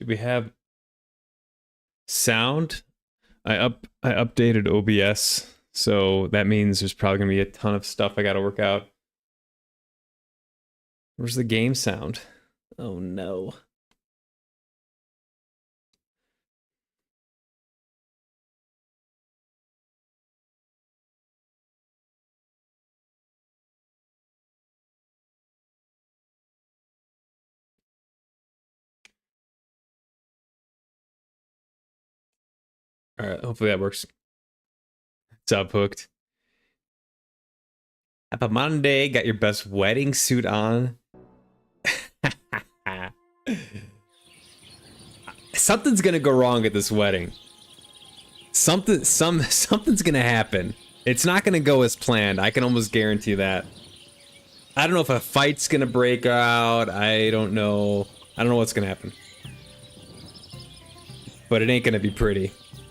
Do we have sound? I updated OBS, so that means there's probably gonna be a ton of stuff I gotta work out. Where's the game sound? Oh no. All right, hopefully that works. What's up, Hooked? Happy Monday, got your best wedding suit on. Something's gonna go wrong at this wedding. Something's gonna happen. It's not gonna go as planned. I can almost guarantee that. I don't know if a fight's gonna break out. I don't know. I don't know what's gonna happen. But it ain't gonna be pretty.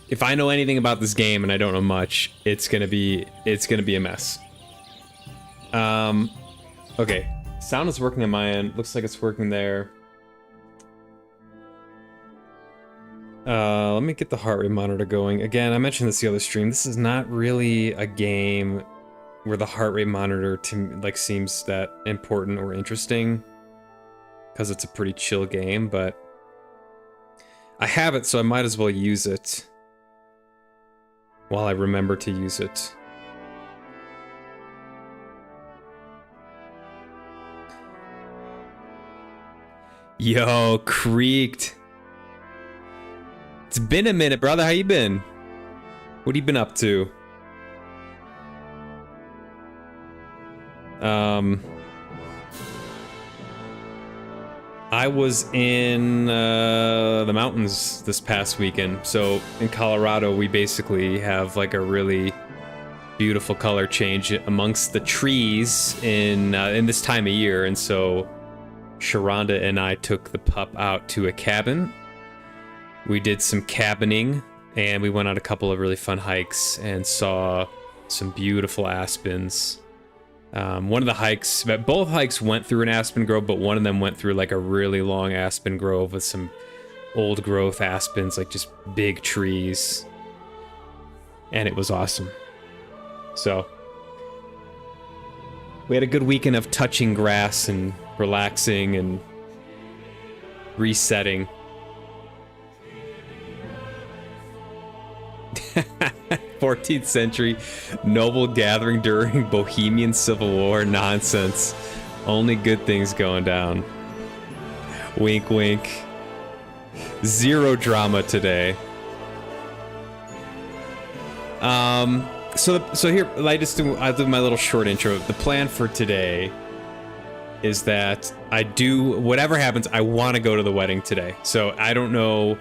If I know anything about this game, and I don't know much, it's gonna be a mess. Okay. Sound is working on my end. Looks like it's working there. Let me get the heart rate monitor going. Again, I mentioned this the other stream. This is not really a game where the heart rate monitor seems that important or interesting, because it's a pretty chill game, but I have it, so I might as well use it while I remember to use it. Yo, Creaked. It's been a minute, brother. How you been? What have you been up to? I was in the mountains this past weekend. So in Colorado, we basically have like a really beautiful color change amongst the trees in this time of year, and so Sharonda and I took the pup out to a cabin. We did some cabining, and we went on a couple of really fun hikes and saw some beautiful aspens. One of the hikes, both hikes went through an aspen grove, but one of them went through like a really long aspen grove with some old growth aspens, like just big trees. And it was awesome. So we had a good weekend of touching grass and relaxing and resetting. 14th century noble gathering during Bohemian Civil War nonsense. Only good things going down. Wink, wink. Zero drama today. So here, I'll do my little short intro. The plan for today is that whatever happens, I want to go to the wedding today. So I don't know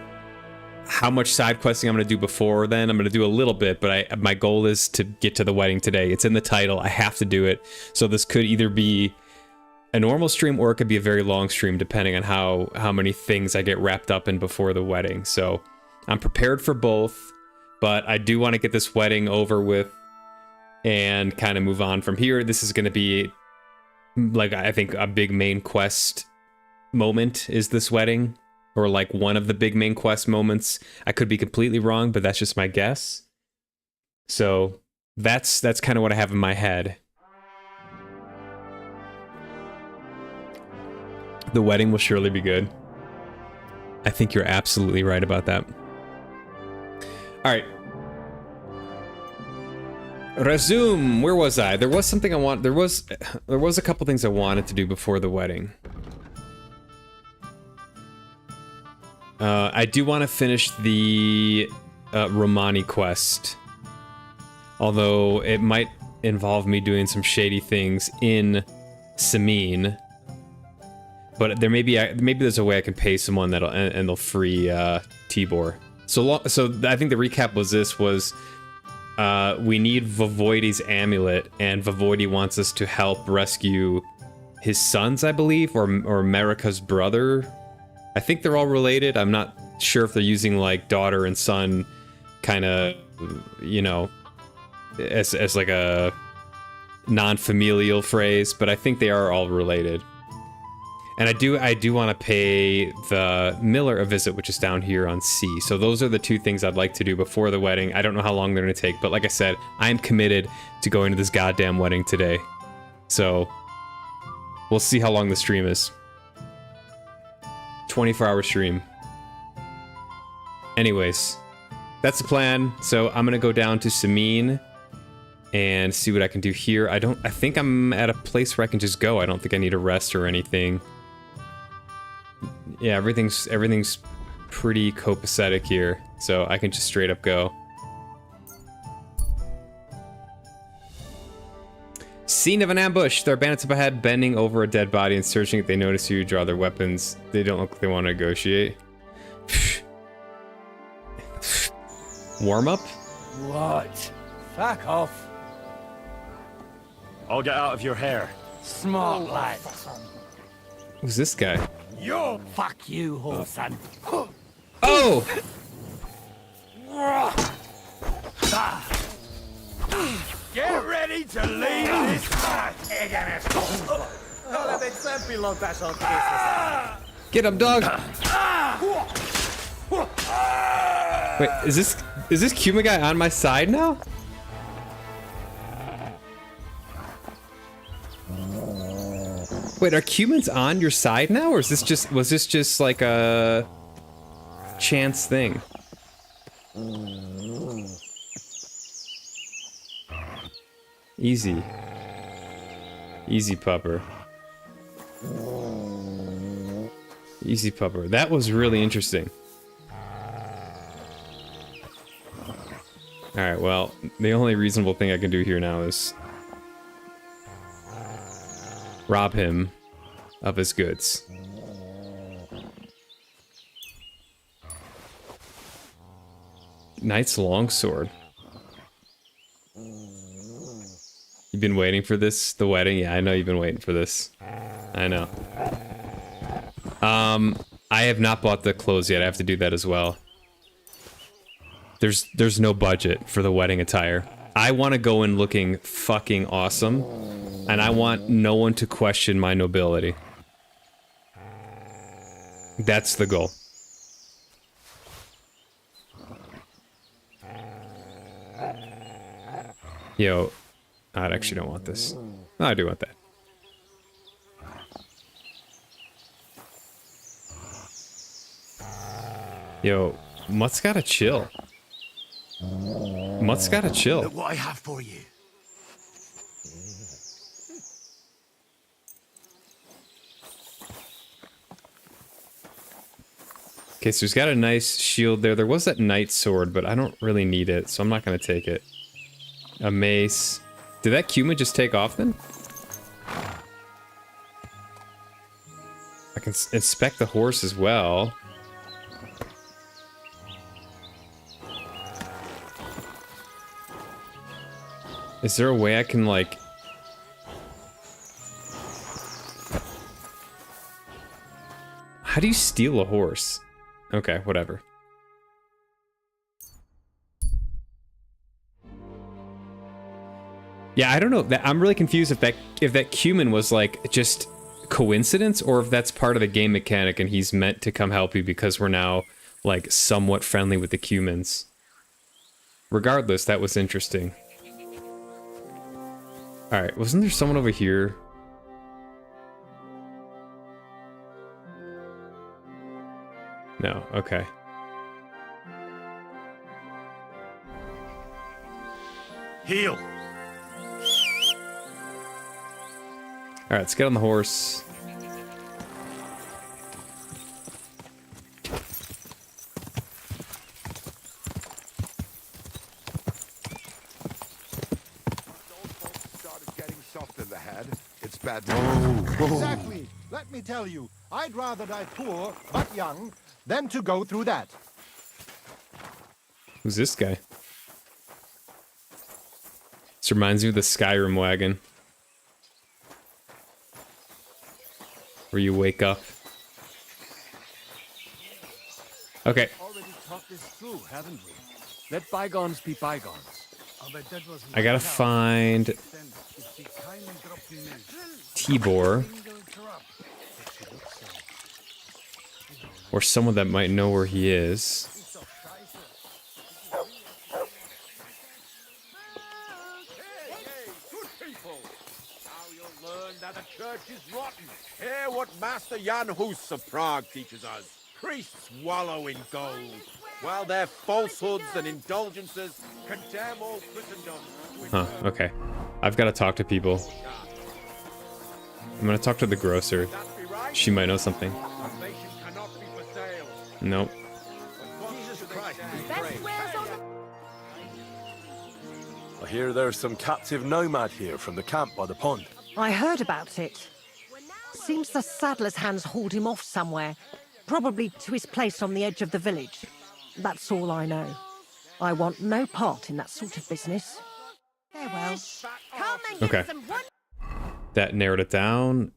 how much side questing I'm going to do before then. I'm going to do a little bit, but my goal is to get to the wedding today. It's in the title. I have to do it. So this could either be a normal stream or it could be a very long stream, depending on how many things I get wrapped up in before the wedding. So I'm prepared for both, but I do want to get this wedding over with and kind of move on from here. This is going to be, like, I think a big main quest moment is this wedding. Or like one of the big main quest moments. I could be completely wrong, but that's just my guess. So that's kind of what I have in my head. The wedding will surely be good. I think you're absolutely right about that. All right. Resume. Where was I? There was something I want. There was a couple things I wanted to do before the wedding. I do want to finish the Romani quest, although it might involve me doing some shady things in Samine. But maybe there's a way I can pay someone they'll free Tibor. So I think the recap was we need Voivoidy's amulet, and Voivoidy wants us to help rescue his sons, I believe, or Marika's brother. I think they're all related. I'm not sure if they're using like daughter and son kind of, as like a non-familial phrase, but I think they are all related. And I do want to pay the miller a visit, which is down here on C. So those are the two things I'd like to do before the wedding. I don't know how long they're going to take, but like I said, I am committed to going to this goddamn wedding today. So we'll see how long the stream is. 24-hour stream. Anyways, that's the plan. So I'm going to go down to Samin and see what I can do here. I think I'm at a place where I can just go. I don't think I need a rest or anything. Yeah, everything's pretty copacetic here, so I can just straight up go. Scene of an ambush. There are bandits up ahead, bending over a dead body and searching. If they notice you, draw their weapons. They don't look like they want to negotiate. Warm up? What? Fuck off. I'll get out of your hair. Smart lad. Who's this guy? Yo! Fuck you, whoreson. Oh! Get ready to leave this Get him, dog! Wait, is this Kuma guy on my side now? Wait, are humans on your side now, or was this just like a chance thing? Easy pupper. Easy pupper. That was really interesting. Alright, well, the only reasonable thing I can do here now is rob him of his goods. Knight's longsword. You've been waiting for this? The wedding? Yeah, I know you've been waiting for this. I know. I have not bought the clothes yet. I have to do that as well. There's no budget for the wedding attire. I want to go in looking fucking awesome, and I want no one to question my nobility. That's the goal. Yo, I actually don't want this. No, I do want that. Yo, Mutt's gotta chill. Mutt's gotta chill. Look what I have for you. Okay, so he's got a nice shield there. There was that knight sword, but I don't really need it, so I'm not gonna take it. A mace. Did that Kuma just take off then? I can inspect the horse as well. Is there a way I can, like... How do you steal a horse? Okay, whatever. Yeah, I don't know. I'm really confused if that Cumin was, like, just coincidence, or if that's part of the game mechanic and he's meant to come help you because we're now, like, somewhat friendly with the Cumins. Regardless, that was interesting. Alright, wasn't there someone over here? No, okay. Heal. Alright, let's get on the horse. It's bad. Exactly. Let me tell you, I'd rather die poor, but young, than to go through that. Who's this guy? This reminds me of the Skyrim wagon. Where you wake up. Okay. Already talked this through, haven't we? Let bygones be bygones. I gotta find Tibor. Or someone that might know where he is. Good people. Now you'll learn that the church is rotten. Hear what Master Jan Hus of Prague teaches us. Priests wallow in gold, while their falsehoods and indulgences condemn all Christendom. Huh, okay. I've got to talk to people. I'm gonna talk to the grocer. She might know something. Salvation cannot be for sale. Nope. Jesus Christ is Best great. wares on the I hear there's some captive nomad here from the camp by the pond. I heard about it. Seems the saddler's hands hauled him off somewhere, probably to his place on the edge of the village. That's all I know. I want no part in that sort of business. Farewell. Come and Okay. get some That narrowed it down.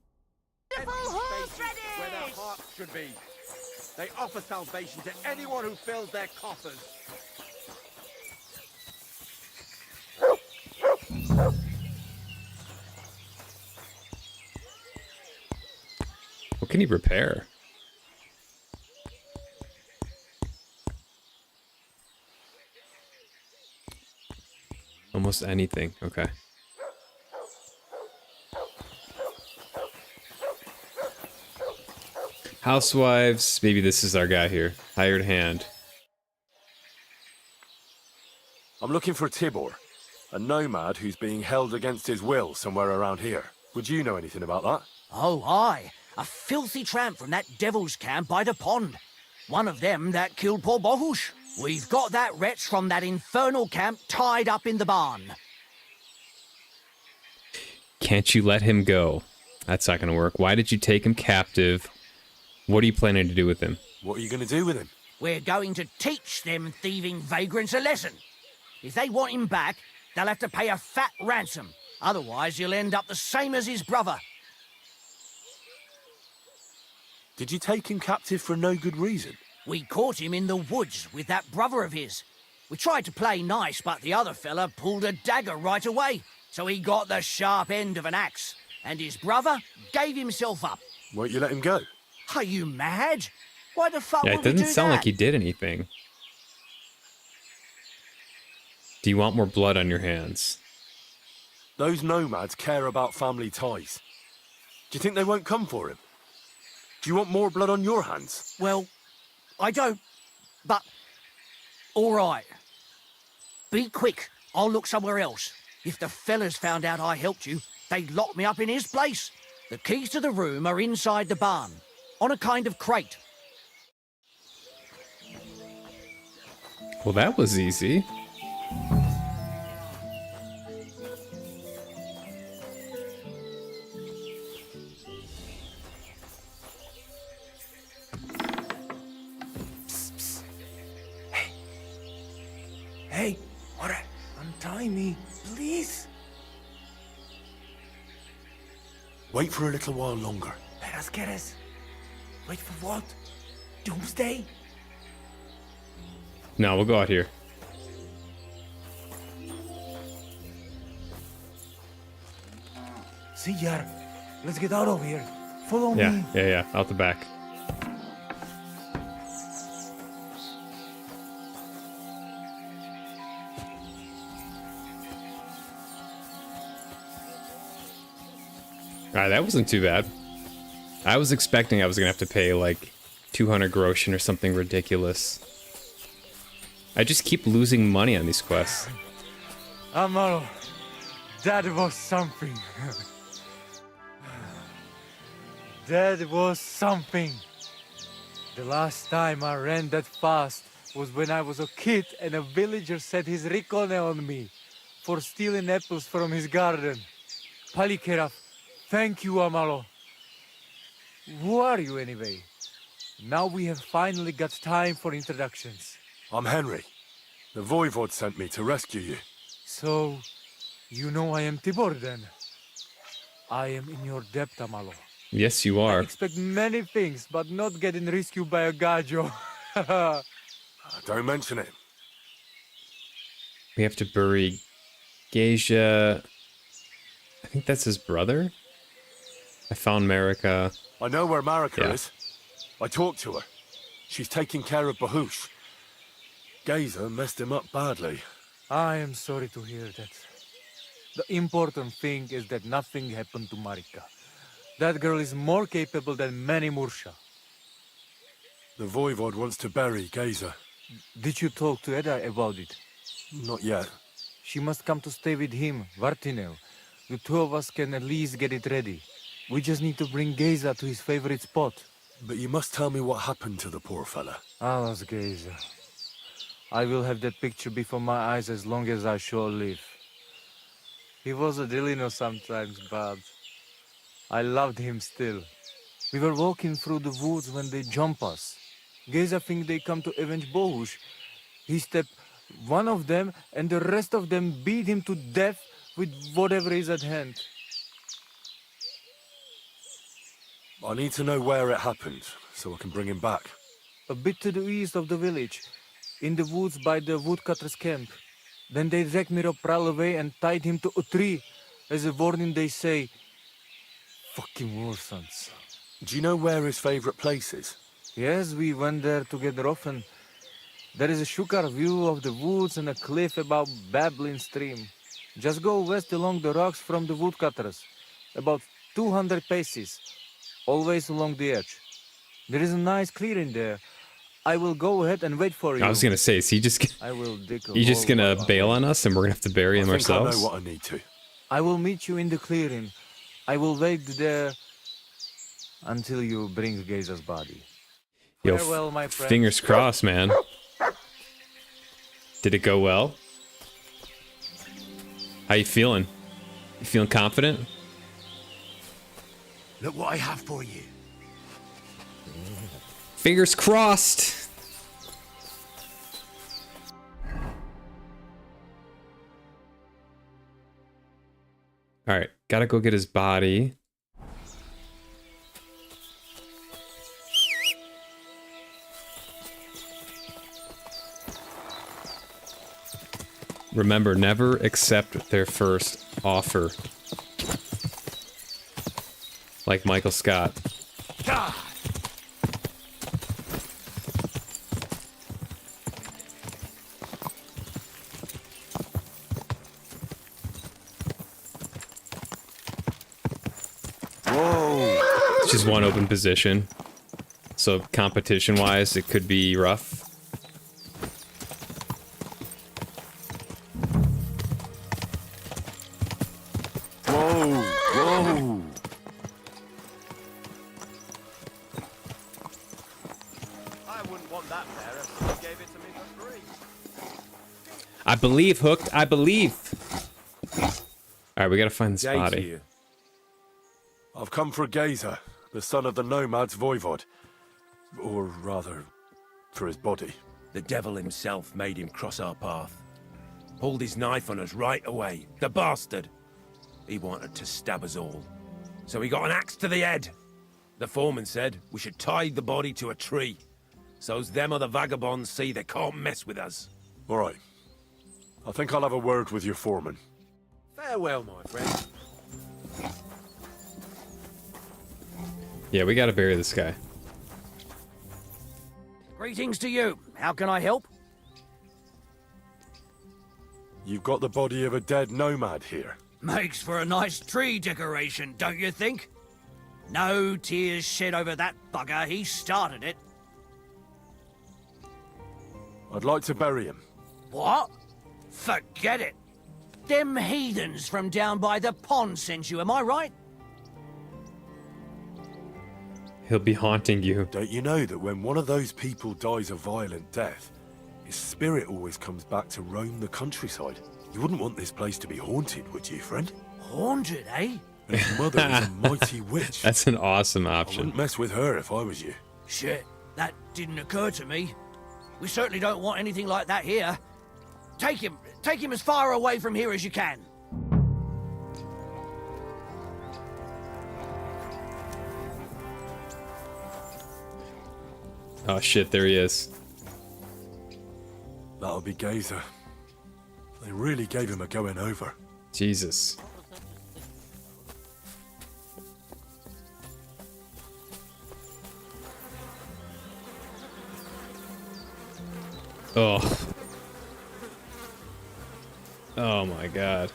wonderful horse Where their radish. hearts should be. They offer salvation to anyone who fills their coffers. What can he repair? Almost anything. Okay. Housewives. Maybe this is our guy here. Hired hand. I'm looking for Tibor, a nomad who's being held against his will somewhere around here. Would you know anything about that? Oh, aye. A filthy tramp from that devil's camp by the pond. One of them that killed poor Bohush. We've got that wretch from that infernal camp tied up in the barn. Can't you let him go? That's not going to work. Why did you take him captive? What are you planning to do with him? What are you going to do with him? We're going to teach them thieving vagrants a lesson. If they want him back, they'll have to pay a fat ransom. Otherwise, he'll end up the same as his brother. Did you take him captive for no good reason? We caught him in the woods with that brother of his. We tried to play nice, but the other fella pulled a dagger right away. So he got the sharp end of an axe. And his brother gave himself up. Won't you let him go? Are you mad? Why the fuck Yeah, it would we doesn't do sound that? like he did anything. Do you want more blood on your hands? Those nomads care about family ties. Do you think they won't come for him? Do you want more blood on your hands? Well, I don't, but... All right. Be quick. I'll look somewhere else. If the fellas found out I helped you, they'd lock me up in his place. The keys to the room are inside the barn, on a kind of crate. Well, that was easy. Hey, alright, untie me, please. Wait for a little while longer. Let us get us. Wait for what? Doomsday? No, we'll go out here. See ya. Let's get out of here. Follow me. Yeah, out the back. Alright, that wasn't too bad. I was expecting I was gonna have to pay like 200 groschen or something ridiculous. I just keep losing money on these quests. Amaro, that was something. That was something. The last time I ran that fast was when I was a kid and a villager set his rikone on me for stealing apples from his garden. Palikeraf, thank you, Amaro. Who are you anyway? Now we have finally got time for introductions. I'm Henry. The Voivod sent me to rescue you. So, you know I am Tibor then? I am in your debt, Amalo. Yes, you I are. expect many things, but not getting rescued by a gajo. Don't mention it. We have to bury Geisha. I think that's his brother. I found Marika. I know where Marika Yeah. is. I talked to her. She's taking care of Bahush. Gazer messed him up badly. I am sorry to hear that. The important thing is that nothing happened to Marika. That girl is more capable than many Mursha. The Voivod wants to bury Gazer. Did you talk to Edda about it? Not yet. She must come to stay with him, Vartinel. The two of us can at least get it ready. We just need to bring Geza to his favorite spot. But you must tell me what happened to the poor fella. Alas, Geza. I will have that picture before my eyes as long as I shall live. He was a Delino sometimes, but I loved him still. We were walking through the woods when they jump us. Geza think they come to avenge Bohush. He stepped one of them and the rest of them beat him to death with whatever is at hand. I need to know where it happened, so I can bring him back. A bit to the east of the village, in the woods by the woodcutter's camp. Then they dragged Miropral away and tied him to a tree. As a warning they say, fucking Warsons. Do you know where his favorite place is? Yes, we went there together often. There is a shukar view of the woods and a cliff above babbling stream. Just go west along the rocks from the woodcutters, about 200 paces, always along the edge. There is a nice clearing there. I will go ahead and wait for you. I was gonna say, is he just I will dig a you just hole gonna while I bail wait. on us and we're gonna have to bury him I think I ourselves? know what I need to. I will meet you in the clearing. I will wait there until you bring Geza's body. Yo, Farewell, my friend. fingers crossed, man. Did it go well? How you feeling? You feeling confident? Look what I have for you. Fingers crossed. All right, gotta go get his body. Remember, never accept their first offer. Like Michael Scott. God! It's just one open position. So competition-wise, it could be rough. Whoa! Whoa! I wouldn't want that there if someone gave it to me for free. I believe, Hooked. I believe. All right, we gotta find this body. Here. I've come for Gazer, the son of the nomad's voivod. Or rather, for his body. The devil himself made him cross our path. Pulled his knife on us right away. The bastard! He wanted to stab us all. So he got an axe to the head. The foreman said we should tie the body to a tree. So's them other vagabonds see they can't mess with us. All right. I think I'll have a word with your foreman. Farewell, my friend. Yeah, we gotta bury this guy. Greetings to you. How can I help? You've got the body of a dead nomad here. Makes for a nice tree decoration, don't you think? No tears shed over that bugger. He started it. I'd like to bury him. What? Forget it. Them heathens from down by the pond sent you, am I right? He'll be haunting you. Don't you know that when one of those people dies a violent death, his spirit always comes back to roam the countryside? You wouldn't want this place to be haunted, would you, friend? Haunted, eh? And his mother is a mighty witch. That's an awesome I option. wouldn't mess with her if I was you. Shit, that didn't occur to me. We certainly don't want anything like that here. Take him as far away from here as you can. Oh shit, there he is. That'll be Gazer. They really gave him a going over. Jesus. Oh. Oh my god.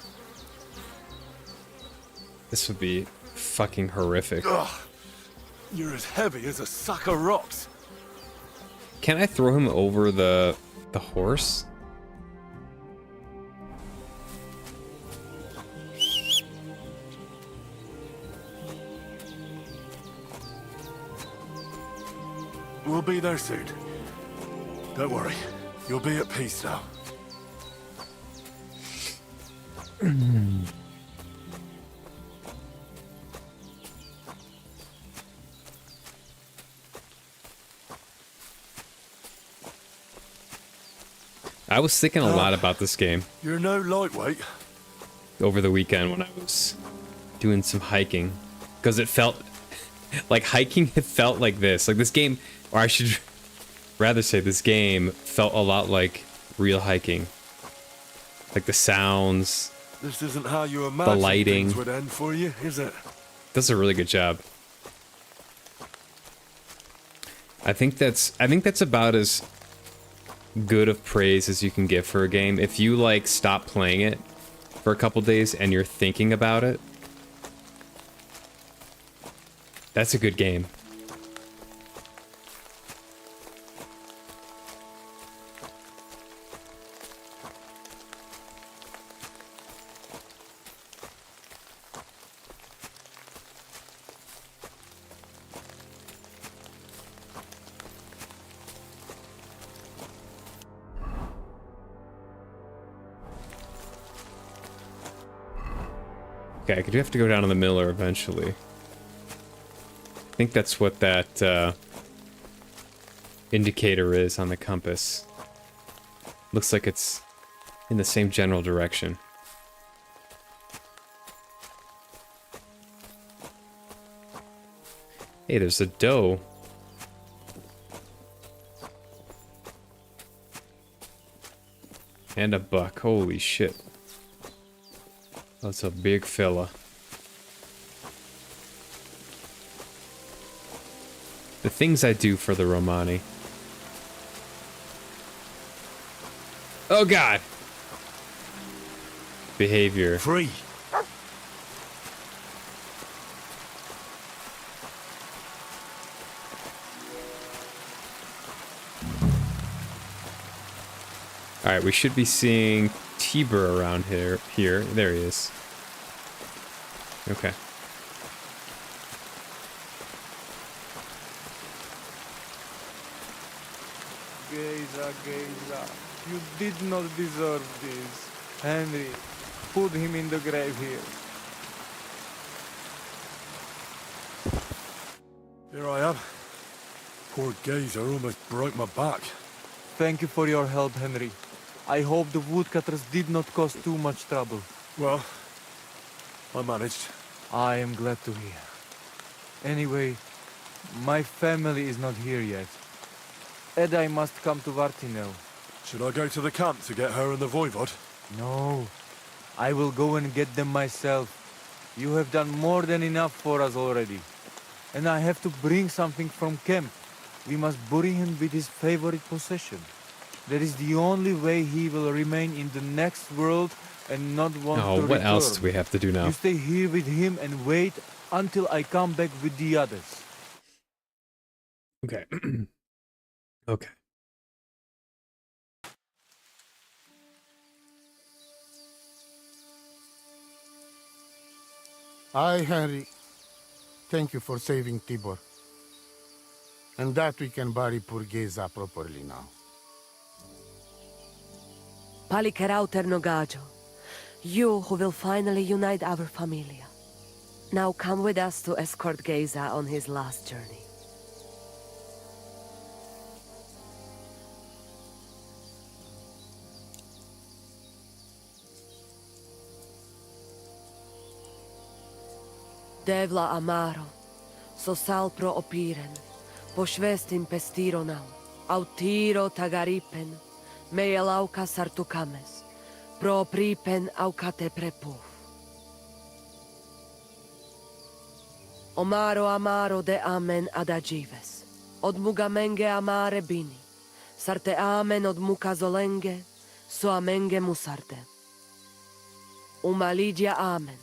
This would be fucking horrific. Ugh. You're as heavy as a sack of rocks. Can I throw him over the horse? We'll be there soon. Don't worry. You'll be at peace now. I was thinking a lot about this game You're no lightweight. over the weekend when I was doing some hiking. Because it felt like hiking, it felt like this. Like this game, or I should rather say this game felt a lot like real hiking. Like the sounds, This isn't how you imagine lighting. things would end for you, is it? does a really good job. I think that's about as good of praise as you can give for a game. If you like stop playing it for a couple days and you're thinking about it, that's a good game. Okay, I do have to go down to the miller eventually. I think that's what that indicator is on the compass. Looks like it's in the same general direction. Hey, there's a doe. And a buck. Holy shit. That's a big fella. The things I do for the Romani. Oh god! Behavior. Free. Alright, we should be seeing Tiber around here. There he is. Okay. Geza, you did not deserve this. Henry, put him in the grave here. Here I am. Poor Gazer almost broke my back. Thank you for your help, Henry. I hope the woodcutters did not cause too much trouble. Well, I managed. I am glad to hear. Anyway, my family is not here yet. Edai must come to Vartinel. Should I go to the camp to get her and the voivod? No, I will go and get them myself. You have done more than enough for us already. And I have to bring something from camp. We must bury him with his favorite possession. That is the only way he will remain in the next world and not want to Oh, what return. else do we have to do now? You stay here with him and wait until I come back with the others. Okay. Okay. Aye, Henry. Thank you for saving Tibor. And that we can bury poor Geza properly now. Palikerauter Nogajo, you who will finally unite our familia. Now come with us to escort Geza on his last journey. Devla amaro, so sal pro opiren, po švestin pestironau, autiro tagaripen, mejelauka sartukames, pro pripen aukate prepuf. Omaro amaro de amen adagives, od mugamenge amare bini, Sarte amen od mukazolenge, soamenge musarte. Umalidia amen,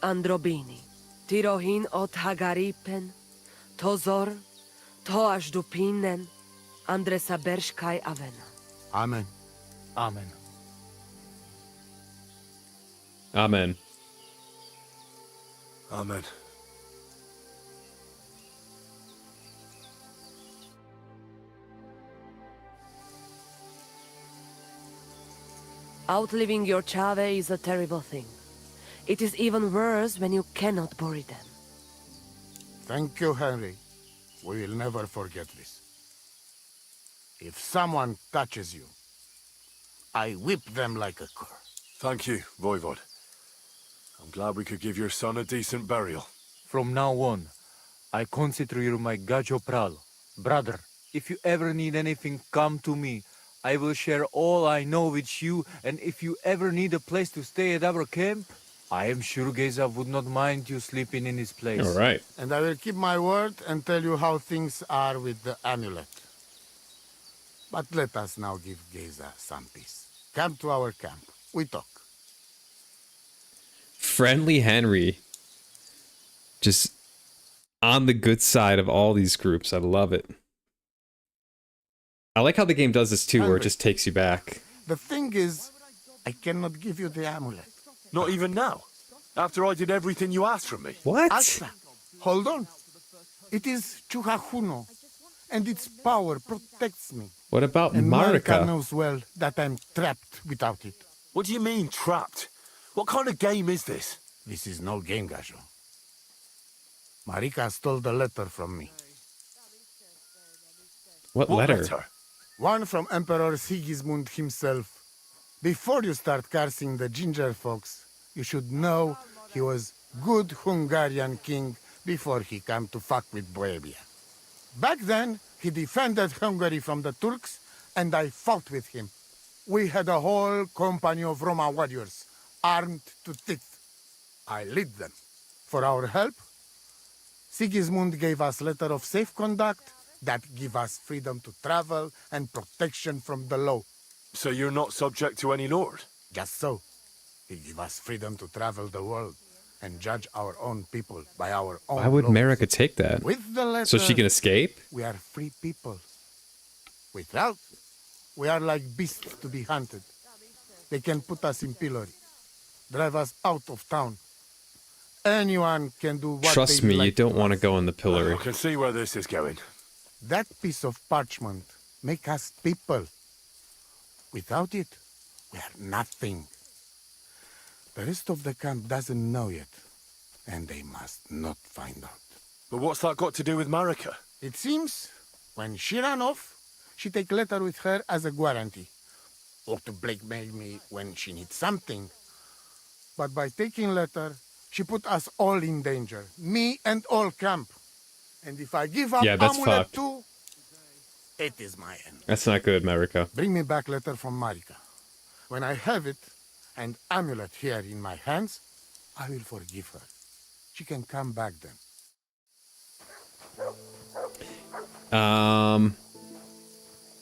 androbini, tirohin od hagaripen, tozor, toash dupinen, andresa bershkai avena. Amen. Amen. Amen. Amen. Outliving your chave is a terrible thing. It is even worse when you cannot bury them. Thank you, Henry. We will never forget this. If someone touches you, I whip them like a cur. Thank you, Voivod. I'm glad we could give your son a decent burial. From now on, I consider you my Gajo Pral. Brother, if you ever need anything, come to me. I will share all I know with you, and if you ever need a place to stay at our camp, I am sure Geza would not mind you sleeping in his place. All right. And I will keep my word and tell you how things are with the amulet. But let us now give Geza some peace. Come to our camp. We talk. Friendly Henry. Just on the good side of all these groups. I love it. I like how the game does this too, where it just takes you back. The thing is, I cannot give you the amulet. Not even now? After I did everything you asked from me? What? Asta, hold on. It is Chuhajuno, and its power protects me. What about And Marika? knows well that I'm trapped without it. What do you mean, trapped? What kind of game is this? This is no game, Gajo. Marika stole the letter from me. What letter? One from Emperor Sigismund himself. Before you start cursing the ginger folks, you should know he was good Hungarian king before he came to fuck with Bohemia. Back then, he defended Hungary from the Turks, and I fought with him. We had a whole company of Roma warriors, armed to teeth. I lead them. For our help, Sigismund gave us letter of safe conduct that give us freedom to travel and protection from the law. So you're not subject to any lord? Just so. He give us freedom to travel the world and judge our own people by our own Why would laws. Marika take that? With the letter, So she can escape? we are free people. Without, we are like beasts to be hunted. They can put us in pillory, drive us out of town. Anyone can do what Trust they me, like you don't to want to us. go in the pillory. I can see where this is going. That piece of parchment make us people. Without it, we are nothing. The rest of the camp doesn't know yet, and they must not find out. But what's that got to do with Marika? It seems, when she ran off, she take letter with her as a guarantee, or to blackmail me when she needs something. But by taking letter, she put us all in danger, me and all camp. And if I give up Yeah, that's amulet fucked. too, it is my end. That's not good, Marika. Bring me back letter from Marika. When I have it, and amulet here in my hands, I will forgive her. She can come back then.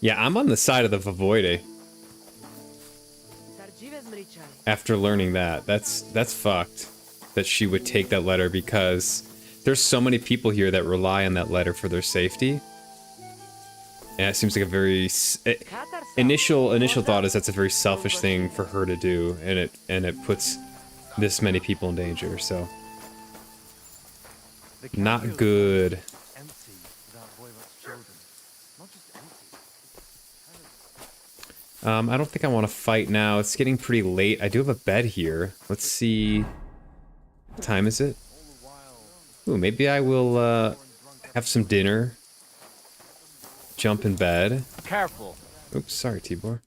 Yeah, I'm on the side of the Voivode. After learning that, that's fucked. That she would take that letter, because there's so many people here that rely on that letter for their safety. And it seems like a very initial thought is that's a very selfish thing for her to do, and it puts this many people in danger. So not good. I don't think I want to fight now. It's getting pretty late. I do have a bed here. Let's see. What time is it? Ooh, maybe I will have some dinner. Jump in bed. Careful. Oops, sorry, Tibor.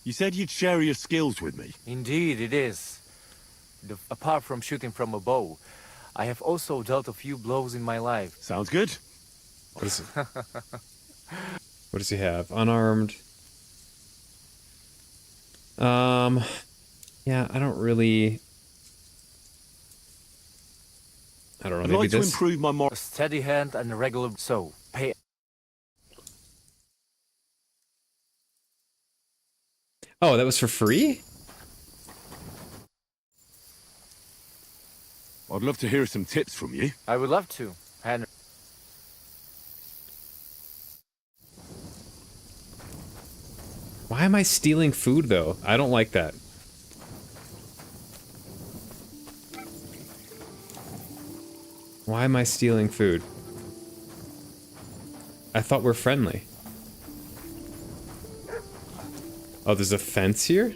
You said you'd share your skills with me. Indeed, it is. Apart from shooting from a bow, I have also dealt a few blows in my life. Sounds good. What is it? What does he have? Unarmed. Yeah, I don't really... I don't know, I'd maybe like to this? improve my A steady hand and a regular so pay. Oh, that was for free? I'd love to hear some tips from you. I would love to. And Why am I stealing food, though? I don't like that. Why am I stealing food? I thought we're friendly. Oh, there's a fence here?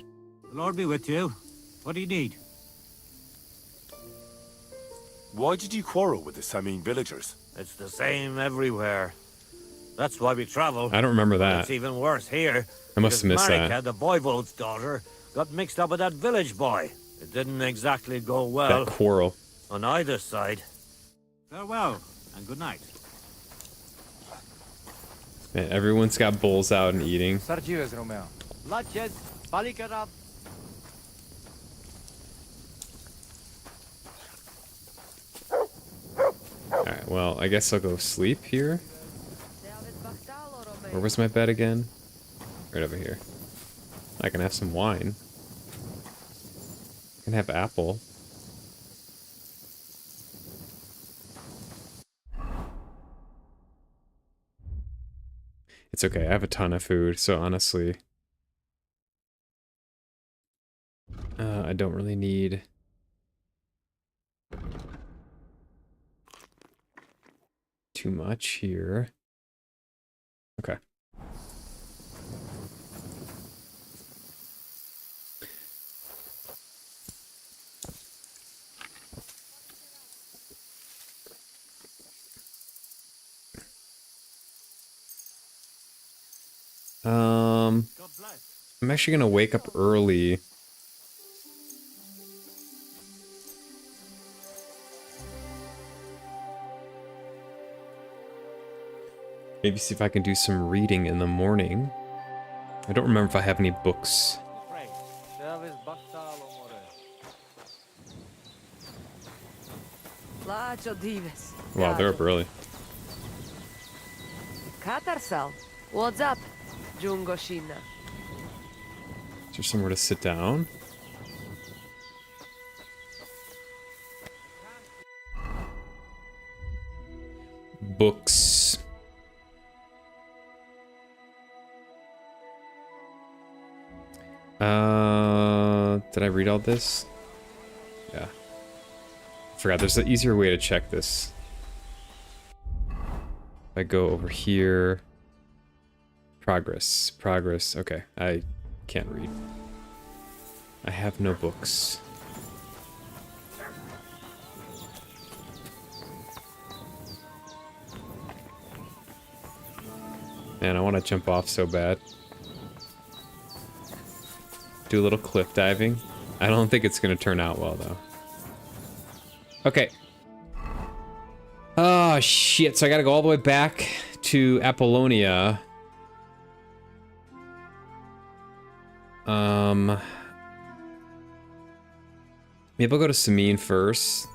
The Lord be with you. What do you need? Why did you quarrel with the Samine villagers? It's the same everywhere. That's why we travel. I don't remember that. It's even worse here. I must have missed Marika, that. the voivode's daughter, got mixed up with that village boy. It didn't exactly go well That quarrel. on either side. Farewell, and good night. Man, everyone's got bowls out and eating. Sargives, Romeo. Laches, Balikarab. Alright, well, I guess I'll go sleep here. Where was my bed again? Right over here. I can have some wine. I can have apple. It's okay, I have a ton of food, so honestly... I don't really need... too much here. Okay. I'm actually gonna wake up early. Maybe see if I can do some reading in the morning. I don't remember if I have any books. Wow, they're up early. Katarsal, what's up, Jungoshina? Is there somewhere to sit down? Books. Did I read all this? Yeah. Forgot, there's an easier way to check this. If I go over here... Progress. Progress. Okay, I can't read. I have no books. Man, I want to jump off so bad. Do a little cliff diving. I don't think it's going to turn out well, though. Okay. Oh, shit. So I got to go all the way back to Apollonia. Maybe I'll go to Samine first.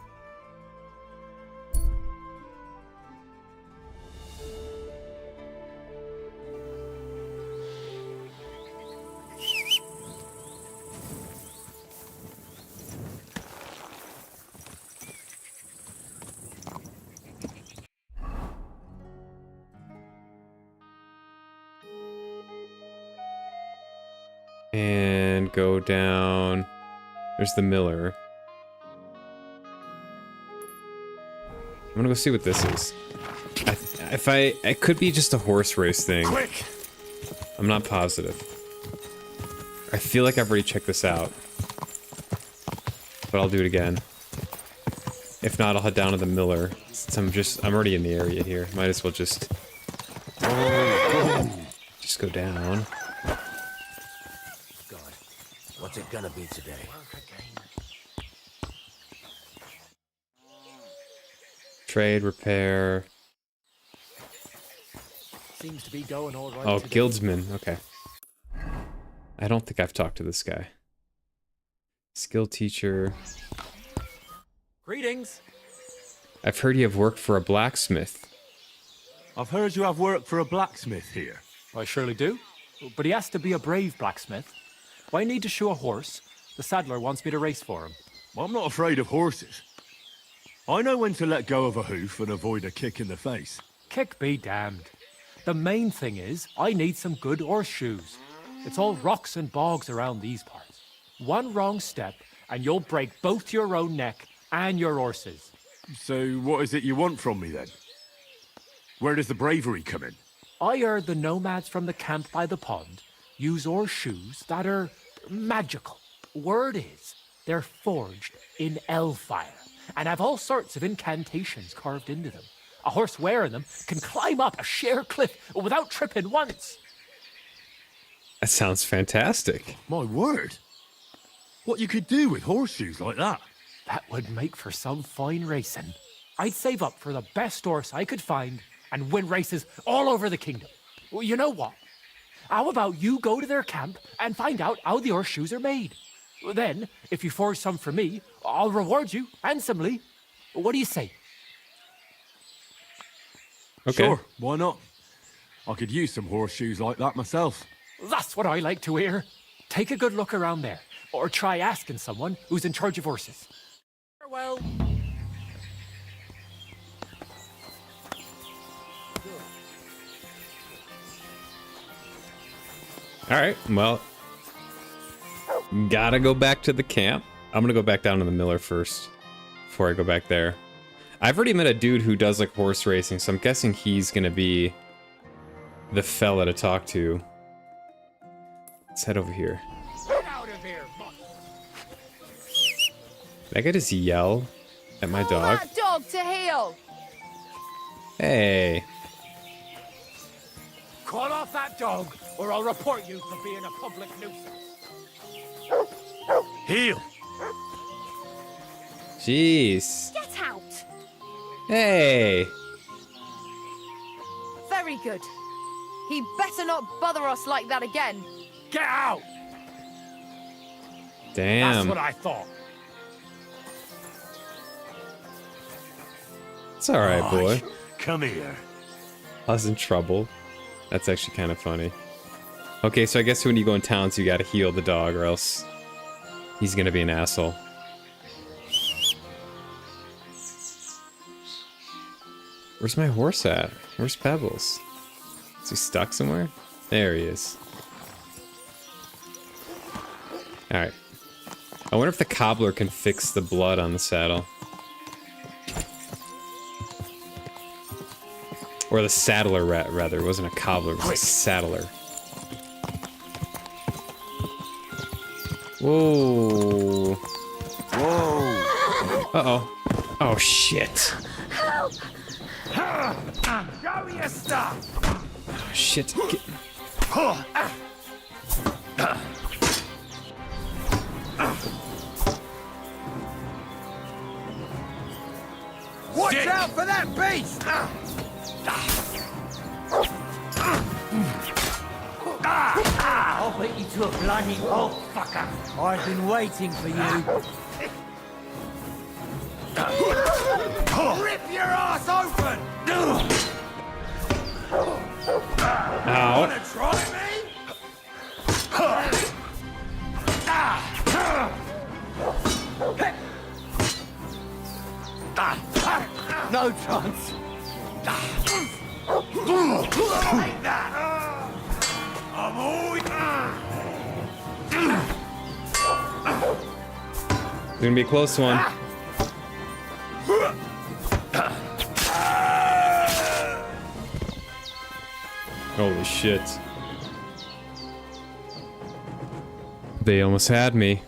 And go down. There's the miller. I'm gonna go see what this is. It could be just a horse race thing. Quick! I'm not positive. I feel like I've already checked this out. But I'll do it again. If not, I'll head down to the miller. Since I'm already in the area here. Might as well just go down. God, what's it gonna be today? Trade, repair. Seems to be going all right. Oh, today. guildsman. Okay. I don't think I've talked to this guy. Skill teacher. Greetings. I've heard you have worked for a blacksmith. I've heard you have worked for a blacksmith here. I surely do. But he has to be a brave blacksmith. If I need to shoe a horse, the saddler wants me to race for him. Well, I'm not afraid of horses. I know when to let go of a hoof and avoid a kick in the face. Kick be damned. The main thing is, I need some good horseshoes. It's all rocks and bogs around these parts. One wrong step, and you'll break both your own neck and your horse's. So what is it you want from me, then? Where does the bravery come in? I heard the nomads from the camp by the pond use horseshoes that are magical. Word is, they're forged in hellfire and have all sorts of incantations carved into them. A horse wearing them can climb up a sheer cliff without tripping once. That sounds fantastic. My word. What you could do with horseshoes like that. That would make for some fine racing. I'd save up for the best horse I could find and win races all over the kingdom. Well, you know what? How about you go to their camp and find out how the horseshoes are made? Then, if you forge some for me, I'll reward you handsomely. What do you say? Okay. Sure, why not? I could use some horseshoes like that myself. That's what I like to hear. Take a good look around there, or try asking someone who's in charge of horses. Farewell. All right, well, gotta go back to the camp. I'm gonna go back down to the miller first before I go back there. I've already met a dude who does like horse racing, so I'm guessing he's gonna be the fella to talk to. Let's head over here. Get out of here, Did I get just yell at my dog? That dog to heel. Hey. Call off that dog, or I'll report you for being a public nuisance. Heel! Jeez. Get out. Hey. Very good. He better not bother us like that again. Get out! Damn. That's what I thought. It's all right, boy. Come here. I was in trouble. That's actually kind of funny. Okay, so I guess when you go in towns, you gotta heal the dog, or else he's gonna be an asshole. Where's my horse at? Where's Pebbles? Is he stuck somewhere? There he is. Alright. I wonder if the cobbler can fix the blood on the saddle. Or the saddler, rather. It wasn't a cobbler, it was a saddler. Whoa. Whoa. Uh-oh. Oh, shit. Help! Show your stuff! Oh, shit. Watch out for that beast! I'll beat you to a bloody pulp, fucker. I've been waiting for you. Rip your ass open! Ow. Wanna try me? No chance. Like that! I'm always... It's gonna be a close one. Holy shit. They almost had me.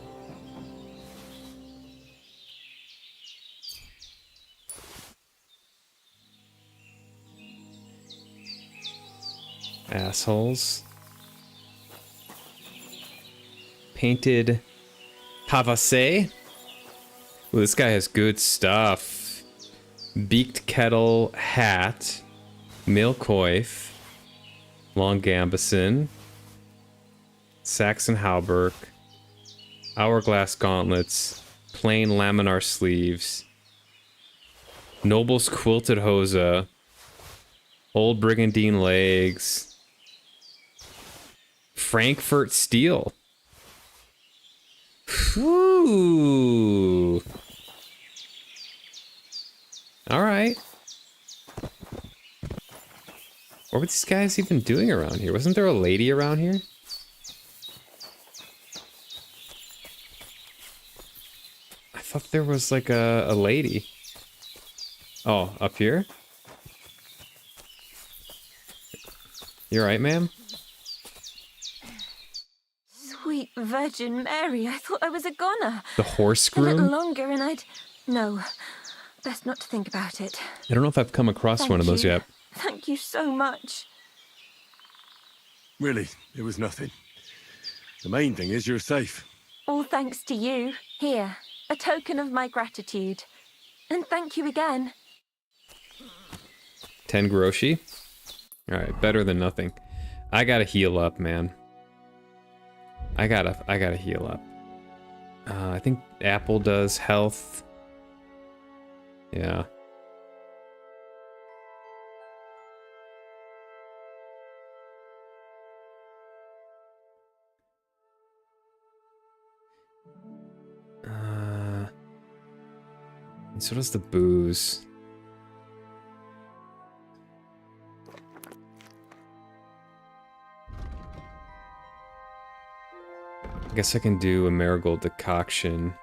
Assholes. Painted pavasse. Ooh, this guy has good stuff. Beaked kettle hat. Milcoif. Long gambeson. Saxon hauberk. Hourglass gauntlets. Plain laminar sleeves. Noble's quilted hosa. Old brigandine legs. Frankfurt steel. Ooh. All right. What were these guys even doing around here? Wasn't there a lady around here? I thought there was like a lady. Oh, up here? You alright, ma'am? Sweet Virgin Mary, I thought I was a goner. The horse A little groom? longer and I'd... No, best not to think about it. I don't know if I've come across Thank one of those you. yet. Thank you so much. Really, it was nothing. The main thing is you're safe. All thanks to you. Here, a token of my gratitude. And thank you again. 10 groshi. Alright, better than nothing. I gotta heal up, man. I gotta heal up. I think Apple does health. Yeah. And so does the booze. I guess I can do a marigold decoction.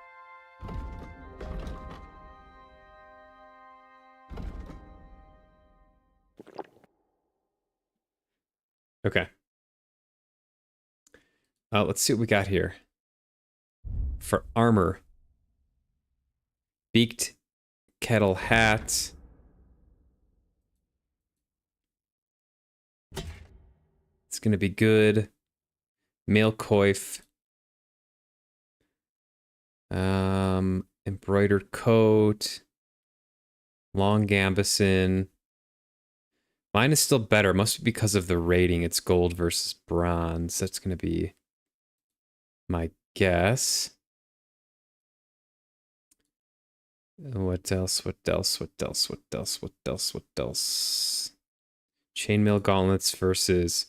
Okay. Let's see what we got here. For armor. Beaked kettle hat. It's gonna be good. Mail coif. Embroidered coat. Long gambeson. Mine is still better. Must be because of the rating. It's gold versus bronze. That's gonna be my guess. What else? What else? What else? What else? What else? What else? Chainmail gauntlets versus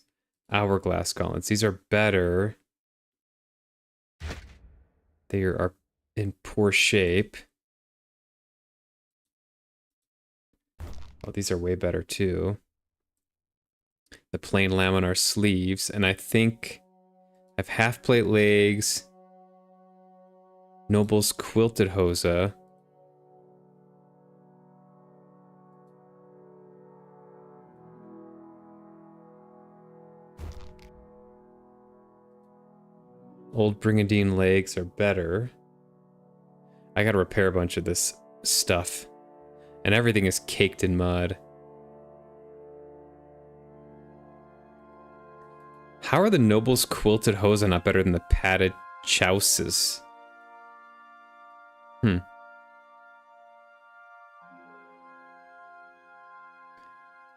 hourglass gauntlets. These are better. They are in poor shape. Oh, these are way better too. The plain laminar sleeves, and I think I have half plate legs. Noble's quilted hosa. Old brigandine legs are better. I gotta repair a bunch of this stuff. And everything is caked in mud. How are the nobles' quilted hosa not better than the padded chouses?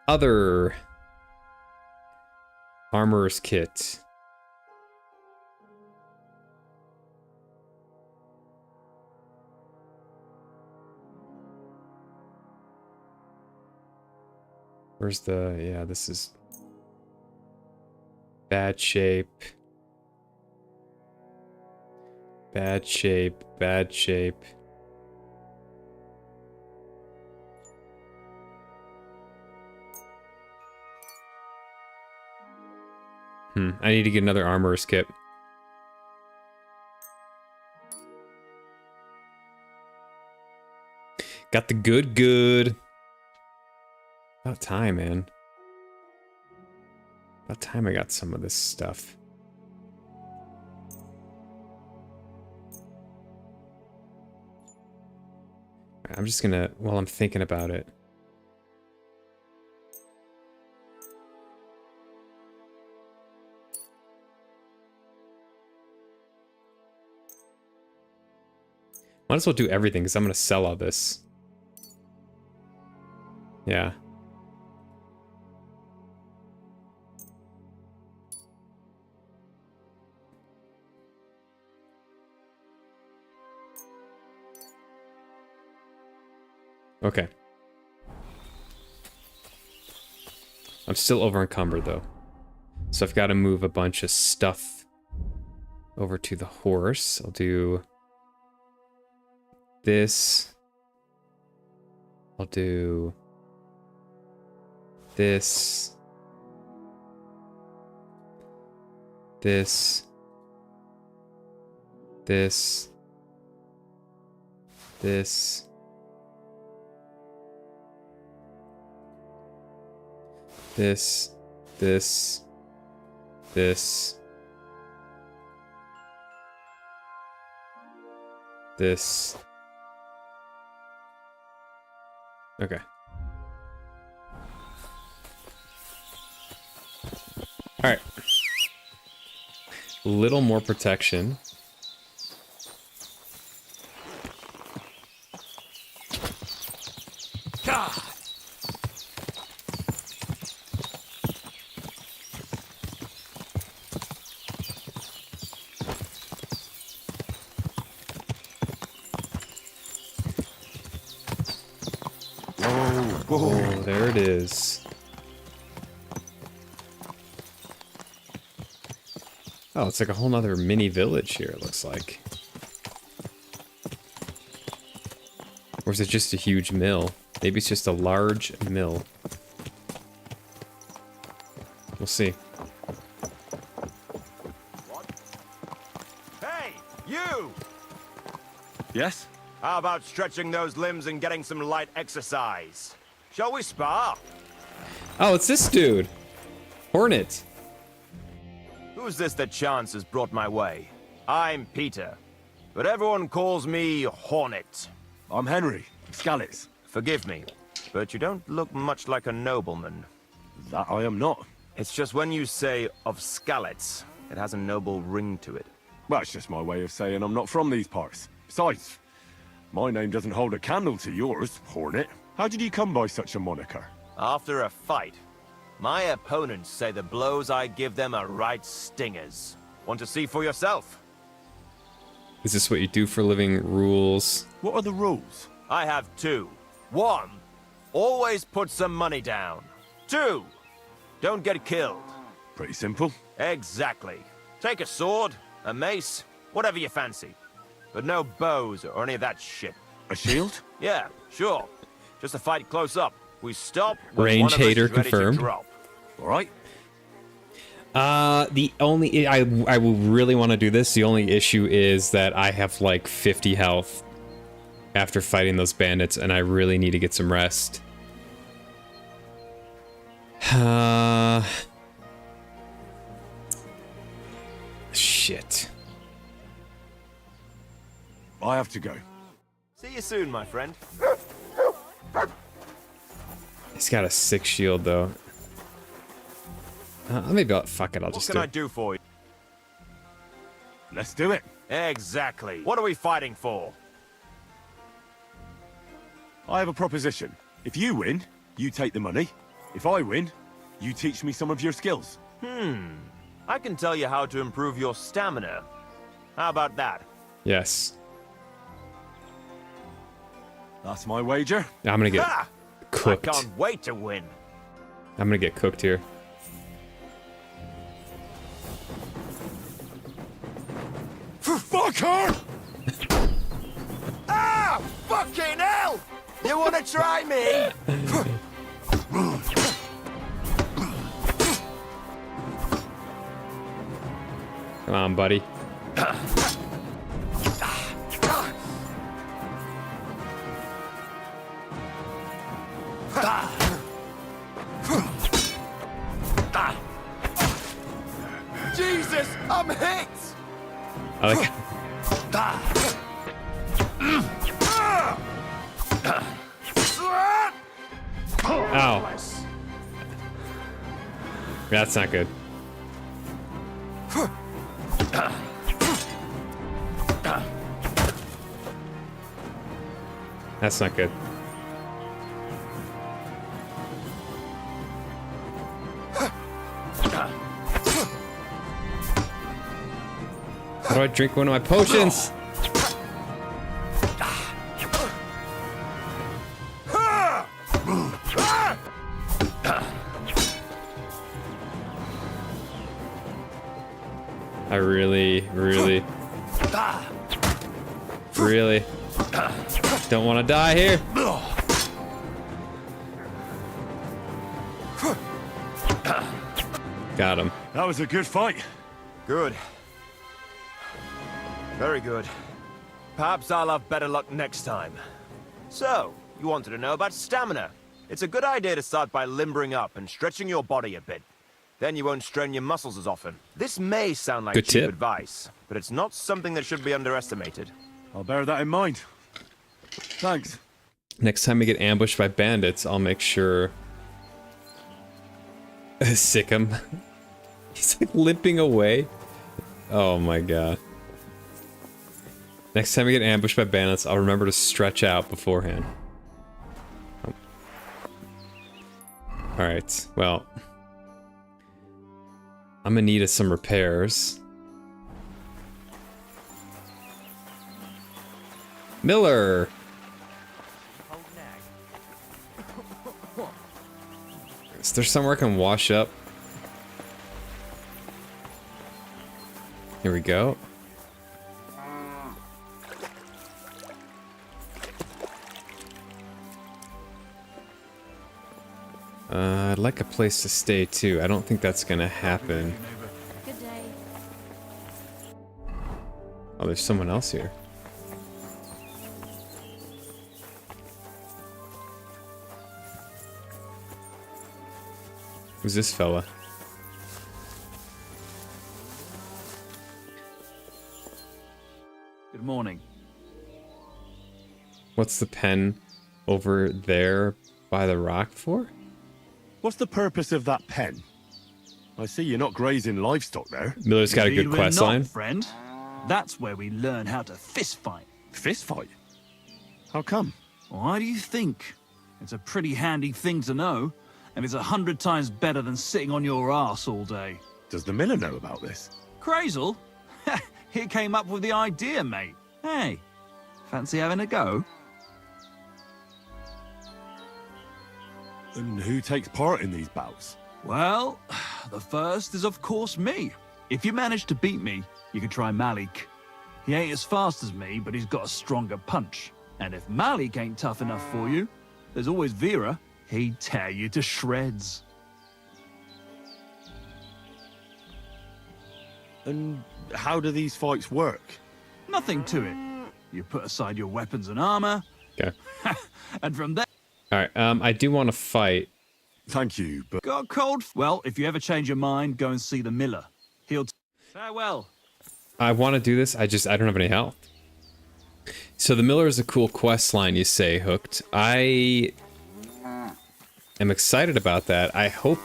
Other armorer's kit. Where's the... yeah, this is... bad shape. Bad shape, bad shape. I need to get another armorer's kit. Got the good. About time, man. About time I got some of this stuff. I'm just gonna, while I'm thinking about it. Might as well do everything, because I'm gonna sell all this. Yeah. Okay. I'm still over encumbered though. So I've got to move a bunch of stuff over to the horse. I'll do this. I'll do this. This. This. This. This. This. This. This. Okay. All right. A little more protection. God. Oh, there it is. Oh, it's like a whole nother mini village here, it looks like. Or is it just a huge mill? Maybe it's just a large mill. We'll see. Hey, you! Yes? How about stretching those limbs and getting some light exercise? Shall we spar? Oh, it's this dude. Hornet. Who's this that chance has brought my way? I'm Peter, but everyone calls me Hornet. I'm Henry, Scallis. Forgive me, but you don't look much like a nobleman. That I am not. It's just when you say of Skalitz, it has a noble ring to it. Well, it's just my way of saying I'm not from these parts. Besides, my name doesn't hold a candle to yours, Hornet. How did you come by such a moniker? After a fight, my opponents say the blows I give them are right stingers. Want to see for yourself? Is this what you do for a living? Rules? What are the rules? I have two. One, always put some money down. Two, don't get killed. Pretty simple. Exactly. Take a sword, a mace, whatever you fancy. But no bows or any of that shit. A shield? Yeah, sure. Just a fight close up. We stop when Range one of us hater is ready confirmed. to drop. All right. The only I will really want to do this. The only issue is that I have like 50 health after fighting those bandits, and I really need to get some rest. Shit. I have to go. See you soon, my friend. He's got a 6 shield though. Maybe fuck it. I'll What just can do I it. do for you? Let's do it. Exactly. What are we fighting for? I have a proposition. If you win, you take the money. If I win, you teach me some of your skills. I can tell you how to improve your stamina. How about that? Yes. That's my wager. I'm gonna get Ha! cooked. I can't wait to win. I'm gonna get cooked here. Fuck her! Ah! Fucking hell! You wanna try me? Come on, buddy. Jesus, I'm hit! I like. Ow. That's not good. That's not good. How do I drink one of my potions? I really don't want to die here. Got him. That was a good fight. Good. Very good. Perhaps I'll have better luck next time. So, you wanted to know about stamina. It's a good idea to start by limbering up and stretching your body a bit. Then you won't strain your muscles as often. This may sound like Good cheap tip. advice, but it's not something that should be underestimated. I'll bear that in mind. Thanks. Next time we get ambushed by bandits, I'll make sure. Sick him. He's like limping away. Oh my god. Next time we get ambushed by bandits, I'll remember to stretch out beforehand. Alright, well. I'm in need of some repairs. Miller! Is there somewhere I can wash up? Here we go. I'd like a place to stay too. I don't think that's gonna happen. Good day. Oh, there's someone else here. Who's this fella? Good morning. What's the pen over there by the rock for? What's the purpose of that pen? I see you're not grazing livestock there. Miller's got a good quest line. Friend. That's where we learn how to fist fight. Fist fight? How come? Why do you think? It's a pretty handy thing to know, and it's 100 times better than sitting on your ass all day. Does the miller know about this? Crazel? He came up with the idea, mate. Hey, fancy having a go? And who takes part in these bouts? Well, the first is of course me. If you manage to beat me, you can try Malik. He ain't as fast as me, but he's got a stronger punch. And if Malik ain't tough enough for you, there's always Vera. He'd tear you to shreds. And how do these fights work? Nothing to it. You put aside your weapons and armor. Okay. And from there... Alright, I do want to fight. Thank you, but... Got cold? Well, if you ever change your mind, go and see the miller. He'll... Farewell. I want to do this, I don't have any health. So the miller is a cool quest line, you say, Hooked. I am excited about that. I hope...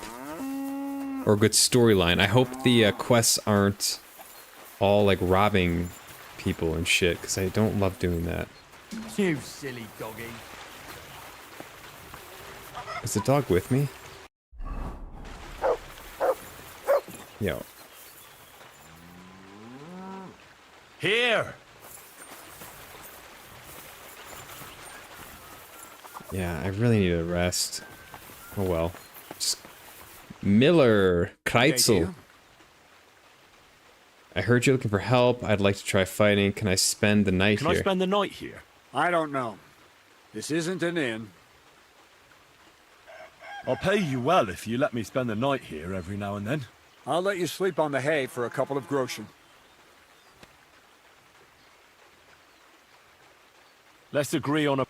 Or a good storyline. I hope the quests aren't all like robbing people and shit, because I don't love doing that. You silly doggy. Is the dog with me? Yo. Here! Yeah, I really need a rest. Oh well. Just... Miller! Kreitzel! I heard you're looking for help. I'd like to try fighting. Can I spend the night here? Can I spend the night here? I don't know. This isn't an inn. I'll pay you well if you let me spend the night here every now and then. I'll let you sleep on the hay for a couple of groschen. Let's agree on a...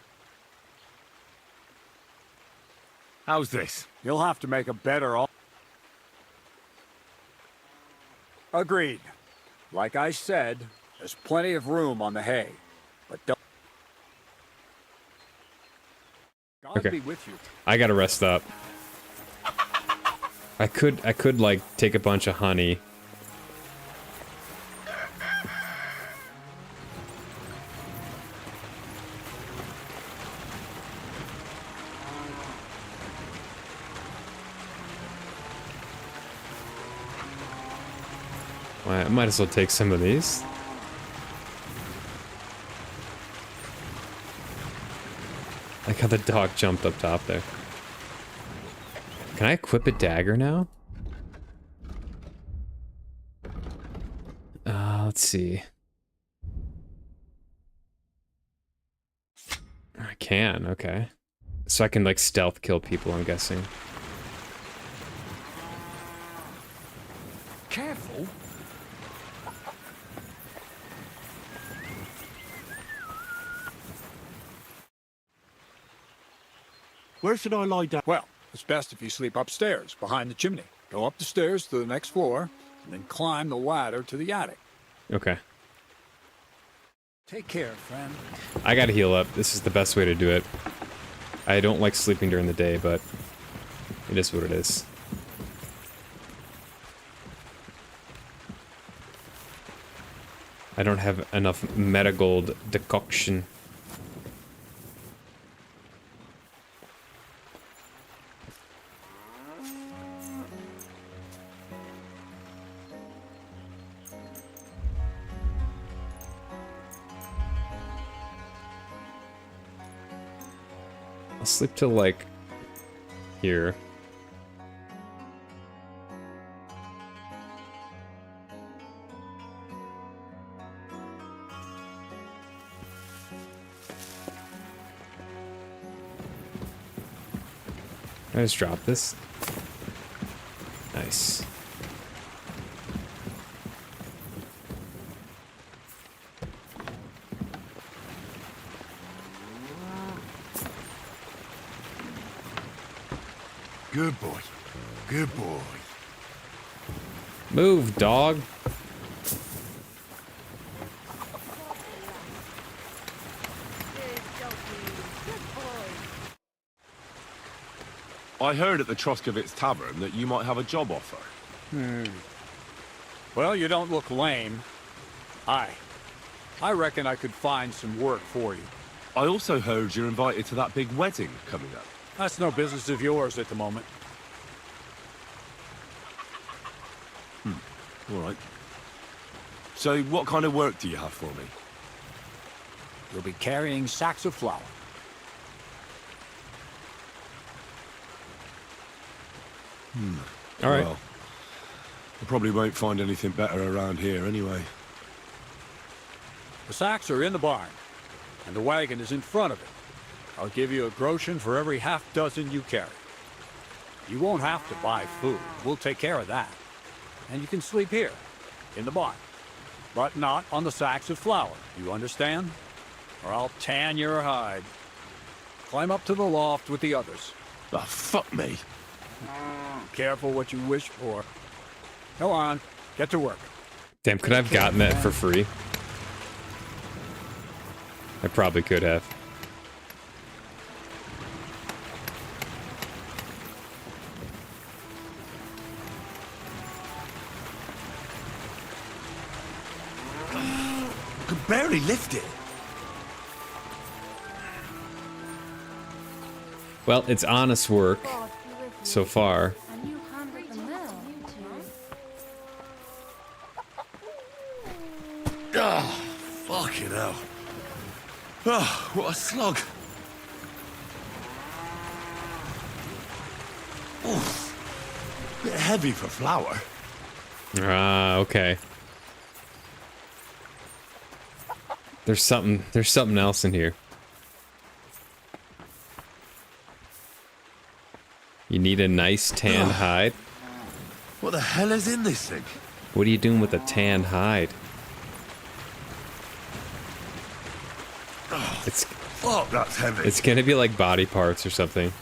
How's this? You'll have to make a better offer. Agreed. Like I said, there's plenty of room on the hay. But don't... God Okay. be with you. I gotta rest up. I could like take a bunch of honey. I might as well take some of these. Like how the dog jumped up top there. Can I equip a dagger now? Let's see. I can, okay. So I can like stealth kill people, I'm guessing. Careful. Where should I lie down? Well, it's best if you sleep upstairs, behind the chimney. Go up the stairs to the next floor, and then climb the ladder to the attic. Okay. Take care, friend. I gotta heal up. This is the best way to do it. I don't like sleeping during the day, but it is what it is. I don't have enough Metagold decoction. I'll sleep till like here. Can I just drop this? Nice. Good boy. Good boy. Move, dog. I heard at the Troskovitz Tavern that you might have a job offer. Well, you don't look lame. I reckon I could find some work for you. I also heard you're invited to that big wedding coming up. That's no business of yours at the moment. All right. So what kind of work do you have for me? You'll be carrying sacks of flour. All right. Well, I probably won't find anything better around here anyway. The sacks are in the barn, and the wagon is in front of it. I'll give you a groschen for every half dozen you carry. You won't have to buy food. We'll take care of that. And you can sleep here, in the barn. But not on the sacks of flour, you understand? Or I'll tan your hide. Climb up to the loft with the others. Oh, fuck me. Careful what you wish for. Go on, get to work. Damn, could I have gotten that for free? I probably could have. Could barely lift it. Well, it's honest work so far. Ah, fucking hell. Oh, what a slug. Oof. Bit heavy for flour. Ah, okay. There's something else in here. You need a nice tanned hide? What the hell is in this thing? What are you doing with a tanned hide? It's Fuck, that's heavy. It's gonna be like body parts or something.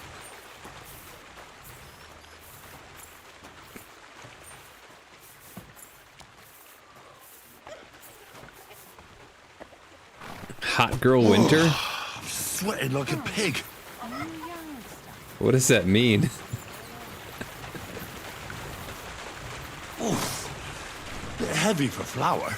Hot girl winter? I'm sweating like a pig. What does that mean? Oof. Bit heavy for flour.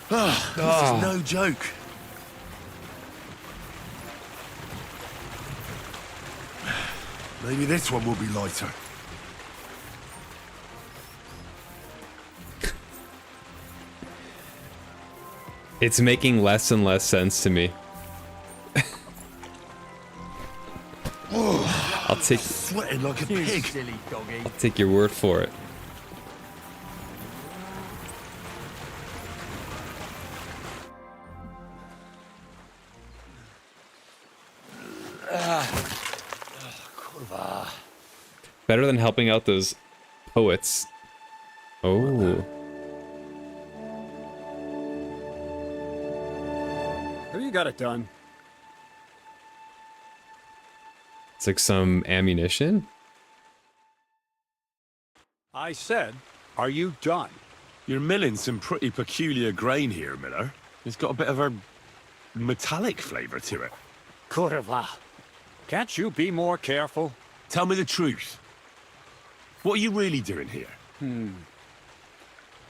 This is no joke. Maybe this one will be lighter. It's making less and less sense to me. I'll take Sweating like a pig. Silly doggy. I'll take your word for it. Better than helping out those poets. Oh. Have you got it done? It's like some ammunition. I said, are you done? You're milling some pretty peculiar grain here, Miller. It's got a bit of a metallic flavor to it. Kurva. Can't you be more careful? Tell me the truth. What are you really doing here?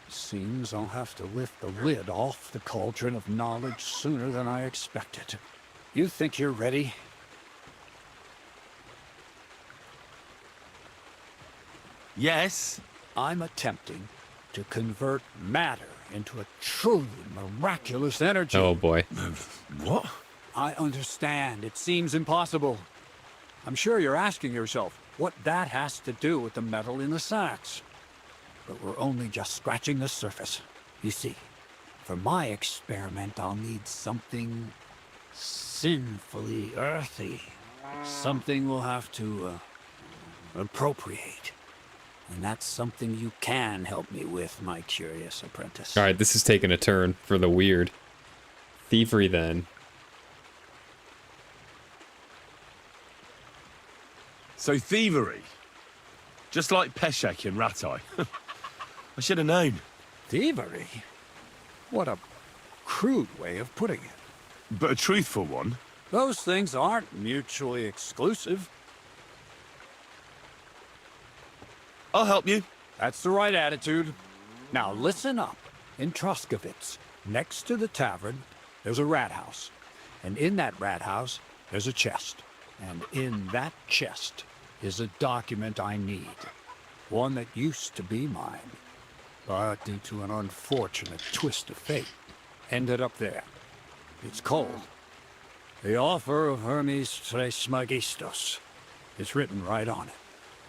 Seems I'll have to lift the lid off the cauldron of knowledge sooner than I expected. You think you're ready? Yes. I'm attempting to convert matter into a truly miraculous energy. Oh boy. What? I understand. It seems impossible. I'm sure you're asking yourself what that has to do with the metal in the sacks. But we're only just scratching the surface. You see, for my experiment, I'll need something sinfully earthy. Something we'll have to appropriate. And that's something you can help me with, my curious apprentice. All right, this is taking a turn for the weird. Thievery, then. So thievery. Just like Peshek in Ratai. I should have known. Thievery? What a crude way of putting it. But a truthful one. Those things aren't mutually exclusive. I'll help you. That's the right attitude. Now listen up. In Troskovitz, next to the tavern, there's a rat house. And in that rat house, there's a chest. And in that chest is a document I need. One that used to be mine. But due to an unfortunate twist of fate, ended up there. It's called The Offer of Hermes Trismegistos. It's written right on it.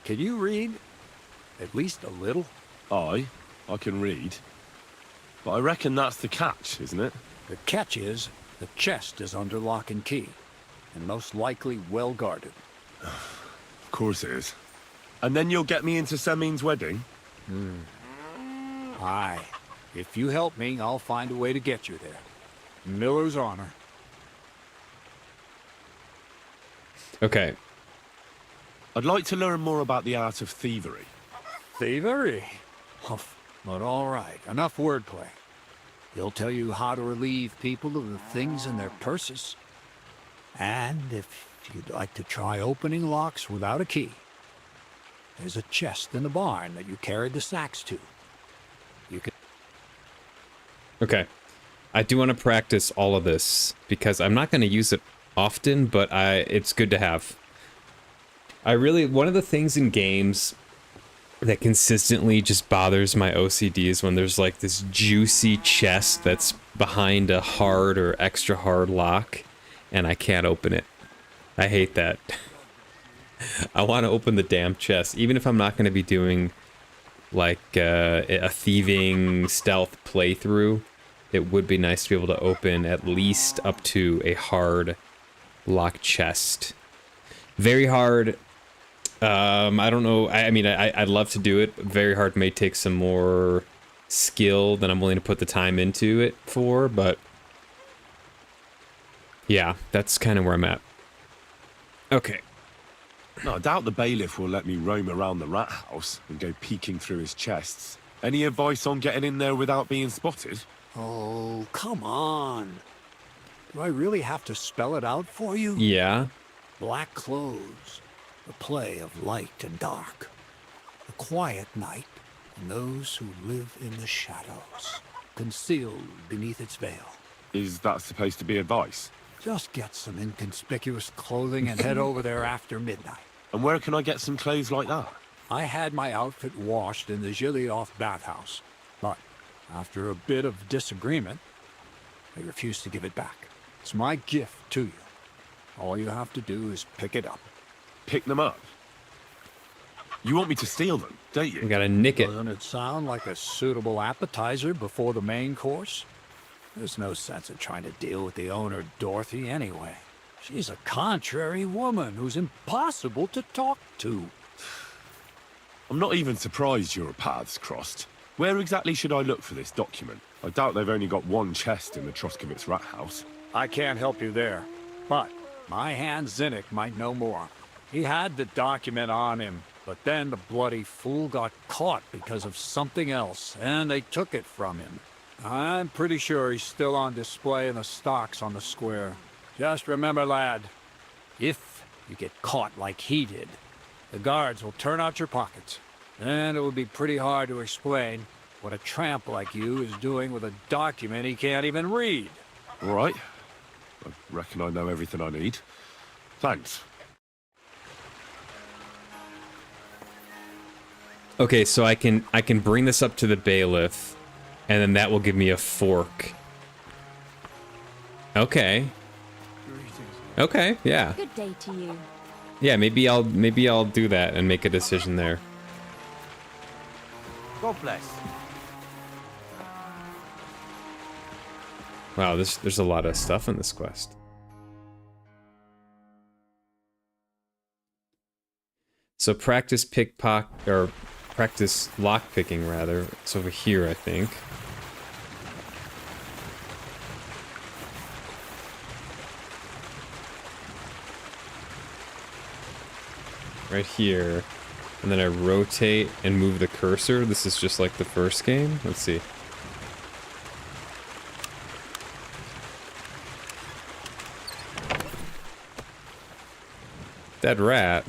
Can you read? At least a little? I can read. But I reckon that's the catch, isn't it? The catch is, the chest is under lock and key, and most likely well guarded. Of course it is. And then you'll get me into Semin's wedding? Aye. If you help me, I'll find a way to get you there. Miller's honor. Okay. I'd like to learn more about the art of thievery. Thievery? But all right, enough wordplay. He'll tell you how to relieve people of the things in their purses. And if you'd like to try opening locks without a key, there's a chest in the barn that you carried the sacks to. You can... Okay. I do want to practice all of this because I'm not going to use it often, but it's good to have. One of the things in games that consistently just bothers my OCD is when there's like this juicy chest that's behind a hard or extra hard lock and I can't open it. I hate that. I want to open the damn chest, even if I'm not going to be doing like a thieving stealth playthrough. It would be nice to be able to open at least up to a hard lock chest. Very hard. I don't know. I mean, I'd love to do it. Very hard may take some more skill than I'm willing to put the time into it for, but yeah, that's kind of where I'm at. Okay. No, I doubt the bailiff will let me roam around the rat house and go peeking through his chests. Any advice on getting in there without being spotted? Oh, come on. Do I really have to spell it out for you? Yeah. Black clothes, the play of light and dark, a quiet night, and those who live in the shadows, concealed beneath its veil. Is that supposed to be advice? Just get some inconspicuous clothing and head over there after midnight. And where can I get some clothes like that? I had my outfit washed in the Gilioth bathhouse, but after a bit of disagreement, I refuse to give it back. It's my gift to you. All you have to do is pick it up. Pick them up? You want me to steal them, don't you? We gotta nick it. Doesn't it sound like a suitable appetizer before the main course? There's no sense in trying to deal with the owner, Dorothy, anyway. She's a contrary woman who's impossible to talk to. I'm not even surprised your paths crossed. Where exactly should I look for this document? I doubt they've only got one chest in the Troskovitz rat house. I can't help you there, but my hand Zinnik might know more. He had the document on him, but then the bloody fool got caught because of something else, and they took it from him. I'm pretty sure he's still on display in the stocks on the square. Just remember, lad, if you get caught like he did, the guards will turn out your pockets. And it will be pretty hard to explain what a tramp like you is doing with a document he can't even read. All right. I reckon I know everything I need. Thanks. Okay, so I can bring this up to the bailiff, and then that will give me a fork. Okay. Okay, yeah. Good day to you. Yeah, maybe I'll do that and make a decision there. God bless. Wow, there's a lot of stuff in this quest. So practice pickpocket, or practice lockpicking rather. It's over here, I think. Right here. And then I rotate and move the cursor. This is just like the first game. Let's see. Dead rat.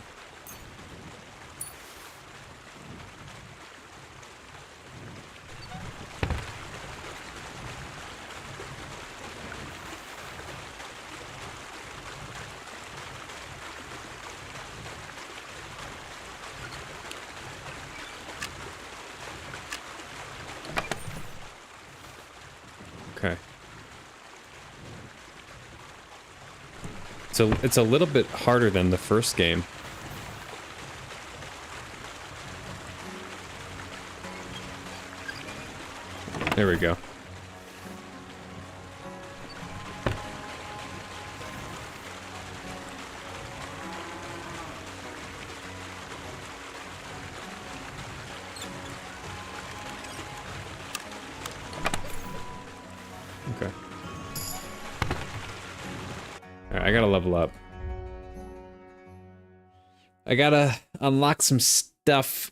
Okay. So it's a little bit harder than the first game. There we go. Okay. Alright, I gotta level up. I gotta unlock some stuff.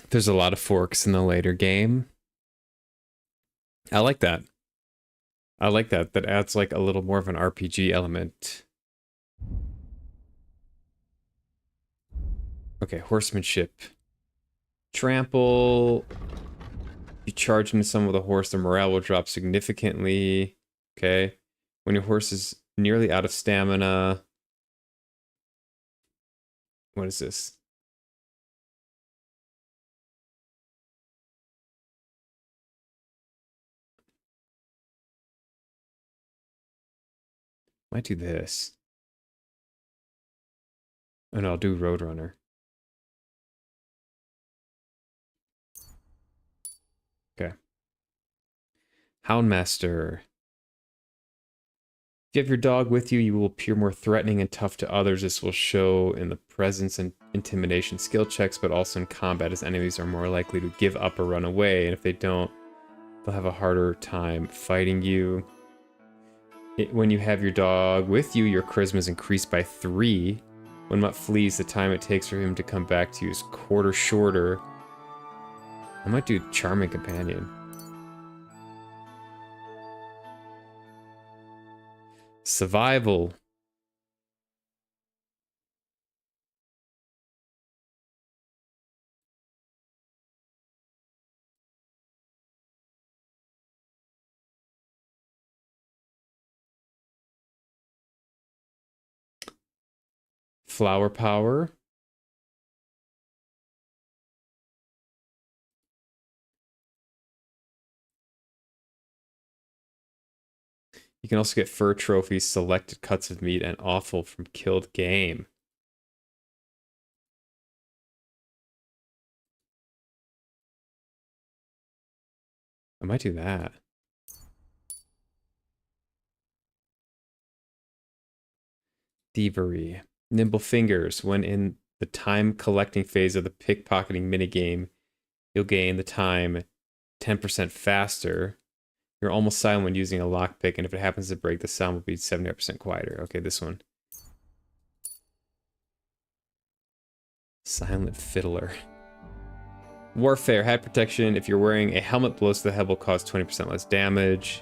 There's a lot of forks in the later game. I like that. I like that. That adds like a little more of an RPG element. Okay, horsemanship. Trample. You charge into someone with a horse, the morale will drop significantly. Okay. When your horse is nearly out of stamina. What is this? Might do this. Oh no, I'll do Roadrunner. Okay. Houndmaster. If you have your dog with you, you will appear more threatening and tough to others. This will show in the presence and intimidation skill checks, but also in combat, as enemies are more likely to give up or run away. And if they don't, they'll have a harder time fighting you. When you have your dog with you, your charisma is increased by 3. When Mutt flees, the time it takes for him to come back to you is quarter shorter. I might do Charming Companion. Survival. Flower power. You can also get fur trophies, selected cuts of meat, and offal from killed game. I might do that. Thievery. Nimble fingers. When in the time collecting phase of the pickpocketing minigame, you'll gain the time 10% faster. You're almost silent when using a lockpick, and if it happens to break, the sound will be 70% quieter. Okay, this one. Silent Fiddler. Warfare. Head protection. If you're wearing a helmet, blows to the head will cause 20% less damage.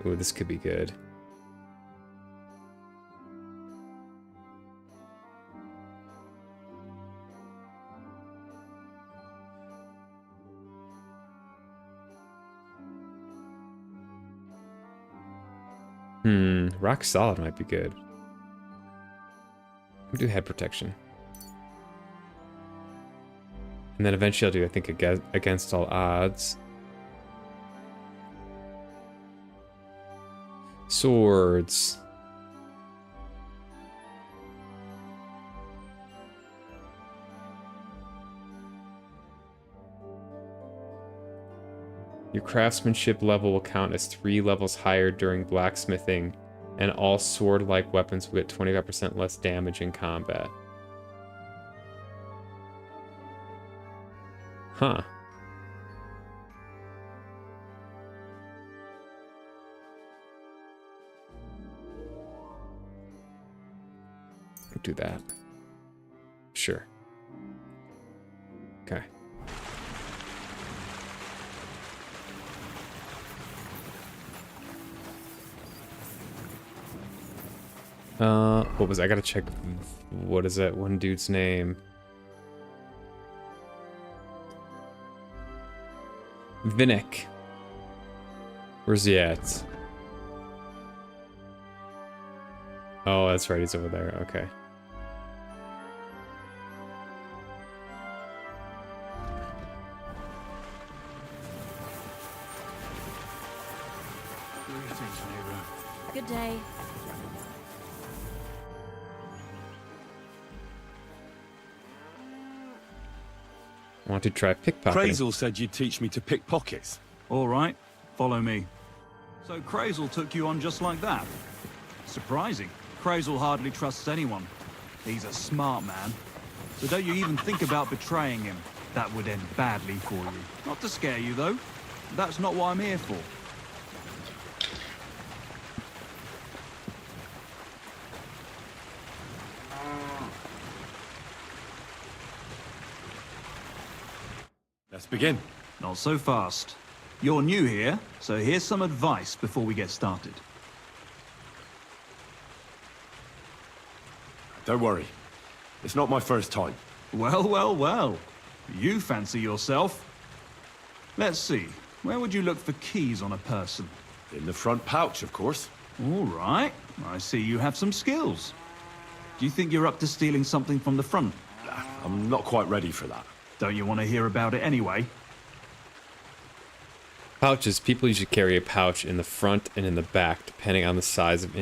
Ooh, this could be good. Rock solid might be good. We'll do head protection. And then eventually I'll do, I think, against all odds. Swords. Your craftsmanship level will count as 3 levels higher during blacksmithing, and all sword-like weapons will get 25% less damage in combat. Huh. Do that. Sure. Okay. What was I gotta check? What is that one dude's name? Vinnick. Where's he at? Oh, that's right, he's over there. Okay. Good day. Want to try pickpocketing? Crazel said you'd teach me to pick pockets. All right, follow me. So Crazel took you on just like that? Surprising. Crazel hardly trusts anyone. He's a smart man. So don't you even think about betraying him. That would end badly for you. Not to scare you, though. That's not what I'm here for. Let's begin. Not so fast. You're new here, so here's some advice before we get started. Don't worry. It's not my first time. Well, well, well. You fancy yourself. Let's see. Where would you look for keys on a person? In the front pouch, of course. All right. I see you have some skills. Do you think you're up to stealing something from the front? I'm not quite ready for that. Don't you want to hear about it anyway? Pouches. People usually carry a pouch in the front and in the back, depending on the size of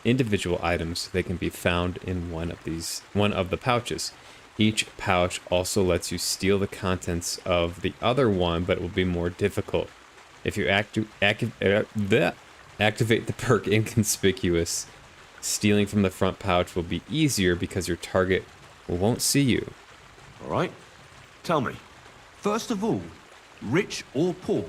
individual items. They can be found in one of the pouches. Each pouch also lets you steal the contents of the other one, but it will be more difficult. If you activate the perk Inconspicuous, stealing from the front pouch will be easier because your target won't see you. All right. Tell me. First of all, rich or poor,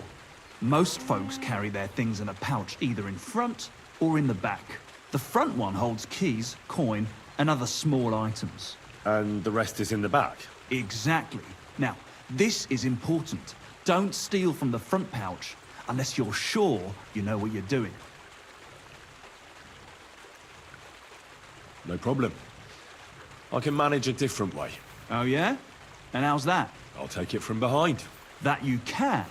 most folks carry their things in a pouch either in front or in the back. The front one holds keys, coin, and other small items. And the rest is in the back? Exactly. Now, this is important. Don't steal from the front pouch unless you're sure you know what you're doing. No problem. I can manage a different way. Oh, yeah? And how's that? I'll take it from behind. That you can.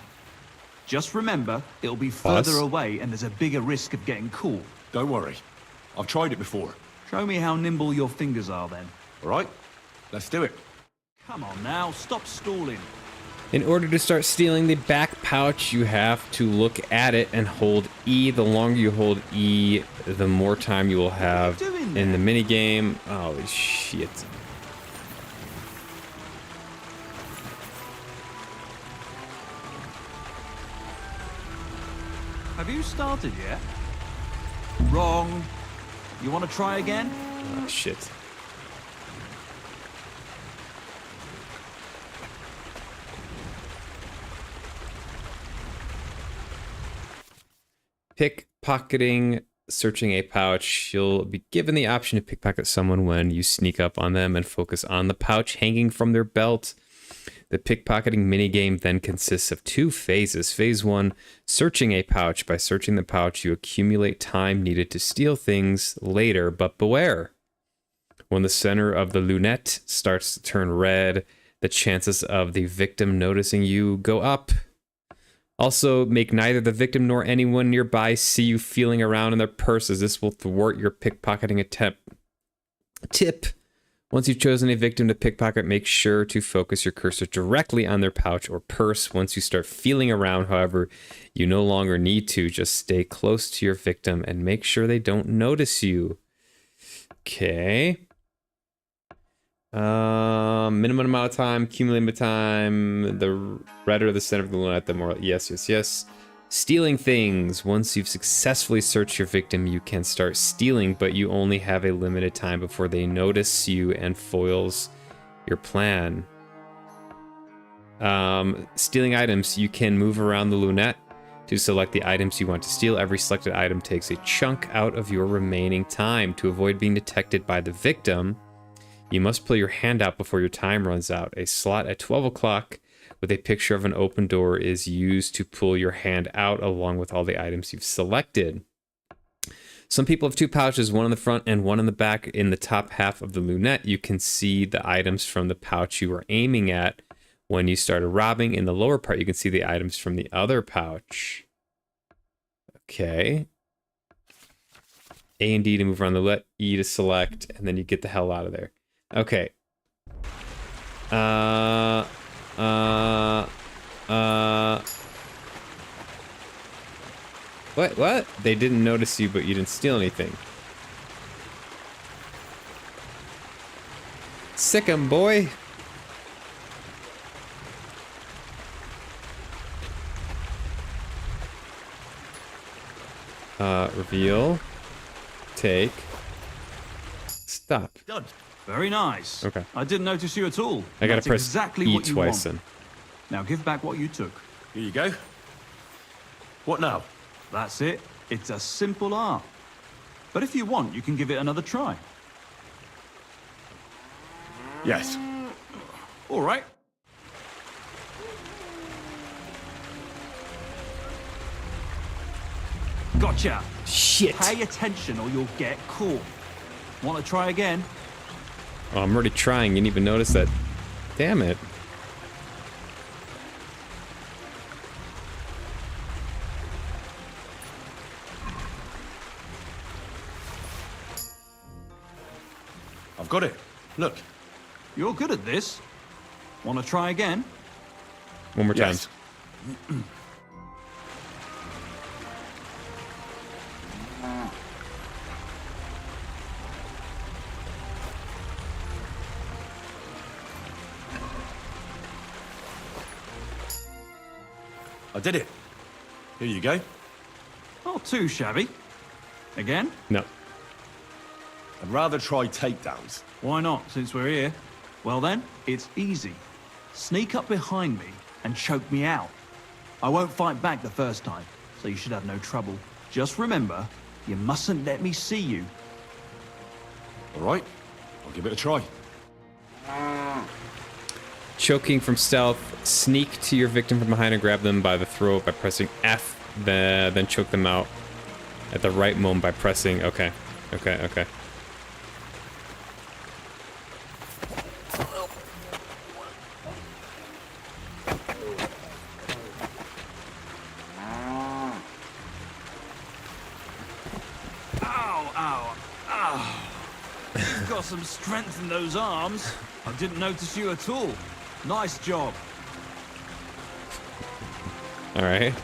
Just remember, it'll be further away and there's a bigger risk of getting caught. Don't worry. I've tried it before. Show me how nimble your fingers are then. All right, let's do it. Come on now, stop stalling. In order to start stealing the back pouch, you have to look at it and hold E. The longer you hold E, the more time you will have in the minigame. Holy shit. Have you started yet? Wrong. You want to try again? Oh, shit. Pickpocketing, searching a pouch. You'll be given the option to pickpocket someone when you sneak up on them and focus on the pouch hanging from their belt. The pickpocketing minigame then consists of 2 phases. Phase 1, searching a pouch. By searching the pouch, you accumulate time needed to steal things later, but beware. When the center of the lunette starts to turn red, the chances of the victim noticing you go up. Also, make neither the victim nor anyone nearby see you feeling around in their purses. This will thwart your pickpocketing attempt. Tip: once you've chosen a victim to pickpocket, make sure to focus your cursor directly on their pouch or purse. Once you start feeling around, however, you no longer need to. Just stay close to your victim and make sure they don't notice you. Okay. Minimum amount of time, cumulative time, the redder the center of the lunette, the more. Yes. Stealing things. Once you've successfully searched your victim, you can start stealing, but you only have a limited time before they notice you and foils your plan. Stealing items. You can move around the lunette to select the items you want to steal. Every selected item takes a chunk out of your remaining time. To avoid being detected by the victim, you must pull your hand out before your time runs out. A slot at 12 o'clock with a picture of an open door is used to pull your hand out along with all the items you've selected. Some people have 2 pouches, one in the front and one in the back. In the top half of the lunette, you can see the items from the pouch you were aiming at when you started robbing. In the lower part, you can see the items from the other pouch. Okay. A and D to move around the lunette, E to select, and then you get the hell out of there. Okay. What? They didn't notice you, but you didn't steal anything. Sick 'em, boy. Reveal. Take. Stop. Done. Very nice. Okay. I didn't notice you at all. I gotta That's press exactly E what you twice want. then. Now give back what you took. Here you go. What now? That's it. It's a simple art. But if you want, you can give it another try. Yes. All right. Gotcha. Shit. Pay attention or you'll get caught. Want to try again? Oh, I'm already trying. You didn't even notice that. Damn it. I've got it. Look. You're good at this. Want to try again? One more time. Yes. I did it. Here you go. Not too shabby. Again? No. I'd rather try takedowns. Why not, since we're here? Well then, it's easy. Sneak up behind me and choke me out. I won't fight back the first time, so you should have no trouble. Just remember, you mustn't let me see you. All right. I'll give it a try. Choking from stealth. Sneak to your victim from behind and grab them by the throat by pressing F. Then choke them out at the right moment by pressing... Okay. You've got some strength in those arms. I didn't notice you at all. Nice job. All right.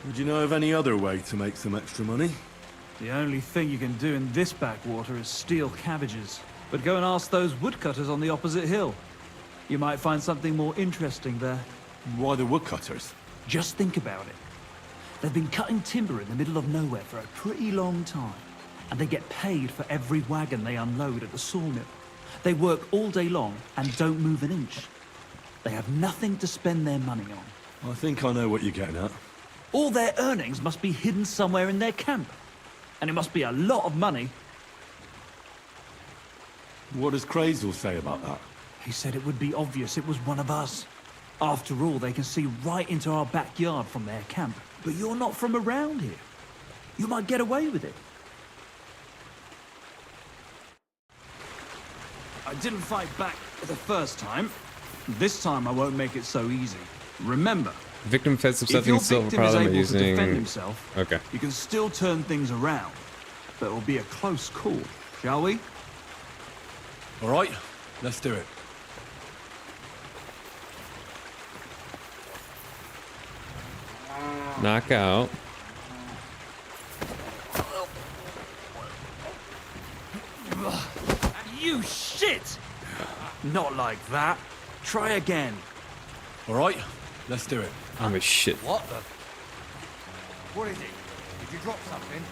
Would you know of any other way to make some extra money? The only thing you can do in this backwater is steal cabbages. But go and ask those woodcutters on the opposite hill. You might find something more interesting there. Why the woodcutters? Just think about it. They've been cutting timber in the middle of nowhere for a pretty long time. And they get paid for every wagon they unload at the sawmill. They work all day long and don't move an inch. They have nothing to spend their money on. I think I know what you're getting at. All their earnings must be hidden somewhere in their camp. And it must be a lot of money. What does Crazel say about that? He said it would be obvious it was one of us. After all, they can see right into our backyard from their camp. But you're not from around here. You might get away with it. I didn't fight back the first time. This time I won't make it so easy. Remember, Victim feds himself if your against silver victim is problem able using... to defend himself, Okay. you can still turn things around. But it will be a close call, shall we? All right, let's do it. Knockout. You shit! Not like that. Try again. All right, let's do it. I'm a shit. What the? What is it? Did you drop something?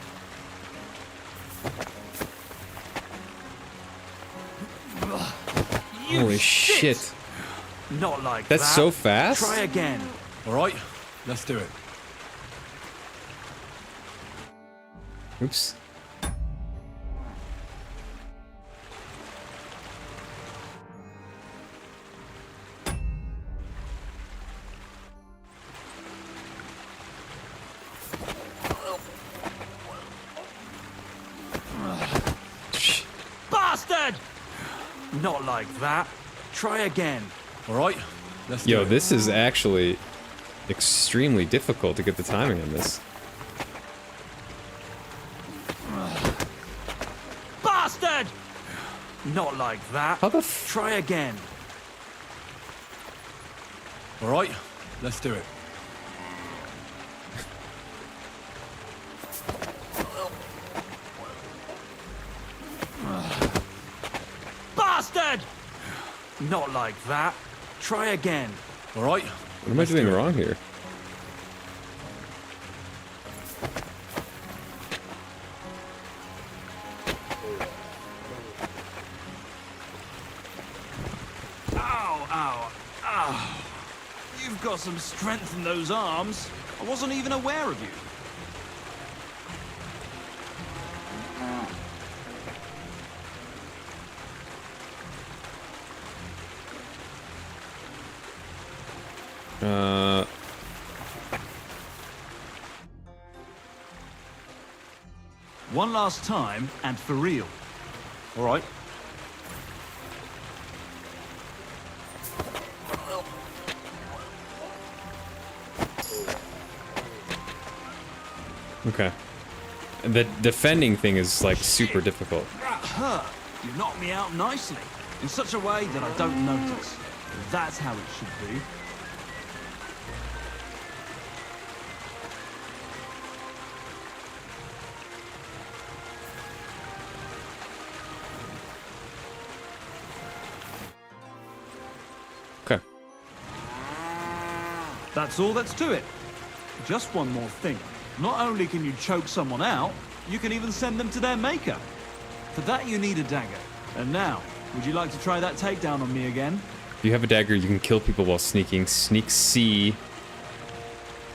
Holy shit. Not like That's that. so fast? Try again. All right, let's do it. Oops. Bastard! Not like that. Try again. All right, let's do Yo, it. this is actually extremely difficult to get the timing on this. Bastard! Not like that. How the Try again. All right, let's do it. Bastard! Not like that. Try again. All right. What am I doing wrong here? Ow, ow, ow. You've got some strength in those arms. I wasn't even aware of you. One last time, and for real. All right. Okay. The defending thing is like super difficult. That hurt. You knocked me out nicely, in such a way that I don't notice. That's how it should be. Okay. That's all that's to it. Just one more thing. Not only can you choke someone out, you can even send them to their maker. For that you need a dagger. And now, would you like to try that takedown on me again? If you have a dagger, you can kill people while sneaking. Sneak C,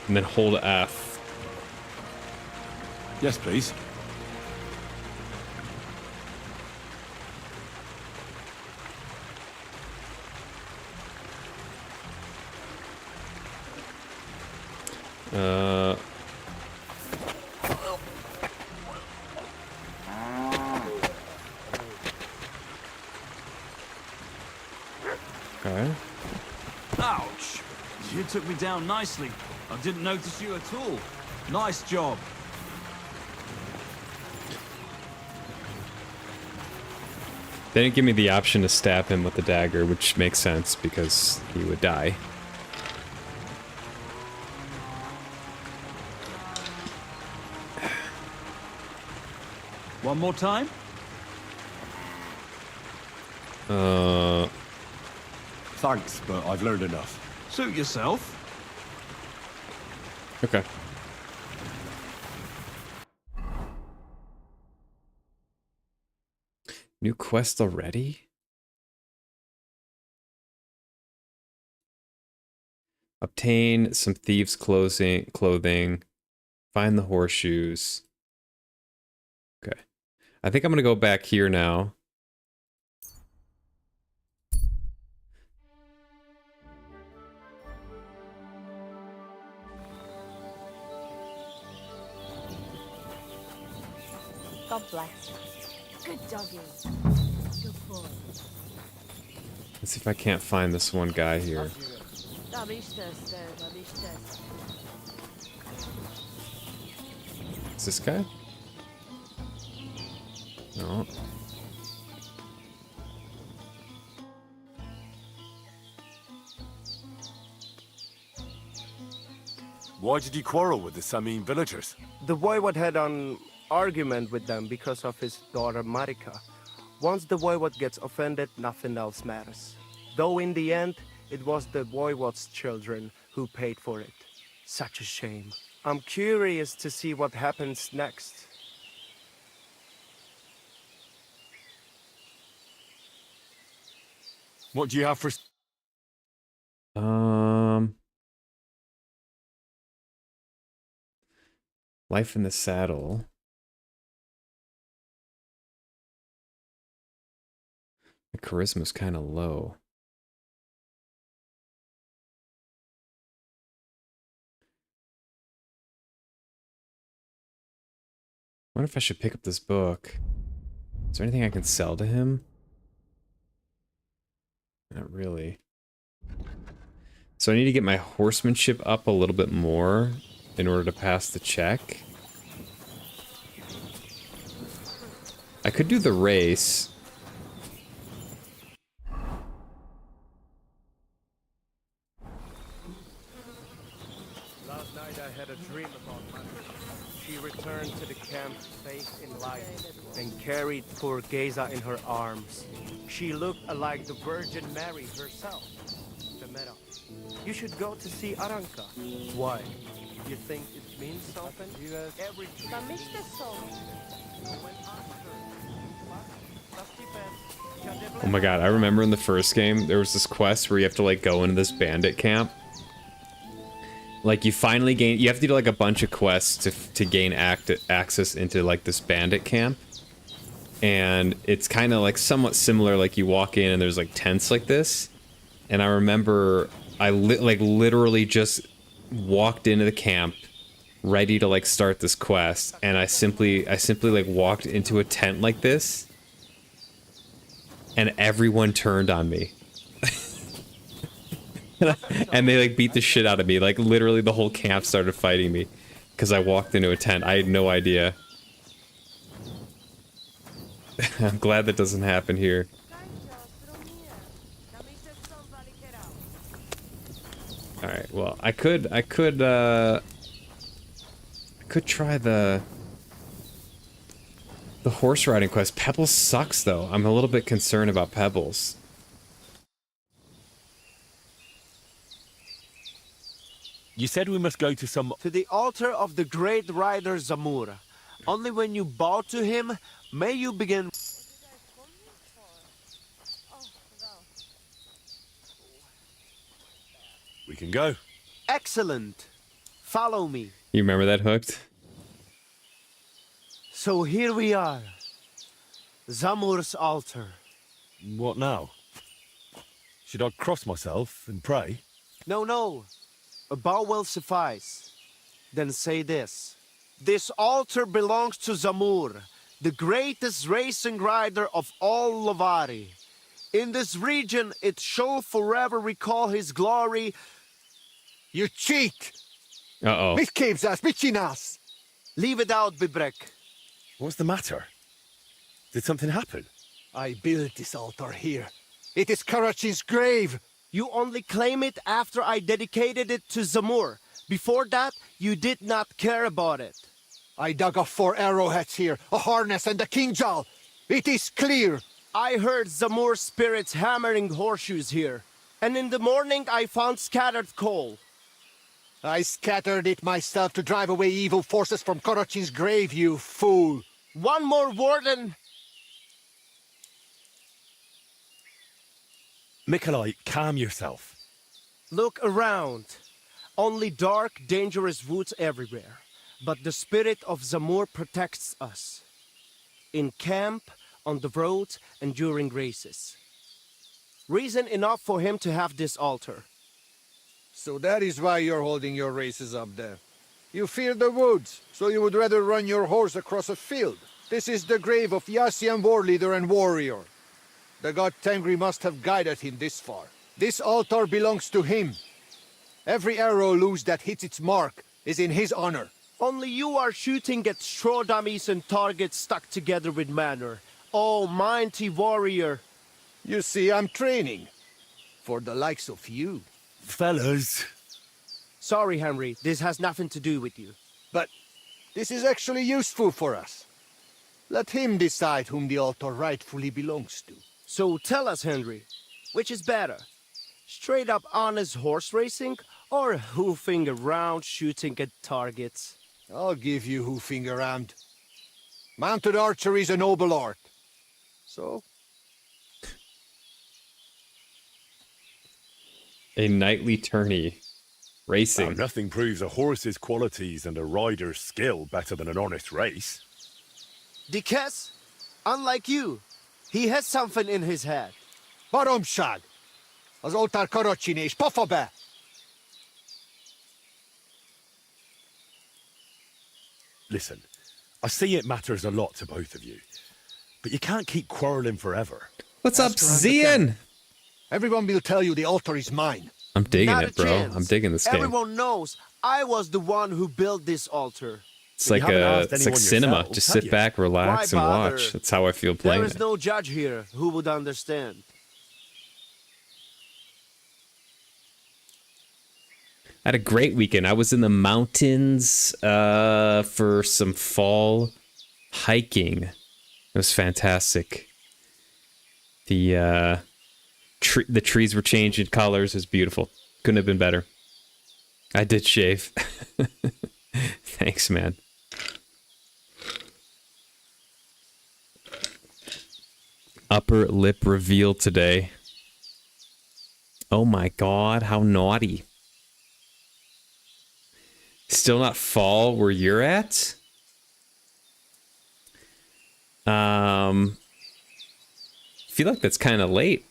and then hold F. Yes, please. Okay. Ouch! You took me down nicely. I didn't notice you at all. Nice job. They didn't give me the option to stab him with the dagger, which makes sense because he would die. One more time? Thanks, but I've learned enough. Suit yourself. Okay. New quest already? Obtain some thieves' clothing. Find the horseshoes. Okay. I think I'm gonna go back here now. God bless. Good doggy. Good boy. Let's see if I can't find this one guy here. Is this guy? No. Why did you quarrel with the Samin villagers? The voivod had an argument with them because of his daughter Marika. Once the voivod gets offended, nothing else matters. Though in the end, it was the voivod's children who paid for it. Such a shame. I'm curious to see what happens next. What do you have for... Life in the saddle. My charisma's kind of low. I wonder if I should pick up this book. Is there anything I can sell to him? Not really. So I need to get my horsemanship up a little bit more in order to pass the check. I could do the race. Last night I had a dream about Marika. She returned to the camp bathed in light and carried poor Geza in her arms. She looked like the Virgin Mary herself. Demera, you should go to see Aranka. Why? You think it means something? Every Oh my god, I remember in the first game, there was this quest where you have to like go into this bandit camp. Like you finally gain, you have to do like a bunch of quests to gain access into like this bandit camp. And it's kind of like somewhat similar, like you walk in and there's like tents like this. And I remember I literally just walked into the camp ready to like start this quest, and I simply like walked into a tent like this and everyone turned on me. And they like beat the shit out of me. Like literally the whole camp started fighting me because I walked into a tent. I had no idea. I'm glad that doesn't happen here. Alright, well, I could try the horse riding quest. Pebbles sucks though. I'm a little bit concerned about Pebbles. You said we must go to some... To the altar of the great rider Zamur. Only when you bow to him, may you begin... We can go. Excellent. Follow me. You remember that hooked? So here we are. Zamur's altar. What now? Should I cross myself and pray? No. A bow will suffice. Then say this. This altar belongs to Zamur, the greatest racing rider of all Lavari. In this region, it shall forever recall his glory. You cheat! Uh-oh. Miscaves us, Michinas! Leave it out, Bibrek. What's the matter? Did something happen? I built this altar here. It is Karachin's grave! You only claim it after I dedicated it to Zamur. Before that, you did not care about it. I dug up 4 arrowheads here, a harness and a kingjal. It is clear. I heard Zamor spirits hammering horseshoes here. And in the morning I found scattered coal. I scattered it myself to drive away evil forces from Korochin's grave, you fool. One more word and... Mikolai, calm yourself. Look around. Only dark, dangerous woods everywhere. But the spirit of Zamor protects us. In camp, on the road, and during races. Reason enough for him to have this altar. So that is why you're holding your races up there. You fear the woods, so you would rather run your horse across a field. This is the grave of Yassian war leader and warrior. The god Tengri must have guided him this far. This altar belongs to him. Every arrow loose that hits its mark is in his honor. Only you are shooting at straw dummies and targets stuck together with manner. Oh, mighty warrior. You see, I'm training. For the likes of you. Fellas. Sorry, Henry. This has nothing to do with you. But this is actually useful for us. Let him decide whom the altar rightfully belongs to. So tell us, Henry, which is better? Straight up honest horse racing or hoofing around shooting at targets? I'll give you hoofing around. Mounted archery is a noble art. So? A knightly tourney. Racing. Well, nothing proves a horse's qualities and a rider's skill better than an honest race. Dikes, unlike you, he has something in his head. Baromság! Az oltár Korocsin és pofa be! Listen, I see it matters a lot to both of you, but you can't keep quarreling forever. What's up, Zian? Everyone will tell you the altar is mine. I'm digging Not it, a bro. chance. I'm digging this game. Everyone knows I was the one who built this altar. It's like cinema. Just sit back, relax, Why and bother? watch. That's how I feel playing There is it. no judge here who would understand. I had a great weekend. I was in the mountains for some fall hiking. It was fantastic. The trees were changing colors. It was beautiful. Couldn't have been better. I did shave. Thanks, man. Upper lip reveal today. Oh my god, how naughty. Still not fall where you're at? Feel like that's kind of late.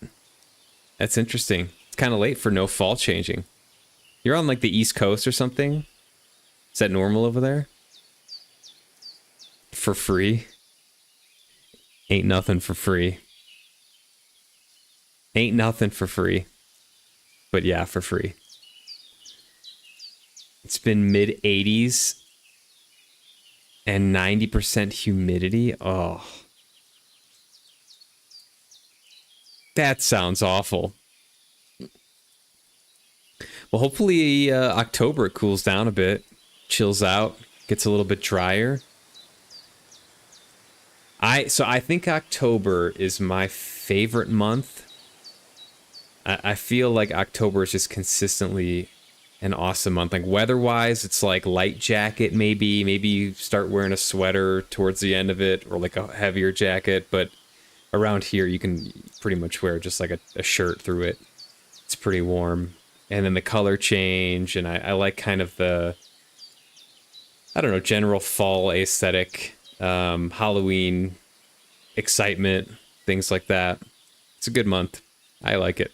That's interesting. It's kind of late for no fall changing. You're on like the East Coast or something? Is that normal over there? For free? Ain't nothing for free. Ain't nothing for free. But yeah, for free. It's been mid 80s and 90% humidity. Oh. That sounds awful. Well, hopefully October it cools down a bit, chills out, gets a little bit drier. I think October is my favorite month. I feel like October is just consistently an awesome month. Like weather-wise, it's like light jacket maybe. Maybe you start wearing a sweater towards the end of it, or like a heavier jacket. But around here, you can pretty much wear just like a shirt through it. It's pretty warm. And then the color change, and I like kind of the, I don't know, general fall aesthetic, Halloween excitement, things like that. It's a good month. I like it.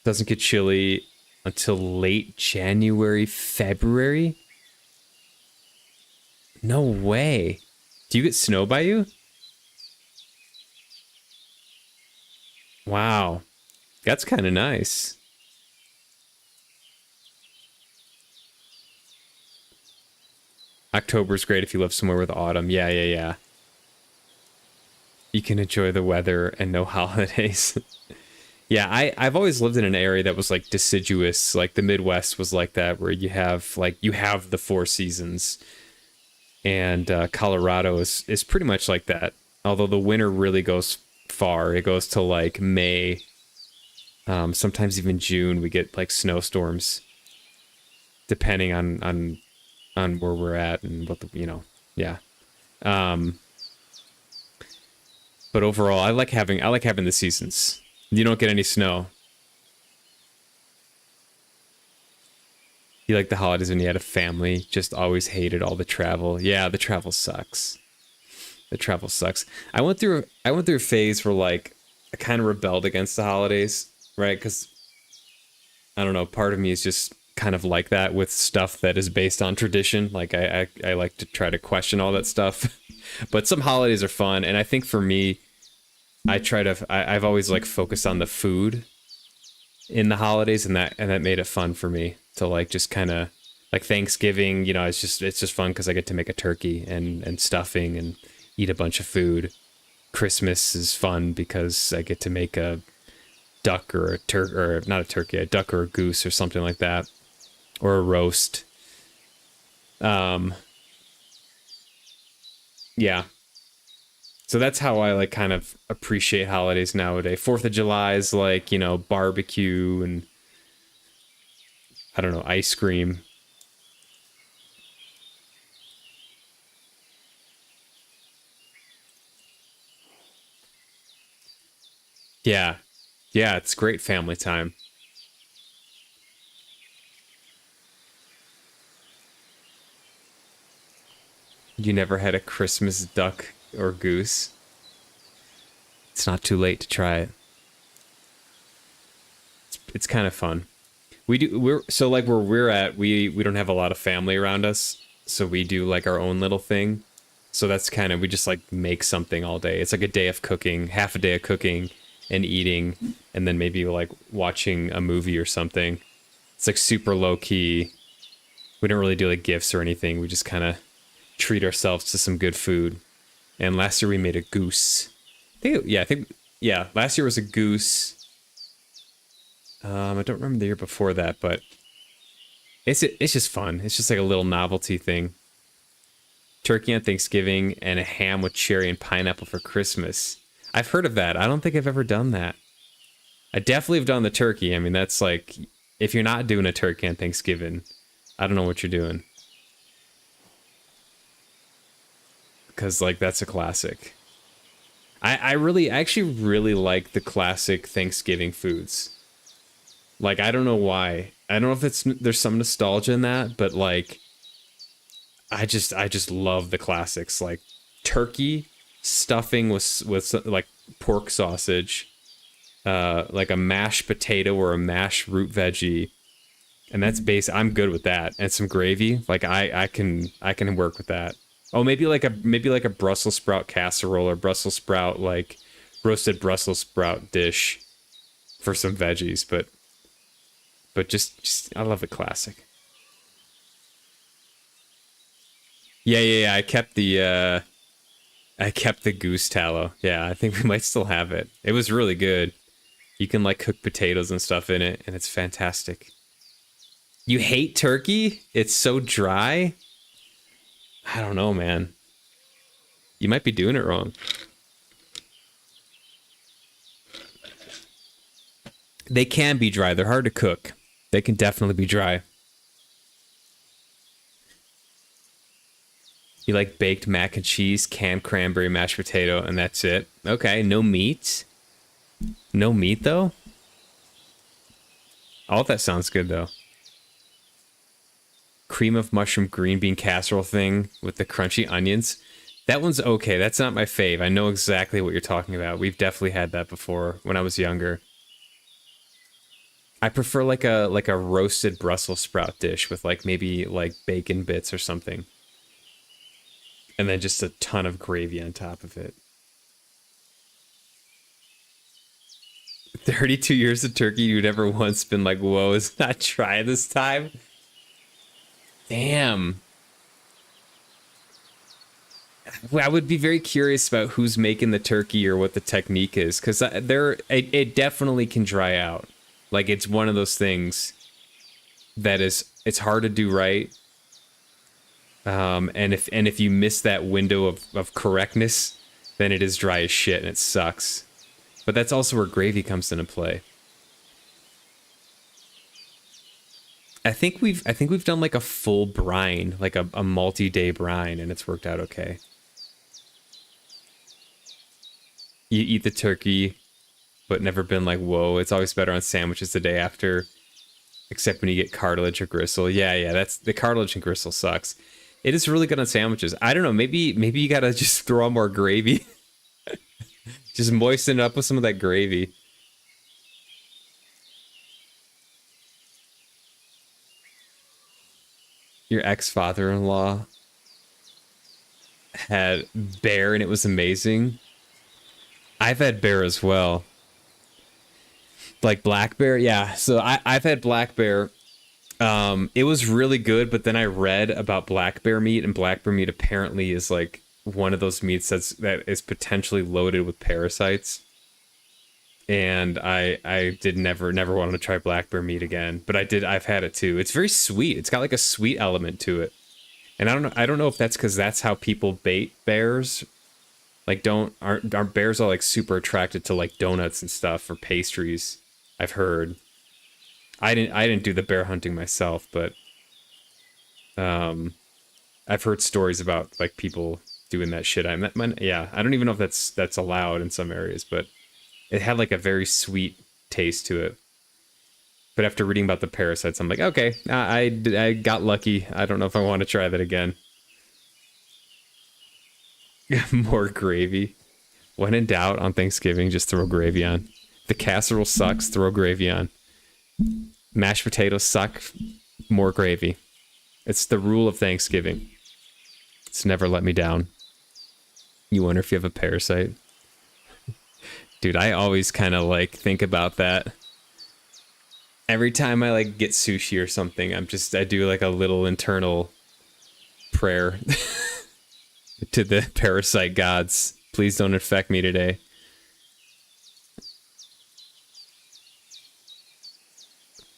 Doesn't get chilly until late January, February. No way. Do you get snow by you? Wow. That's kind of nice. October's great if you live somewhere with autumn. Yeah. You can enjoy the weather and no holidays. Yeah, I've always lived in an area that was like deciduous. Like the Midwest was like that, where you have the 4 seasons, and Colorado is pretty much like that. Although the winter really goes far. It goes to like May, sometimes even June. We get like snowstorms, depending on where we're at and what yeah. But overall, I like having the seasons. You don't get any snow. You like the holidays when you had a family. Just always hated all the travel. Yeah, the travel sucks. The travel sucks. I went through a phase where like I kind of rebelled against the holidays, right? Because I don't know, part of me is just kind of like that with stuff that is based on tradition. Like I like to try to question all that stuff. But some holidays are fun, and I think for me, I've always like focused on the food in the holidays, and that made it fun for me to like just kind of like Thanksgiving. It's just fun because I get to make a turkey and stuffing and eat a bunch of food. Christmas is fun because I get to make a duck or not a turkey, a duck or a goose or something like that, or a roast. Yeah. So that's how I like kind of appreciate holidays nowadays. 4th of July is like, barbecue and I don't know, ice cream. Yeah. Yeah, it's great family time. You never had a Christmas duck or goose? It's not too late to try it. It's kind of fun. Where we're at, we don't have a lot of family around us, so we do like our own little thing. So that's we just like make something all day. It's like a day of cooking, half a day of cooking and eating, and then maybe like watching a movie or something. It's like super low key. We don't really do like gifts or anything. We just kind of treat ourselves to some good food. And last year we made a goose. I think last year was a goose. I don't remember the year before that, but it's just fun. It's just like a little novelty thing. Turkey on Thanksgiving and a ham with cherry and pineapple for Christmas. I've heard of that. I don't think I've ever done that. I definitely have done the turkey. I mean, that's like, if you're not doing a turkey on Thanksgiving, I don't know what you're doing. Because like that's a classic. I actually really like the classic Thanksgiving foods. Like, I don't know why. I don't know if there's some nostalgia in that, but like I just love the classics, like turkey stuffing with like pork sausage, like a mashed potato or a mashed root veggie, and that's base. I'm good with that, and some gravy. Like I can work with that. Oh, maybe like a Brussels sprout casserole or Brussels sprout like roasted Brussels sprout dish for some veggies, but just I love the classic. Yeah. I kept the goose tallow. Yeah, I think we might still have it. It was really good. You can like cook potatoes and stuff in it, and it's fantastic. You hate turkey? It's so dry? I don't know, man. You might be doing it wrong. They can be dry. They're hard to cook. They can definitely be dry. You like baked mac and cheese, canned cranberry, mashed potato, and that's it. Okay, no meat. No meat, though? All that sounds good, though. Cream of mushroom green bean casserole thing with the crunchy onions. That one's okay. That's not my fave. I know exactly what you're talking about. We've definitely had that before when I was younger. I prefer like a roasted Brussels sprout dish with like maybe like bacon bits or something. And then just a ton of gravy on top of it. 32 years of turkey, you'd never once been like, whoa, it's not dry this time? Damn. I would be very curious about who's making the turkey or what the technique is, because it definitely can dry out. Like, it's one of those things that it's hard to do right. And if you miss that window of correctness, then it is dry as shit and it sucks. But that's also where gravy comes into play. I think we've done like a full brine, like a multi-day brine, and it's worked out okay. You eat the turkey, but never been like, whoa, it's always better on sandwiches the day after. Except when you get cartilage or gristle. Yeah, that's the cartilage and gristle sucks. It is really good on sandwiches. I don't know, maybe you gotta just throw on more gravy. Just moisten it up with some of that gravy. Your ex-father-in-law had bear and it was amazing. I've had bear as well. Like black bear, yeah. So I've had black bear. It was really good, but then I read about black bear meat, and black bear meat apparently is like one of those meats that is potentially loaded with parasites. And I did never want to try black bear meat again, but I've had it too. It's very sweet. It's got like a sweet element to it. And I don't know if that's because that's how people bait bears. Like aren't bears all like super attracted to like donuts and stuff or pastries? I've heard. I didn't do the bear hunting myself, but I've heard stories about like people doing that shit. I don't even know if that's allowed in some areas, but it had like a very sweet taste to it. But after reading about the parasites, I'm like, okay, I got lucky. I don't know if I want to try that again. More gravy. When in doubt on Thanksgiving, just throw gravy on. The casserole sucks, throw gravy on. Mashed potatoes suck, more gravy. It's the rule of Thanksgiving. It's never let me down. You wonder if you have a parasite? Dude, I always kind of like think about that. Every time I like get sushi or something, I do like a little internal prayer to the parasite gods. Please don't infect me today.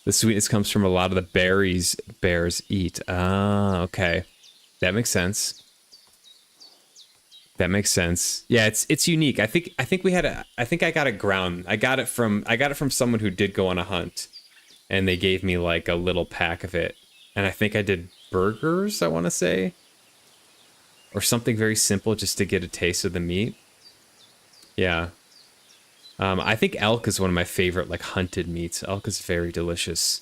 The sweetness comes from a lot of the berries bears eat. Ah, okay. That makes sense. That makes sense. Yeah, it's unique. I think I got it ground. I got it from someone who did go on a hunt, and they gave me like a little pack of it. And I think I did burgers, I want to say, or something very simple just to get a taste of the meat. Yeah. I think elk is one of my favorite like hunted meats. Elk is very delicious.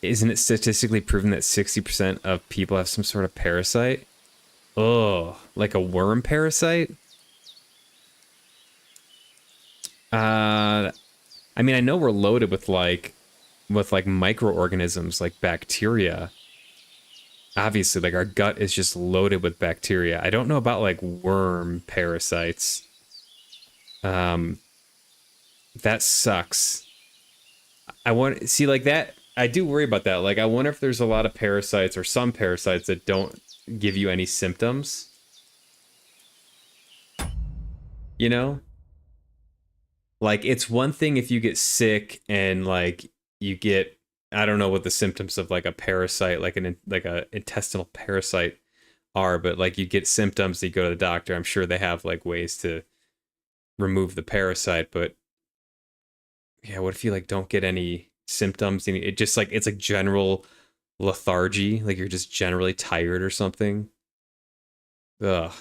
Isn't it statistically proven that 60% of people have some sort of parasite? Oh, like a worm parasite? I mean, I know we're loaded with microorganisms like bacteria. Obviously, like our gut is just loaded with bacteria. I don't know about like worm parasites. That sucks. I want see like that. I do worry about that. Like, I wonder if there's a lot of parasites or some parasites that don't give you any symptoms. You know? Like, it's one thing if you get sick and like you get, I don't know what the symptoms of like a parasite, like a intestinal parasite are, but like you get symptoms, you go to the doctor. I'm sure they have like ways to remove the parasite, but yeah, what if you like don't get any symptoms and it just like it's like general lethargy, like you're just generally tired or something? Ugh.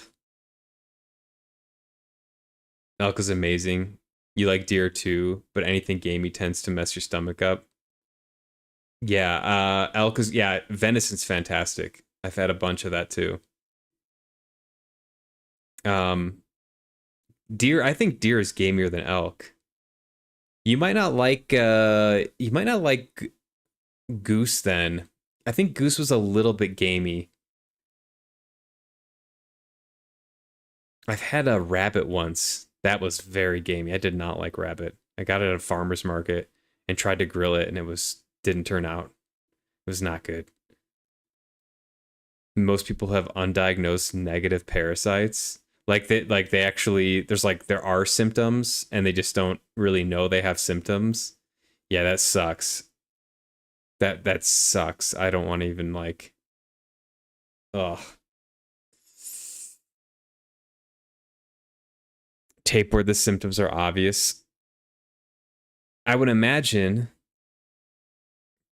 Elk is amazing. You like deer too, but anything gamey tends to mess your stomach up. Yeah, elk is, yeah, venison's fantastic. I've had a bunch of that too. Deer, I think deer is gamier than elk. You might not like goose then. I think goose was a little bit gamey. I've had a rabbit once. That was very gamey. I did not like rabbit. I got it at a farmer's market and tried to grill it and it didn't turn out. was not good. Most people have undiagnosed negative parasites. They actually, there are symptoms and they just don't really know they have symptoms. Yeah, that sucks. That sucks. I don't want to even ugh. Tape where the symptoms are obvious. I would imagine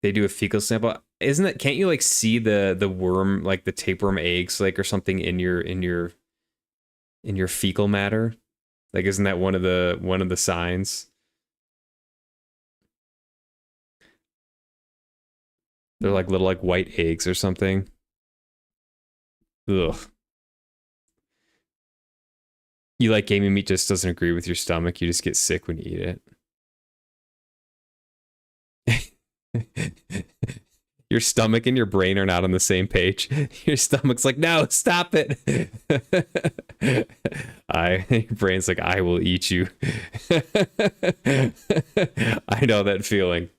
they do a fecal sample. Isn't that, can't you see the worm, the tapeworm eggs or something in your fecal matter? Isn't that one of the signs? They're little white eggs or something. Ugh. You gaming meat just doesn't agree with your stomach. You just get sick when you eat it. Your stomach and your brain are not on the same page. Your stomach's no, stop it. Your brain's I will eat you. I know that feeling.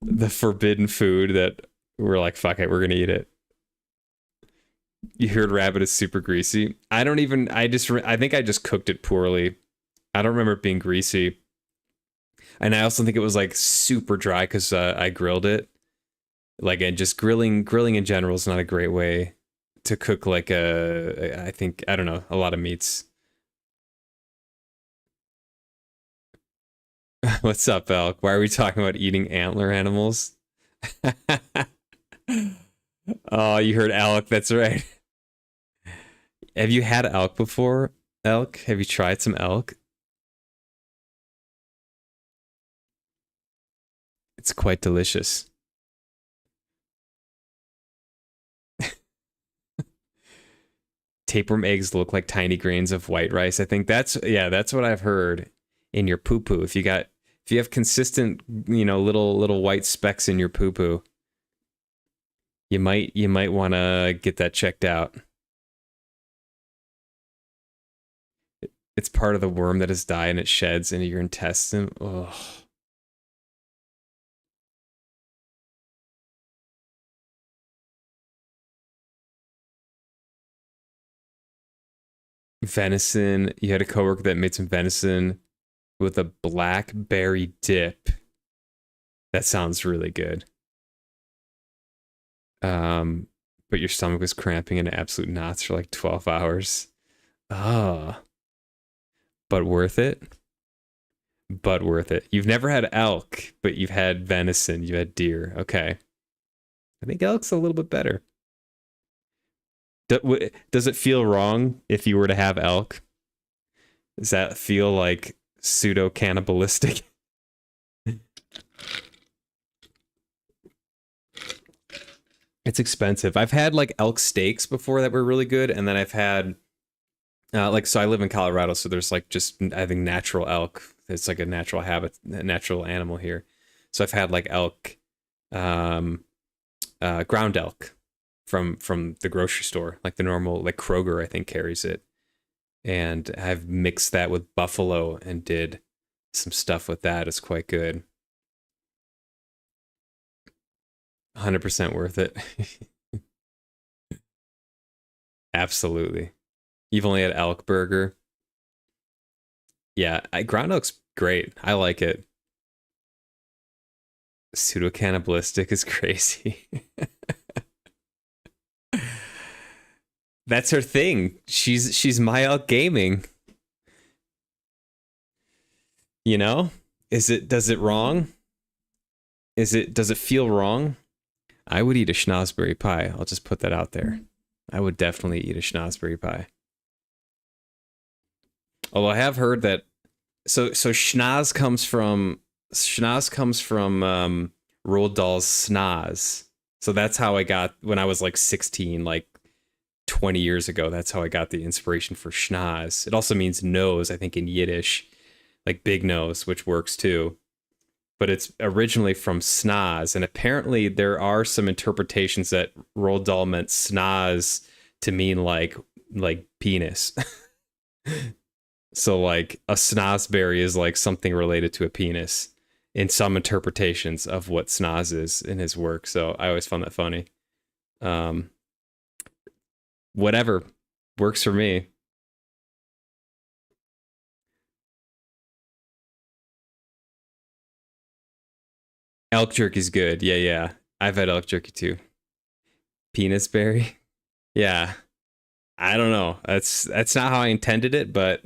The forbidden food that we're fuck it, we're gonna eat it. You heard rabbit is super greasy. I think I just cooked it poorly. I don't remember it being greasy. And I also think it was super dry because I grilled it. And just grilling in general is not a great way to cook I don't know, a lot of meats. What's up, Elk? Why are we talking about eating antler animals? Oh, you heard elk. That's right. Have you had elk before, Elk? Have you tried some elk? It's quite delicious. Tapeworm eggs look like tiny grains of white rice. I think that's what I've heard in your poo-poo. If you have consistent, little white specks in your poo-poo, you might want to get that checked out. It's part of the worm that has died and it sheds into your intestine. Ugh. Venison. You had a coworker that made some venison with a blackberry dip. That sounds really good. But your stomach was cramping in absolute knots for 12 hours. Ah. But worth it? But worth it. You've never had elk, but you've had venison, you had deer. Okay. I think elk's a little bit better. Does it feel wrong if you were to have elk? Does that feel pseudo-cannibalistic? It's expensive. I've had elk steaks before that were really good, and then I've had so I live in Colorado, so there's just I think natural elk. It's a natural habit, a natural animal here. So I've had elk, ground elk from the grocery store, the normal Kroger I think carries it, and I've mixed that with buffalo and did some stuff with that. It's quite good. 100% worth it. Absolutely. You've only had elk burger. Yeah, ground elk's great. I like it. Pseudo cannibalistic is crazy. That's her thing. She's my elk gaming. Does it wrong? Does it feel wrong? I would eat a schnozberry pie. I'll just put that out there. I would definitely eat a schnozberry pie. Although I have heard that so schnoz comes from Roald Dahl's Snoz. So that's how I got, when I was 16, 20 years ago, that's how I got the inspiration for schnoz. It also means nose, I think, in Yiddish, big nose, which works too. But it's originally from snoz, and apparently there are some interpretations that Roald Dahl meant snoz to mean like penis. So a snozberry is something related to a penis, in some interpretations of what Snoz is in his work. So I always found that funny. Whatever works for me. Elk jerky's good. Yeah. I've had elk jerky too. Penis berry. Yeah. I don't know. That's not how I intended it, but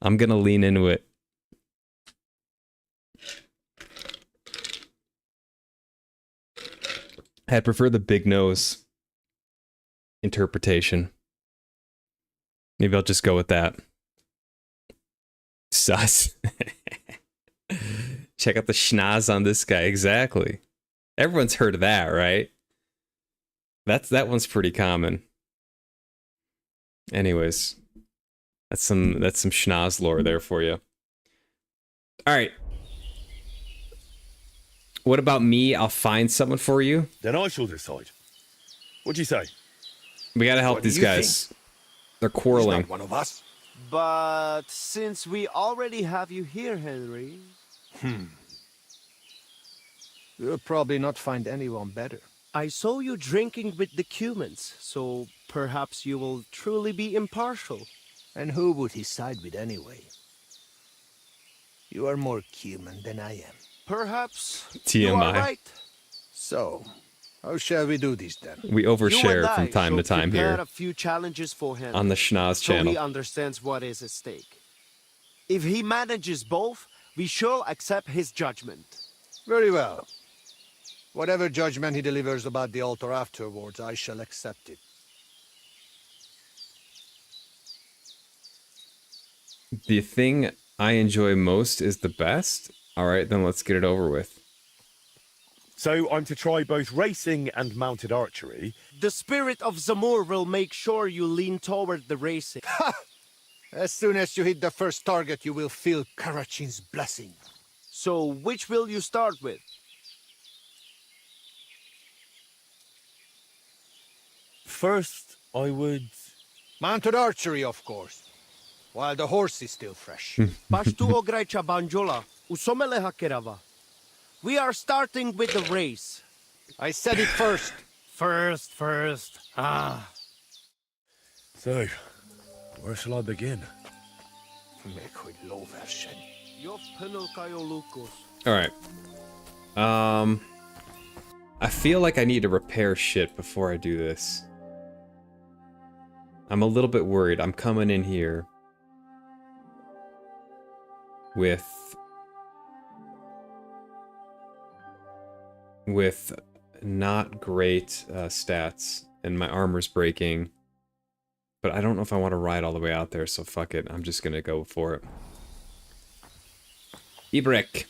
I'm gonna lean into it. I'd prefer the big nose interpretation. Maybe I'll just go with that. Sus. Check out the schnoz on this guy. Exactly. Everyone's heard of that, right? That one's pretty common. Anyways, that's some schnoz lore there for you. All right. What about me? I'll find someone for you. Then I shall decide. What do you say? We gotta help these guys. They're quarreling. He's not one of us. But since we already have you here, Henry... You'll probably not find anyone better. I saw you drinking with the Cumans, so perhaps you will truly be impartial. And who would he side with anyway? You are more Cuman than I am. Perhaps TMI. you are right. So, how shall we do this then? We overshare from time to time here a few challenges for him on the Schnoz so channel. he understands what is at stake. If he manages both, we shall accept his judgment. Very well. Whatever judgment he delivers about the altar afterwards, I shall accept it. The thing I enjoy most is the best. All right, then let's get it over with. So I'm to try both racing and mounted archery. The spirit of Zamur will make sure you lean toward the racing. As soon as you hit the first target, you will feel Karachin's blessing. So, which will you start with? First, I would... Mounted archery, of course. While the horse is still fresh. Pashtu ograjcha banjola, usomeleha kerava. We are starting with the race. I said it first. First. Ah. So, where shall I begin? All right. I feel like I need to repair shit before I do this. I'm a little bit worried. I'm coming in here with not great stats, and my armor's breaking. But I don't know if I want to ride all the way out there, so fuck it. I'm just gonna go for it. Ibrek.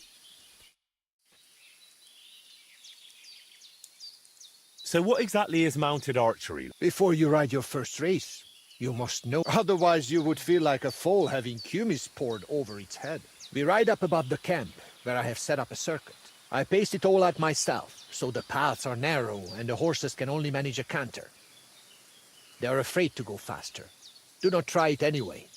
So what exactly is mounted archery? Before you ride your first race, you must know. Otherwise you would feel like a foal having kumis poured over its head. We ride up above the camp, where I have set up a circuit. I paced it all out myself, so the paths are narrow and the horses can only manage a canter. They are afraid to go faster. Do not try it anyway.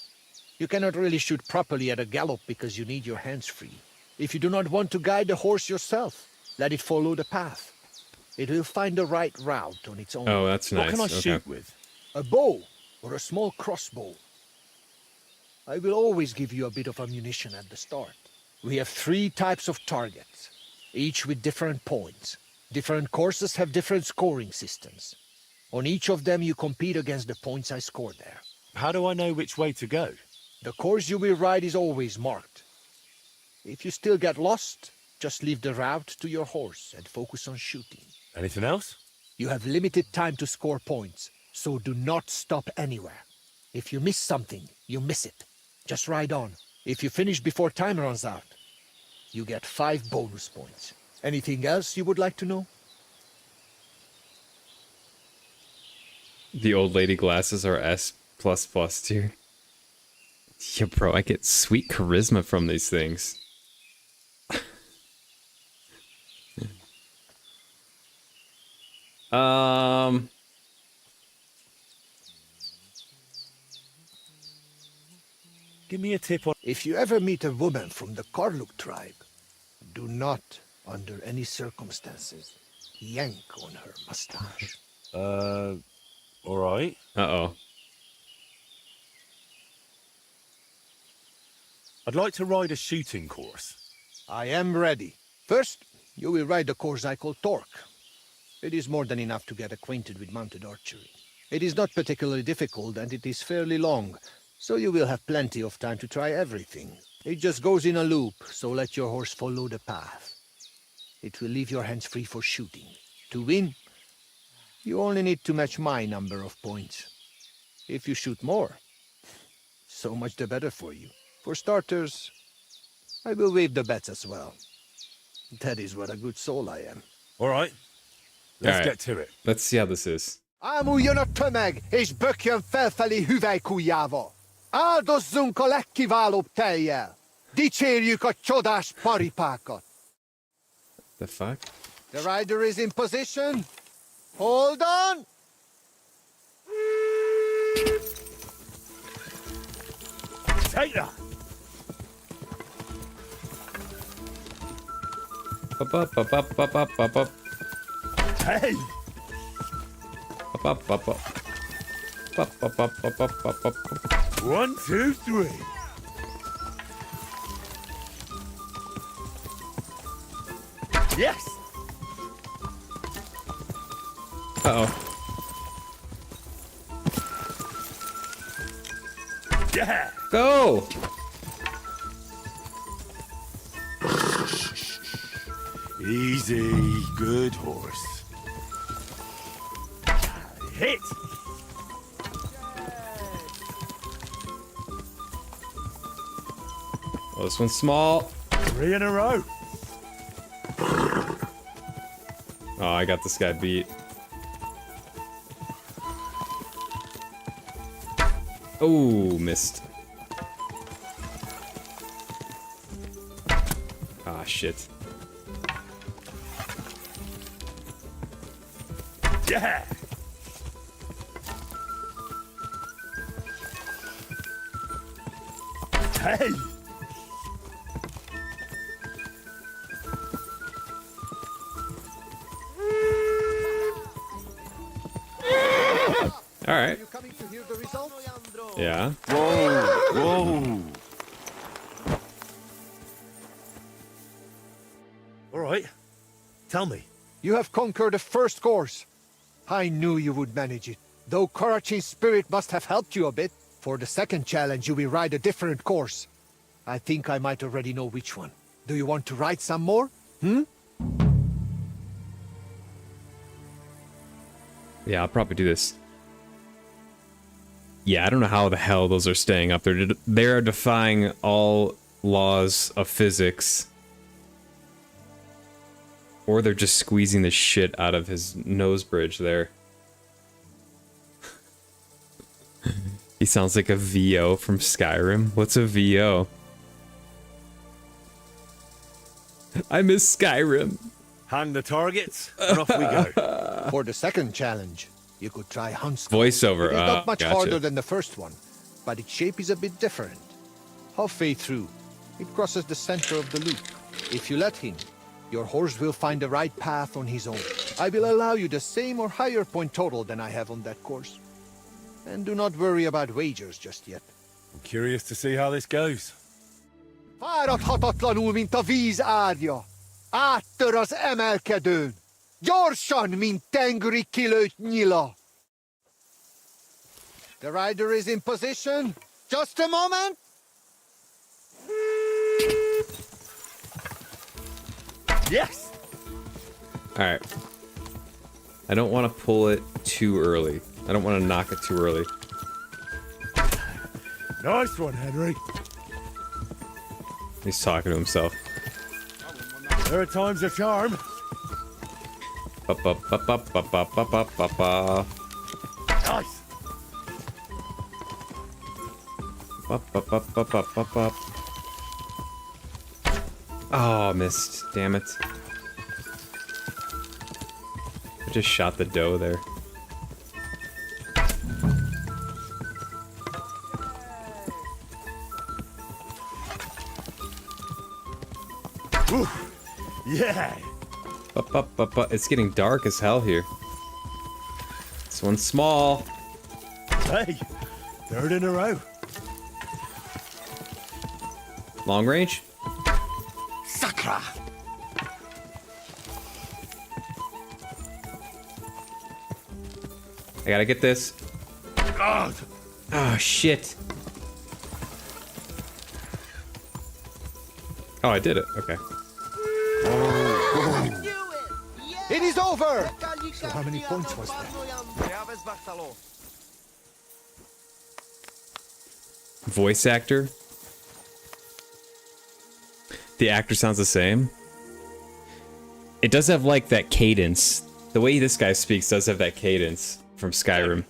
You cannot really shoot properly at a gallop because you need your hands free. If you do not want to guide the horse yourself, let it follow the path. It will find the right route on its own. Oh, that's nice. What can I shoot with? A bow or a small crossbow. I will always give you a bit of ammunition at the start. We have 3 types of targets, each with different points. Different courses have different scoring systems. On each of them you compete against the points I scored there. How do I know which way to go? The course you will ride is always marked. If you still get lost, just leave the route to your horse and focus on shooting. Anything else? You have limited time to score points, so do not stop anywhere. If you miss something, you miss it. Just ride on. If you finish before time runs out, you get 5 bonus points. Anything else you would like to know? The old lady glasses are S++ tier. Yeah, bro, I get sweet charisma from these things. Give me a tip on... If you ever meet a woman from the Karluk tribe, Do not, under any circumstances, yank on her mustache. All right. Uh-oh. I'd like to ride a shooting course. I am ready. First, you will ride the course I call Torque. It is more than enough to get acquainted with mounted archery. It is not particularly difficult and it is fairly long, so you will have plenty of time to try everything. It just goes in a loop, so let your horse follow the path. It will leave your hands free for shooting. To win, you only need to match my number of points. If you shoot more, so much the better for you. For starters, I will waive the bets as well. That is what a good soul I am. All right. Let's get to it. Let's see how this is. Ámuljon a tömeg, és bökjön felfelé hüvelykujjával. Áldozzunk a legkiválóbb tejjel. Dicsérjük a csodás paripákat. The fuck? The rider is in position. Hold on. Take that. Hey. 1, 2, 3. Yes. Uh-oh. Yeah. Go! Easy. Good horse. Hit. Oh, this one's small. 3 in a row. Oh, I got this guy beat. Oh, missed. Ah, shit. Yeah. Hey. All right. You coming to hear the result? Yeah. Whoa. Whoa. All right. Tell me. You have conquered the first course. I knew you would manage it. Though Korachin's spirit must have helped you a bit. For the second challenge, you will ride a different course. I think I might already know which one. Do you want to ride some more? Yeah, I'll probably do this. Yeah, I don't know how the hell those are staying up. They're defying all laws of physics. Or they're just squeezing the shit out of his nose bridge there. He sounds like a VO from Skyrim. What's a VO? I miss Skyrim. Hand the targets, and off we go. For the second challenge, you could try Hunt's Voiceover. It is not much Gotcha. harder than the first one, but its shape is a bit different. Halfway through, it crosses the center of the loop. If you let him, your horse will find the right path on his own. I will allow you the same or higher point total than I have on that course. And do not worry about wagers just yet. I'm curious to see how this goes. Fáradhatatlanul, mint a víz árja. Áttör az emelkedőn. Gyorsan, mint tengeri kilőtt nyila. The rider is in position. Just a moment. Yes. All right. I don't want to pull it too early. I don't want to knock it too early. Nice one, Henry. He's talking to himself. There are times of charm. Ba-ba-ba-ba-ba-ba-ba-ba-ba. Nice. Ba-ba-ba-ba-ba-ba-ba. Oh, missed. Damn it. I just shot the doe there. Oof. Yeah. It's getting dark as hell here. This one's small. Hey, third in a row. Long range? Sakra! I gotta get this. God! Oh, shit. Oh, I did it. Okay. It is over! So how many points was that? Voice actor? The actor sounds the same. It does have, like, that cadence. The way this guy speaks does have that cadence from Skyrim.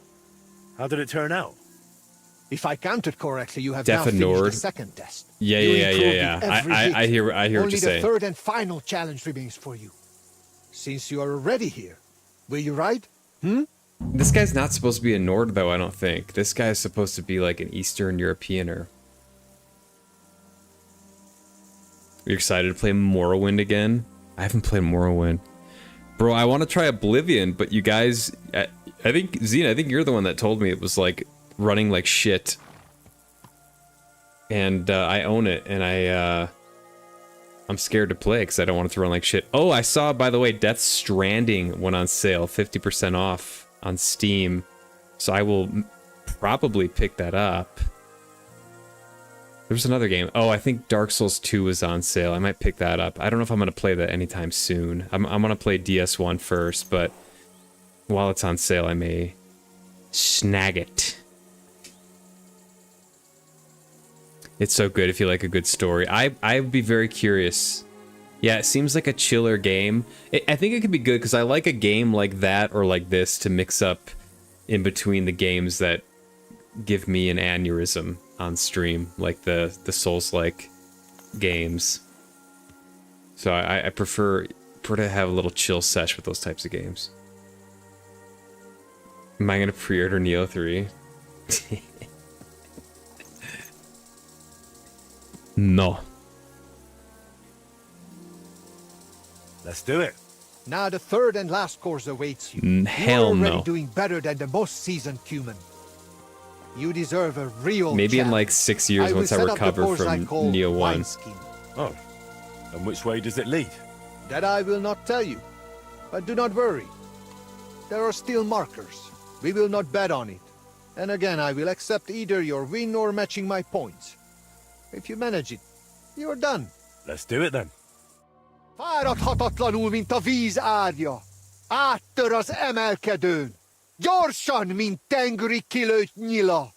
How did it turn out? If I counted correctly, you have Deaf now and finished the Nord. second test. Yeah. I hear what Only you're the saying. third and final challenge remains for you. Since you are already here, will you ride? This guy's not supposed to be a Nord, though, I don't think. This guy's supposed to be like an Eastern Europeaner. Are you excited to play Morrowind again? I haven't played Morrowind. Bro, I want to try Oblivion, but you guys... I think, Xena, I think you're the one that told me it was, like, running like shit. And I own it, and I'm scared to play because I don't want it to run like shit. Oh, I saw, by the way, Death Stranding went on sale, 50% off on Steam. So I will probably pick that up. There's another game. Oh, I think Dark Souls 2 is on sale. I might pick that up. I don't know if I'm going to play that anytime soon. I'm going to play DS1 first, but while it's on sale, I may snag it. It's so good if you like a good story. I'd be very curious. Yeah, it seems like a chiller game. I think it could be good because I like a game like that or like this to mix up in between the games that give me an aneurysm on stream, like the Souls-like games. So I prefer to have a little chill sesh with those types of games. Am I gonna pre-order Neo 3? No. Let's do it. Now the third and last course awaits you. Hell You're already no. doing better than the most seasoned human. You deserve a real Maybe in challenge. like 6 years once I will set up the recover course I from call Neo 1. Wineskin. Oh. And which way does it lead? That I will not tell you. But do not worry. There are still markers. We will not bet on it. And again, I will accept either your win or matching my points. If you manage it, you're done. Let's do it then. Fáradhatatlanul, mint a víz ágya. Áttör az emelkedőn. Gyorsan, mint tengeri kilőtt nyila.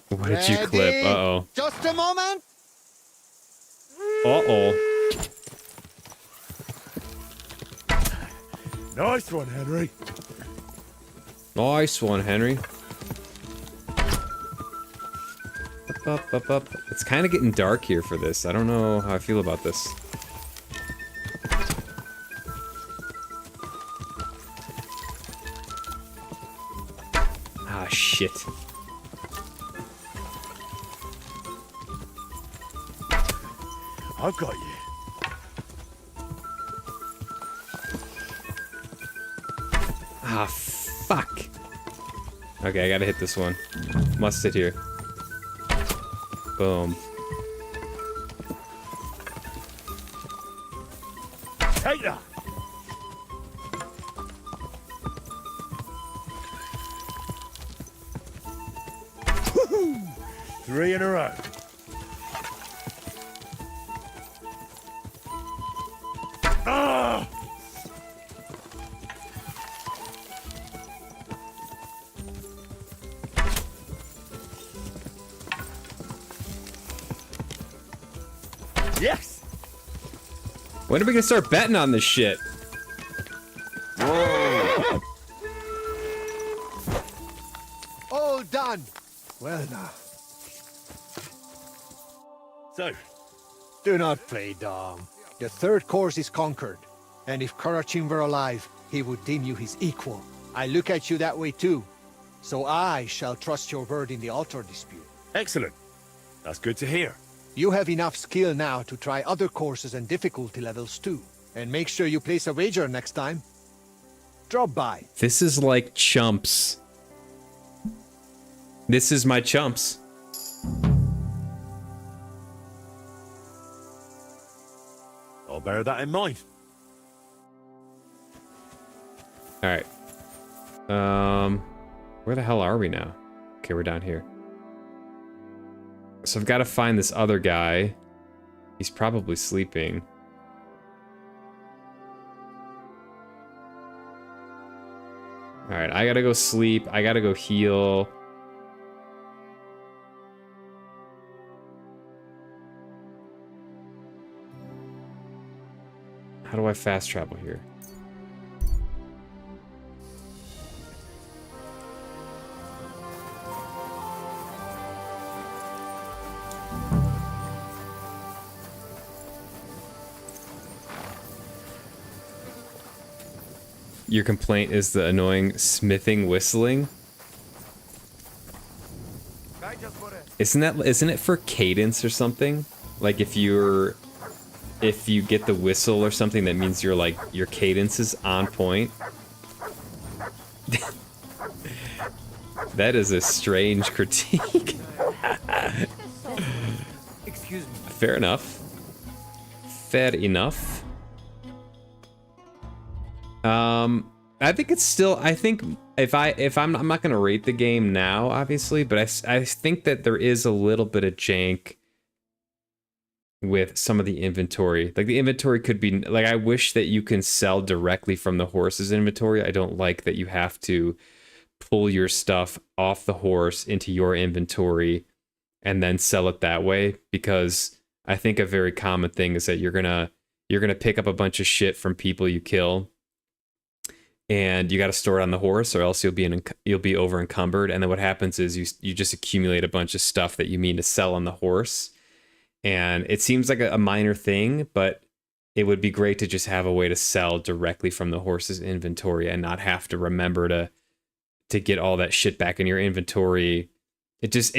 What did you clip? Uh-oh. Just a moment. Uh-oh. Nice one, Henry. Nice one, Henry. Up. It's kind of getting dark here for this. I don't know how I feel about this. Ah, shit. I've got you. Ah, fuck. Okay, I gotta hit this one. Must sit here. Boom. Take that. Woohoo! 3 in a row. Ah! Yes! When are we gonna start betting on this shit? All done. Well now. So, do not play dumb. The third course is conquered. And if Karachin were alive, he would deem you his equal. I look at you that way too. So I shall trust your word in the altar dispute. excellent. That's good to hear. You have enough skill now to try other courses and difficulty levels too. And make sure you place a wager next time. Drop by. This is like chumps. This is my chumps. I'll bear that in mind. All right. Where the hell are we now? Okay, we're down here. So I've got to find this other guy. He's probably sleeping. All right, I gotta go sleep. I gotta go heal. How do I fast travel here? Your complaint is the annoying smithing whistling? Isn't it for cadence or something? Like if you get the whistle or something, that means your cadence is on point. That is a strange critique. Excuse me. Fair enough. Fair enough. I think it's still, I think I'm not gonna rate the game now, obviously, but I think that there is a little bit of jank with some of the inventory. Like the inventory could be, like, I wish that you can sell directly from the horse's inventory. I don't like that you have to pull your stuff off the horse into your inventory and then sell it that way, because I think a very common thing is that you're gonna pick up a bunch of shit from people you kill, and you got to store it on the horse, or else you'll be over encumbered. And then what happens is you just accumulate a bunch of stuff that you mean to sell on the horse. And it seems like a minor thing, but it would be great to just have a way to sell directly from the horse's inventory and not have to remember to get all that shit back in your inventory. It just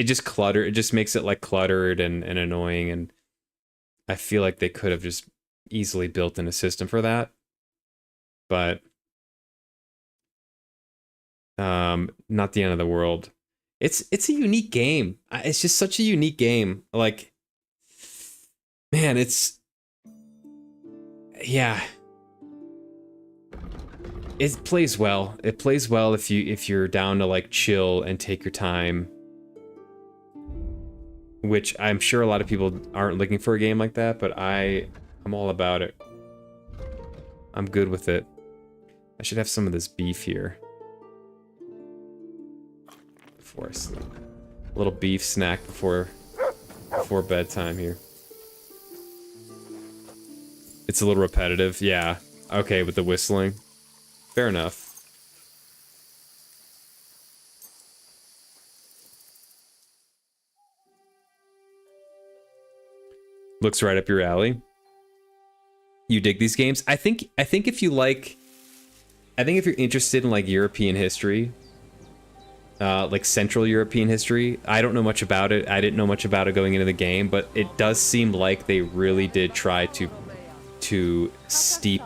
makes it like cluttered and annoying. And I feel like they could have just easily built in a system for that. But not the end of the world. It's a unique game. It's just such a unique game. Like, man, yeah. It plays well. It plays well if you're down to like chill and take your time. Which I'm sure a lot of people aren't looking for a game like that, but I'm all about it. I'm good with it. I should have some of this beef here before I sleep. A little beef snack before bedtime here. It's a little repetitive, yeah. Okay, with the whistling. Fair enough. Looks right up your alley. You dig these games? I think if you like, I think if you're interested in like European history, like Central European history, I don't know much about it. I didn't know much about it going into the game, but it does seem like they really did try to steep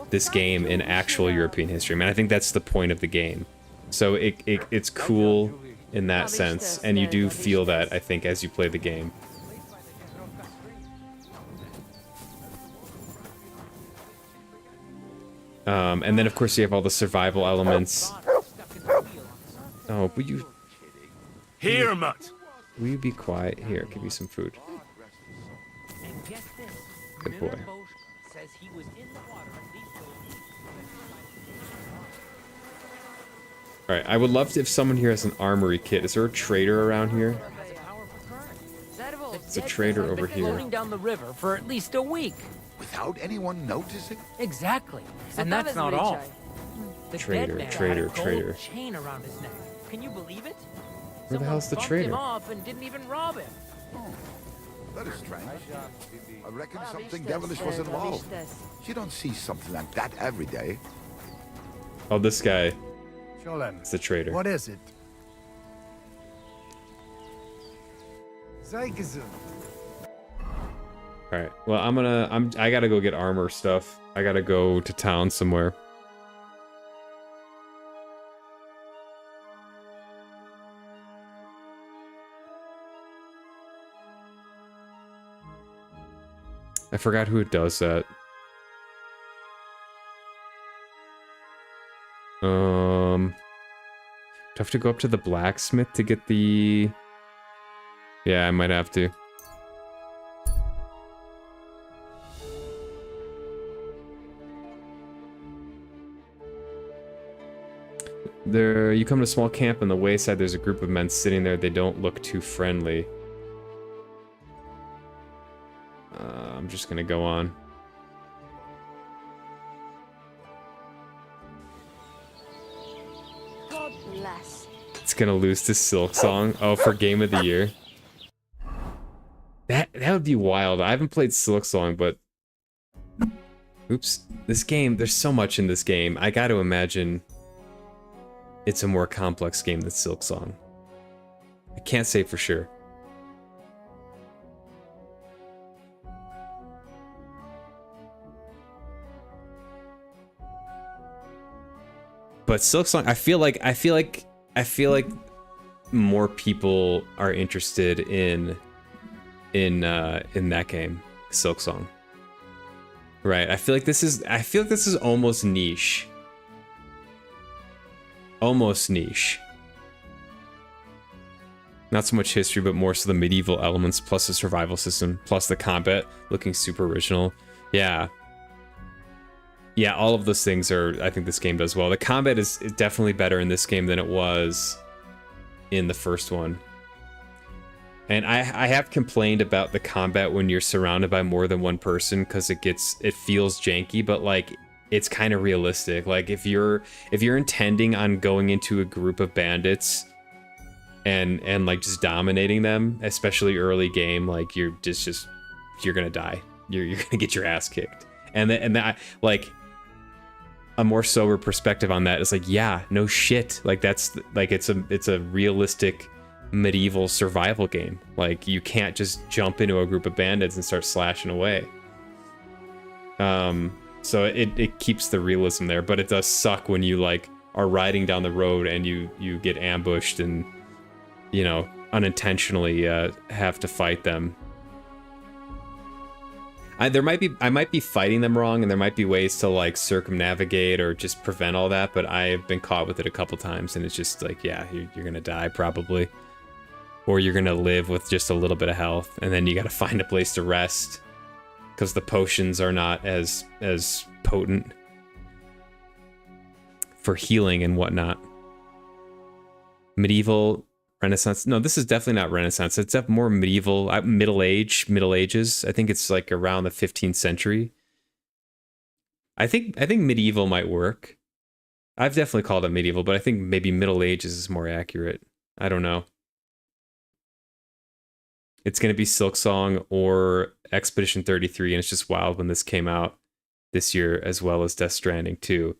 this game in actual European history. I mean, I think that's the point of the game. So it's cool in that sense, and you do feel that, I think, as you play the game. And then, of course, you have all the survival elements. Oh, will you... Here, Mutt! Will you be quiet? Here, I'll give you some food. Good boy. Alright, I would love to, if someone here has an armory kit. Is there a trader around here? It's a trader over here. Floating down the river for at least a week. Without anyone noticing? Exactly. And that's not all. The Trader, dead man trader, had a gold trader. chain around his neck. Can you believe it? Where the hell's the Someone bumped trader? him off and didn't even rob him. That is strange. I reckon something devilish was involved. You don't see something like that every day. Oh, this guy. Sholem, It's the trader. what is it? Sei gesund. All right. Well, I gotta go get armor stuff. I gotta go to town somewhere. I forgot who does that. Do I have to go up to the blacksmith to get the... Yeah, I might have to. There, you come to a small camp on the wayside. There's a group of men sitting there. They don't look too friendly. I'm just gonna go on. God bless. It's gonna lose to Silk Song. Oh, for Game of the Year. That would be wild. I haven't played Silk Song, but... Oops. This game, there's so much in this game. I gotta imagine it's a more complex game than Silk Song. I can't say for sure. But Silk Song, I feel like more people are interested in that game, Silk Song. Right. I feel like this is almost niche. Almost niche. Not so much history, but more so the medieval elements, plus the survival system, plus the combat looking super original. Yeah. Yeah, all of those things are, I think this game does well. The combat is definitely better in this game than it was in the first one. And I have complained about the combat when you're surrounded by more than one person, because it feels janky, but like it's kind of realistic. Like if you're intending on going into a group of bandits and like just dominating them, especially early game, like you're gonna die. You're gonna get your ass kicked. And that like a more sober perspective on that is like, yeah, no shit. Like that's like it's a realistic medieval survival game. Like you can't just jump into a group of bandits and start slashing away. So it keeps the realism there, but it does suck when you like are riding down the road and you get ambushed and, you know, unintentionally have to fight them. I might be fighting them wrong, and there might be ways to like circumnavigate or just prevent all that, but I've been caught with it a couple times, and it's just like, yeah, you're gonna die probably, or you're gonna live with just a little bit of health, and then you gotta find a place to rest because the potions are not as potent for healing and whatnot. Medieval, Renaissance. No, this is definitely not Renaissance. It's more medieval, Middle Ages. I think it's like around the 15th century. I think medieval might work. I've definitely called it medieval, but I think maybe Middle Ages is more accurate. I don't know. It's going to be Silk Song or Expedition 33, and it's just wild when this came out this year, as well as Death Stranding 2.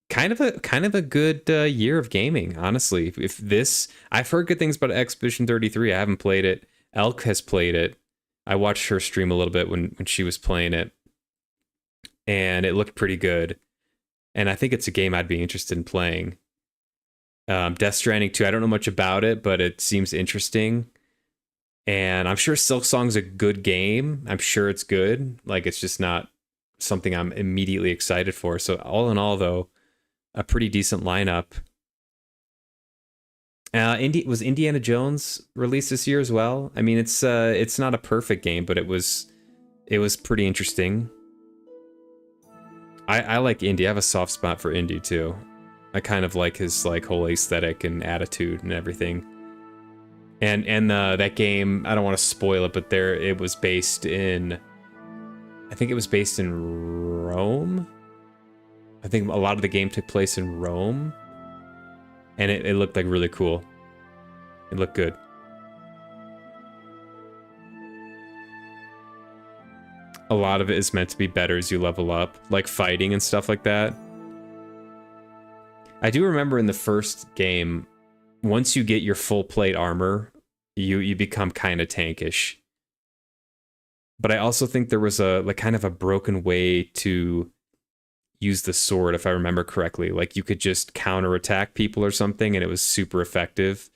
Kind of a good year of gaming, honestly. If this, I've heard good things about Expedition 33. I haven't played it. Elk has played it. I watched her stream a little bit when she was playing it, and it looked pretty good. And I think it's a game I'd be interested in playing. Death Stranding 2, I don't know much about it, but it seems interesting. And I'm sure Silk Song's a good game. I'm sure it's good. Like, it's just not something I'm immediately excited for. So all in all, though, a pretty decent lineup. Was Indiana Jones released this year as well? I mean, it's not a perfect game, but it was pretty interesting. I like Indy. I have a soft spot for Indy too. I kind of like his like whole aesthetic and attitude and everything. And that game, I don't want to spoil it, but it was based in, I think it was based in Rome. I think a lot of the game took place in Rome, and it looked like really cool. It looked good. A lot of it is meant to be better as you level up, like fighting and stuff like that. I do remember in the first game, once you get your full plate armor, you become kind of tankish. But I also think there was a like kind of a broken way to use the sword, if I remember correctly. Like you could just counterattack people or something, and it was super effective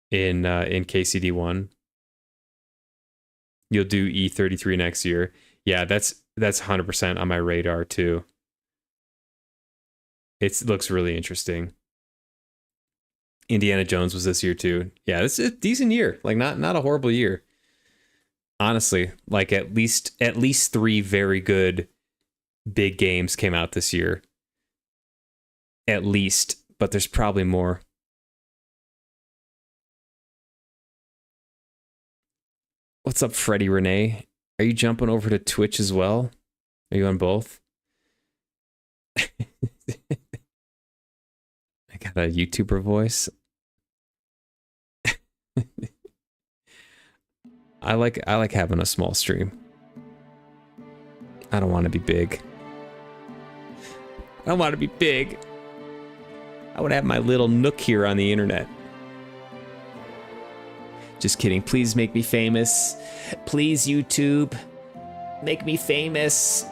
in KCD1. You'll do E33 next year. Yeah, that's 100% on my radar too. It looks really interesting. Indiana Jones was this year too. Yeah, it's a decent year. Like not a horrible year. Honestly, like at least 3 very good big games came out this year. At least, but there's probably more. What's up, Freddie Renee? Are you jumping over to Twitch as well? Are you on both? I got a YouTuber voice. I like having a small stream. I don't want to be big. I don't want to be big. I would have my little nook here on the internet. Just kidding. Please make me famous. Please, YouTube. Make me famous.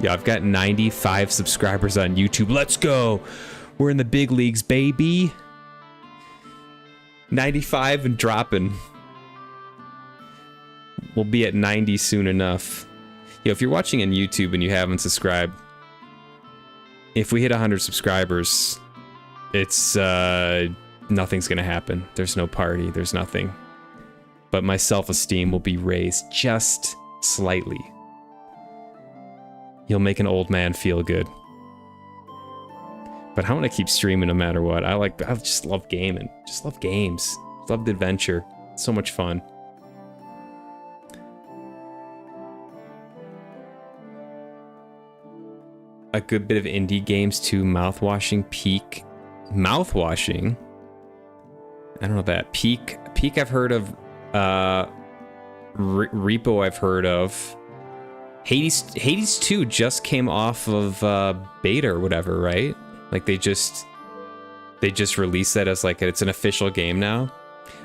Yeah, I've got 95 subscribers on YouTube. Let's go. We're in the big leagues, baby. 95 and dropping. We'll be at 90 soon enough. Yo, if you're watching on YouTube and you haven't subscribed, if we hit 100 subscribers, it's nothing's gonna happen. There's no party, there's nothing. But my self-esteem will be raised just slightly. You'll make an old man feel good. But I want to keep streaming no matter what. I just love gaming. Just love games. Love the adventure. It's so much fun. A good bit of indie games too. Mouthwashing, Peak. Mouthwashing? I don't know that. Peak I've heard of. Repo I've heard of. Hades 2 just came off of beta or whatever, right? Like they just released that as like it's an official game now.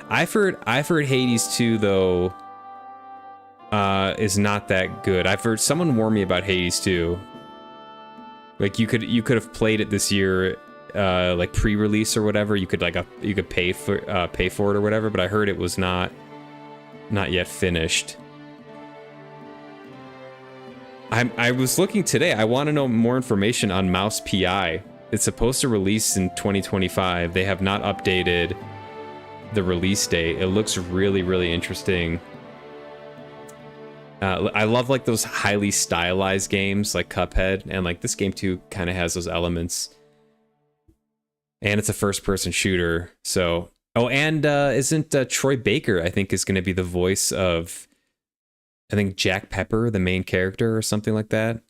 I've heard Hades 2 though is not that good. I've heard someone warn me about Hades 2. Like you could have played it this year, like pre-release or whatever. You could pay for it or whatever. But I heard it was not yet finished. I was looking today. I want to know more information on Mouse PI. It's supposed to release in 2025. They have not updated the release date. It looks really, really interesting. I love like those highly stylized games like Cuphead, and like this game too kind of has those elements. And it's a first-person shooter, so and isn't Troy Baker, I think, is going to be the voice of, I think, Jack Pepper, the main character, or something like that.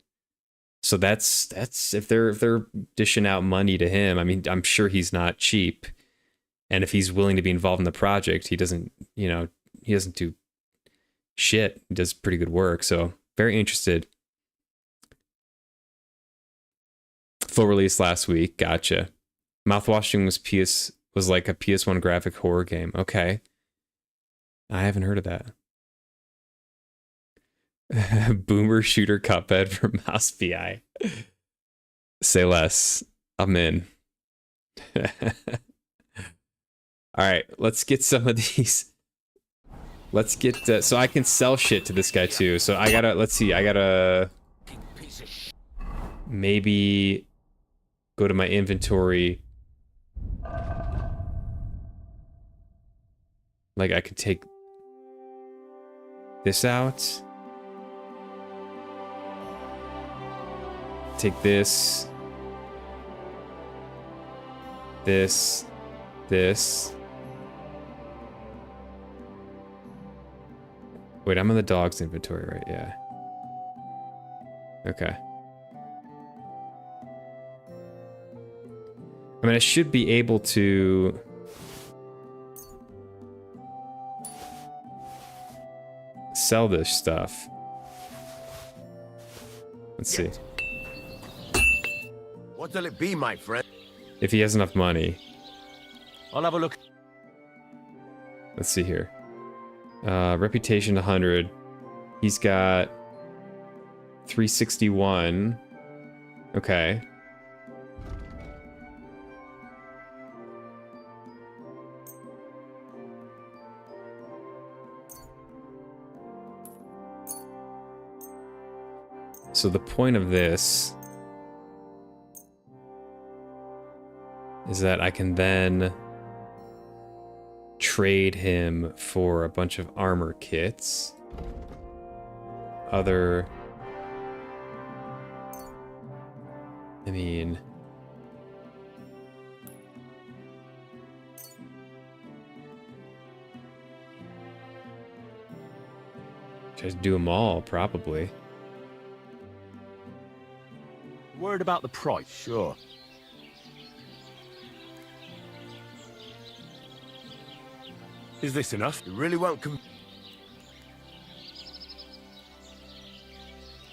So that's if they're dishing out money to him, I mean, I'm sure he's not cheap, and if he's willing to be involved in the project, he doesn't do shit. He does pretty good work, so very interested. Full release last week. Gotcha. Mouthwashing was like a PS1 graphic horror game. Okay, I haven't heard of that. Boomer shooter Cuphead for Mouse PI. Say less. I'm in. All right, let's get some of these. Let's get so I can sell shit to this guy too. So I gotta maybe go to my inventory. Like I could take this out. Take this. This. Wait, I'm in the dog's inventory, right? Yeah. Okay. I mean, I should be able to... sell this stuff. Let's see. What'll it be, my friend? If he has enough money. I'll have a look. Let's see here. Reputation 100. He's got 361. Okay. So the point of this is that I can then trade him for a bunch of armor kits. I mean... Just do them all, probably. Worried about the price? Sure. Is this enough? You really won't come...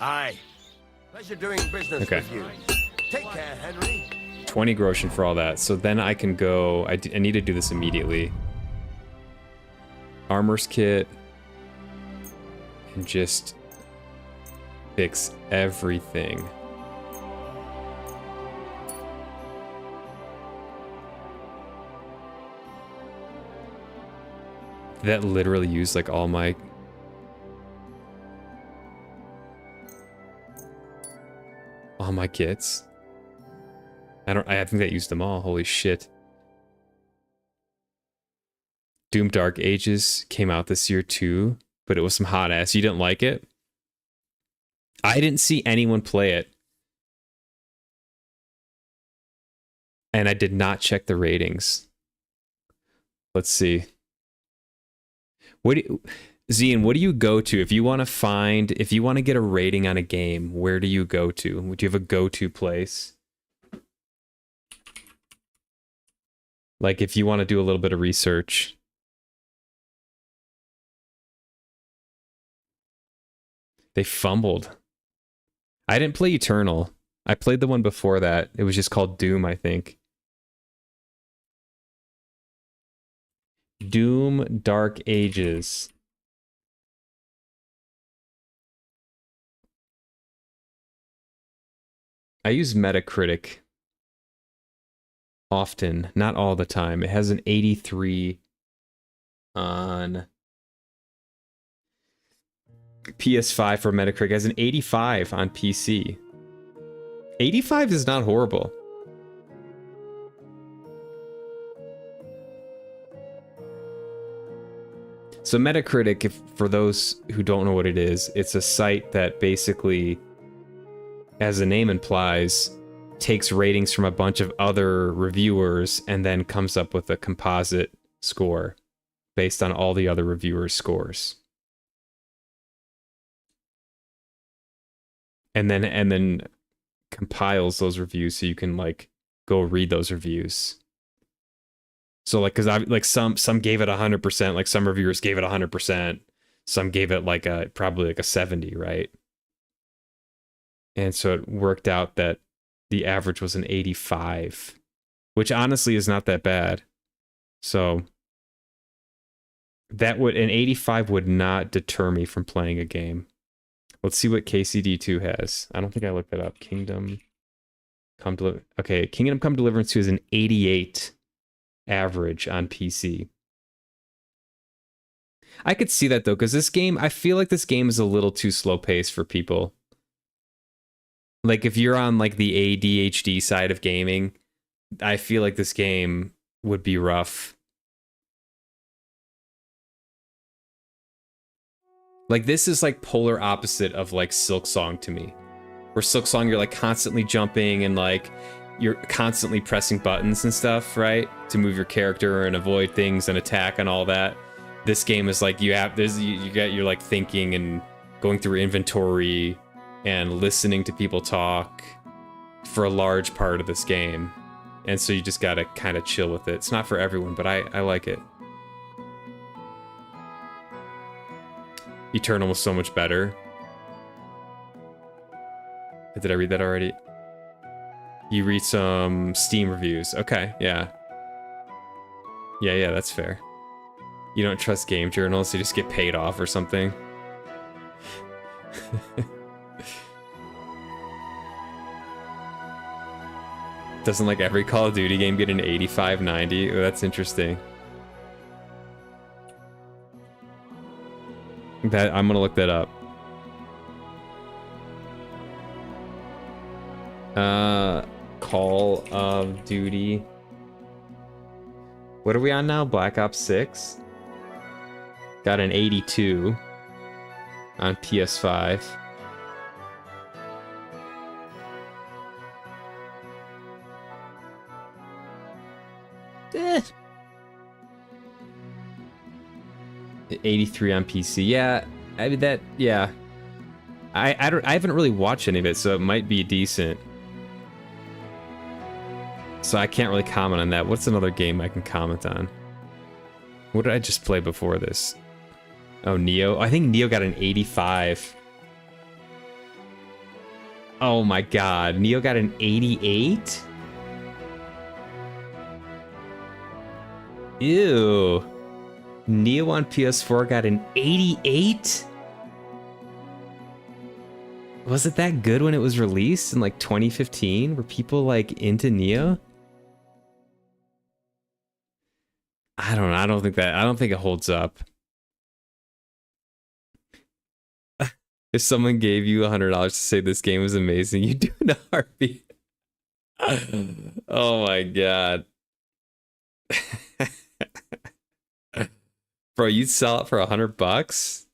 Aye. Pleasure doing business with you. Take care, Henry. 20 groschen for all that. So then I can go... I need to do this immediately. Armor's kit. And just fix everything. That literally used like all my... kits. I think that used them all. Holy shit. Doom Dark Ages came out this year too, but it was some hot ass. You didn't like it? I didn't see anyone play it. And I did not check the ratings. Let's see. Zian, what do you go to if you want to get a rating on a game? Where do you go to? Would you have a go-to place? Like if you want to do a little bit of research. They fumbled. I didn't play Eternal. I played the one before that. It was just called Doom, I think. Doom Dark Ages. I use Metacritic often, not all the time. It has an 83 on PS5 for Metacritic. It has an 85 on PC. 85 is not horrible. So Metacritic, for those who don't know what it is, it's a site that basically, as the name implies, takes ratings from a bunch of other reviewers and then comes up with a composite score based on all the other reviewers' scores. And then compiles those reviews so you can like go read those reviews. So like, cause I like some gave it 100%, like some reviewers gave it 100%, some gave it like probably like a 70, right? And so it worked out that the average was an 85, which honestly is not that bad. So an 85 would not deter me from playing a game. Let's see what KCD2 has. I don't think I looked that up. Kingdom Come Deliverance 2 is an 88 average on PC. I could see that though, because this game, I feel like this game is a little too slow paced for people. Like if you're on like the ADHD side of gaming, I feel like this game would be rough. Like this is like polar opposite of like Silksong to me. Where Silksong you're like constantly jumping and like you're constantly pressing buttons and stuff, right? To move your character and avoid things and attack and all that. This game is like you're like thinking and going through inventory and listening to people talk for a large part of this game. And so you just gotta kind of chill with it. It's not for everyone, but I like it. Eternal was so much better. Did I read that already? You read some Steam reviews. Okay, yeah. Yeah, that's fair. You don't trust game journals, you just get paid off or something. Doesn't like every Call of Duty game get an 85/90? Oh, that's interesting. That I'm gonna look that up. Call of Duty. What are we on now? Black Ops 6? Got an 82 on PS5. Eh. 83 on PC. Yeah, I mean that. Yeah, I haven't really watched any of it, so it might be decent. So I can't really comment on that. What's another game I can comment on? What did I just play before this? Oh, Neo. I think Neo got an 85. Oh my god, Neo got an 88? Ew. Neo on PS4 got an 88? Was it that good when it was released in like 2015? Were people like into Neo? I don't know. I don't think it holds up. If someone gave you $100 to say this game was amazing, you'd do it in a heartbeat. Oh my god. Bro, you'd sell it for $100?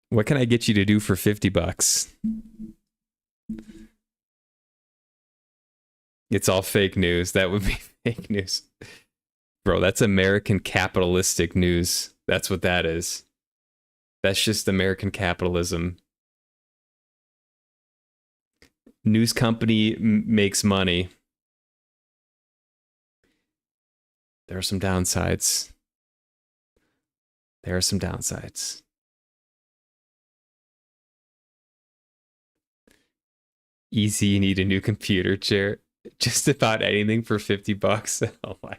What can I get you to do for $50? It's all fake news. That would be fake news. Bro, that's American capitalistic news. That's what that is. That's just American capitalism. News company makes money. There are some downsides. There are some downsides. Easy, you need a new computer chair. Just about anything for $50. Oh my.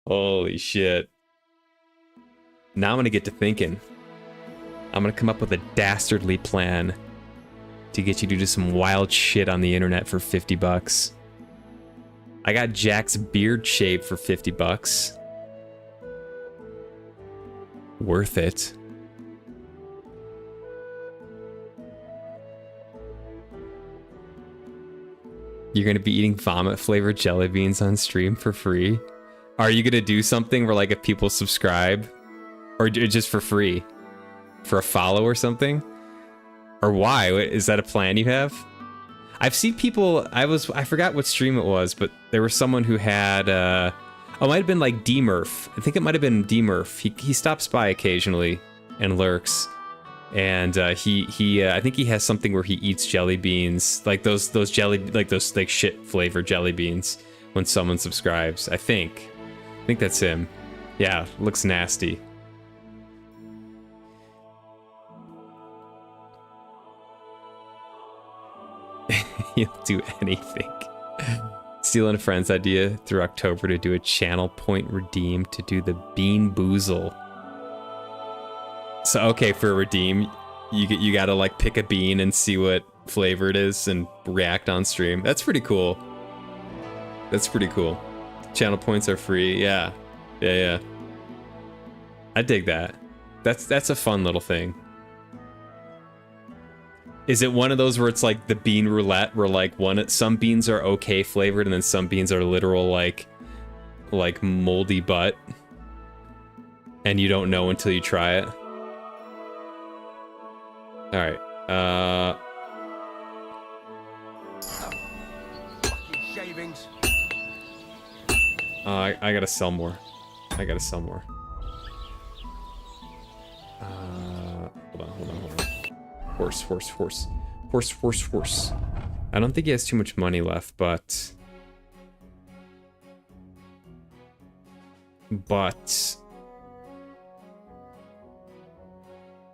Holy shit. Now I'm gonna get to thinking. I'm gonna come up with a dastardly plan to get you to do some wild shit on the internet for $50. I got Jack's beard shaved for $50. Worth it. You're gonna be eating vomit flavored jelly beans on stream for free? Are you gonna do something where like if people subscribe, or just for free, for a follow or something? Or why? Is that a plan you have? I've seen people, I forgot what stream it was, but there was someone who had, oh, it might have been like D-Murph. I think it might have been D-Murph. He stops by occasionally and lurks. And I think he has something where he eats jelly beans, like those shit flavored jelly beans when someone subscribes. I think that's him. Yeah, looks nasty. He'll do anything. Stealing a friend's idea through October to do a channel point redeem to do the Bean Boozle. So okay, for a redeem, you gotta like pick a bean and see what flavor it is and react on stream. That's pretty cool. That's pretty cool. Channel points are free. Yeah. I dig that. That's a fun little thing. Is it one of those where it's like the bean roulette, where like some beans are okay flavored and then some beans are literal like moldy butt, and you don't know until you try it? All right. Shavings. I gotta sell more. Hold on. Horse. I don't think he has too much money left, but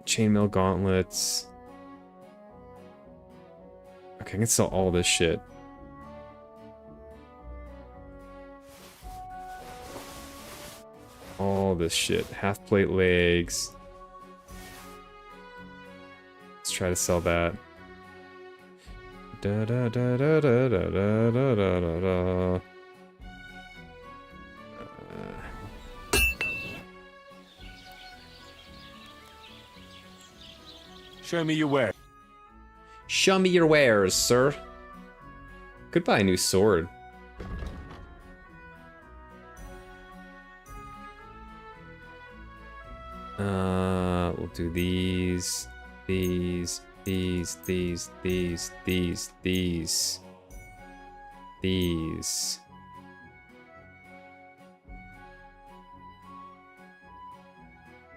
chainmail gauntlets. Okay, I can sell all this shit. All this shit. Half plate legs. Let's try to sell that. Da da da da da da da da da da. Show me your wares. Show me your wares, sir. Could buy a new sword. We'll do these, these, these, these, these, these, these, these.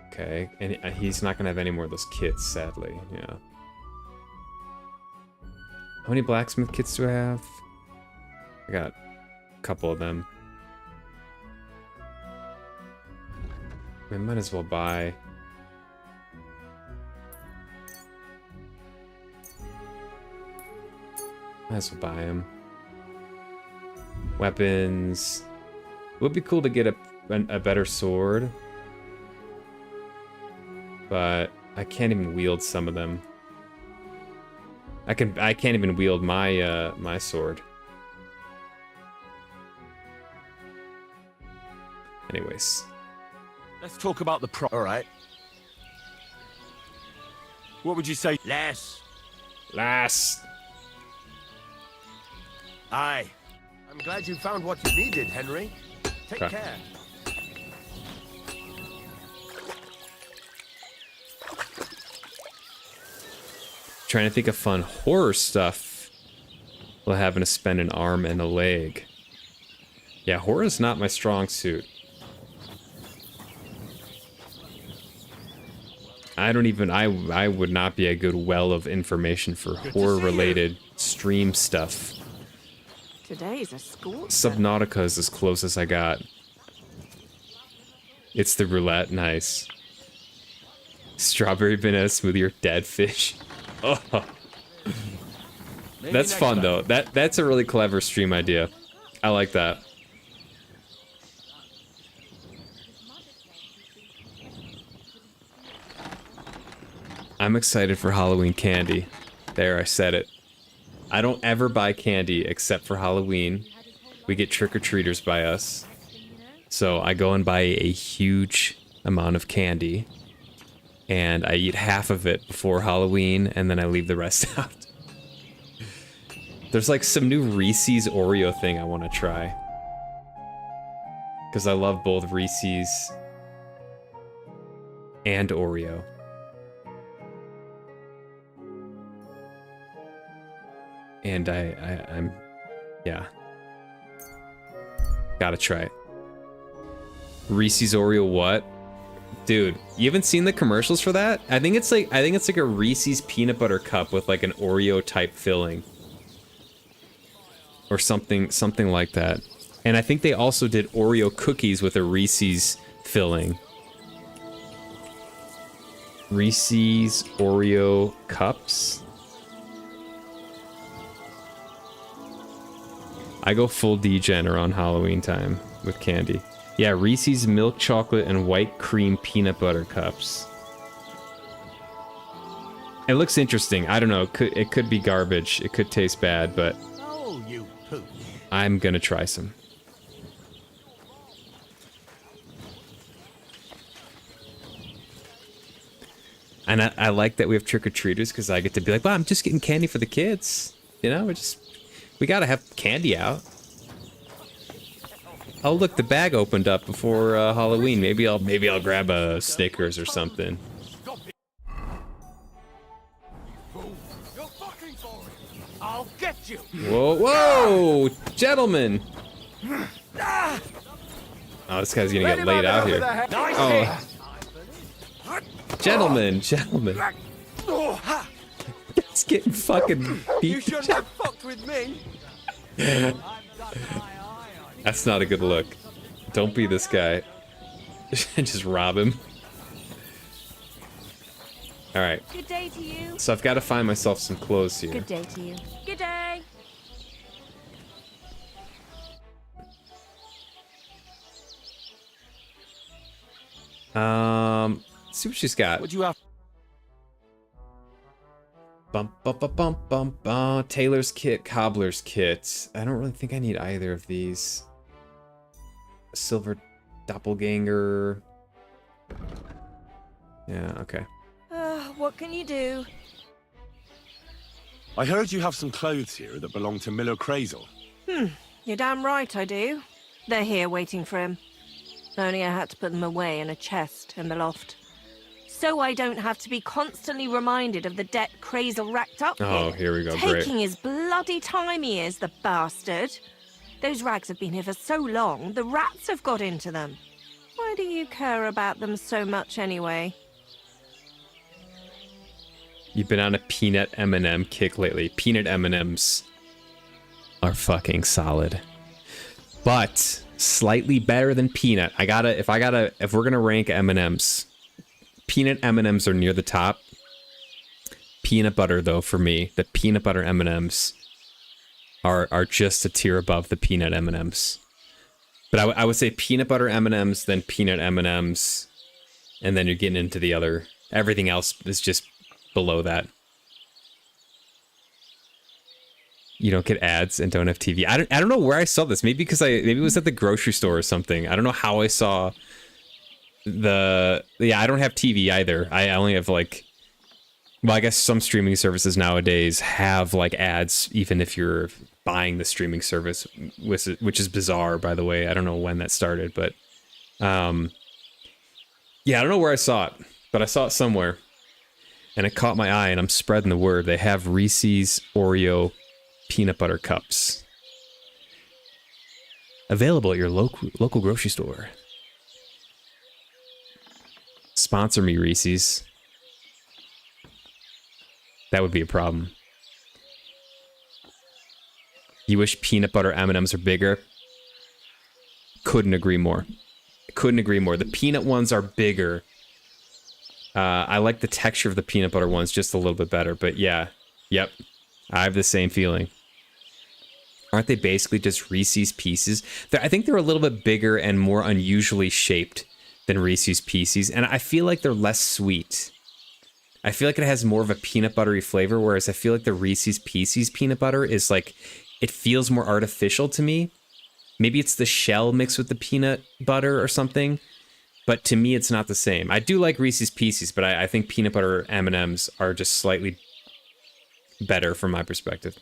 Okay, and he's not gonna have any more of those kits, sadly. Yeah. How many blacksmith kits do I have? I got a couple of them. I might as well buy. Might as well buy them. Weapons. It would be cool to get a better sword. But I can't even wield some of them. I can't even wield my my sword. Anyways. Let's talk about the pro. All right. What would you say? Less. Last. Aye. I'm glad you found what you needed, Henry. Take Okay. care. Trying to think of fun horror stuff while having to spend an arm and a leg. Yeah, horror is not my strong suit. I don't even, I would not be a good well of information for horror-related stream stuff. Today's a school. Subnautica is as close as I got. It's the roulette, nice. Strawberry banana smoothie or dead fish. Oh. That's fun though. That's a really clever stream idea. I like that. I'm excited for Halloween candy. There, I said it. I don't ever buy candy except for Halloween. We get trick-or-treaters by us. So I go and buy a huge amount of candy. And I eat half of it before Halloween, and then I leave the rest out. There's like some new Reese's Oreo thing I want to try. Because I love both Reese's and Oreo. And I'm, yeah. Gotta try it. Reese's Oreo what? Dude, you haven't seen the commercials for that? I think it's like a Reese's peanut butter cup with like an Oreo type filling. Or something like that. And I think they also did Oreo cookies with a Reese's filling. Reese's Oreo cups. I go full degen around Halloween time with candy. Yeah, Reese's milk chocolate and white cream peanut butter cups. It looks interesting. I don't know. It could be garbage. It could taste bad, but Oh, you pooch. I'm gonna try some. And I like that we have trick-or-treaters because I get to be like, well, I'm just getting candy for the kids. You know, we gotta have candy out. Oh look, the bag opened up before Halloween. Maybe I'll grab a Snickers or something. I'll get you. Whoa, whoa, gentlemen! Oh, this guy's gonna get laid out here. Oh, gentlemen. It's getting fucking beat. You shouldn't have fucked with me. That's not a good look. Don't be this guy. Just rob him. Alright. Good day to you. So I've got to find myself some clothes here. Good day to you. Good day. Let's see what she's got. What do you have? Tailor's kit, cobbler's kit. I don't really think I need either of these. Silver doppelganger. Yeah, okay. What can you do? I heard you have some clothes here that belong to Miller Crazel. You're damn right I do. They're here waiting for him. Only I had to put them away in a chest in the loft. So I don't have to be constantly reminded of the debt Crazel racked up Oh, here we go. Taking Great. his bloody time he is, the bastard. Those rags have been here for so long, the rats have got into them. Why do you care about them so much anyway? You've been on a peanut M&M kick lately. Peanut M&Ms are fucking solid. But slightly better than peanut. If we're gonna rank M&Ms, peanut M&Ms are near the top. Peanut butter, though, for me, the peanut butter M&Ms are just a tier above the peanut M&Ms. But I would say peanut butter M&Ms, then peanut M&Ms, and then you're getting into the other. Everything else is just below that. You don't get ads and don't have TV. I don't know where I saw this. Maybe it was at the grocery store or something. I don't know how I saw I don't have TV either. I only have I guess some streaming services nowadays have ads even if you're buying the streaming service, which is bizarre, by the way. I don't know when that started, but I don't know where I saw it, but I saw it somewhere and it caught my eye and I'm spreading the word. They have Reese's Oreo peanut butter cups available at your local grocery store. Sponsor me, Reese's. That would be a problem. You wish peanut butter M&Ms are bigger? Couldn't agree more. Couldn't agree more. The peanut ones are bigger. I like the texture of the peanut butter ones just a little bit better, but yeah. Yep. I have the same feeling. Aren't they basically just Reese's Pieces? I think they're a little bit bigger and more unusually shaped than Reese's Pieces, and I feel like they're less sweet. I feel like it has more of a peanut buttery flavor, whereas I feel like the Reese's Pieces peanut butter is it feels more artificial to me. Maybe it's the shell mixed with the peanut butter or something, but to me it's not the same. I do like Reese's Pieces, but I think peanut butter M&Ms are just slightly better from my perspective.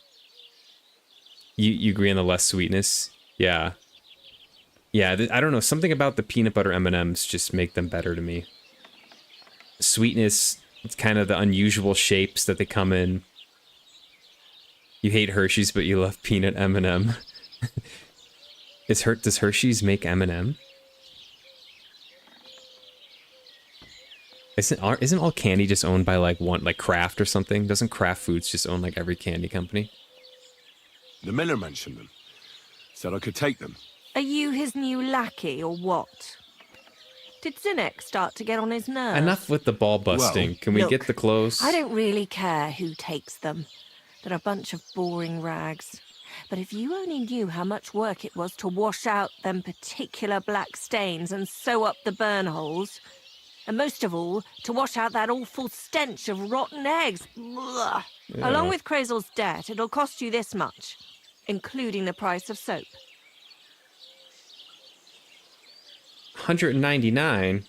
You agree on the less sweetness? Yeah. Yeah, I don't know. Something about the peanut butter M&Ms just make them better to me. Sweetness, it's kind of the unusual shapes that they come in. You hate Hershey's, but you love peanut M&M. Does Hershey's make M&M? Isn't all candy just owned by Kraft or something? Doesn't Kraft Foods just own every candy company? The miller mentioned them. Said I could take them. Are you his new lackey or what? Did Zinnek start to get on his nerves? Enough with the ball busting. Well, can we look, get the clothes? I don't really care who takes them. They're a bunch of boring rags. But if you only knew how much work it was to wash out them particular black stains and sew up the burn holes, and most of all, to wash out that awful stench of rotten eggs. Ugh. Yeah. Along with Crazel's debt, it'll cost you this much, including the price of soap. $199.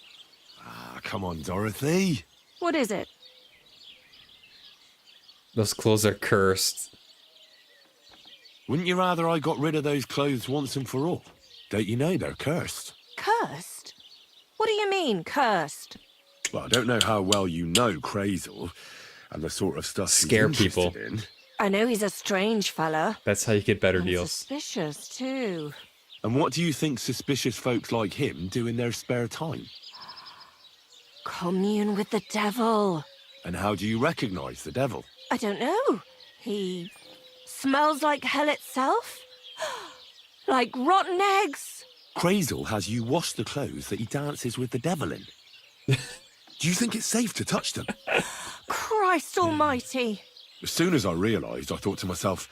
Ah, come on, Dorothy. What is it? Those clothes are cursed. Wouldn't you rather I got rid of those clothes once and for all? Don't you know they're cursed? Cursed? What do you mean, cursed? Well, I don't know how well you know Crazel and the sort of stuff Scare he's people. interested in. I know he's a strange fella. That's how you get better And deals. suspicious, too. And what do you think suspicious folks like him do in their spare time? Commune with the devil. And how do you recognize the devil? I don't know. He smells like hell itself. Like rotten eggs. Crazel has you wash the clothes that he dances with the devil in. Do you think it's safe to touch them? Christ almighty. As soon as I realised, I thought to myself,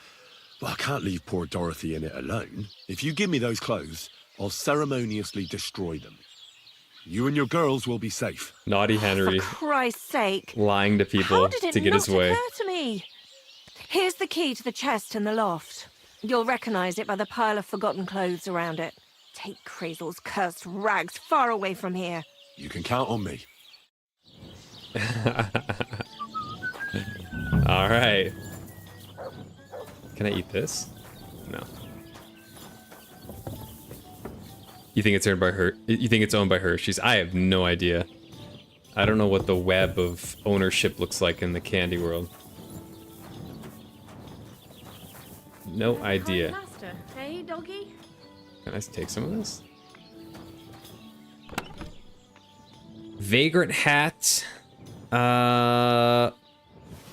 well, I can't leave poor Dorothy in it alone. If you give me those clothes, I'll ceremoniously destroy them. You and your girls will be safe. Naughty Henry. For Christ's sake. Lying to people How did it to get not his way. occur to me? Here's the key to the chest in the loft. You'll recognize it by the pile of forgotten clothes around it. Take Crazel's cursed rags far away from here. You can count on me. All right. Can I eat this? No. You think it's owned by her? You think it's owned by Hershey's? I have no idea. I don't know what the web of ownership looks like in the candy world. No idea. Master, hey, doggy? Can I take some of this? Vagrant hat.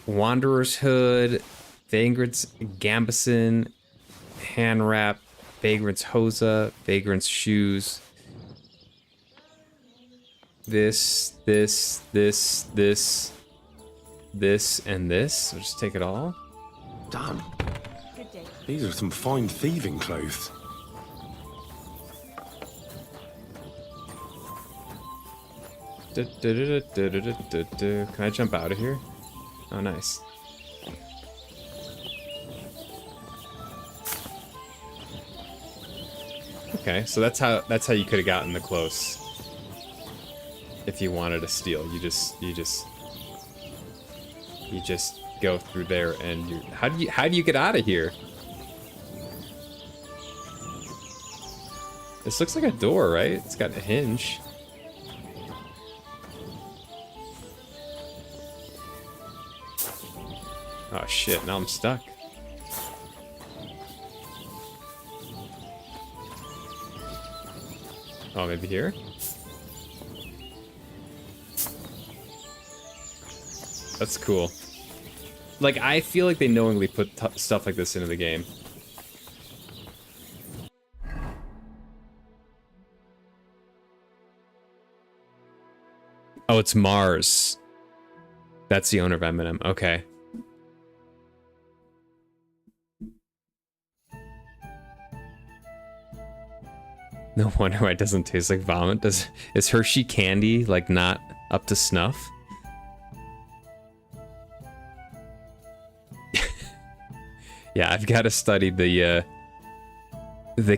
Wanderer's hood. Vagrant's gambeson. Hand wrap. Vagrant's hosa. Vagrant's shoes. This, and this. So just take it all. Damn. These are some fine thieving clothes. Can I jump out of here? Oh, nice. Okay, so that's how you could have gotten the close. If you wanted to steal, you just go through there, and how do you get out of here? This looks like a door, right? It's got a hinge. Oh shit, now I'm stuck. Oh, maybe here? That's cool. Like, I feel like they knowingly put stuff like this into the game. Oh, it's Mars. That's the owner of M&M. Okay. No wonder why it doesn't taste like vomit. Is Hershey candy, like, not up to snuff? Yeah, I've got to study the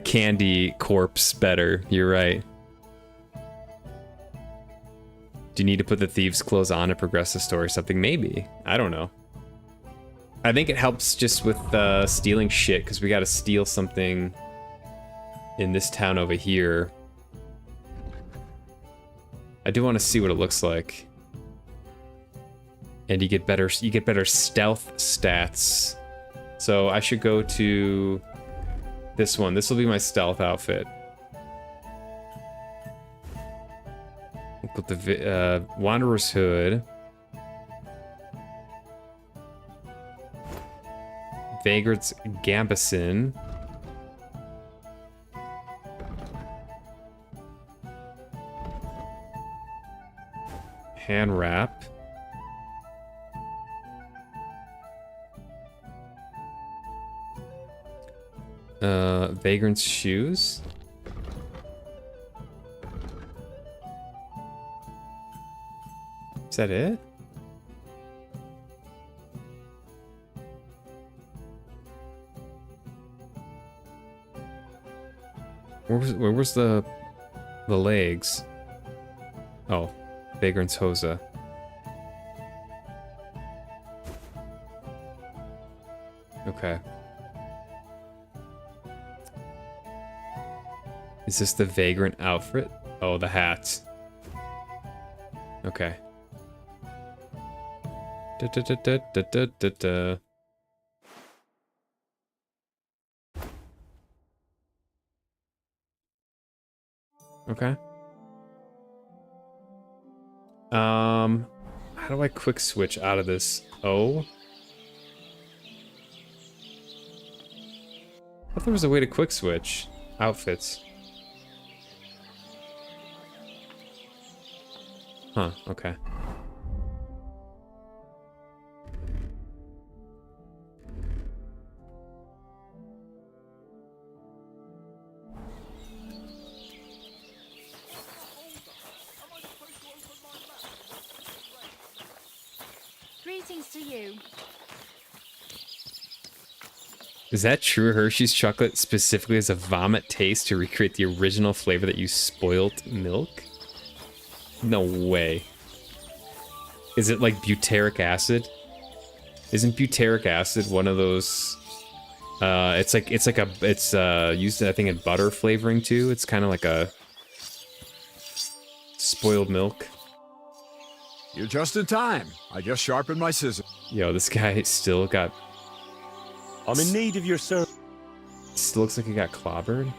candy corpse better. You're right. Do you need to put the thieves' clothes on to progress the story or something? Maybe. I don't know. I think it helps just with stealing shit, because we got to steal something in this town over here. I do want to see what it looks like. And you get better stealth stats. So I should go to this one. This will be my stealth outfit. We'll put the Wanderer's hood. Vagrant's gambeson. Hand wrap. Vagrant's shoes. Is that it? Where was the legs? Oh, Vagrant's hosa. Okay. Is this the Vagrant outfit? Oh, the hat. Okay. Okay. How do I quick switch out of this? Oh. I thought there was a way to quick switch outfits. Huh, okay. Greetings to you. Is that true? Hershey's chocolate specifically has a vomit taste to recreate the original flavor that used spoiled milk? No way. Is it like butyric acid? Isn't butyric acid one of those? It's used I think in butter flavoring too. It's kind of like a spoiled milk. You're just in time. I just sharpened my scissors. Yo, this guy still got. I'm in need of your service. Still looks like he got clobbered.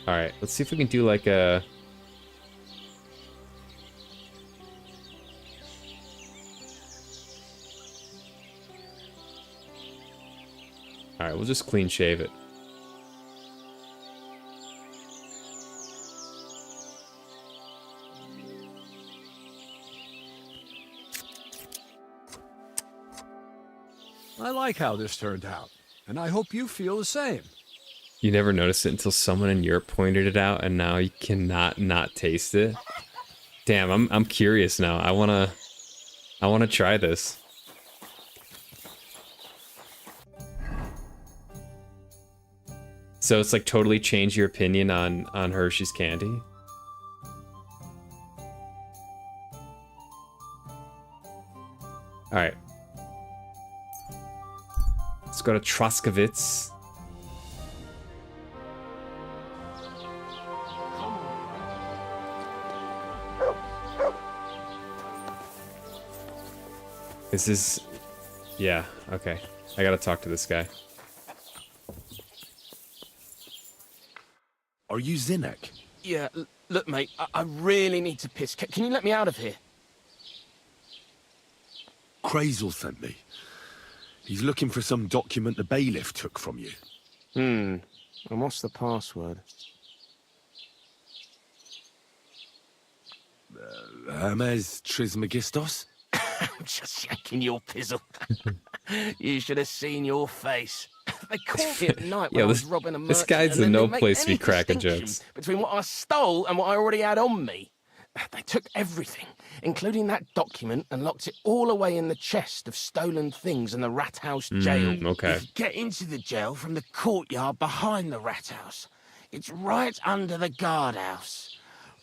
All right, let's see if we can do like a. All right, we'll just clean shave it. I like how this turned out, and I hope you feel the same. You never noticed it until someone in Europe pointed it out, and now you cannot not taste it. Damn, I'm curious now. I wanna try this. So it's like totally changed your opinion on Hershey's candy? All right. Let's go to Troskowitz. This is... Yeah, okay. I gotta talk to this guy. Are you Zinnek? Yeah, look, mate, I really need to piss. Can you let me out of here? Crazel sent me. He's looking for some document the bailiff took from you. And what's the password? Hermes Trismegistos? I'm just shaking your pizzle. You should have seen your face. They caught me at night when I was robbing a merchant. This guy's in no place to be cracking jokes. Between what I stole and what I already had on me. They took everything, including that document, and locked it all away in the chest of stolen things in the rat house jail. Okay. You can get into the jail from the courtyard behind the rat house. It's right under the guardhouse.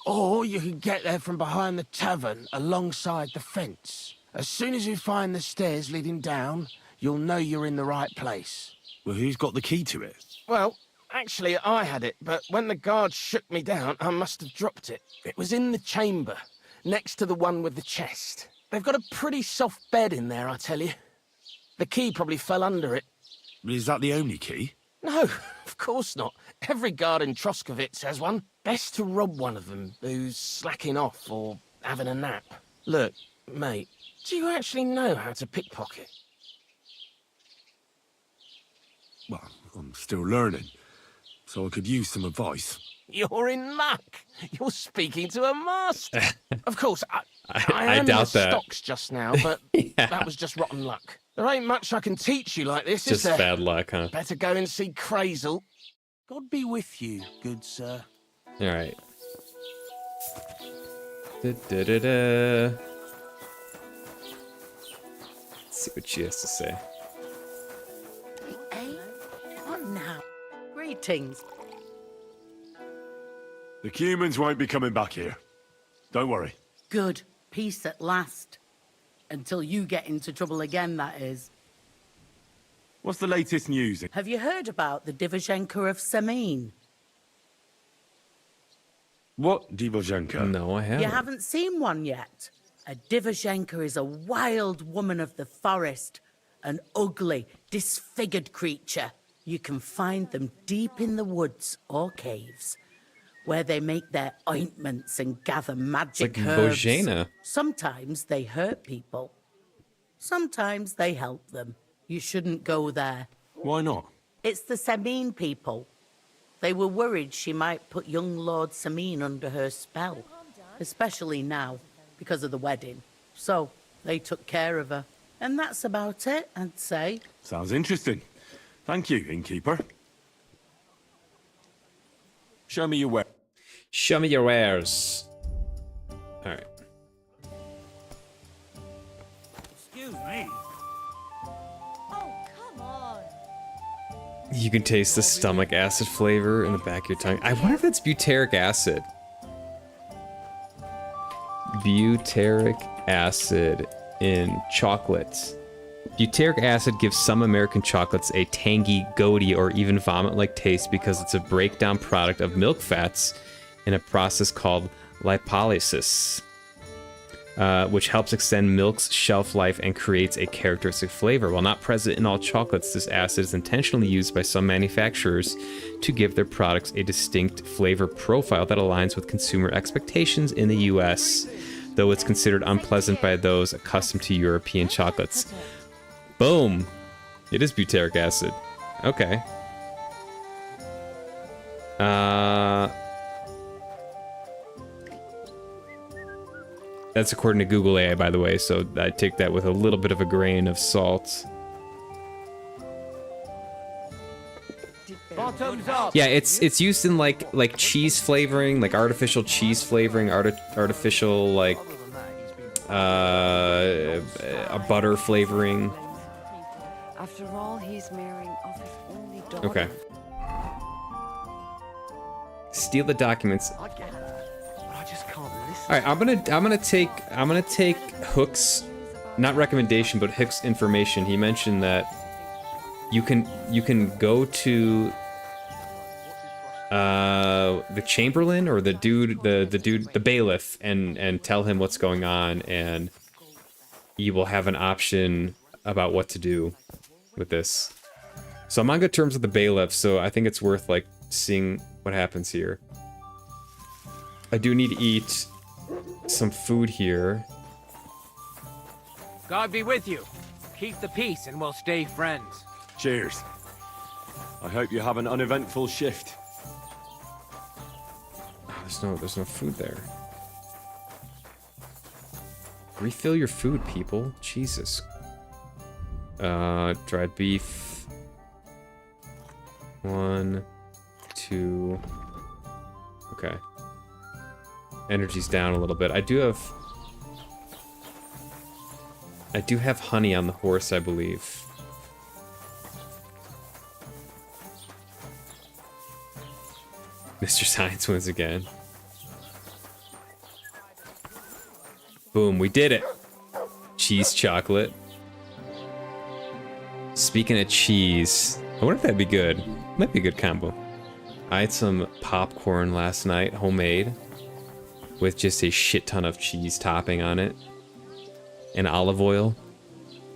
Or you can get there from behind the tavern alongside the fence. As soon as you find the stairs leading down, you'll know you're in the right place. Well, who's got the key to it? Well, actually, I had it, but when the guards shook me down, I must have dropped it. It was in the chamber, next to the one with the chest. They've got a pretty soft bed in there, I tell you. The key probably fell under it. Is that the only key? No, of course not. Every guard in Troskowitz has one. Best to rob one of them who's slacking off or having a nap. Look, mate, do you actually know how to pickpocket? Well, I'm still learning, so I could use some advice. You're in luck. You're speaking to a master. Of course, I am doubt the that. stocks just now, but that was just rotten luck. There ain't much I can teach you like this, Just is there? bad luck, huh? Better go and see Crazel. God be with you, good sir. All right. Da-da-da-da. Let's see what she has to say. Eh? What now? Greetings. The humans won't be coming back here. Don't worry. Good. Peace at last. Until you get into trouble again, that is. What's the latest news? Have you heard about the Divashenka of Samin? What Divashenka? No, I haven't. You haven't seen one yet? A Divashenka is a wild woman of the forest. An ugly, disfigured creature. You can find them deep in the woods or caves, where they make their ointments and gather magic like herbs. Bojana. Sometimes they hurt people. Sometimes they help them. You shouldn't go there. Why not? It's the Samin people. They were worried she might put young Lord Samin under her spell, especially now, because of the wedding. So, they took care of her. And that's about it, I'd say. Sounds interesting. Thank you, innkeeper. Show me your wares. Show me your wares. All right. Excuse me. You can taste the stomach acid flavor in the back of your tongue. I wonder if that's butyric acid. Butyric acid in chocolates. Butyric acid gives some American chocolates a tangy, goaty, or even vomit-like taste because it's a breakdown product of milk fats in a process called lipolysis, which helps extend milk's shelf life and creates a characteristic flavor. While not present in all chocolates, this acid is intentionally used by some manufacturers to give their products a distinct flavor profile that aligns with consumer expectations in the US, though it's considered unpleasant by those accustomed to European chocolates. Boom! It is butyric acid. Okay. That's according to Google AI, by the way, so I take that with a little bit of a grain of salt. Bottoms up. Yeah, it's used in like cheese flavoring, like artificial cheese flavoring, artificial like a butter flavoring. After all, he's marrying off his only daughter. Okay. Steal the documents. I get it. I just can't listen. All right, I'm gonna take Hook's, not recommendation, but Hook's information. He mentioned that you can go to the Chamberlain or the bailiff and tell him what's going on, and you will have an option about what to do with this. So I'm on good terms with the bailiff, so I think it's worth like seeing what happens here. I do need to eat some food here. God be with you. Keep the peace and we'll stay friends. Cheers. I hope you have an uneventful shift. Oh, there's no food there. Refill your food, people. Jesus. Dried beef. 1, 2. Okay. Energy's down a little bit. I do have honey on the horse, I believe. Mr. Science wins again. Boom, we did it. Cheese chocolate. Speaking of cheese, I wonder if that'd be good. Might be a good combo. I had some popcorn last night, homemade, with just a shit ton of cheese topping on it, and olive oil,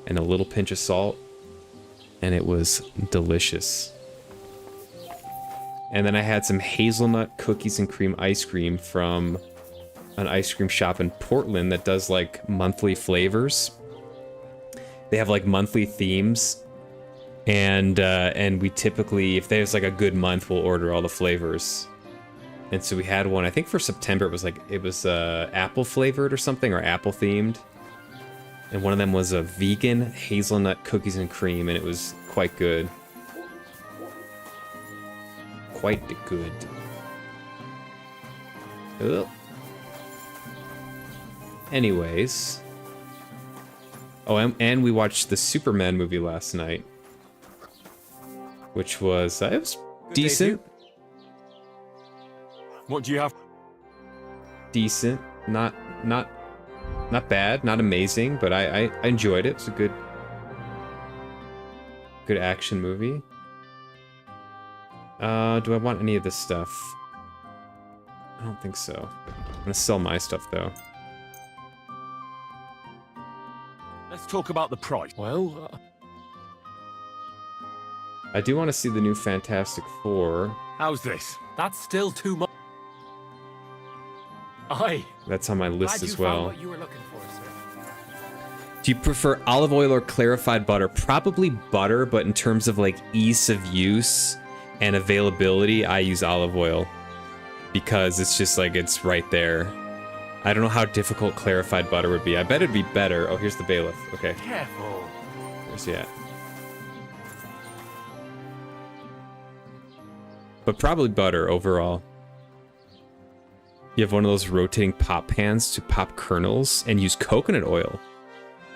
and a little pinch of salt, and it was delicious. And then I had some hazelnut cookies and cream ice cream from an ice cream shop in Portland that does like monthly flavors. They have like monthly themes, and we typically, if there's like a good month, we'll order all the flavors. And so we had one, I think for September, it was apple flavored or something, or apple themed. And one of them was a vegan hazelnut cookies and cream, and it was quite good. Quite good. Ugh. Anyways. Oh, and we watched the Superman movie last night, which was it was decent. What do you have? Decent, not bad, not amazing, but I enjoyed it. It's a good action movie. Do I want any of this stuff? I don't think so. I'm gonna sell my stuff though. Let's talk about the price. Well, I do want to see the new Fantastic Four. how's this? That's still too much. Aye. That's on my list as Found well. what you were looking for, sir. Do you prefer olive oil or clarified butter? Probably butter, but in terms of like ease of use and availability, I use olive oil because it's just like it's right there. I don't know how difficult clarified butter would be. I bet it'd be better. Oh, here's the bailiff. Okay. Careful. Where's he at? But probably butter overall. You have one of those rotating pop pans to pop kernels and use coconut oil.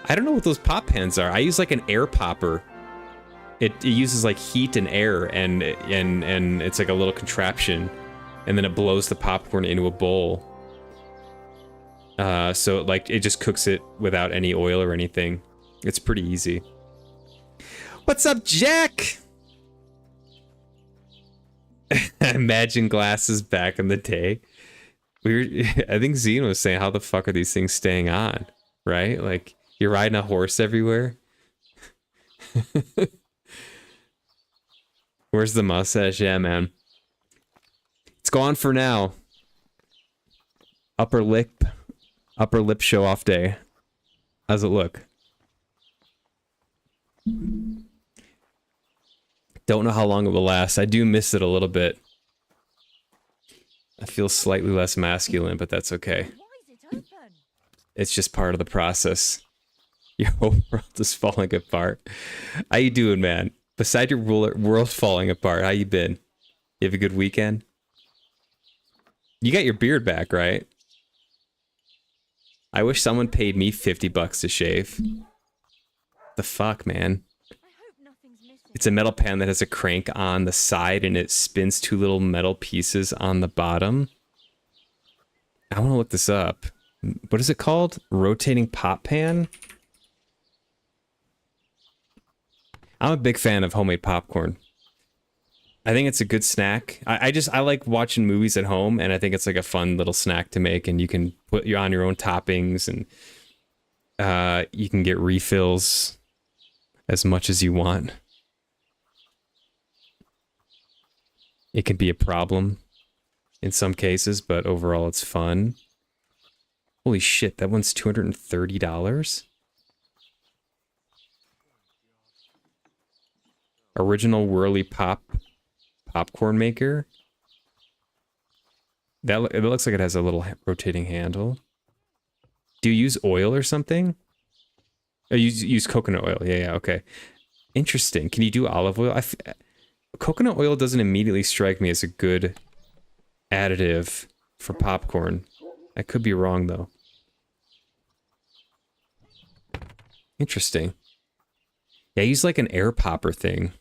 I don't know what those pop pans are. I use like an air popper. It uses like heat and air, and it's like a little contraption, and then it blows the popcorn into a bowl. So like it just cooks it without any oil or anything. It's pretty easy. What's up, Jack? Imagine glasses back in the day. I think Zine was saying, how the fuck are these things staying on? Right? Like, you're riding a horse everywhere. Where's the mustache? Yeah, man. It's gone for now. Upper lip show off day. How's it look? Don't know how long it will last. I do miss it a little bit. I feel slightly less masculine, but that's okay. It's just part of the process. Your whole world is falling apart. How you doing, man? Beside your world falling apart, how you been? You have a good weekend? You got your beard back, right? I wish someone paid me $50 to shave. The fuck, man? It's a metal pan that has a crank on the side and it spins two little metal pieces on the bottom. I want to look this up. What is it called? Rotating pop pan? I'm a big fan of homemade popcorn. I think it's a good snack. I like watching movies at home, and I think it's like a fun little snack to make, and you can put on your own toppings, and you can get refills as much as you want. It can be a problem in some cases, but overall it's fun. Holy shit, that one's $230? Original whirly popcorn maker. It looks like it has a little rotating handle. Do you use oil or something? Oh, you use coconut oil. Yeah, okay. Interesting. Can you do olive oil? Coconut oil doesn't immediately strike me as a good additive for popcorn. I could be wrong, though. Interesting. Yeah, I use like an air popper thing.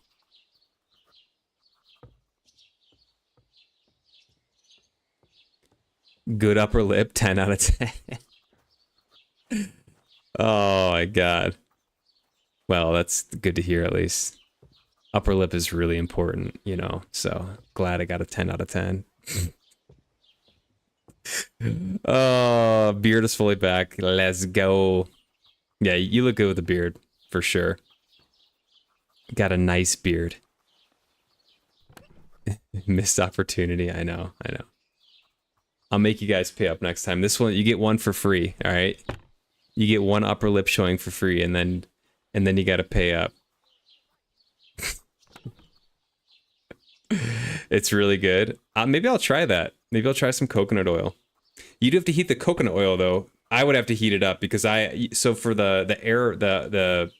Good upper lip, 10 out of 10. Oh my god. Well, that's good to hear at least. Upper lip is really important, you know, so glad I got a 10 out of 10. Oh, beard is fully back. Let's go. Yeah, you look good with a beard, for sure. Got a nice beard. Missed opportunity, I know. I'll make you guys pay up next time. This one, you get one for free, all right? You get one upper lip showing for free, and then you gotta pay up. It's really good. Maybe I'll try that. Maybe I'll try some coconut oil. You do have to heat the coconut oil though. I would have to heat it up because so for the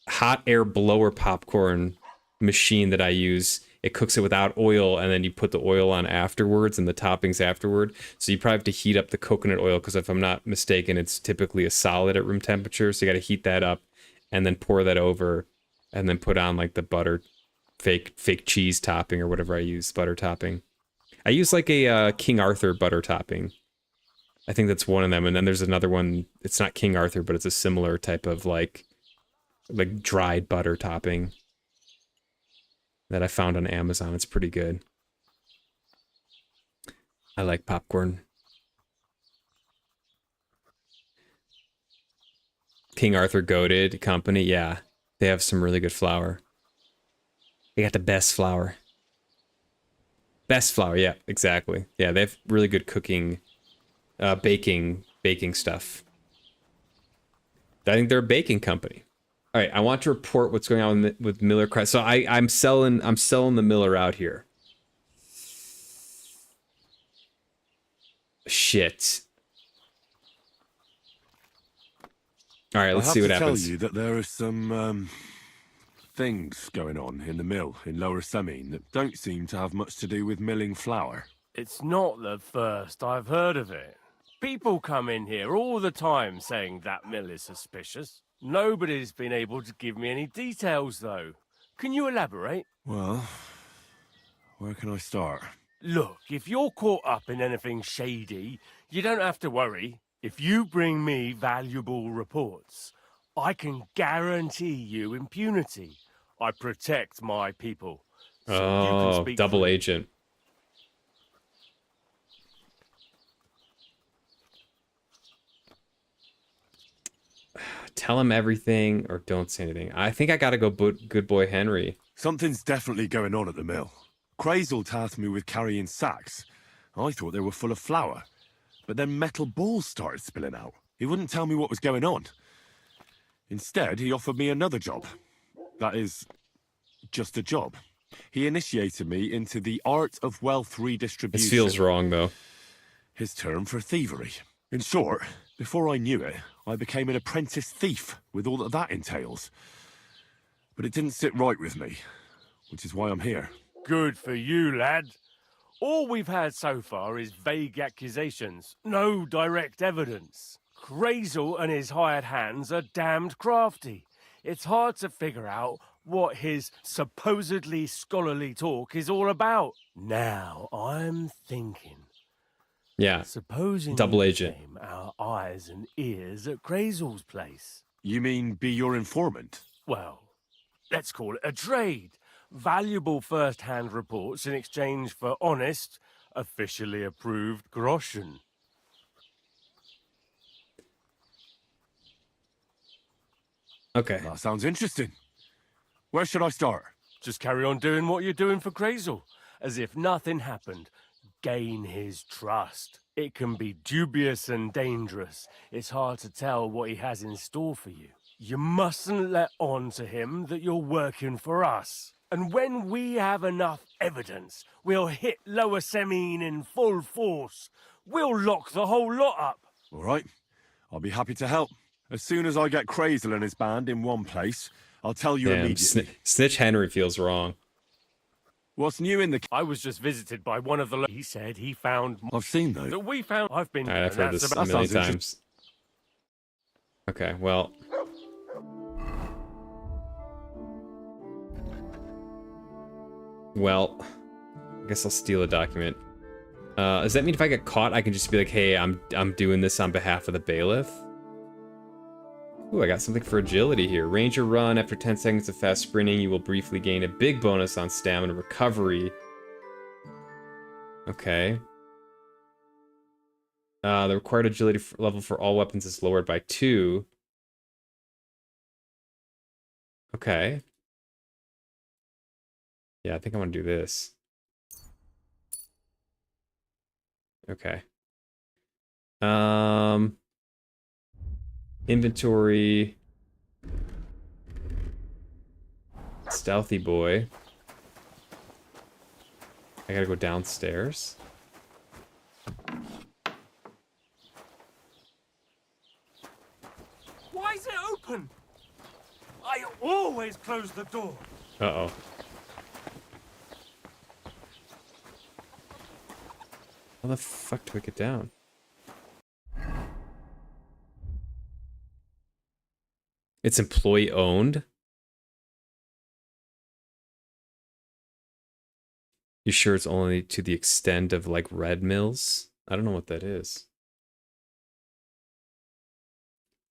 hot air blower popcorn machine that I use, it cooks it without oil, and then you put the oil on afterwards and the toppings afterward. So you probably have to heat up the coconut oil because if I'm not mistaken, it's typically a solid at room temperature. So you got to heat that up and then pour that over and then put on like the butter, fake cheese topping or whatever I use, butter topping. I use like a King Arthur butter topping. I think that's one of them. And then there's another one. It's not King Arthur, but it's a similar type of like dried butter topping that I found on Amazon. It's pretty good. I like popcorn. King Arthur Goated Company, yeah. They have some really good flour. They got the best flour. Best flour, yeah, exactly. Yeah, they have really good cooking, baking stuff. I think they're a baking company. All right, I want to report what's going on with Miller Crest. So I'm selling the Miller out here. Shit. All right, let's see what happens. I have to tell you that there are some things going on in the mill in Lower Semine that don't seem to have much to do with milling flour. It's not the first I've heard of it. People come in here all the time saying that mill is suspicious. Nobody's been able to give me any details, though. Can you elaborate? Well, where can I start? Look, if you're caught up in anything shady, you don't have to worry. If you bring me valuable reports, I can guarantee you impunity. I protect my people. So you can Oh, speak double freely. agent. Tell him everything or don't say anything. I think I gotta go good boy Henry. Something's definitely going on at the mill. Crazel tasked me with carrying sacks. I thought they were full of flour. But then metal balls started spilling out. He wouldn't tell me what was going on. Instead, he offered me another job. That is, just a job. He initiated me into the art of wealth redistribution. This feels wrong, though. His term for thievery. In short, before I knew it, I became an apprentice thief with all that that entails. But it didn't sit right with me, which is why I'm here. Good for you, lad. All we've had so far is vague accusations, no direct evidence. Crazel and his hired hands are damned crafty. It's hard to figure out what his supposedly scholarly talk is all about. Now, I'm thinking. Yeah. Supposing double you agent. became our eyes and ears at Crazel's place. You mean be your informant? Well, let's call it a trade. Valuable first-hand reports in exchange for honest, officially approved groschen. Okay. That sounds interesting. Where should I start? Just carry on doing what you're doing for Crazel, as if nothing happened. Gain his trust. It can be dubious and dangerous. It's hard to tell what he has in store for you. You mustn't let on to him that you're working for us. And when we have enough evidence, we'll hit Lower Semine in full force. We'll lock the whole lot up. All right. I'll be happy to help. As soon as I get Crazel and his band in one place, I'll tell you Damn, immediately. Snitch Henry feels wrong. What's new in the... I was just visited by one of the... He said he found... I've seen those. That we found... I've been... All right, I've heard this a million times. Okay, well... Well, I guess I'll steal a document. Does that mean if I get caught, I can just be like, hey, I'm doing this on behalf of the bailiff? Ooh, I got something for agility here. Ranger run. After 10 seconds of fast sprinting, you will briefly gain a big bonus on stamina recovery. Okay. The required agility level for all weapons is lowered by 2. Okay. Yeah, I think I want to do this. Okay. Inventory. Stealthy boy. I gotta go downstairs. Why is it open? I always close the door. Uh-oh. How the fuck do I get down? It's employee owned? You sure it's only to the extent of like red mills? I don't know what that is.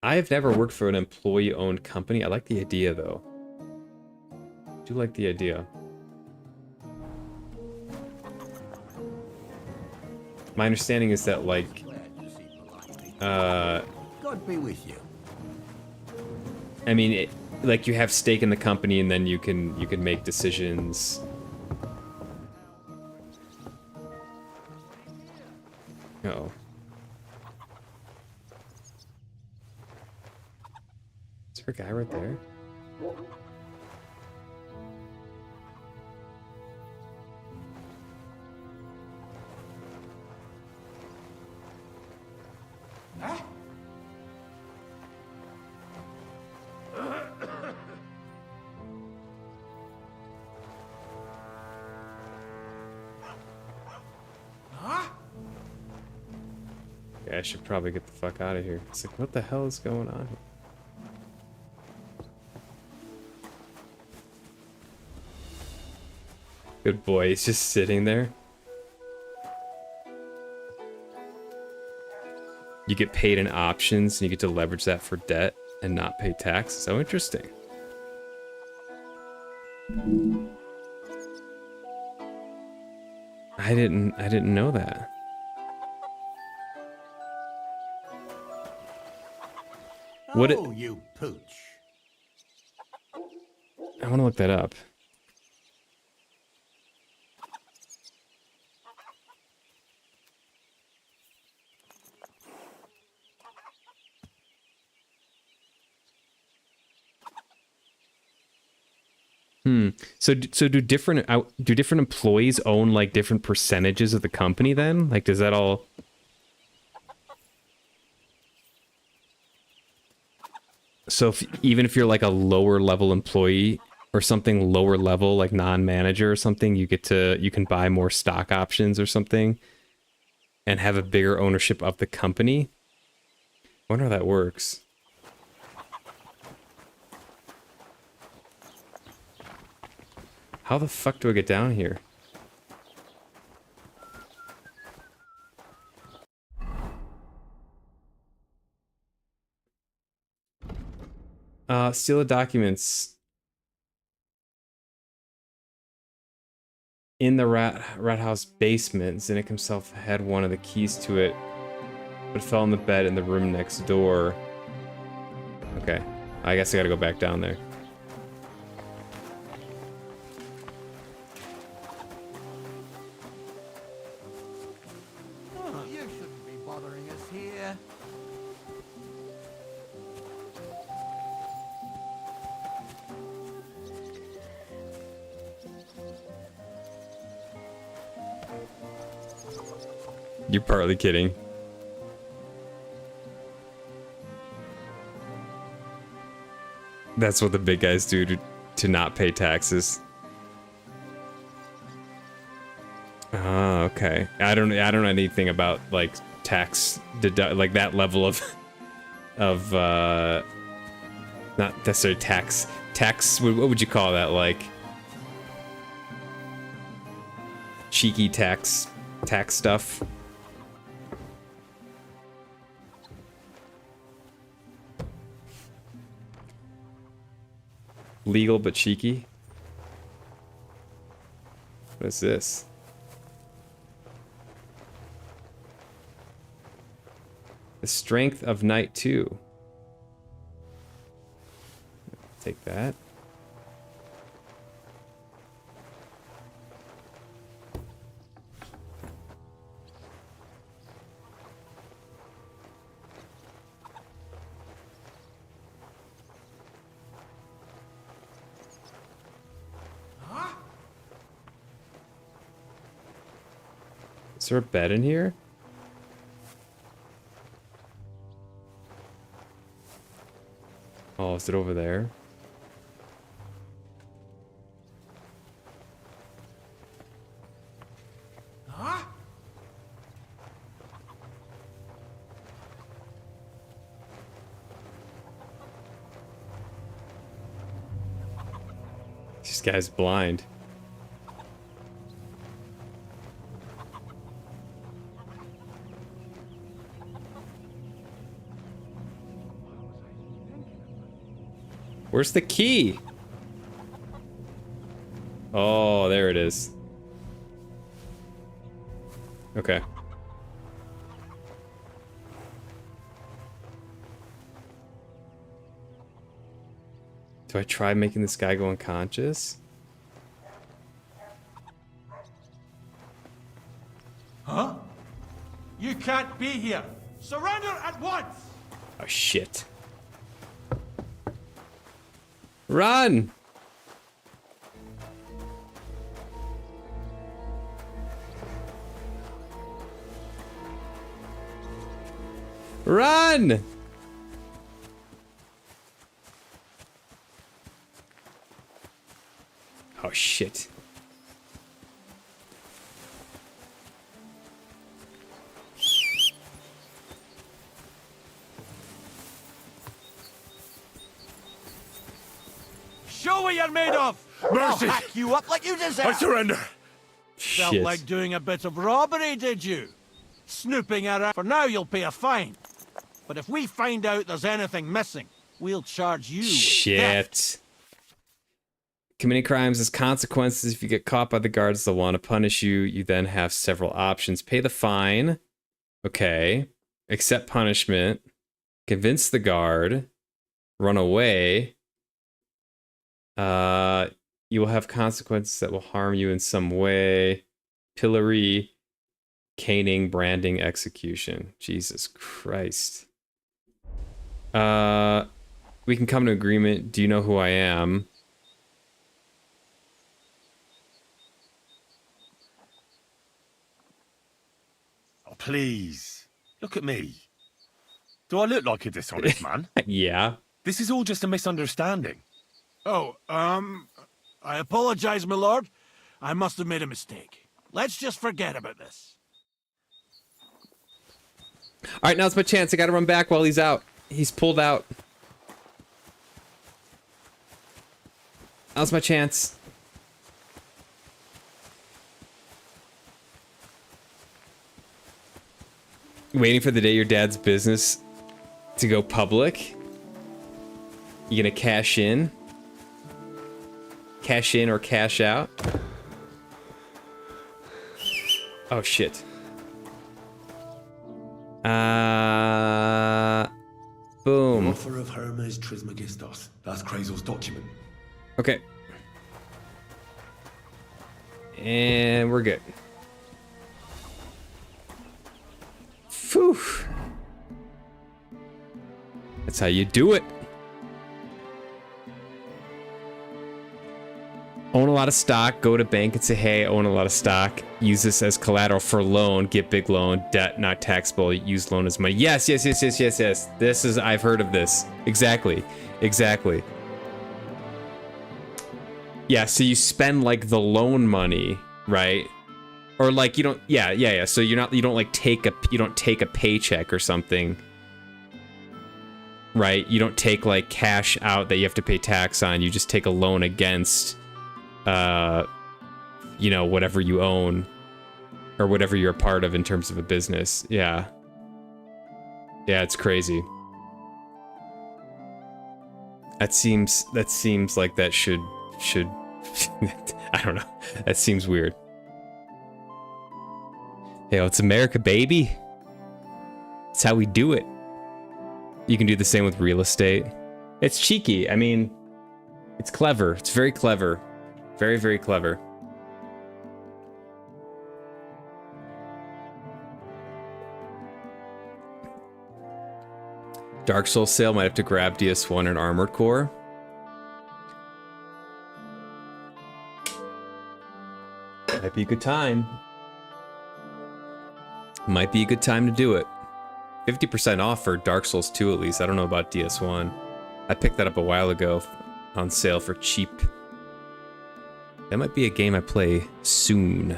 I have never worked for an employee owned company. I like the idea though. I do like the idea. My understanding is that like God be with you. I mean, like you have stake in the company, and then you can make decisions. Uh-oh. Is there a guy right there? Yeah, I should probably get the fuck out of here. It's like, what the hell is going on here? Good boy, he's just sitting there. You get paid in options, and you get to leverage that for debt and not pay tax. So interesting. I didn't know that. What Oh, you pooch. I want to look that up. So do different employees own like different percentages of the company then? Like, does that all? So even if you're like a lower level employee or something lower level, like non-manager or something, you can buy more stock options or something and have a bigger ownership of the company. I wonder how that works. How the fuck do I get down here? Steal the documents in the rat house basement. Zinnik himself had one of the keys to it, but fell on the bed in the room next door. Okay, I guess I gotta go back down there. You shouldn't be bothering us here. You're partly kidding. That's what the big guys do to not pay taxes. Ah, okay. I don't know anything about like tax like that level of not necessarily tax. What would you call that? Like cheeky tax stuff. Legal but cheeky. What is this? The strength of night 2. Take that. Is there a bed in here? Oh, is it over there? This guy's blind. Where's the key? Oh, there it is. Okay. Do I try making this guy go unconscious? Huh? You can't be here. Surrender at once! Oh, shit. Run! Run! Oh, shit. Show what you're made of! Mercy! I'll hack you up like you deserve! I surrender! Felt Shit. like doing a bit of robbery, did you? Snooping around. For now, you'll pay a fine. But if we find out there's anything missing, we'll charge you with theft. Shit. Committing crimes has consequences. If you get caught by the guards, they'll want to punish you. You then have several options. Pay the fine. Okay. Accept punishment. Convince the guard. Run away. You will have consequences that will harm you in some way. Pillory. Caning, branding, execution. Jesus Christ. We can come to agreement. Do you know who I am? Oh, please. Look at me. Do I look like a dishonest man? Yeah. This is all just a misunderstanding. Oh, I apologize, my lord. I must have made a mistake. Let's just forget about this. All right, now's my chance. I gotta run back while he's out. He's pulled out. Now's my chance. Waiting for the day your dad's business to go public. You gonna cash in? Cash in or cash out? Oh shit. Boom. Offer of Hermes Trismegistos. That's Krazel's document. Okay. And we're good. Phew. That's how you do it. Own a lot of stock, go to bank and say, hey, I own a lot of stock. Use this as collateral for loan, get big loan, debt not taxable, use loan as money. Yes. This is, I've heard of this. Exactly. Yeah, so you spend like the loan money, right? Or like you don't, yeah. So you don't like take a paycheck or something, right? You don't take like cash out that you have to pay tax on. You just take a loan against, whatever you own or whatever you're a part of in terms of a business. Yeah, it's crazy. That seems like that should I don't know. That seems weird. Hey, it's America, baby. It's how we do it. You can do the same with real estate. It's cheeky. I mean, it's clever. It's very clever. Very, very clever. Dark Souls sale, might have to grab DS1 and Armored Core. Might be a good time. Might be a good time to do it. 50% off for Dark Souls 2 at least. I don't know about DS1. I picked that up a while ago on sale for cheap. That might be a game I play soon.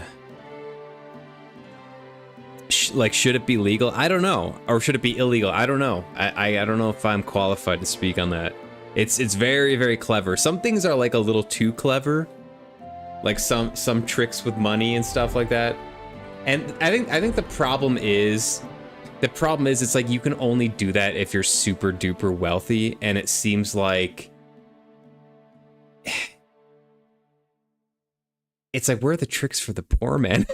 Should it be legal? I don't know. Or should it be illegal? I don't know. I don't know if I'm qualified to speak on that. It's very, very clever. Some things are like a little too clever. Like some tricks with money and stuff like that. And I think the problem is it's like you can only do that if you're super duper wealthy, and it seems like it's like, where are the tricks for the poor man?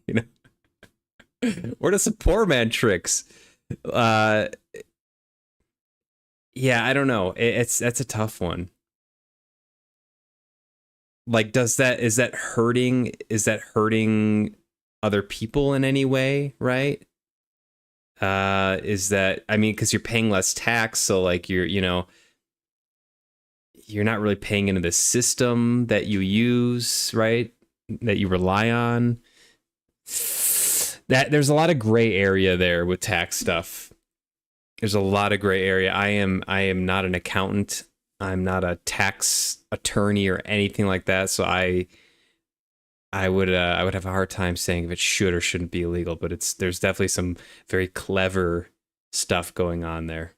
You know? Where does the poor man tricks? Yeah, I don't know. That's a tough one. Like, is that hurting other people in any way, right? Is that, I mean, because you're paying less tax, so like you're not really paying into the system that you use, right? That you rely on. That there's a lot of gray area there with tax stuff. There's a lot of gray area. I am not an accountant. I'm not a tax attorney or anything like that. So I would have a hard time saying if it should or shouldn't be illegal. But there's definitely some very clever stuff going on there.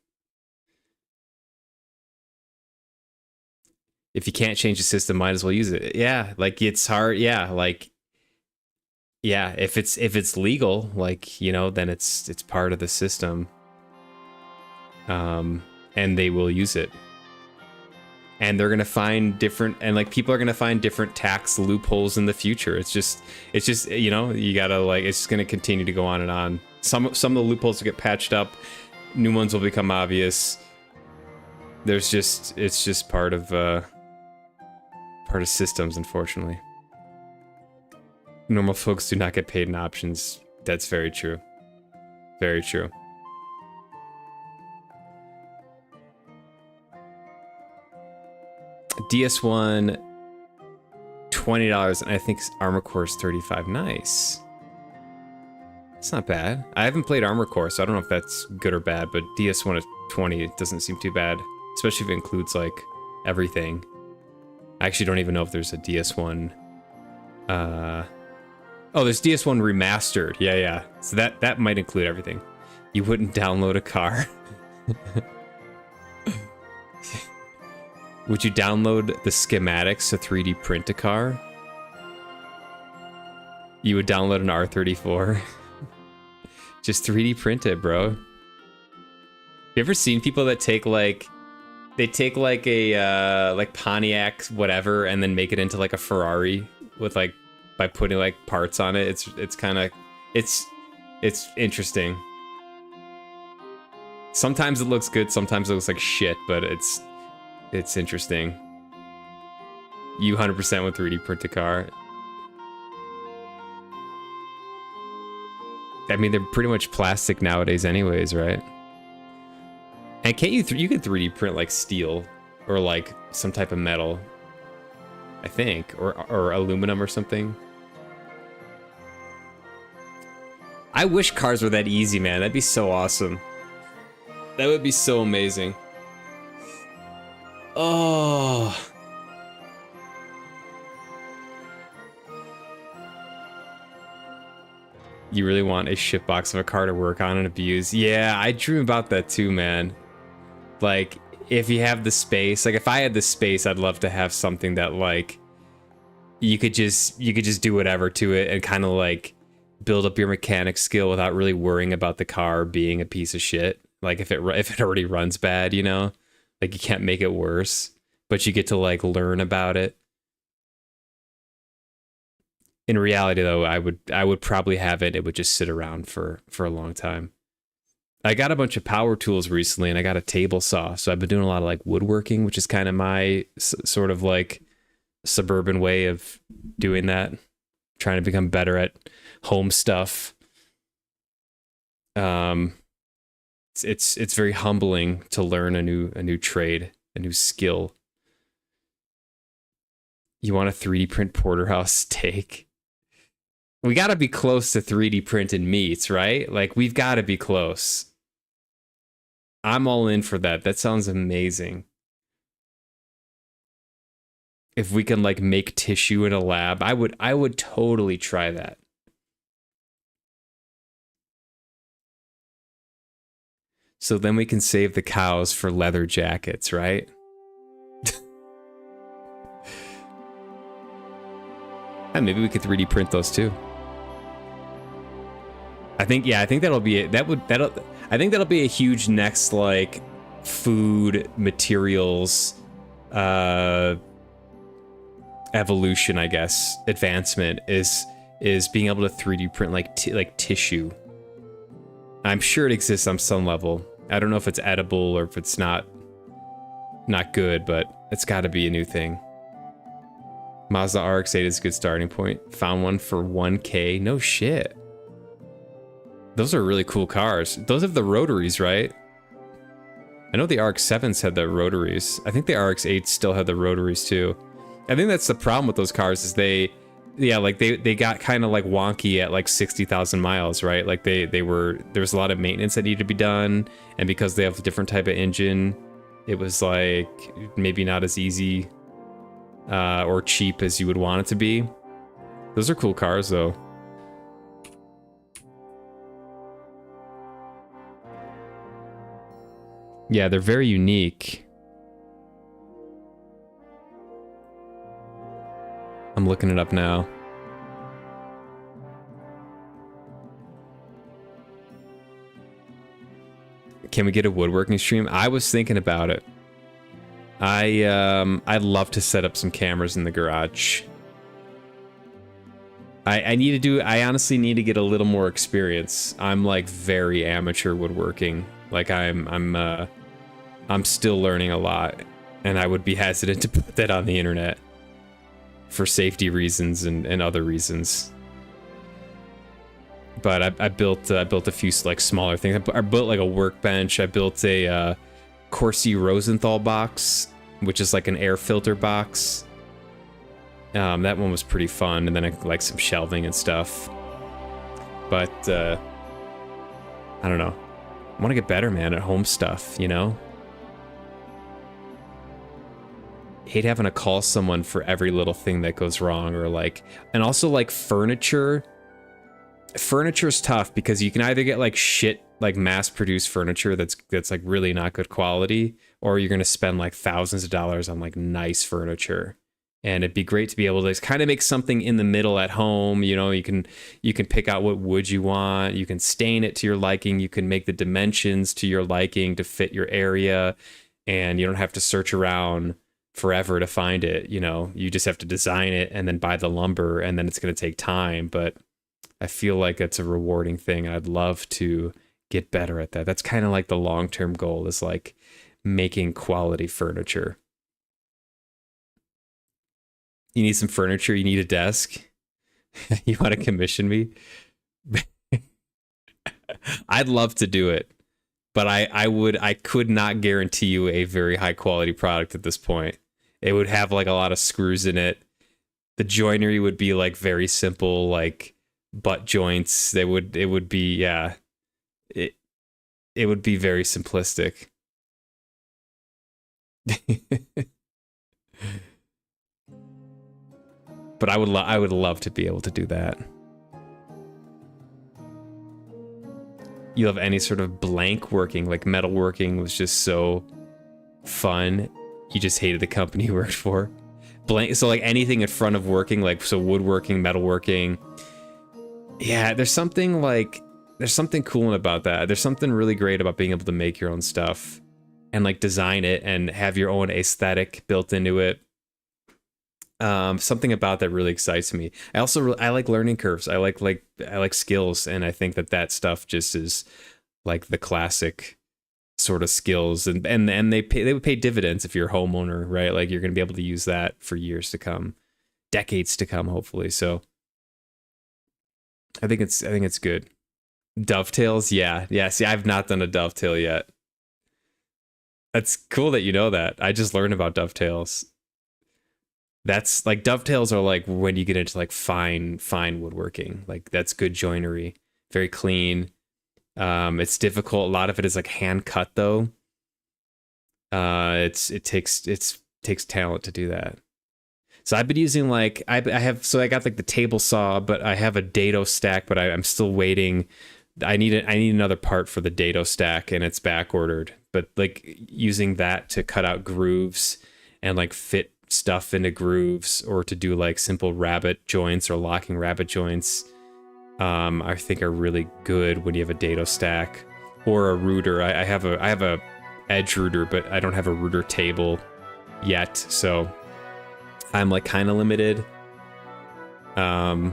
If you can't change the system, might as well use it. Yeah, like it's hard. Yeah, like yeah, if it's legal, like, you know, then it's part of the system. And they will use it. And they're gonna find different, and like people are gonna find different tax loopholes in the future. It's just you know, you gotta like, it's just gonna continue to go on and on. Some of the loopholes will get patched up, new ones will become obvious. It's just part of systems, unfortunately. Normal folks do not get paid in options. That's very true. Very true. DS1, $20, and I think Armor Core is $35. Nice. It's not bad. I haven't played Armor Core, so I don't know if that's good or bad, but DS1 at 20, it doesn't seem too bad. Especially if it includes, like, everything. I actually don't even know if there's a DS1... Oh, there's DS1 Remastered. Yeah. So that might include everything. You wouldn't download a car. Would you download the schematics to 3D print a car? You would download an R34. Just 3D print it, bro. You ever seen people that take like... They take like a like Pontiac whatever and then make it into like a Ferrari with like by putting like parts on it. It's kind of it's interesting. Sometimes it looks good, sometimes it looks like shit, but it's interesting. You 100% would 3D print a car. I mean, they're pretty much plastic nowadays anyways, right? And can't you you can 3D print like steel or like some type of metal, I think, or aluminum or something. I wish cars were that easy, man. That'd be so awesome. That would be so amazing. Oh. You really want a shitbox of a car to work on and abuse? Yeah, I dream about that too, man. Like, if you have the space, like if I had the space, I'd love to have something that like you could just do whatever to it and kind of like build up your mechanic skill without really worrying about the car being a piece of shit. Like if it already runs bad, you know, like you can't make it worse, but you get to like learn about it. In reality, though, I would probably have it. It would just sit around for a long time. I got a bunch of power tools recently, and I got a table saw. So I've been doing a lot of like woodworking, which is kind of my sort of like suburban way of doing that. Trying to become better at home stuff. It's very humbling to learn a new trade, a new skill. You want a 3D print porterhouse steak? We got to be close to 3D printed meats, right? Like, we've got to be close. I'm all in for that. That sounds amazing. If we can, like, make tissue in a lab, I would totally try that. So then we can save the cows for leather jackets, right? And maybe we could 3D print those too. I think that'll be it. I think that'll be a huge next like food materials evolution, I guess. Advancement is being able to 3D print like tissue. I'm sure it exists on some level. I don't know if it's edible or if it's not good, but it's got to be a new thing. Mazda RX-8 is a good starting point. Found one for 1K. No shit. Those are really cool cars. Those have the rotaries, right? I know the RX-7s had the rotaries. I think the RX-8s still had the rotaries too. I think that's the problem with those cars is they got kind of like wonky at like 60,000 miles, right? Like there was a lot of maintenance that needed to be done, and because they have a different type of engine, it was like maybe not as easy or cheap as you would want it to be. Those are cool cars though. Yeah, they're very unique. I'm looking it up now. Can we get a woodworking stream? I was thinking about it. I'd love to set up some cameras in the garage. I honestly need to get a little more experience. I'm like very amateur woodworking. Like I'm still learning a lot, and I would be hesitant to put that on the internet for safety reasons and other reasons. But I built a few like smaller things. I built like a workbench. I built a Corsi Rosenthal box, which is like an air filter box. That one was pretty fun, and then I like some shelving and stuff. But I don't know. I want to get better, man, at home stuff, you know? Hate having to call someone for every little thing that goes wrong, or like, and also like furniture. Furniture's tough because you can either get like shit, like mass-produced furniture that's like really not good quality, or you're gonna spend like thousands of dollars on like nice furniture. And it'd be great to be able to kind of make something in the middle at home. You know, you can pick out what wood you want. You can stain it to your liking. You can make the dimensions to your liking to fit your area, and you don't have to search around forever to find it. You know, you just have to design it and then buy the lumber, and then it's going to take time. But I feel like it's a rewarding thing. I'd love to get better at that. That's kind of like the long-term goal, is like making quality furniture. You need some furniture, you need a desk. You want to commission me? I'd love to do it, but I could not guarantee you a very high quality product at this point. It would have like a lot of screws in it. The joinery would be like very simple, like butt joints. It would be, yeah. It would be very simplistic. But I would love to be able to do that. You have any sort of blank working, like metalworking was just so fun. You just hated the company you worked for. Blank, so like anything in front of working, like so woodworking, metalworking. Yeah, there's something cool about that. There's something really great about being able to make your own stuff and like design it and have your own aesthetic built into it. Something about that really excites me. I also I like learning curves. I like skills, and I think that stuff just is like the classic sort of skills, and they would pay dividends if you're a homeowner, right? Like you're going to be able to use that for years to come, decades to come, hopefully. So I think it's good. Dovetails, yeah. See, I've not done a dovetail yet. That's cool that you know that. I just learned about dovetails. That's like dovetails are like when you get into like fine woodworking. Like that's good joinery, very clean. It's difficult. A lot of it is like hand cut though. It takes talent to do that. So I've been using like I got like the table saw, but I have a dado stack, but I'm still waiting. I need another part for the dado stack, and it's back ordered. But like using that to cut out grooves and like fit stuff into grooves, or to do like simple rabbet joints or locking rabbet joints, I think are really good when you have a dado stack or a router. I have a edge router, but I don't have a router table yet, so I'm like kind of limited. Yeah,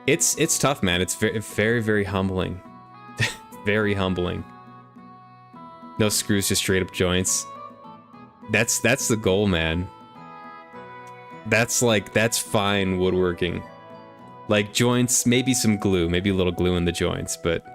it's tough, man. It's very, very humbling. Very humbling. No screws, just straight up joints. That's the goal, man. That's fine woodworking. Like joints, maybe some glue, maybe a little glue in the joints, but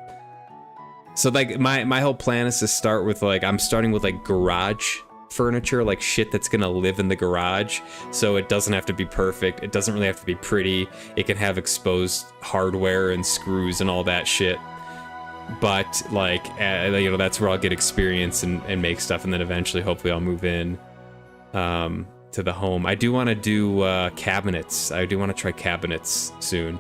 so like my whole plan is to start with like I'm starting with like garage furniture, like shit that's gonna live in the garage, so it doesn't have to be perfect. It doesn't really have to be pretty. It can have exposed hardware and screws and all that shit. But like you know, that's where I'll get experience and make stuff, and then eventually hopefully I'll move in to the home. I do want to do cabinets. I do want to try cabinets soon.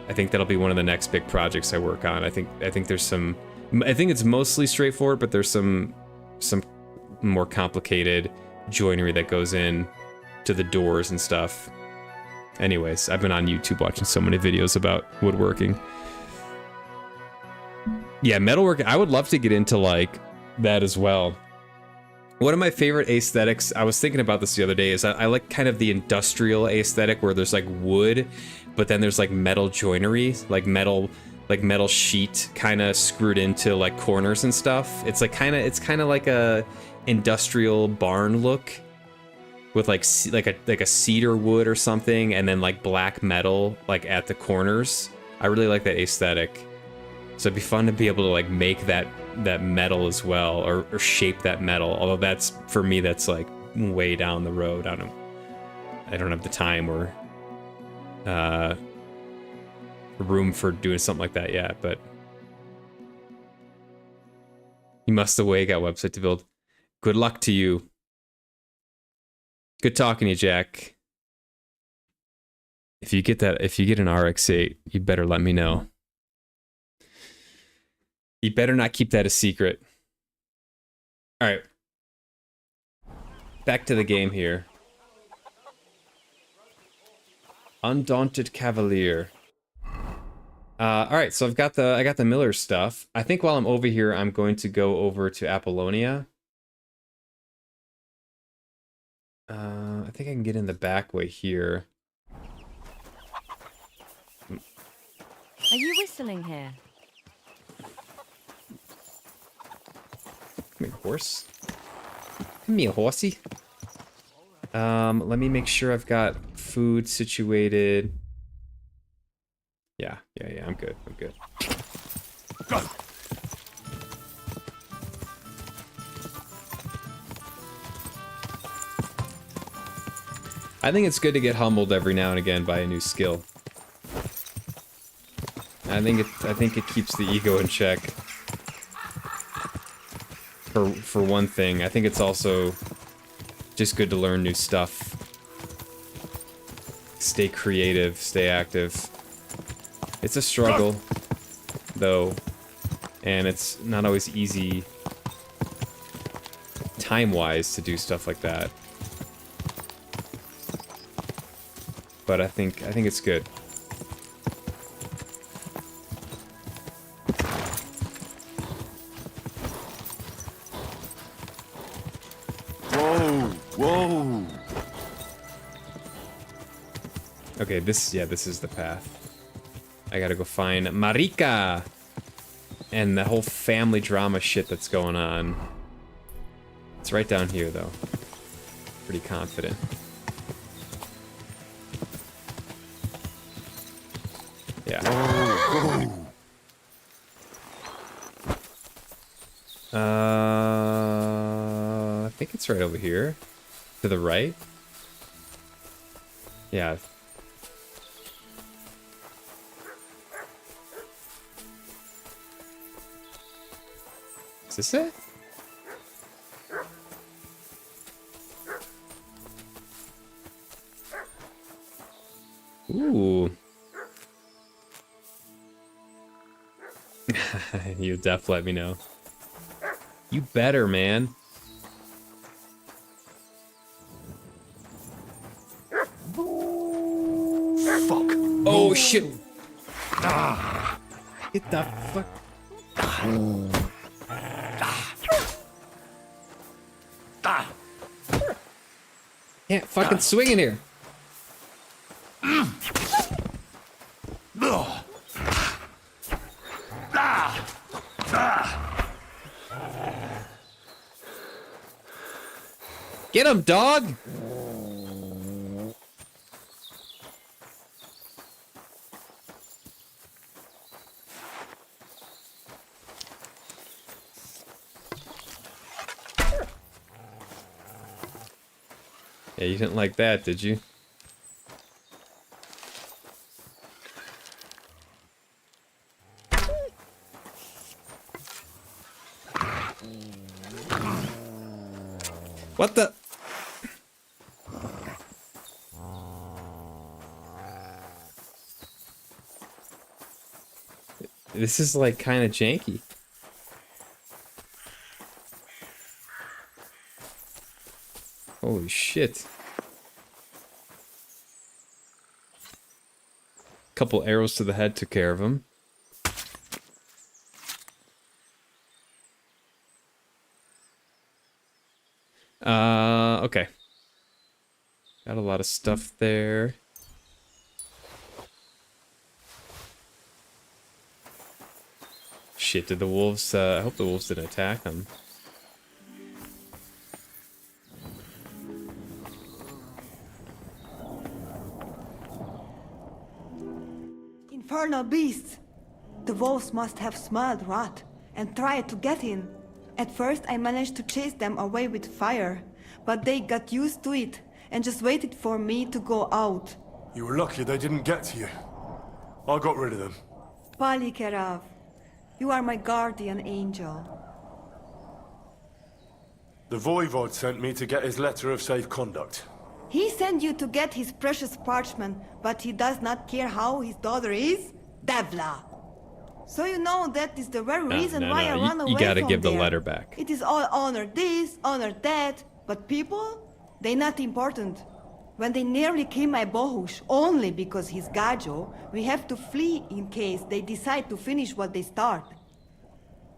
I think that'll be one of the next big projects I work on. I think there's some, I think it's mostly straightforward, but there's some more complicated joinery that goes in. to the doors and stuff. Anyways, I've been on YouTube watching so many videos about woodworking. Yeah, metalworking, I would love to get into like that as well. One of my favorite aesthetics, I was thinking about this the other day, is I like kind of the industrial aesthetic where there's like wood, but then there's like metal joinery, like metal sheet kind of screwed into like corners and stuff. It's kind of like a industrial barn look with like a cedar wood or something, and then like black metal like at the corners. I really like that aesthetic. So it'd be fun to be able to like make that metal as well, or shape that metal. Although that's, for me, that's like way down the road. I don't have the time or room for doing something like that yet. But you must away got a website to build. Good luck to you. Good talking to you, Jack. If you get an RX-8, you better let me know. You better not keep that a secret. All right. Back to the game here. Undaunted Cavalier. All right, so I got the Miller stuff. I think while I'm over here, I'm going to go over to Apollonia. I think I can get in the back way here. Are you whistling here? Come here, horse. Come here, horsey. Let me make sure I've got food situated. Yeah, I'm good. Go. I think it's good to get humbled every now and again by a new skill. I think it keeps the ego in check. For one thing, I think it's also just good to learn new stuff. Stay creative, stay active. It's a struggle, though, and it's not always easy time-wise to do stuff like that. But I think it's good. Whoa! Okay, this is the path. I gotta go find Marika and the whole family drama shit that's going on. It's right down here, though. Pretty confident. Yeah. I think it's right over here. To the right? Yeah. Is this it? Ooh. You def let me know. You better, man. Fuck. Oh shit. Ah. Get the fuck. Can't fucking swing in here. Get him, dog! Yeah, you didn't like that, did you? What the? This is like kind of janky. Holy shit. Couple arrows to the head took care of him. Okay. Got a lot of stuff there. Shit, did the wolves, I hope the wolves didn't attack him. Infernal beasts! The wolves must have smelled rot and tried to get in. At first I managed to chase them away with fire, but they got used to it and just waited for me to go out. You were lucky they didn't get to you. I got rid of them. Palikerav, you are my guardian angel. The Voivod sent me to get his letter of safe conduct. He sent you to get his precious parchment, but he does not care how his daughter is? Devla! So you know that is the very reason why I run away You gotta from give the there. letter back. It is all honor this, honor that, but people? They not important. When they nearly kill my Bohush only because he's Gajo, we have to flee in case they decide to finish what they start.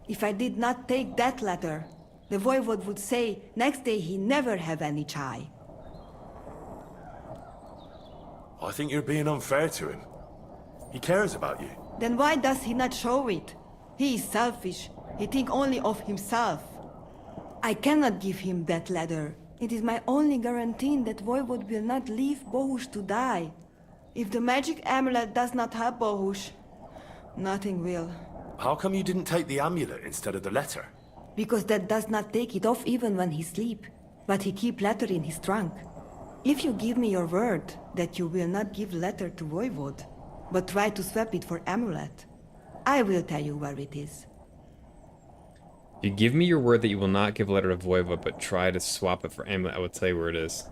If I did not take that letter, the Voivod would say next day he never have any chai. I think you're being unfair to him. He cares about you. Then why does he not show it? He is selfish. He think only of himself. I cannot give him that letter. It is my only guarantee that Voivod will not leave Bohush to die. If the magic amulet does not help Bohush, nothing will. How come you didn't take the amulet instead of the letter? Because that does not take it off even when he sleep. But he keep letter in his trunk. If you give me your word that you will not give letter to Voivod, but try to swap it for amulet, I will tell you where it is. You give me your word that you will not give a letter to Voivod, but try to swap it for amulet, I will tell you where it is.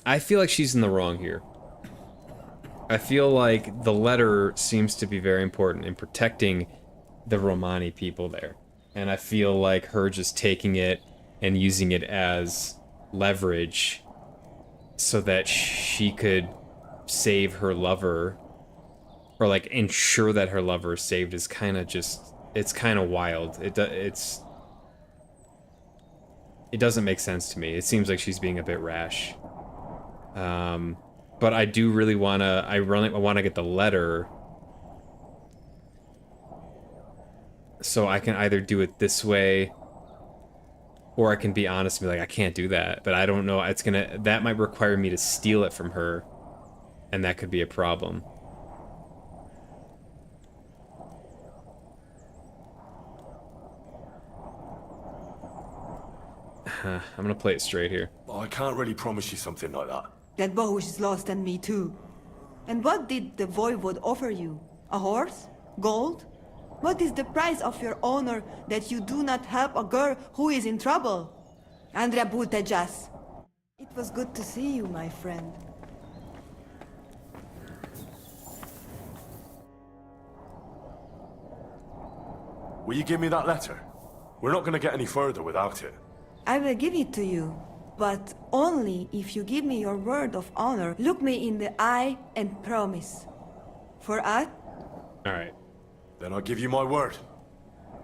I feel like she's in the wrong here. I feel like the letter seems to be very important in protecting the Romani people there. And I feel like her just taking it and using it as leverage so that she could save her lover, or like ensure that her lover is saved, is kind of just, it's kind of wild. It doesn't make sense to me. It seems like she's being a bit rash. But I do really want to, I want to get the letter so I can either do it this way, or I can be honest and be like, I can't do that. But I don't know, it's gonna, that might require me to steal it from her, and that could be a problem. I'm gonna play it straight here. I can't really promise you something like that. That Bohush is lost and me too. And what did the Voivod offer you? A horse? Gold? What is the price of your honor that you do not help a girl who is in trouble? Andrea Butejas. It was good to see you, my friend. Will you give me that letter? We're not going to get any further without it. I will give it to you, but only if you give me your word of honor. Look me in the eye and promise. For us? Alright. Then I'll give you my word.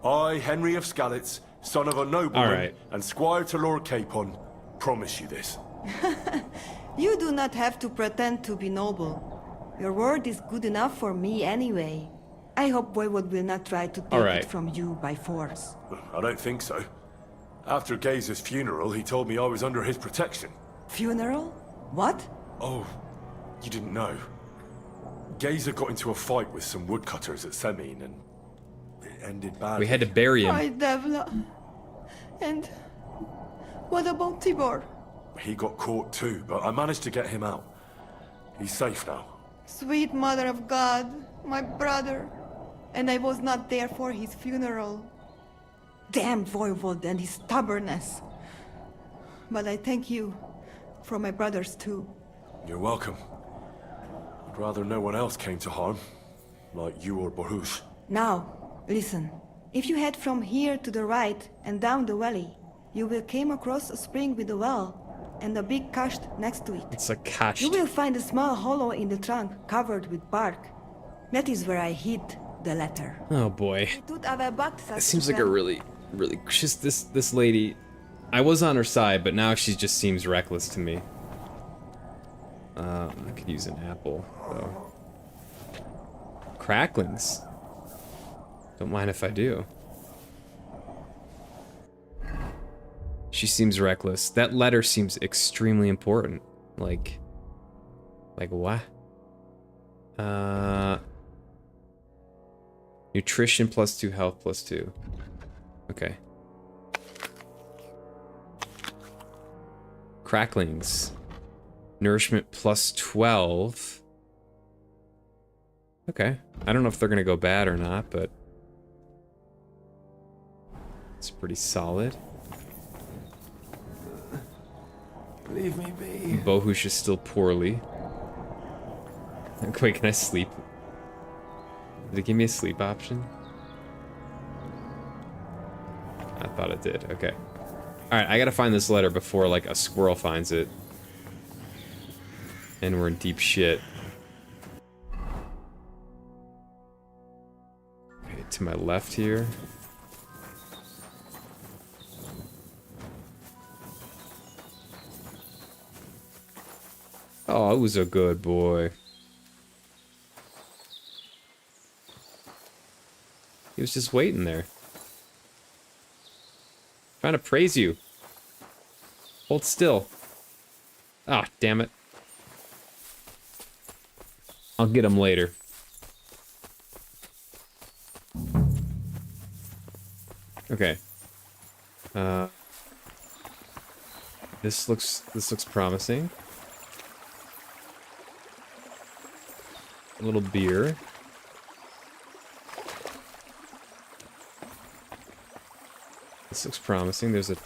I, Henry of Skalitz, son of a nobleman and squire to Lord Capon, promise you this. You do not have to pretend to be noble. Your word is good enough for me anyway. I hope Voivod will not try to take it from you by force. I don't think so. After Gaze's funeral, he told me I was under his protection. Funeral? What? Oh, you didn't know. Gazer got into a fight with some woodcutters at Semin, and it ended badly. We had to bury him. My Devla. And what about Tibor? He got caught too, but I managed to get him out. He's safe now. Sweet Mother of God, my brother. And I was not there for his funeral. Damn Voivod and his stubbornness. But I thank you for my brothers too. You're welcome. I'd rather no one else came to harm, like you or Bohush. Now, listen. If you head from here to the right and down the valley, you will come across a spring with a well and a big cache next to it. It's a cache. You will find a small hollow in the trunk covered with bark. That is where I hid the letter. Oh boy. It It seems like a really she's this lady. I was on her side, but now she just seems reckless to me. I could use an apple, though. Cracklings. Don't mind if I do. She seems reckless. That letter seems extremely important. Like what? Nutrition +2, health +2. Okay. Cracklings. Nourishment +12. Okay. I don't know if they're gonna go bad or not, but it's pretty solid. Leave me be. Bohush is still poorly. Wait, can I sleep? Did it give me a sleep option? I thought it did. Okay. Alright, I gotta find this letter before, like, a squirrel finds it. And we're in deep shit. Okay, to my left here. Oh, it was a good boy. He was just waiting there. Trying to praise you. Hold still. Ah, damn it. I'll get him later. Okay. This looks promising. A little beer. This looks promising. There's a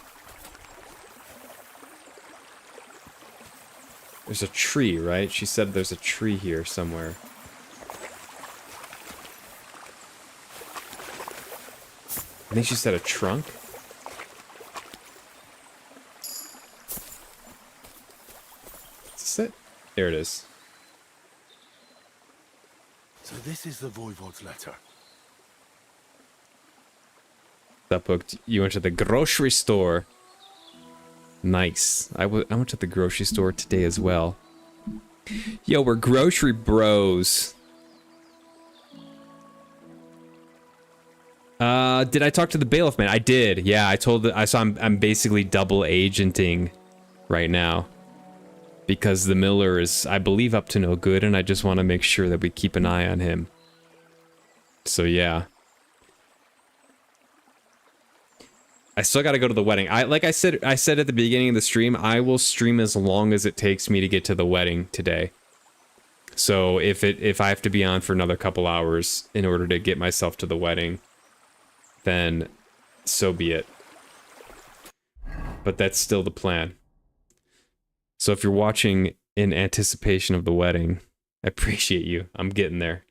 tree, right? She said there's a tree here somewhere. I think she said a trunk. Is this it? There it is. So this is the Voivod's letter. That book. You went to the grocery store. Nice. I went to the grocery store today as well. Yo, we're grocery bros. Did I talk to the bailiff man? I did. Yeah, I'm basically double agenting right now. Because the miller is, I believe, up to no good, and I just want to make sure that we keep an eye on him. So yeah. I still got to go to the wedding. Like I said at the beginning of the stream, I will stream as long as it takes me to get to the wedding today. So if I have to be on for another couple hours in order to get myself to the wedding, then so be it. But that's still the plan. So if you're watching in anticipation of the wedding, I appreciate you. I'm getting there.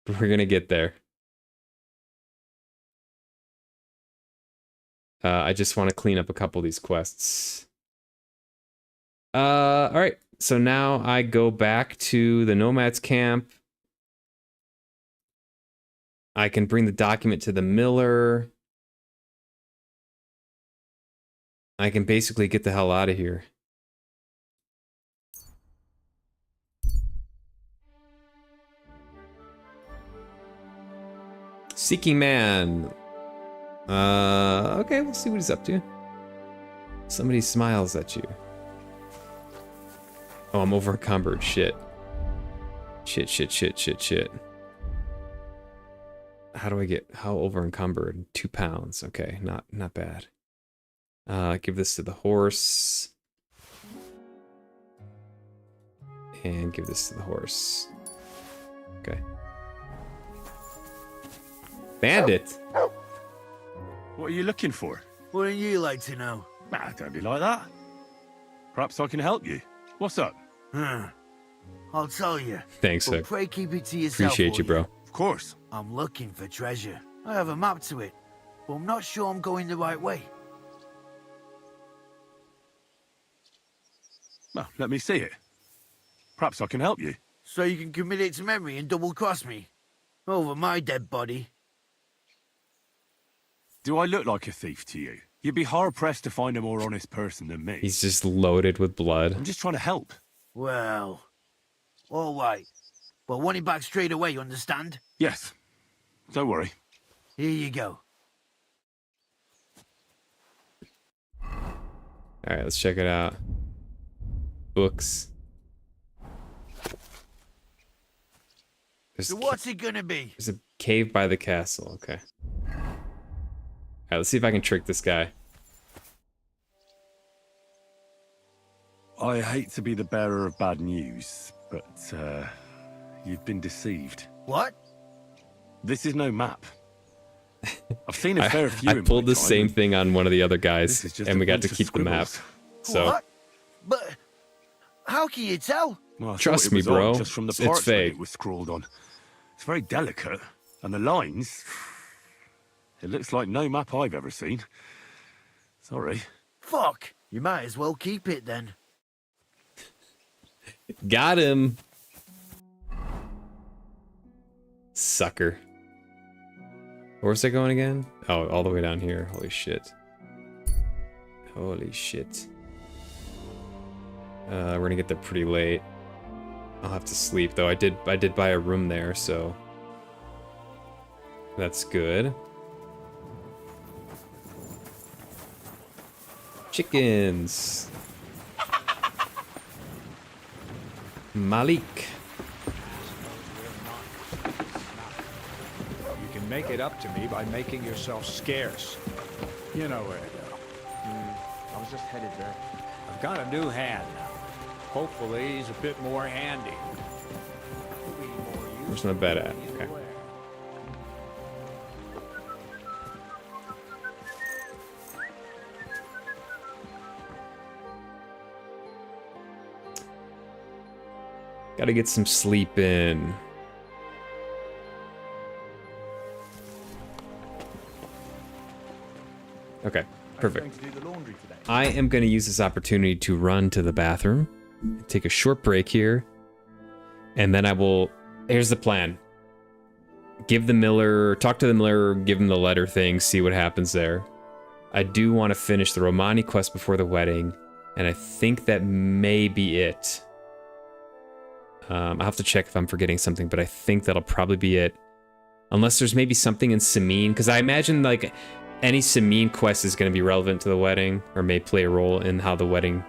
We're gonna get there. I just want to clean up a couple of these quests. Alright. So now I go back to the Nomad's camp. I can bring the document to the miller. I can basically get the hell out of here. Seeking man. Okay, we'll see what he's up to. Somebody smiles at you. Oh, I'm over encumbered. Shit. Shit. How over encumbered? 2 pounds. Okay, not bad. Give this to the horse. And give this to the horse. Okay. Bandit! What are you looking for? Wouldn't you like to know? Ah, don't be like that. Perhaps I can help you. What's up? I'll tell you. Thanks, but Hook. pray keep it to yourself. Appreciate you, bro. Of course. I'm looking for treasure. I have a map to it, but I'm not sure I'm going the right way. Well, let me see it. Perhaps I can help you. So you can commit it to memory and double-cross me? Over my dead body? Do I look like a thief to you? You'd be hard-pressed to find a more honest person than me. He's just loaded with blood. I'm just trying to help. Well, all right. But want it back straight away, you understand? Yes. Don't worry. Here you go. Alright, let's check it out. Books. So what's it gonna be? There's a cave by the castle. Okay. Alright, let's see if I can trick this guy. I hate to be the bearer of bad news, but, you've been deceived. What? This is no map. I've seen a fair few. I pulled the same time, thing on one of the other guys, and we got to keep the map. So What? But how can you tell? Well, I trust thought it me, was bro. odd just from the It's parts where fake. it was scrawled on. It's very delicate, and the lines. It looks like no map I've ever seen. Sorry. Fuck! You might as well keep it then. Got him. Sucker. Where's it going again? Oh, all the way down here. Holy shit. Holy shit. We're gonna get there pretty late. I'll have to sleep though. I did buy a room there, so that's good. Chickens. Malik. You can make it up to me by making yourself scarce. You know where to go. I was just headed there. I've got a new hand now. Hopefully he's a bit more handy. Where's my bed at? Okay. Gotta get some sleep in. Okay, perfect. I am going to use this opportunity to run to the bathroom, take a short break here, and then I will... Here's the plan. Talk to the miller, give him the letter thing, see what happens there. I do want to finish the Romani quest before the wedding, and I think that may be it. I'll have to check if I'm forgetting something, but I think that'll probably be it. Unless there's maybe something in Samine, because I imagine like any Samine quest is going to be relevant to the wedding, or may play a role in how the wedding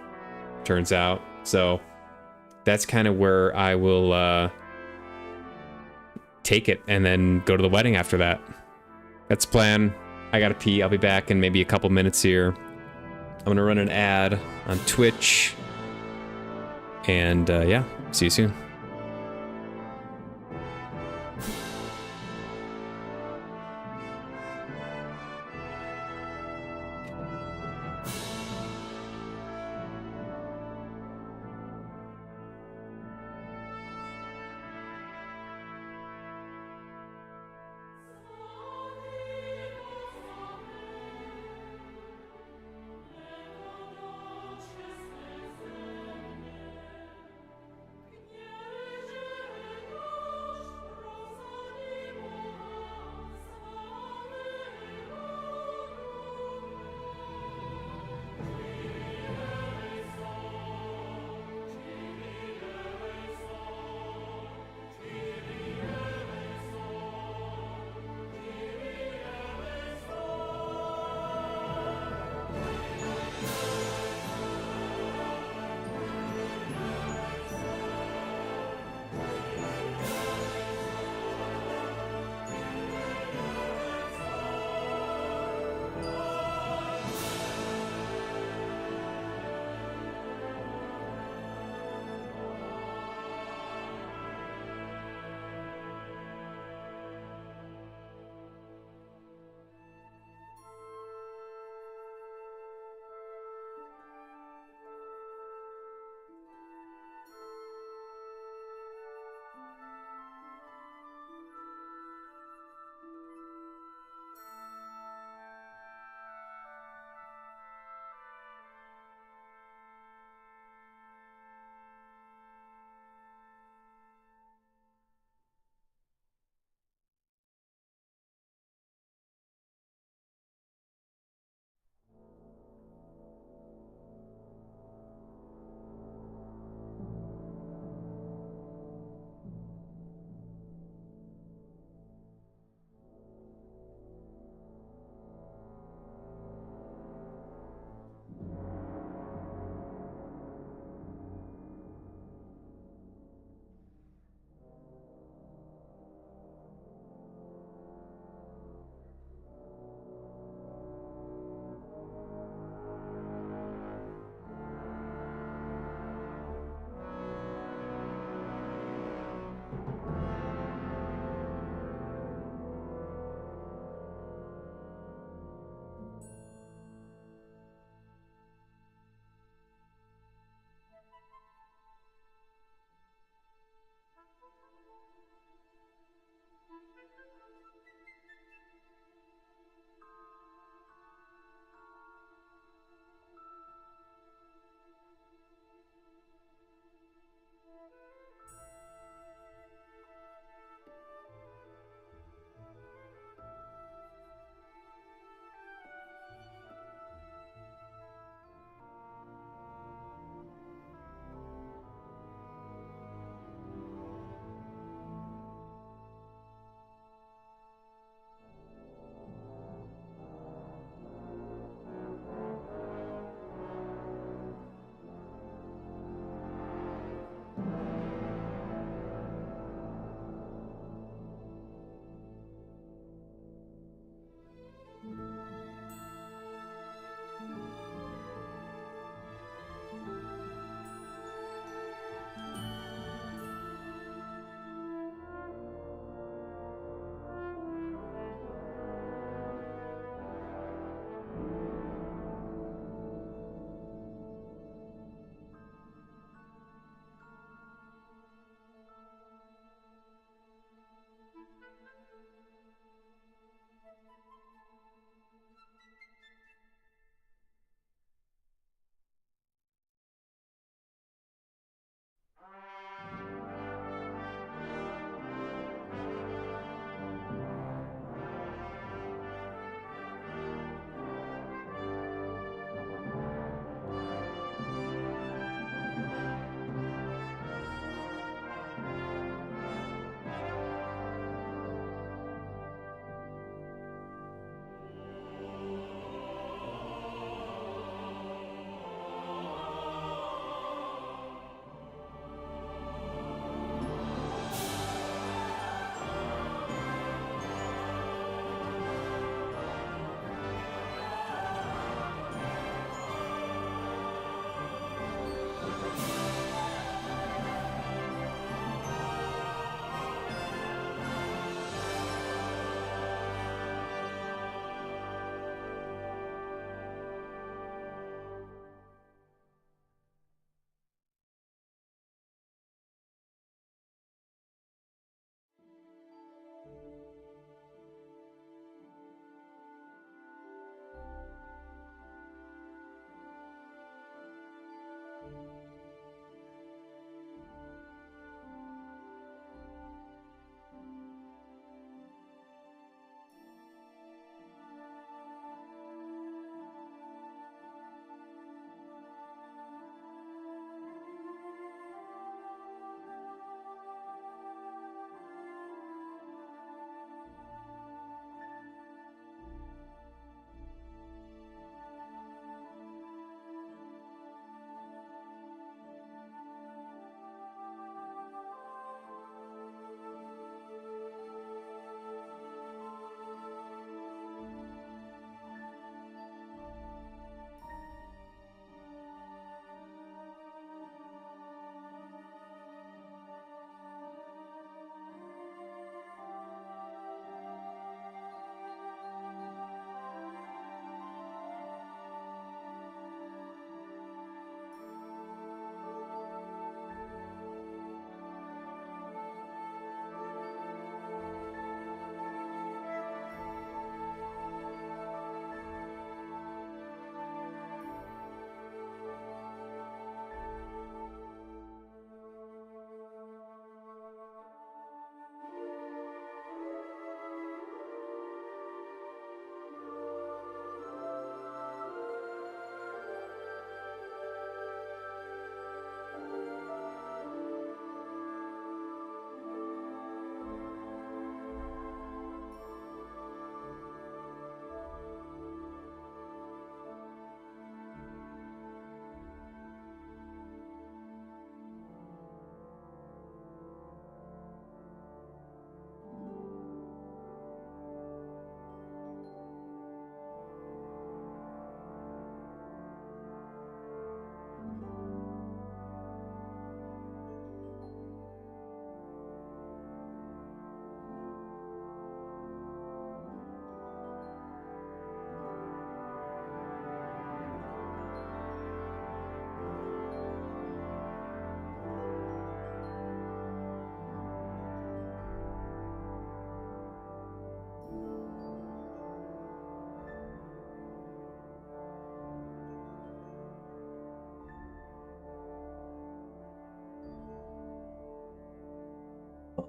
turns out. So that's kind of where I will take it, and then go to the wedding after that. That's the plan. I gotta pee. I'll be back in maybe a couple minutes here. I'm gonna run an ad on Twitch. And yeah, see you soon.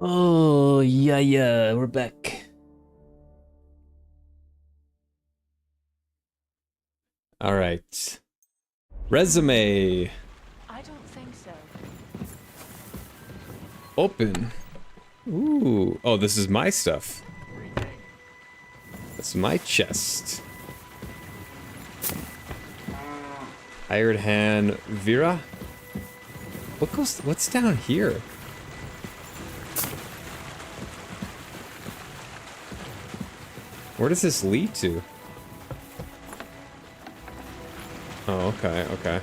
Oh, yeah, we're back. All right. Resume. I don't think so. Open. Ooh. Oh, this is my stuff. That's my chest. Hired hand Vera. What's down here? Where does this lead to? Oh, okay, okay.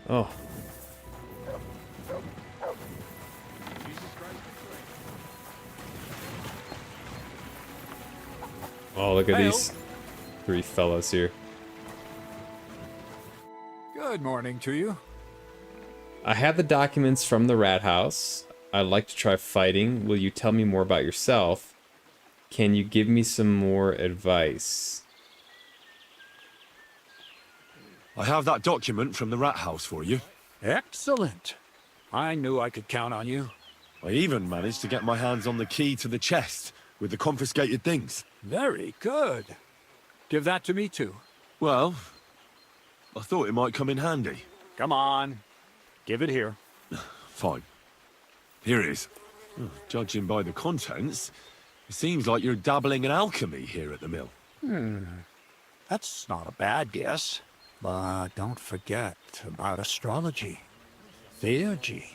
Oh. Oh, look at these three fellas here. Good morning to you. I have the documents from the rat house. I'd like to try fighting. Will you tell me more about yourself? Can you give me some more advice? I have that document from the rat house for you. Excellent. I knew I could count on you. I even managed to get my hands on the key to the chest with the confiscated things. Very good. Give that to me too. Well, I thought it might come in handy. Come on. Give it here. Fine. Here it is. Judging by the contents, it seems like you're dabbling in alchemy here at the mill. That's not a bad guess. But don't forget about astrology, theurgy,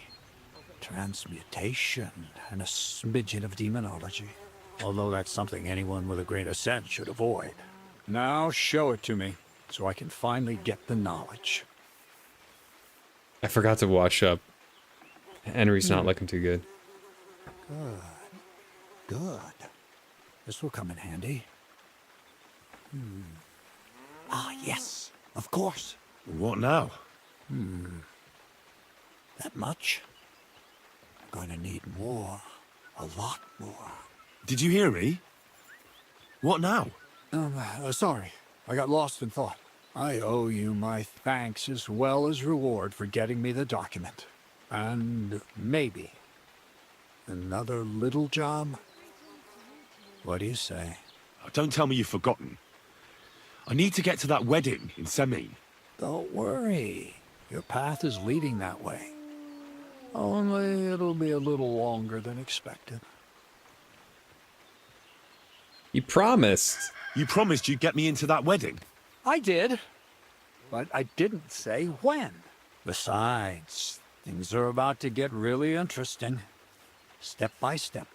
transmutation, and a smidgen of demonology. Although that's something anyone with a grain of sense should avoid. Now show it to me, so I can finally get the knowledge. I forgot to wash up. Henry's not looking too good. Good. This will come in handy. Ah, yes. Of course. What now? That much? I'm going to need more. A lot more. Did you hear me? What now? Sorry. I got lost in thought. I owe you my thanks as well as reward for getting me the document. And maybe another little job? What do you say? Oh, don't tell me you've forgotten. I need to get to that wedding in Semin. Don't worry. Your path is leading that way. Only it'll be a little longer than expected. You promised. You promised you'd get me into that wedding. I did. But I didn't say when. Besides, things are about to get really interesting. Step by step,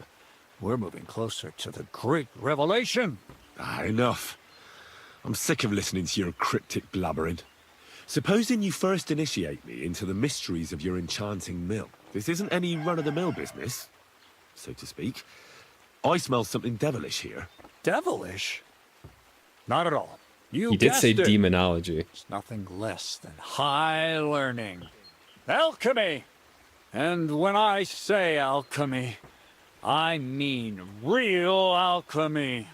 we're moving closer to the great revelation. Enough. I'm sick of listening to your cryptic blabbering. Supposing you first initiate me into the mysteries of your enchanting mill. This isn't any run-of-the-mill business, so to speak. I smell something devilish here. Devilish? Not at all. He did say demonology. It's nothing less than high learning. Alchemy! And when I say alchemy, I mean real alchemy.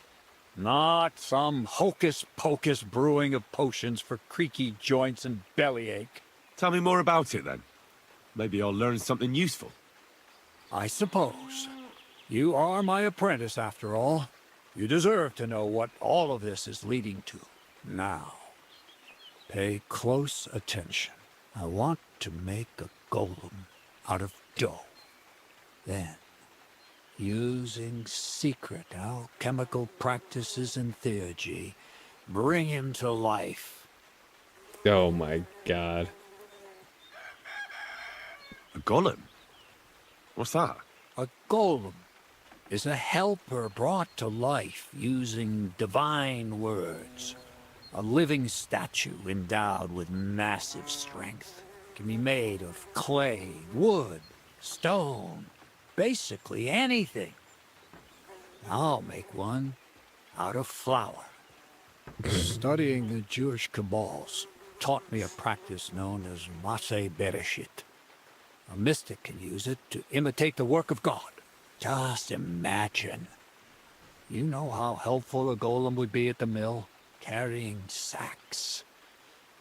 Not some hocus-pocus brewing of potions for creaky joints and bellyache. Tell me more about it, then. Maybe I'll learn something useful. I suppose. You are my apprentice, after all. You deserve to know what all of this is leading to. Now, pay close attention. I want to make a golem out of dough. Then, using secret alchemical practices and theurgy, bring him to life. Oh my god. A golem? What's that? A golem is a helper brought to life using divine words. A living statue endowed with massive strength. Can be made of clay, wood, stone, basically anything. I'll make one out of flour. Studying the Jewish Kabbals taught me a practice known as Maseh Bereshit. A mystic can use it to imitate the work of God. Just imagine. You know how helpful a golem would be at the mill? Carrying sacks,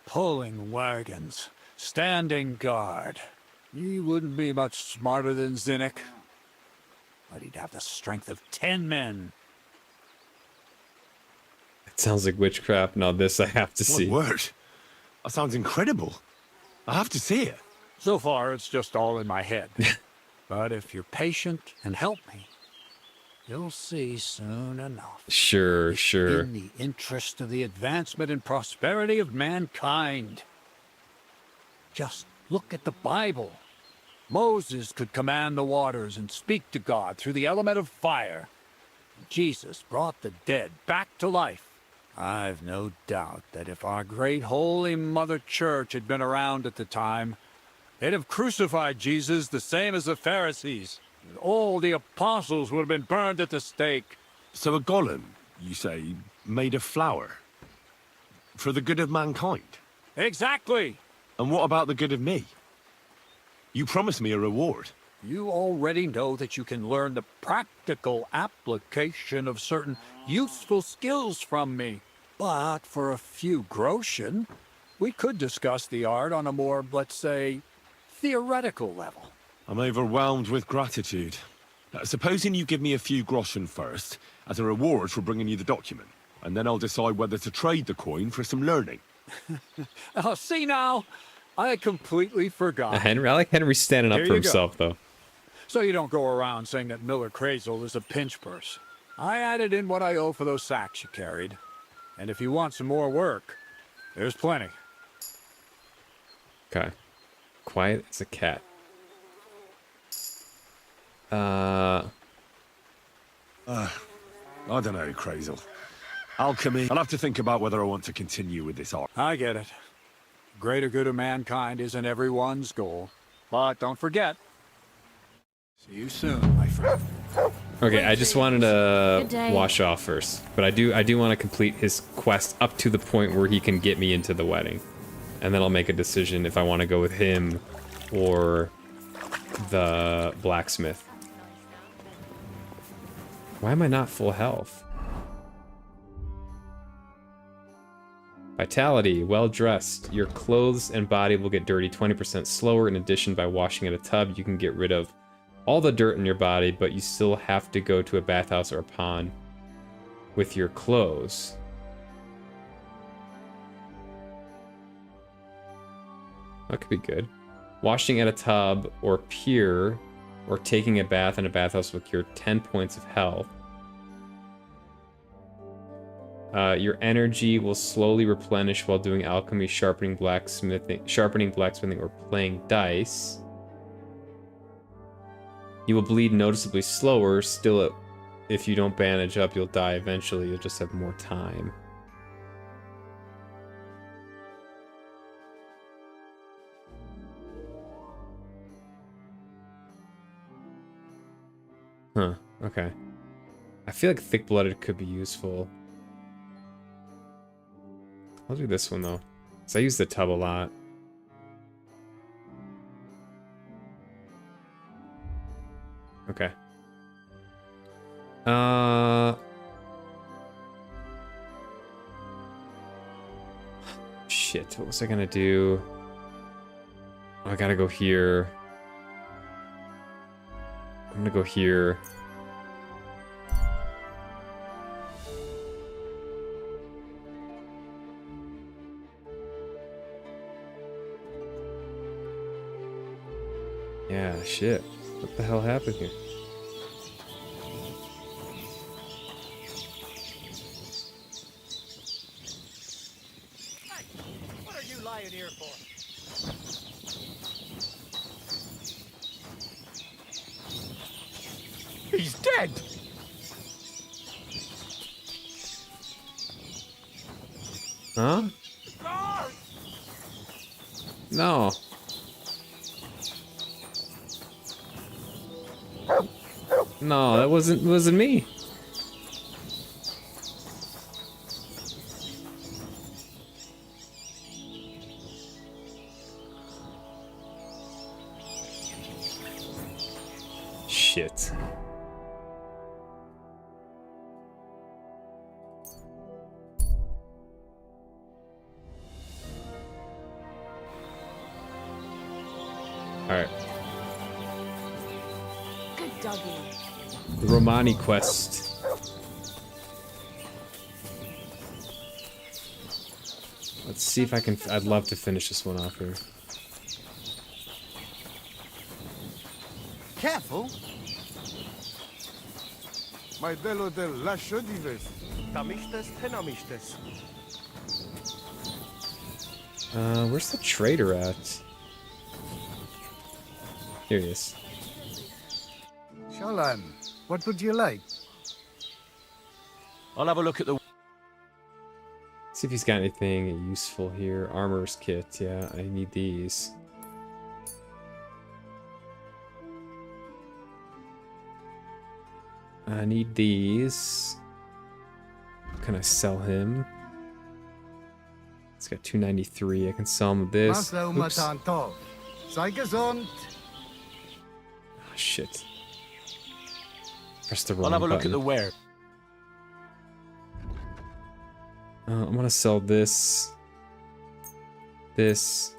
pulling wagons, standing guard. He wouldn't be much smarter than Zinnik, but he'd have the strength of 10 men. It sounds like witchcraft. Now this I have to see. What word? That sounds incredible. I have to see it. So far, it's just all in my head. But if you're patient and help me, you'll see soon enough. Sure. In the interest of the advancement and prosperity of mankind. Just look at the Bible. Moses could command the waters and speak to God through the element of fire. Jesus brought the dead back to life. I've no doubt that if our great holy Mother Church had been around at the time, they'd have crucified Jesus the same as the Pharisees. And all the apostles would have been burned at the stake. So a golem, you say, made of flour? For the good of mankind? Exactly! And what about the good of me? You promised me a reward. You already know that you can learn the practical application of certain useful skills from me. But for a few groschen, we could discuss the art on a more, let's say, theoretical level. I'm overwhelmed with gratitude. Supposing you give me a few groschen first, as a reward for bringing you the document, and then I'll decide whether to trade the coin for some learning. Oh, see now, I completely forgot. Henry, I like Henry standing up Here for you go. himself, though. So you don't go around saying that Miller Crazel is a pinch purse. I added in what I owe for those sacks you carried. And if you want some more work, there's plenty. Okay. Quiet as a cat. I don't know, Crazel. Alchemy. I'll have to think about whether I want to continue with this art. I get it. Greater good of mankind isn't everyone's goal. But don't forget. See you soon, my friend. Okay, I just wanted Good to day. wash off first, but I do want to complete his quest up to the point where he can get me into the wedding, and then I'll make a decision if I want to go with him or the blacksmith. Why am I not full health? Vitality, well dressed. Your clothes and body will get dirty 20% slower. In addition, by washing in a tub, you can get rid of all the dirt in your body, but you still have to go to a bathhouse or a pond with your clothes. That could be good. Washing at a tub or pier or taking a bath in a bathhouse will cure 10 points of health. Your energy will slowly replenish while doing alchemy, sharpening blacksmithing, or playing dice. You will bleed noticeably slower. Still, if you don't bandage up, you'll die eventually. You'll just have more time. Huh, okay. I feel like thick-blooded could be useful. I'll do this one, though. Because I use the tub a lot. Okay. Shit, what was I gonna do? Oh, I gotta go here. I'm gonna go here. Yeah, shit. What the hell happened here? What are you lying here for? He's dead! Huh? No. No, that wasn't me. Shit. All right. Good doggy. The Romani quest. Let's see if I can. I'd love to finish this one off here. Careful! My bello del lascio dives. Tamistes tenamistes. Where's the trader at? Here he is. Shalan, what would you like? I'll have a look at the... See if he's got anything useful here. Armor's kit, yeah, I need these. I need these. Can I sell him? It's got 293. I can sell him this. Oops. shit. Press the wrong I'll have a look button. at the wear. I'm gonna sell this. This.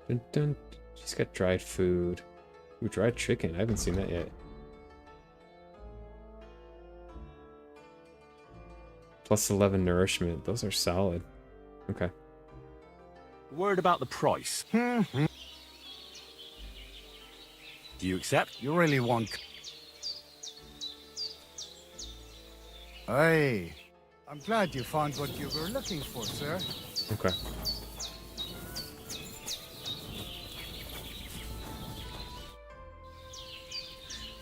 Dun, dun. She's got dried food. Ooh, dried chicken. I haven't seen that yet. Plus 11 nourishment. Those are solid. Okay. Word about the price. Do you accept? You really want... Hey, I'm glad you found what you were looking for, sir. Okay.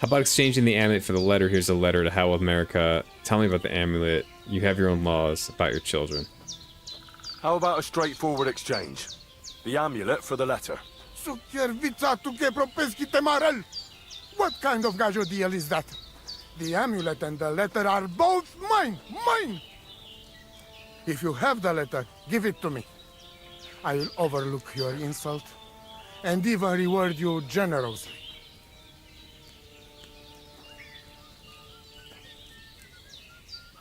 How about exchanging the amulet for the letter? Here's a letter to How of America. Tell me about the amulet. You have your own laws about your children. How about a straightforward exchange? The amulet for the letter. What kind of gajo deal is that? The amulet and the letter are both mine! Mine! If you have the letter, give it to me. I will overlook your insult and even reward you generously.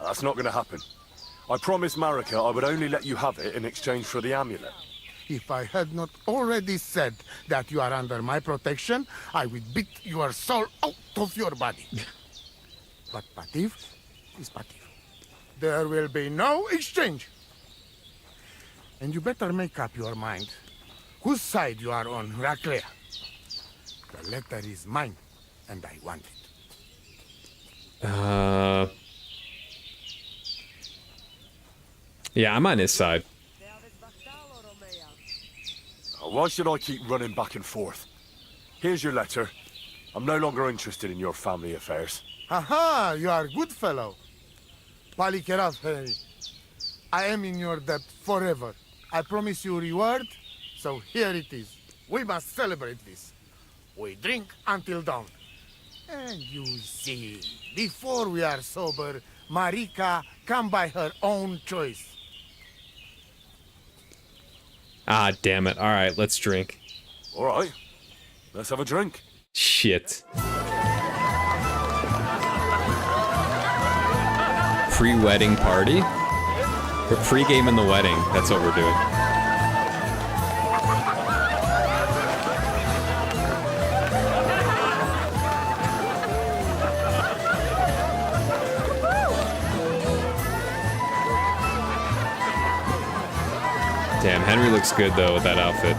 That's not going to happen. I promised Marika I would only let you have it in exchange for the amulet. If I had not already said that you are under my protection, I would beat your soul out of your body. But Pativ is Pativ. There will be no exchange. And you better make up your mind whose side you are on, Raclea. The letter is mine, and I want it. Yeah, I'm on his side. Why should I keep running back and forth? Here's your letter. I'm no longer interested in your family affairs. Aha, you are a good fellow. Palikerav, Henry. I am in your debt forever. I promise you reward, so here it is. We must celebrate this. We drink until dawn. And you see, before we are sober, Marika come by her own choice. Ah, damn it. Alright, let's drink. Alright. Let's have a drink. Shit. Pre-wedding party? We're pre-gaming the wedding. That's what we're doing. Damn, Henry looks good though with that outfit.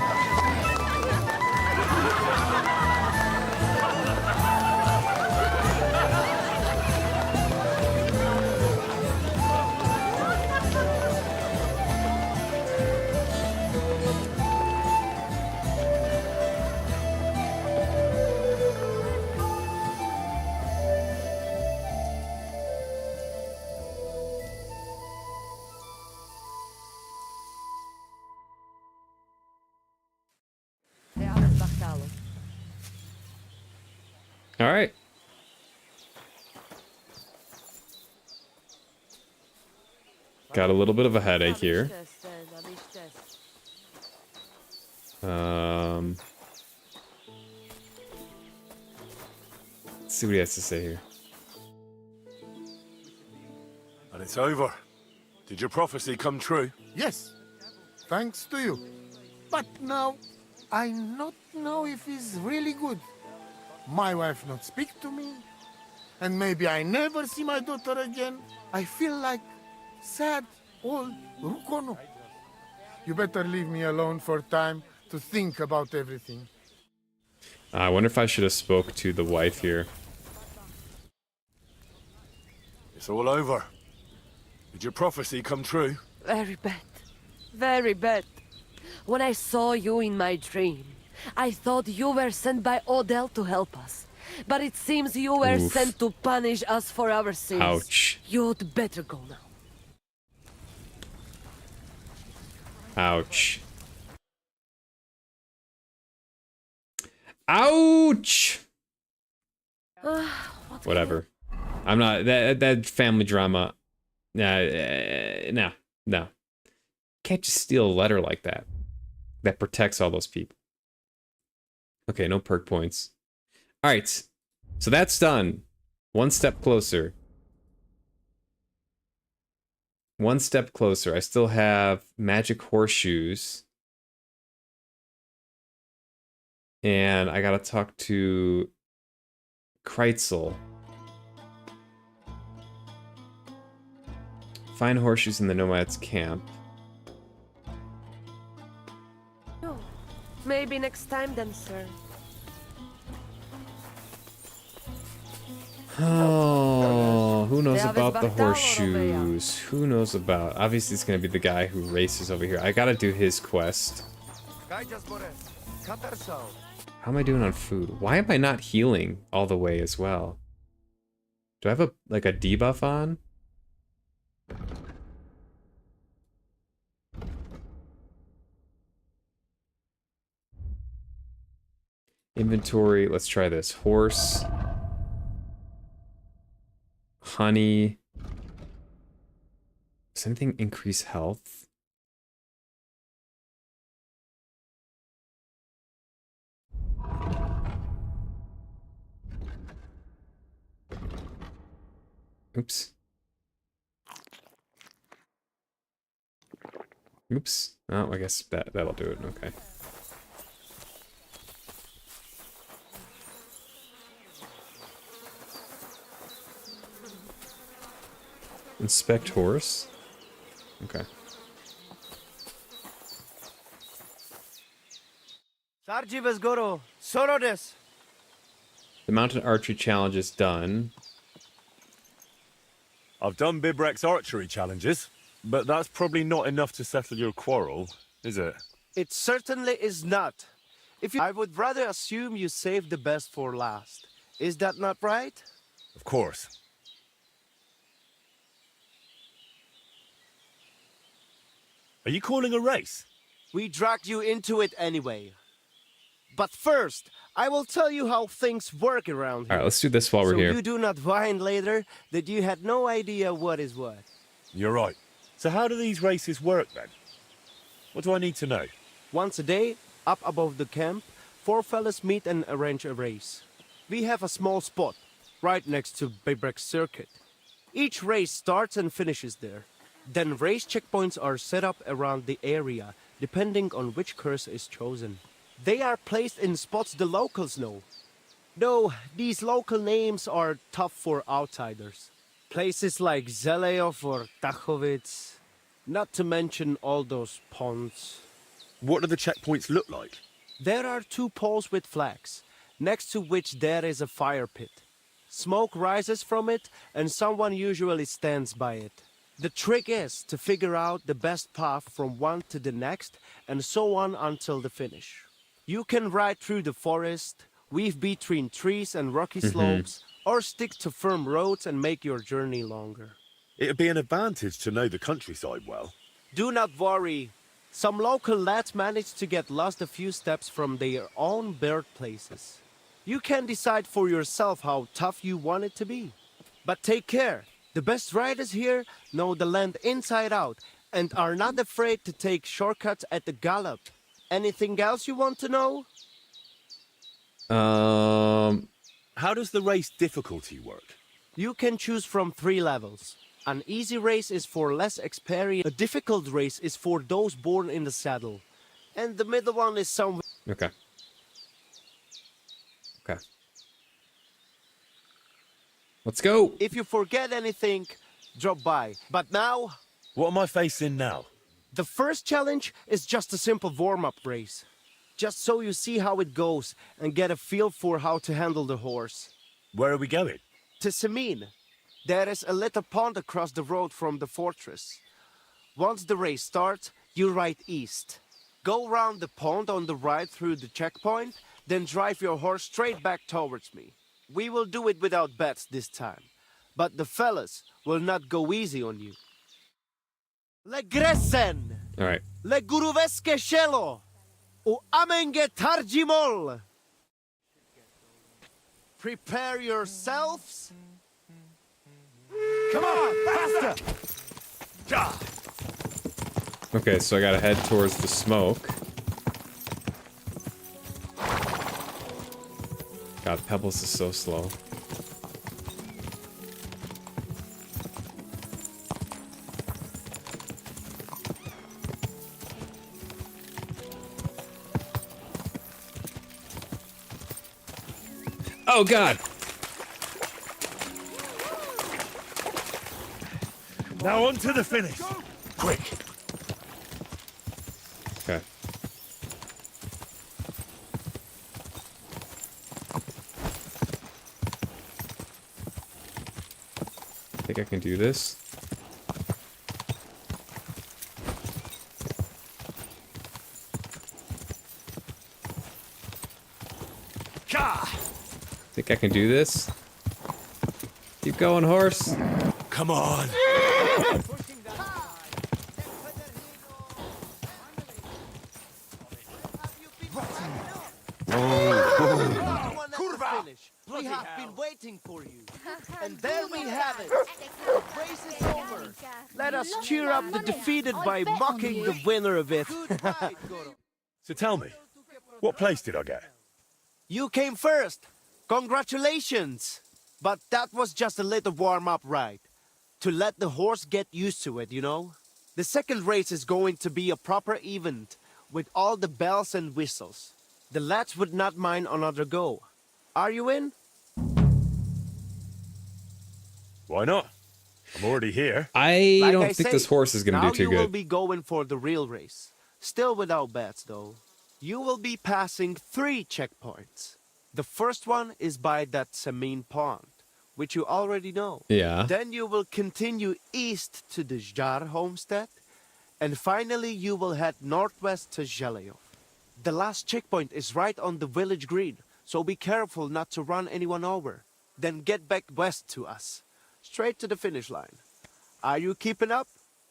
All right. Got a little bit of a headache here. Let's see what he has to say here. And it's over. Did your prophecy come true? Yes, thanks to you. But now, I not know if it's really good. My wife not speak to me, and maybe I never see my daughter again. I feel like sad old Rukono. You better leave me alone for time to think about everything. I wonder if I should have spoke to the wife here. It's all over. Did your prophecy come true? Very bad. Very bad. When I saw you in my dream, I thought you were sent by Odell to help us. But it seems you were Oof. sent to punish us for our sins. Ouch. You'd better go now. Ouch. Ouch! Whatever. I'm not that family drama. No. Can't just steal a letter like that. That protects all those people. Okay, no perk points. All right, so that's done. One step closer. One step closer. I still have magic horseshoes. And I gotta talk to Kreitzel. Find horseshoes in the nomad's camp. No. Maybe next time then, sir. Oh, who knows about the horseshoes? Who knows about... Obviously, it's going to be the guy who races over here. I got to do his quest. How am I doing on food? Why am I not healing all the way as well? Do I have a debuff on? Inventory, let's try this. Horse. Honey. Does anything increase health? Oops. Oops. Oh, I guess that'll do it. Okay. Inspect horse. Okay. The mountain archery challenge is done. I've done Bibrek's archery challenges, but that's probably not enough to settle your quarrel, is it? It certainly is not. I would rather assume you saved the best for last. Is that not right? Of course. Are you calling a race? We dragged you into it anyway. But first, I will tell you how things work around here. All right, let's do this while we're here. So you do not whine later that you had no idea what is what. You're right. So how do these races work then? What do I need to know? Once a day, up above the camp, 4 fellas meet and arrange a race. We have a small spot, right next to Bibrek's circuit. Each race starts and finishes there. Then race checkpoints are set up around the area, depending on which curse is chosen. They are placed in spots the locals know. Though these local names are tough for outsiders. Places like Zeleov or Tachovitz, not to mention all those ponds. What do the checkpoints look like? There are 2 poles with flags, next to which there is a fire pit. Smoke rises from it, and someone usually stands by it. The trick is to figure out the best path from one to the next, and so on until the finish. You can ride through the forest, weave between trees and rocky slopes, or stick to firm roads and make your journey longer. It'd be an advantage to know the countryside well. Do not worry. Some local lads managed to get lost a few steps from their own birthplaces. You can decide for yourself how tough you want it to be. But take care. The best riders here know the land inside out and are not afraid to take shortcuts at the gallop. Anything else you want to know? How does the race difficulty work? You can choose from 3 levels. An easy race is for less experience. A difficult race is for those born in the saddle. And the middle one is somewhere... Okay. Okay. Let's go. If you forget anything, drop by. But now... What am I facing now? The first challenge is just a simple warm-up race. Just so you see how it goes and get a feel for how to handle the horse. Where are we going? To Semin. There is a little pond across the road from the fortress. Once the race starts, you ride east. Go round the pond on the right through the checkpoint, then drive your horse straight back towards me. We will do it without bets this time. But the fellas will not go easy on you. Le Gresen! All right. Le Guruveske Shelo! O Amenge Tarjimol! Prepare yourselves. Come on, faster! Okay, so I gotta head towards the smoke. God, Pebbles is so slow. Oh God! Now on to the finish. Quick. Okay. I think I can do this. Think I can do this? Keep going, horse. Come on. We have been waiting for you. And there we have it. The race is over. Let us cheer up the defeated by mocking the winner of it. So tell me, what place did I get? You came first. Congratulations. But that was just a little warm-up ride. To let the horse get used to it, you know? The second race is going to be a proper event with all the bells and whistles. The lads would not mind another go. Are you in? Why not? I'm already here. I Like don't I think say, this horse is gonna do too Now you will good. be going for the real race. Still without bets, though. You will be passing 3 checkpoints. The first one is by that Samin pond, which you already know. Yeah. Then you will continue east to the Jar homestead, and finally you will head northwest to Zheleyov. The last checkpoint is right on the village green, so be careful not to run anyone over. Then get back west to us, straight to the finish line. Are you keeping up?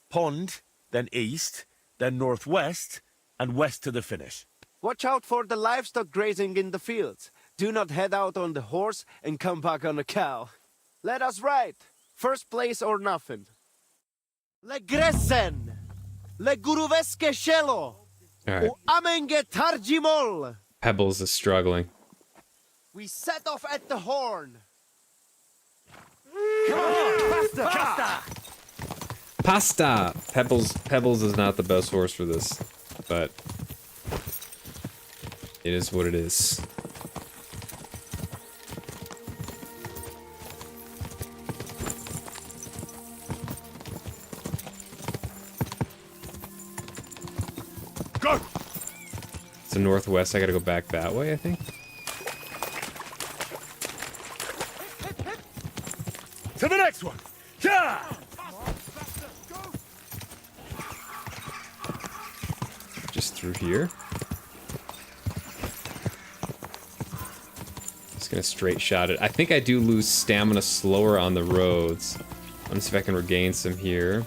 Pond, then east, then northwest, and west to the finish. Watch out for the livestock grazing in the fields. Do not head out on the horse and come back on a cow. Let us ride. First place or nothing. Le Gresen! Le Guruveske Shelo! All right. O Amenge Tarjimol! Pebbles is struggling. We set off at the horn. Come on, faster! Pasta! Pebbles is not the best horse for this, but it is what it is. Go! So northwest, I gotta go back that way, I think. To the next one! Yeah! Just through here. Just gonna straight shot it. I think I do lose stamina slower on the roads. Let me see if I can regain some here.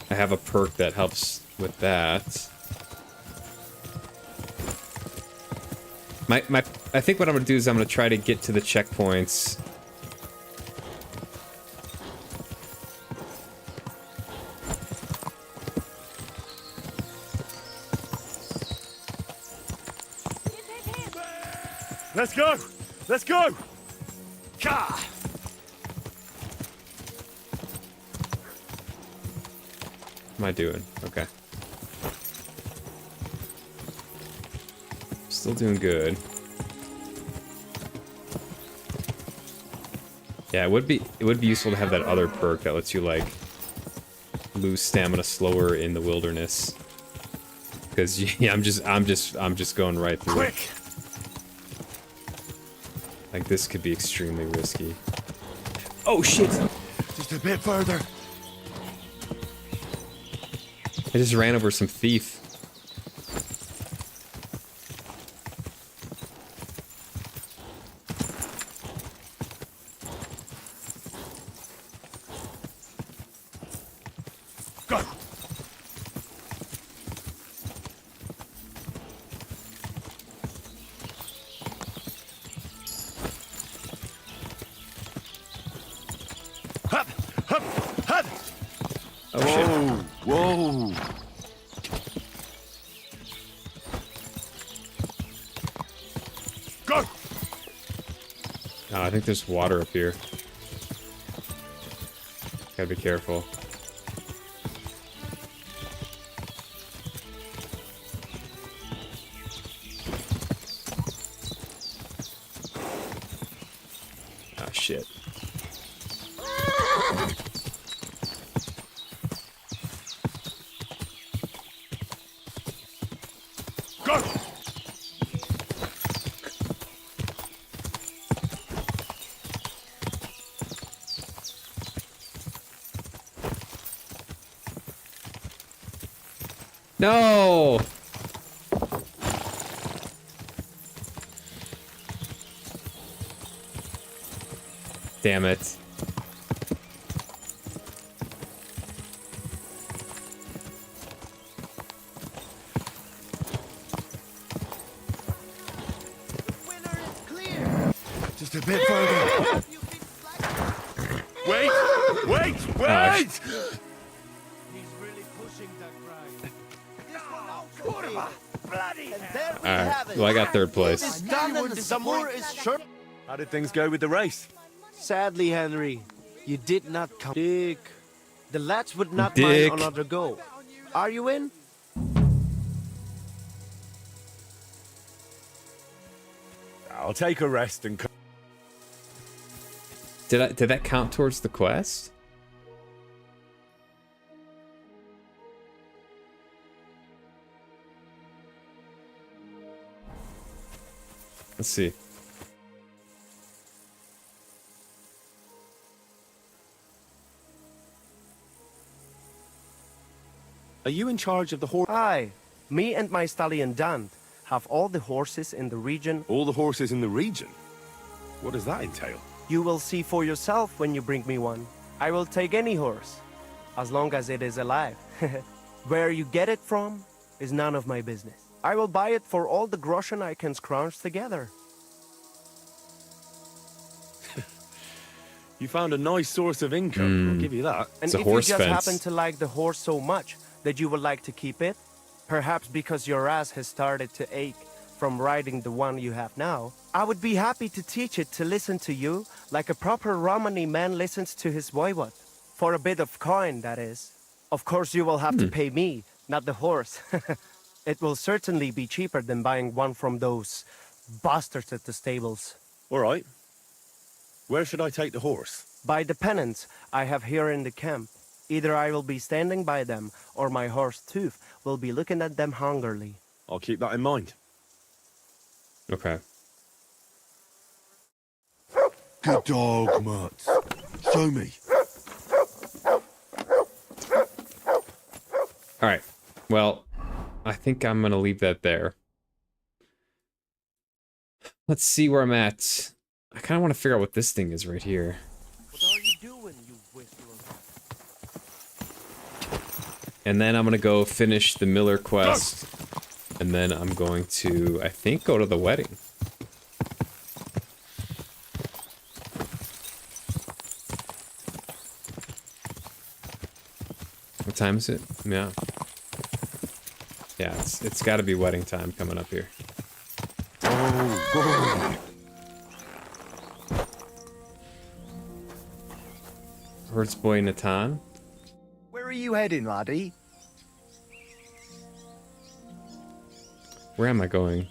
I have a perk that helps with that. I think what I'm gonna do is I'm gonna try to get to the checkpoints. Let's go! Let's go! What am I doing? Okay. Still doing good. Yeah, it would be useful to have that other perk that lets you like lose stamina slower in the wilderness. Because yeah, I'm just going right through. Quick! Like this could be extremely risky. Oh shit! Just a bit further. I just ran over some thief. Oh shit. Whoa! Go! Oh, I think there's water up here. Gotta be careful. Oh shit. Go! No! Damn it. Just a bit further. Wait! Wait! Wait! Alright, well I got third place. How did things go with the race? Sadly, Henry, you did not come. Dick. The lads would not Dick. mind another go. Are you in? I'll take a rest and come. Did that count towards the quest? Let's see. Are you in charge of the horse? Aye. Me and my stallion Dan have all the horses in the region. All the horses in the region? What does that entail? You will see for yourself when you bring me one. I will take any horse, as long as it is alive. Where you get it from is none of my business. I will buy it for all the groschen I can scrounge together. You found a nice source of income, I'll give you that. And if you just happen to like the horse so much that you would like to keep it, perhaps because your ass has started to ache from riding the one you have now, I would be happy to teach it to listen to you like a proper Romani man listens to his voivod. For a bit of coin, that is. Of course you will have to pay me, not the horse. It will certainly be cheaper than buying one from those bastards at the stables. All right. Where should I take the horse? By the pennants I have here in the camp. Either I will be standing by them, or my horse Tooth will be looking at them hungrily. I'll keep that in mind. Okay. Good dog, Mutz. Show me. Alright. Well, I think I'm gonna leave that there. Let's see where I'm at. I kind of want to figure out what this thing is right here. What are you doing, you whistler? And then I'm gonna go finish the Miller quest. And then I'm going to, I think, go to the wedding. What time is it? Yeah. Yeah, it's got to be wedding time coming up here. Oh, Hertz boy Natan. Where are you heading, laddie? Where am I going?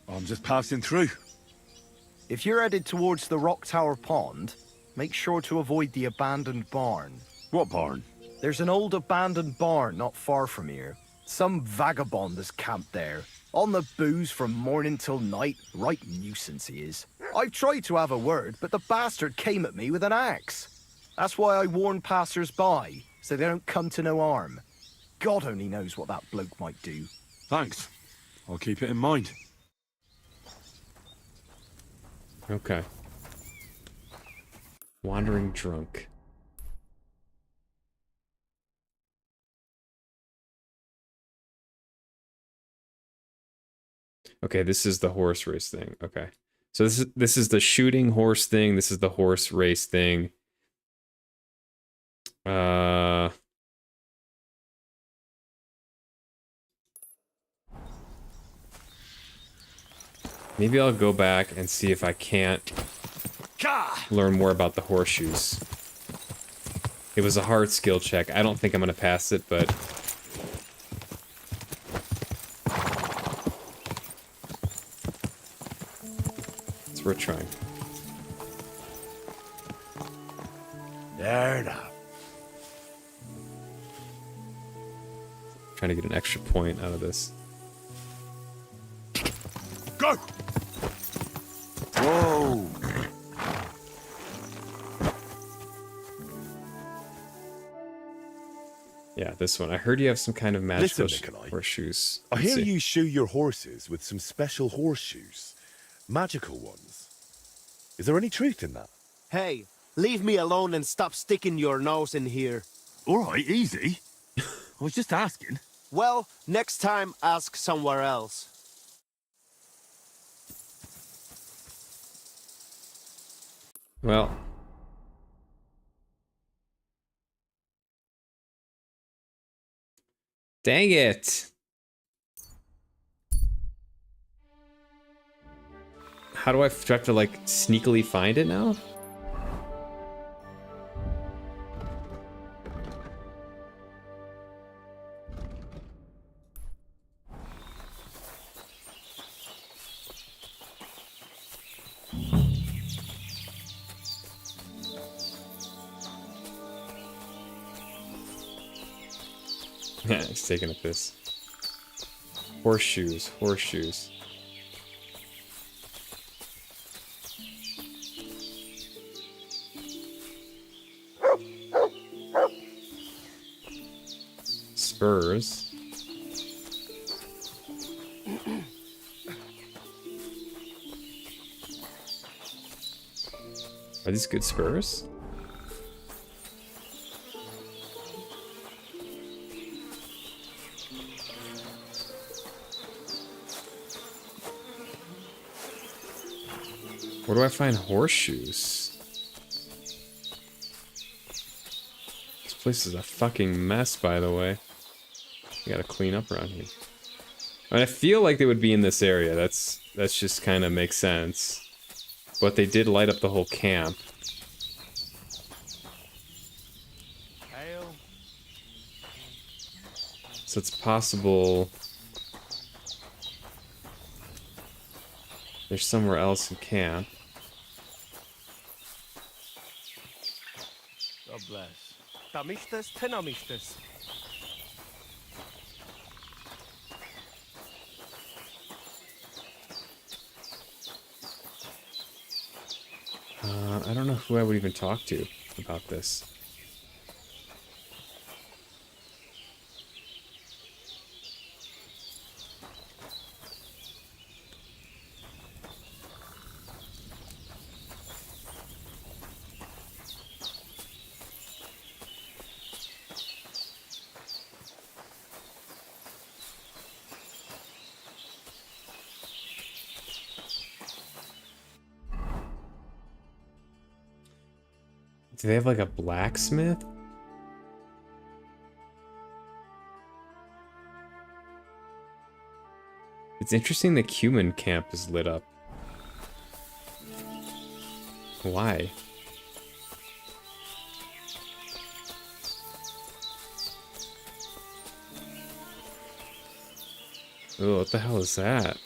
I'm just passing through. If you're headed towards the Rock Tower Pond, make sure to avoid the abandoned barn. What barn? There's an old abandoned barn not far from here. Some vagabond is camped there. On the booze from morning till night. Right nuisance he is. I've tried to have a word, but the bastard came at me with an axe. That's why I warn passers-by, so they don't come to no harm. God only knows what that bloke might do. Thanks. I'll keep it in mind. Okay. Wandering drunk. Okay, this is the horse race thing. Okay. So this is the shooting horse thing. This is the horse race thing. Maybe I'll go back and see if I can't learn more about the horseshoes. It was a hard skill check. I don't think I'm gonna pass it, but it's worth trying. There now. Trying to get an extra point out of this. Go! Whoa! Yeah, this one. I heard you have some kind of magical Listen, Nikolai. horseshoes. I Let's hear see. you shoe your horses with some special horseshoes. Magical ones. Is there any truth in that? Hey, leave me alone and stop sticking your nose in here. All right, easy. I was just asking. Well, next time, ask somewhere else. Well. Dang it. How do I have to like sneakily find it now? Yeah, he's taking a piss. Horseshoes, horseshoes. Spurs. Are these good spurs? Where do I find horseshoes? This place is a fucking mess, by the way. You gotta clean up around here. I mean, I feel like they would be in this area. That's just kind of makes sense. But they did light up the whole camp. So it's possible there's somewhere else in camp. God bless. Tamistas, tenamistas. I don't know who I would even talk to about this. Do they have like a blacksmith? It's interesting the Cuman camp is lit up. Why? Oh, what the hell is that?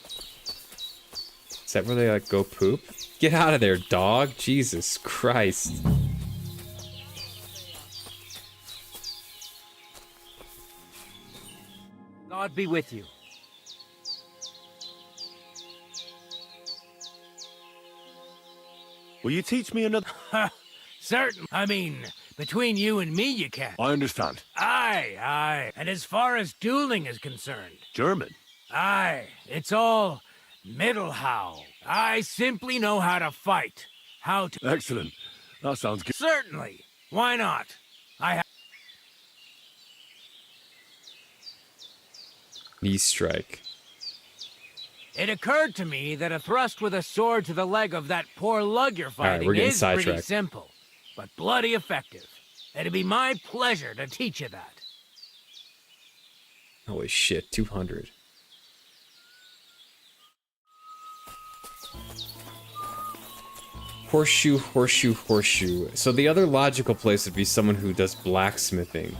Is that where they like go poop? Get out of there, dog! Jesus Christ. God be with you. Will you teach me another? Certain. I mean, between you and me, you can. I understand. Aye, aye. And as far as dueling is concerned, German. aye, it's all Mittelhau. I simply know how to fight. How to... Excellent. That sounds good. Certainly. Why not? I have... Knee strike. It occurred to me that a thrust with a sword to the leg of that poor lug you're right, fighting we're getting is pretty sidetracked. simple, but bloody effective. It'd be my pleasure to teach you that. Holy shit, 200. Horseshoe, horseshoe, horseshoe. So the other logical place would be someone who does blacksmithing.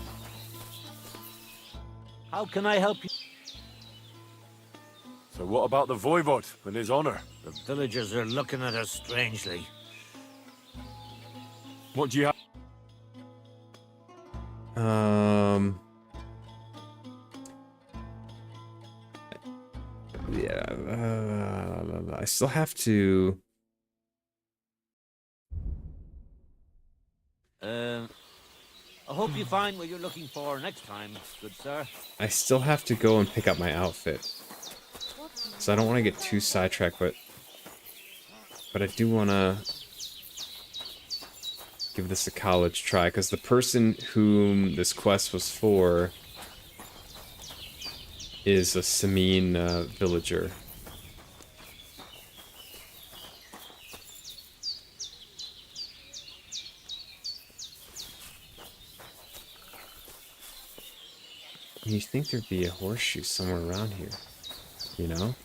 How can I help you? So what about the Voivod and his honor? The villagers are looking at us strangely. What do you have? Yeah, I still have to... I hope you find what you're looking for next time, good sir. I still have to go and pick up my outfit. So I don't want to get too sidetracked, but I do want to give this a college try, because the person whom this quest was for is a Samin villager. You'd think there'd be a horseshoe somewhere around here, you know?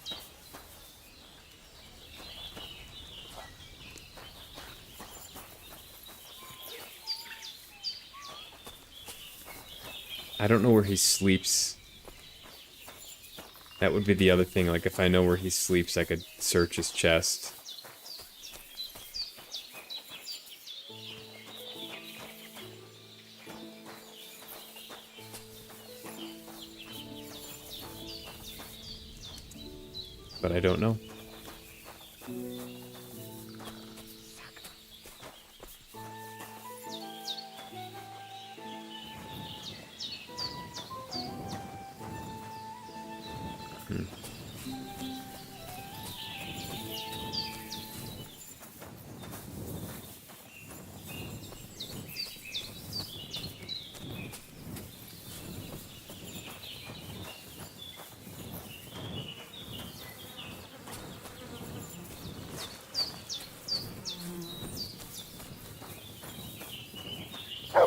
I don't know where he sleeps. That would be the other thing, like if I know where he sleeps, I could search his chest. But I don't know.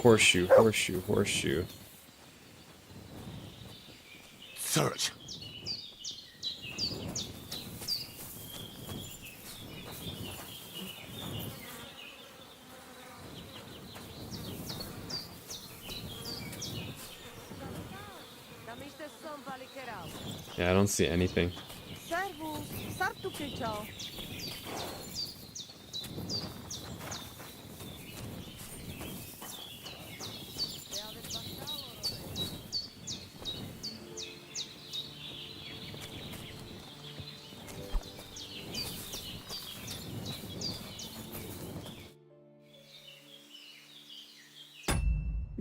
Horseshoe, horseshoe, horseshoe. Search. Yeah, I don't see anything.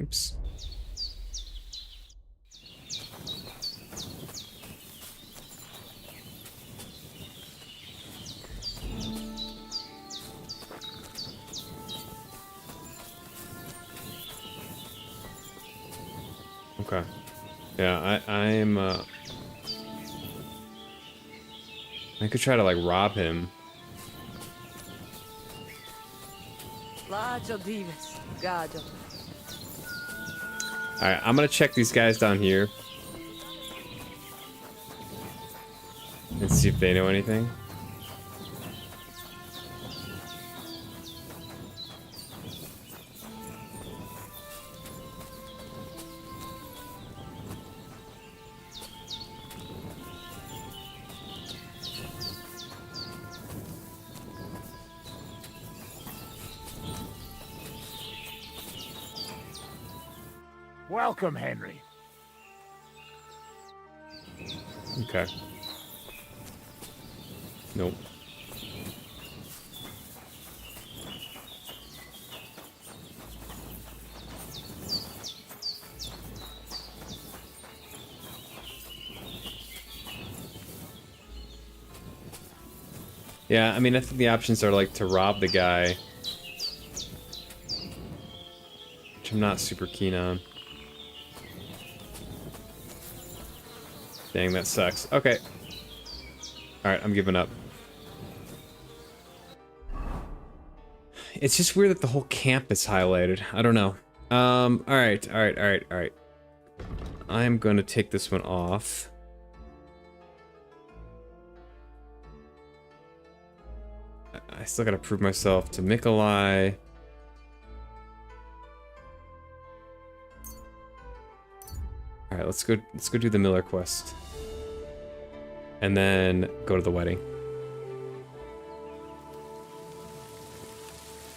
Oops. Okay. Yeah, I'm I could try to like rob him. Alright, I'm gonna check these guys down here and see if they know anything. Welcome, Henry. Okay. Nope. Yeah, I mean, I think the options are like to rob the guy, which I'm not super keen on. Dang, that sucks. Okay. Alright, I'm giving up. It's just weird that the whole camp is highlighted. I don't know. Alright. I'm gonna take this one off. I still gotta prove myself to Mikolai. Alright, let's go do the Miller quest. And then go to the wedding.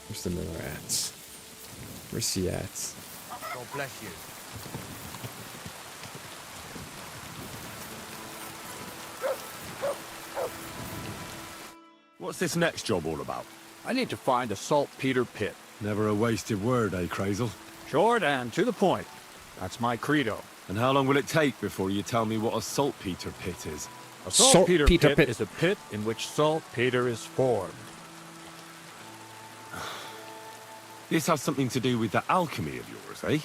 Where's the Miller at? Where's he at? God bless you. What's this next job all about? I need to find a saltpeter pit. Never a wasted word, eh, Crazel? Short and to the point. That's my credo. And how long will it take before you tell me what a saltpeter pit is? A saltpeter pit is a pit in which saltpeter is formed. This has something to do with the alchemy of yours, eh?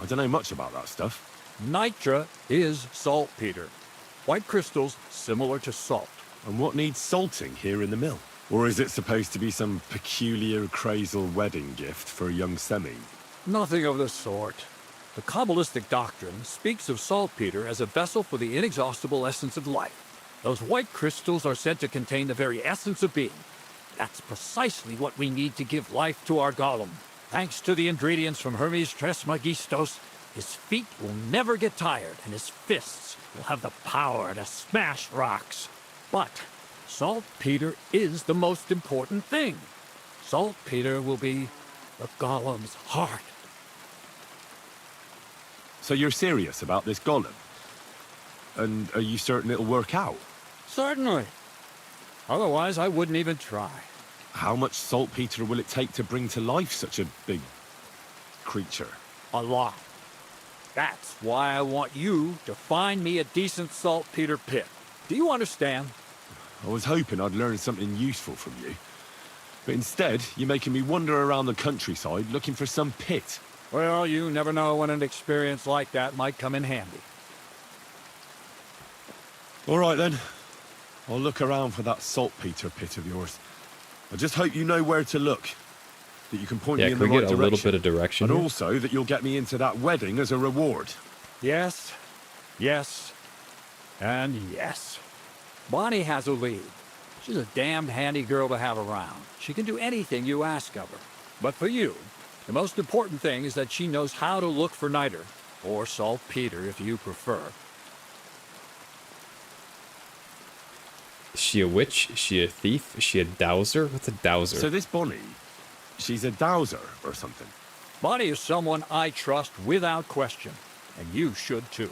I don't know much about that stuff. Nitra is saltpeter. White crystals similar to salt. And what needs salting here in the mill? Or is it supposed to be some peculiar Crazel wedding gift for a young semi? Nothing of the sort. The Kabbalistic doctrine speaks of saltpeter as a vessel for the inexhaustible essence of life. Those white crystals are said to contain the very essence of being. That's precisely what we need to give life to our golem. Thanks to the ingredients from Hermes Trismegistos, his feet will never get tired and his fists will have the power to smash rocks. But saltpeter is the most important thing. Saltpeter will be the golem's heart. So you're serious about this golem? And are you certain it'll work out? Certainly. Otherwise, I wouldn't even try. How much saltpeter will it take to bring to life such a big creature? A lot. That's why I want you to find me a decent saltpeter pit. Do you understand? I was hoping I'd learn something useful from you. But instead, you're making me wander around the countryside looking for some pit. Well, you never know when an experience like that might come in handy. All right, then. I'll look around for that saltpeter pit of yours. I just hope you know where to look. That you can point me in the right direction. Yeah, can we get a little bit of direction And here? also that you'll get me into that wedding as a reward. Yes, yes, and yes. Bonnie has a lead. She's a damned handy girl to have around. She can do anything you ask of her. But for you, the most important thing is that she knows how to look for niter, or saltpeter if you prefer. Is she a witch? Is she a thief? Is she a dowser? What's a dowser? So this Bonnie, she's a dowser or something? Bonnie is someone I trust without question, and you should too.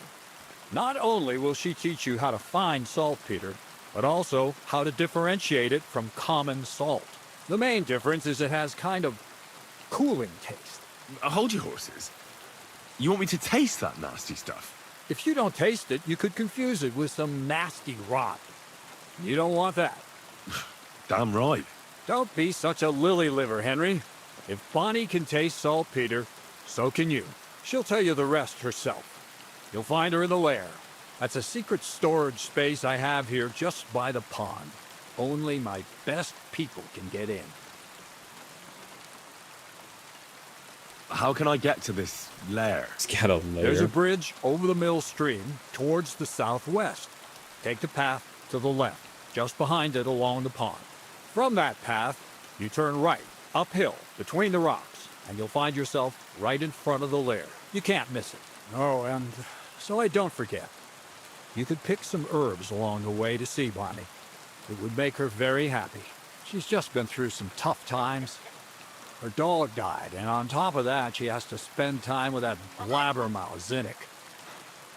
Not only will she teach you how to find saltpeter, but also how to differentiate it from common salt. The main difference is it has kind of cooling taste. Hold your horses. You want me to taste that nasty stuff? If you don't taste it, you could confuse it with some nasty rot. You don't want that. Damn right. Don't be such a lily liver, Henry. If Bonnie can taste saltpeter, so can you. She'll tell you the rest herself. You'll find her in the lair. That's a secret storage space I have here just by the pond. Only my best people can get in. How can I get to this lair? It's got a lair. There's a bridge over the mill stream towards the southwest. Take the path to the left, just behind it along the pond. From that path, you turn right, uphill, between the rocks, and you'll find yourself right in front of the lair. You can't miss it. Oh, and so I don't forget, you could pick some herbs along the way to see Bonnie. It would make her very happy. She's just been through some tough times. Her dog died, and on top of that, she has to spend time with that blabbermouth, Zinnik.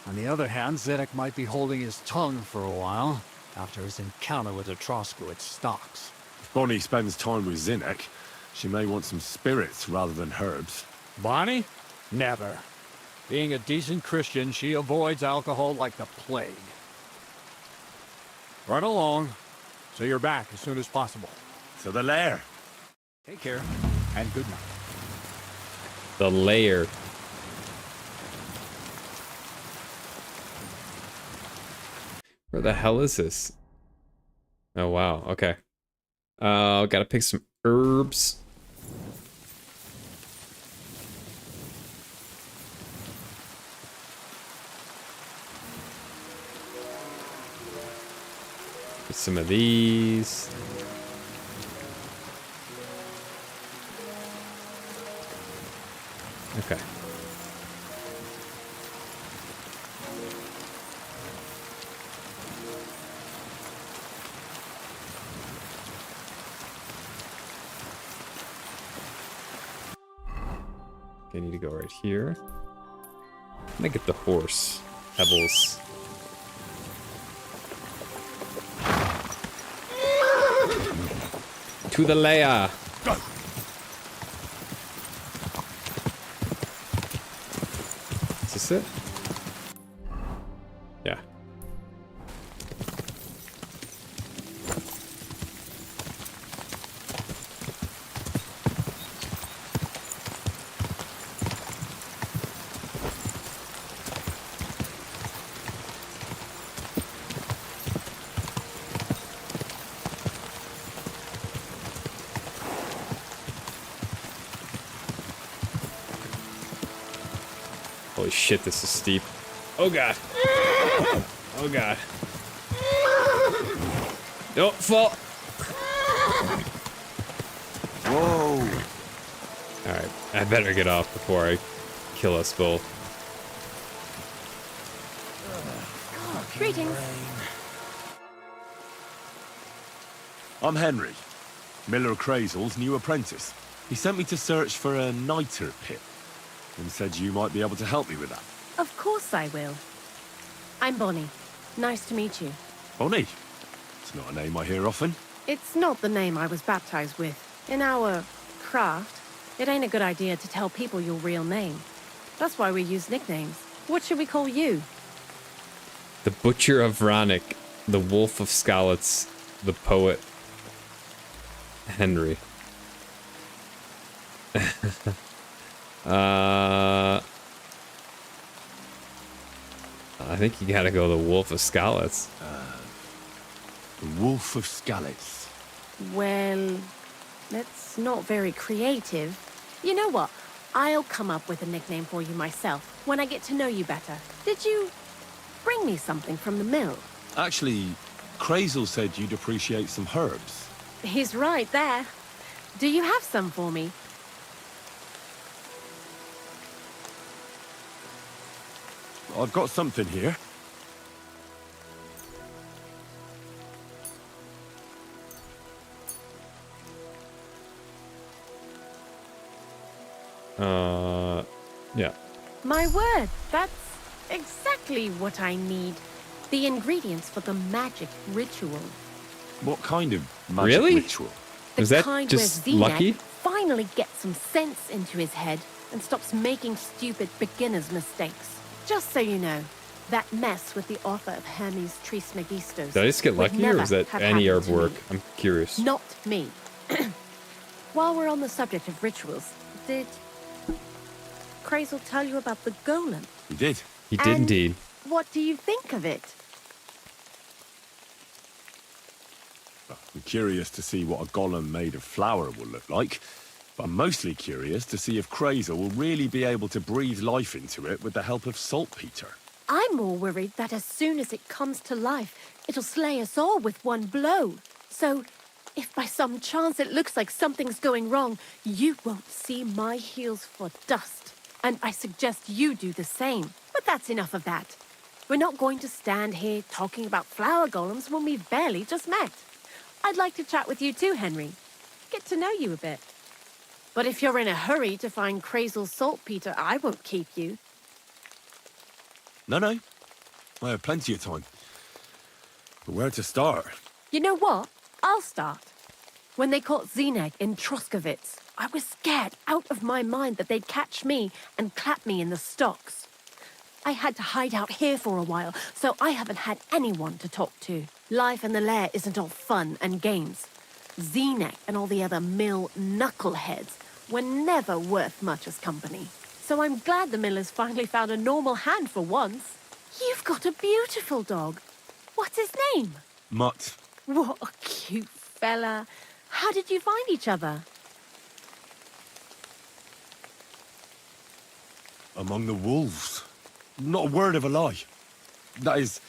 On the other hand, Zinnik might be holding his tongue for a while after his encounter with the Troskowitz stocks. If Bonnie spends time with Zinnik, she may want some spirits rather than herbs. Bonnie? Never. Being a decent Christian, she avoids alcohol like the plague. Run along, so you're back as soon as possible. To the lair. Take care, and good night. The lair. Where the hell is this? Oh, wow. Okay. Gotta pick some herbs. Get some of these. Okay. I need to go right here. I'm gonna get the horse pebbles. To the lair. Go. Is this it? Yeah. Holy shit, this is steep. Oh god. Oh god. Don't fall. Whoa. Alright, I better get off before I kill us both. Greetings. I'm Henry, Miller Crazel's new apprentice. He sent me to search for a niter pit and said you might be able to help me with that. Of course I will. I'm Bonnie. Nice to meet you. Bonnie? It's not a name I hear often. It's not the name I was baptized with. In our craft, it ain't a good idea to tell people your real name. That's why we use nicknames. What should we call you? The Butcher of Vronic, the Wolf of Skalitz, the Poet Henry. I think you gotta go the Wolf of Skalitz. The Wolf of Skalitz. Well, that's not very creative. You know what? I'll come up with a nickname for you myself when I get to know you better. Did you bring me something from the mill? Actually, Crazel said you'd appreciate some herbs. He's right there. Do you have some for me? I've got something here. Yeah. My word, that's exactly what I need. The ingredients for the magic ritual. What kind of magic Really? ritual? Is The that kind just where Zenek lucky? finally gets some sense into his head and stops making stupid beginner's mistakes. Just so you know, that mess with the author of Hermes Trismegistus Did I just get would lucky, or never is that have any happened herb to work? me. I'm curious. Not me. While we're on the subject of rituals, did Crazel tell you about the golem? He did. He did And indeed. What do you think of it? I'm curious to see what a golem made of flour will look like. But I'm mostly curious to see if Crazel will really be able to breathe life into it with the help of saltpeter. I'm more worried that as soon as it comes to life, it'll slay us all with one blow. So, if by some chance it looks like something's going wrong, you won't see my heels for dust. And I suggest you do the same. But that's enough of that. We're not going to stand here talking about flower golems when we've barely just met. I'd like to chat with you too, Henry. Get to know you a bit. But if you're in a hurry to find Crazel's saltpeter, I won't keep you. No. I have plenty of time. But where to start? You know what? I'll start. When they caught Zenek in Troskovitz, I was scared out of my mind that they'd catch me and clap me in the stocks. I had to hide out here for a while, so I haven't had anyone to talk to. Life in the lair isn't all fun and games. Zenek and all the other mill knuckleheads were never worth much as company. So I'm glad the miller's finally found a normal hand for once. You've got a beautiful dog. What's his name? Mutt. What a cute fella. How did you find each other? Among the wolves. Not a word of a lie. That is,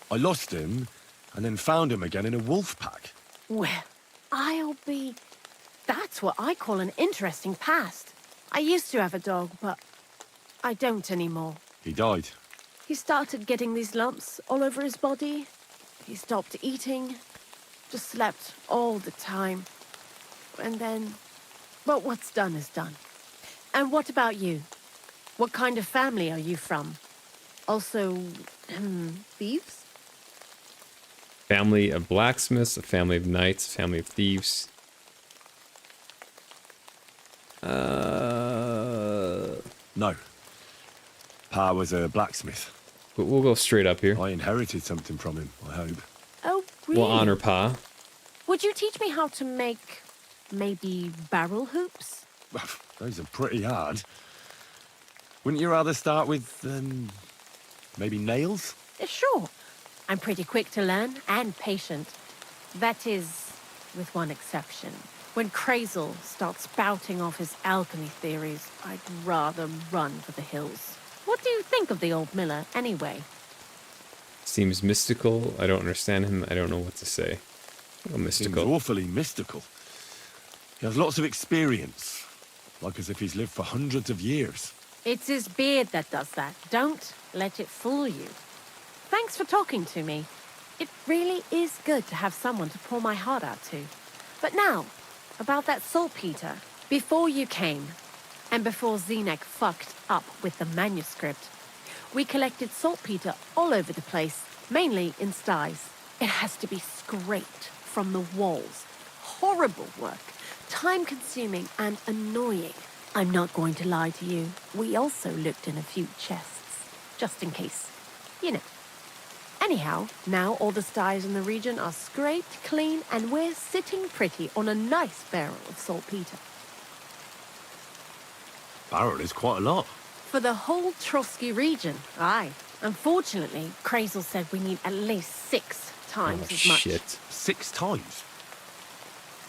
I lost him, and then found him again in a wolf pack. Well, I'll be... That's what I call an interesting past. I used to have a dog, but I don't anymore. He died. He started getting these lumps all over his body. He stopped eating, just slept all the time. And then, well, what's done is done. And what about you? What kind of family are you from? Also, thieves? Family of blacksmiths, a family of knights, a family of thieves. No. Pa was a blacksmith. But we'll go straight up here. I inherited something from him, I hope. Oh, really? We'll honor Pa. Would you teach me how to make, maybe, barrel hoops? Those are pretty hard. Wouldn't you rather start with, maybe nails? Sure. I'm pretty quick to learn and patient. That is, with one exception. When Crazel starts spouting off his alchemy theories, I'd rather run for the hills. What do you think of the old miller, anyway? Seems mystical. I don't understand him. I don't know what to say. Oh, mystical. Seems awfully mystical. He has lots of experience. Like as if he's lived for hundreds of years. It's his beard that does that. Don't let it fool you. Thanks for talking to me. It really is good to have someone to pour my heart out to. But now, about that saltpeter. Before you came, and before Zenek fucked up with the manuscript, we collected saltpeter all over the place, mainly in sties. It has to be scraped from the walls. Horrible work. Time-consuming and annoying. I'm not going to lie to you. We also looked in a few chests, just in case. You know. Anyhow, now all the sties in the region are scraped clean and we're sitting pretty on a nice barrel of saltpeter. Barrel is quite a lot. For the whole Trotsky region, aye. Unfortunately, Crazel said we need at least 6 times as much. Shit. 6 times?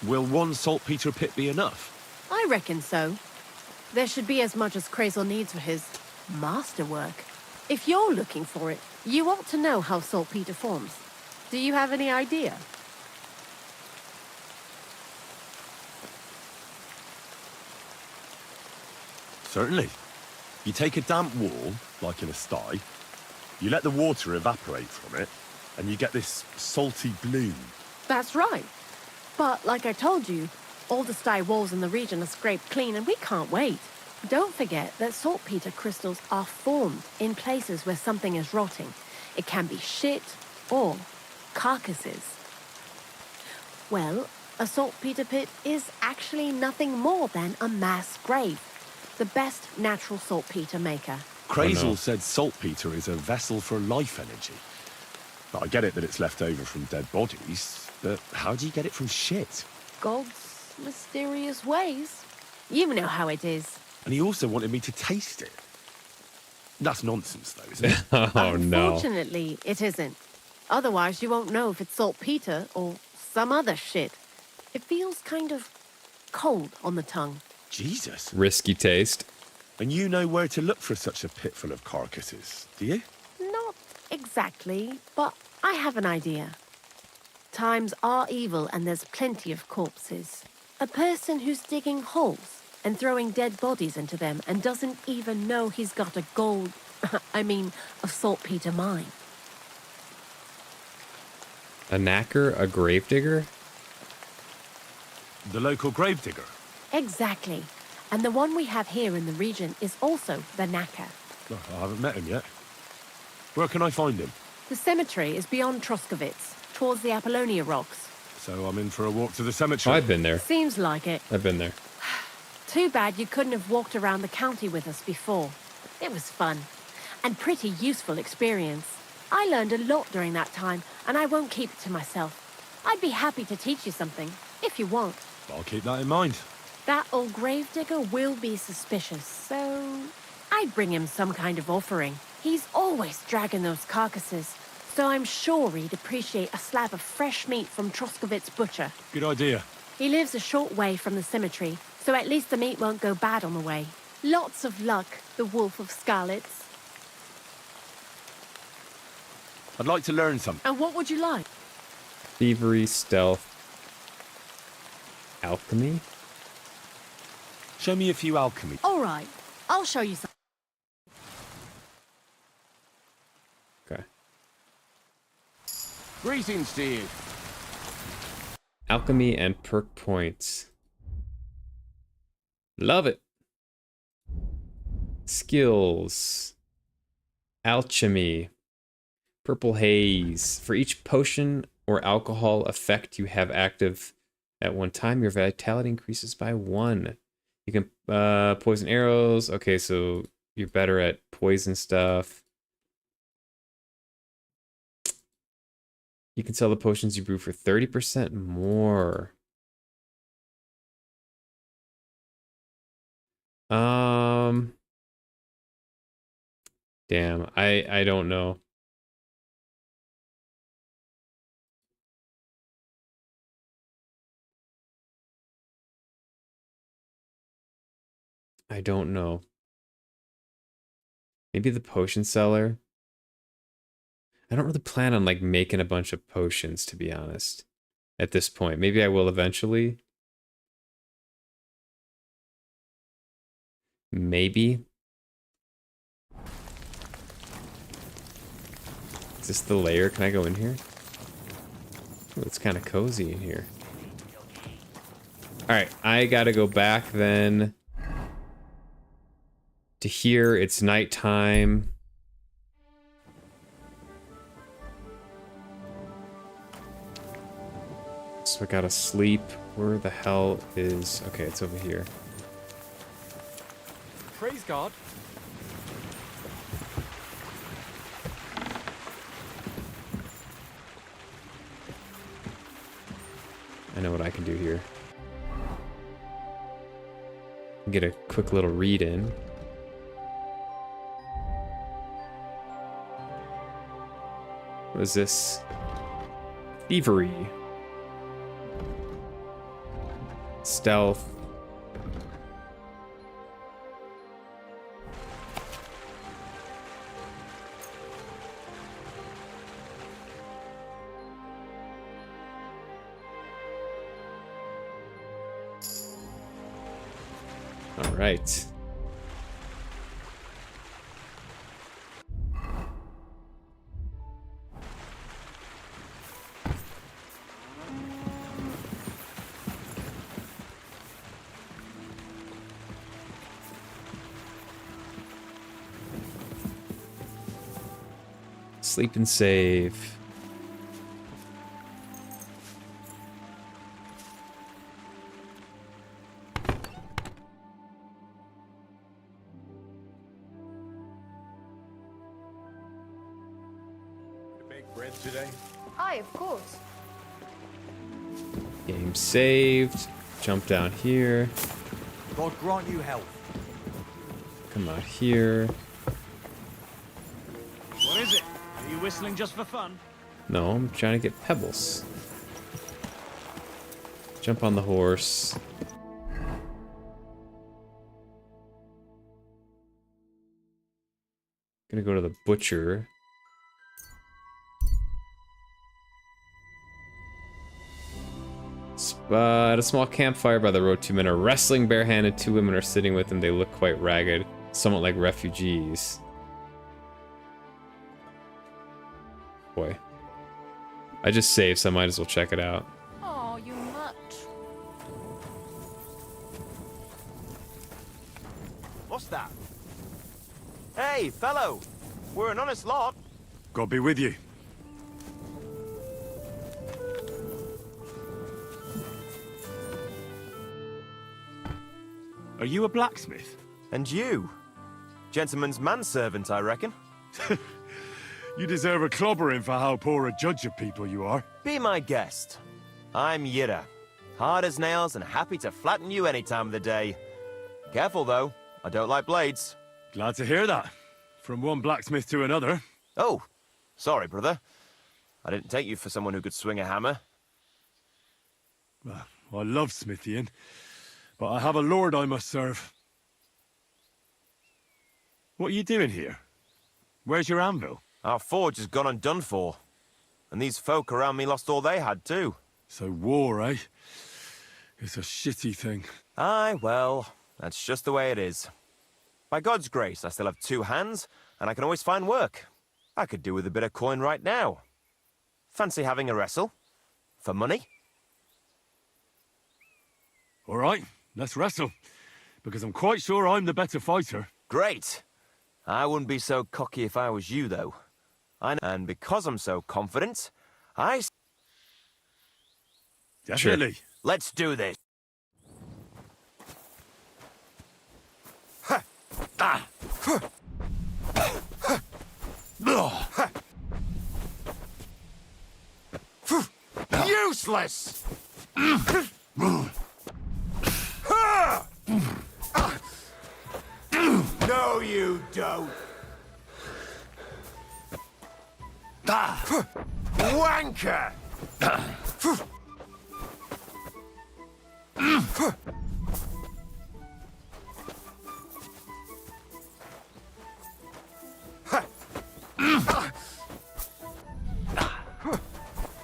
Will one saltpeter pit be enough? I reckon so. There should be as much as Crazel needs for his masterwork. If you're looking for it, you ought to know how saltpeter forms. Do you have any idea? Certainly. You take a damp wall, like in a sty, you let the water evaporate from it, and you get this salty bloom. That's right. But like I told you, all the sty walls in the region are scraped clean and we can't wait. Don't forget that saltpeter crystals are formed in places where something is rotting. It can be shit or carcasses. Well, a saltpeter pit is actually nothing more than a mass grave. The best natural saltpeter maker. Crazel said saltpeter is a vessel for life energy. I get it that it's left over from dead bodies, but how do you get it from shit? God's mysterious ways. You know how it is. And he also wanted me to taste it. That's nonsense, though, isn't it? Oh, no. Unfortunately, it isn't. Otherwise, you won't know if it's saltpeter or some other shit. It feels kind of cold on the tongue. Jesus. Risky taste. And you know where to look for such a pit full of carcasses, do you? Not exactly, but I have an idea. Times are evil and there's plenty of corpses. A person who's digging holes and throwing dead bodies into them and doesn't even know he's got a a saltpeter mine. A knacker? A gravedigger? The local gravedigger? Exactly. And the one we have here in the region is also the knacker. Oh, I haven't met him yet. Where can I find him? The cemetery is beyond Troskovitz, towards the Apollonia rocks. So I'm in for a walk to the cemetery. I've been there. Seems like it. I've been there. Too bad you couldn't have walked around the county with us before. It was fun. And pretty useful experience. I learned a lot during that time, and I won't keep it to myself. I'd be happy to teach you something, if you want. I'll keep that in mind. That old gravedigger will be suspicious, so I'd bring him some kind of offering. He's always dragging those carcasses, so I'm sure he'd appreciate a slab of fresh meat from Troskovitz Butcher. Good idea. He lives a short way from the cemetery, so at least the meat won't go bad on the way. Lots of luck, the Wolf of Scarlets. I'd like to learn something. And what would you like? Thievery, stealth, alchemy. Show me a few alchemy. All right, I'll show you something. Okay. Greetings to you. Alchemy and perk points. Love it. Skills. Alchemy. Purple haze. For each potion or alcohol effect you have active at one time, your vitality increases by 1. You can poison arrows. Okay, so you're better at poison stuff. You can sell the potions you brew for 30% more. Damn, I don't know. I don't know. Maybe the potion seller. I don't really plan on like making a bunch of potions, to be honest, at this point. Maybe I will eventually. Maybe. Is this the lair? Can I go in here? Ooh, it's kind of cozy in here. All right, I gotta go back then to here. It's nighttime. So I gotta sleep. Where the hell is... Okay, it's over here. Praise God. I know what I can do here. Get a quick little read in. What is this? Thievery. Stealth. All right. Sleep and save. Bread today? Aye, of course. Game saved. Jump down here. God grant you health. Come out here. What is it? Are you whistling just for fun? No, I'm trying to get pebbles. Jump on the horse. Gonna go to the butcher. At a small campfire by the road, 2 men are wrestling barehanded. 2 women are sitting with them. They look quite ragged, somewhat like refugees. Boy. I just saved, so I might as well check it out. Oh, you mutt. What's that? Hey, fellow! We're an honest lot. God be with you. Are you a blacksmith? And you? Gentleman's manservant, I reckon. You deserve a clobbering for how poor a judge of people you are. Be my guest. I'm Yira. Hard as nails and happy to flatten you any time of the day. Careful, though. I don't like blades. Glad to hear that. From one blacksmith to another. Oh, sorry, brother. I didn't take you for someone who could swing a hammer. Well, I love smithying, but I have a lord I must serve. What are you doing here? Where's your anvil? Our forge has gone undone for. And these folk around me lost all they had too. So war, eh? It's a shitty thing. Aye, well, that's just the way it is. By God's grace, I still have 2 hands, and I can always find work. I could do with a bit of coin right now. Fancy having a wrestle? For money? All right, let's wrestle. Because I'm quite sure I'm the better fighter. Great! I wouldn't be so cocky if I was you, though. And because I'm so confident, Definitely. Sure. Let's do this. Useless! No, you don't. Wanker!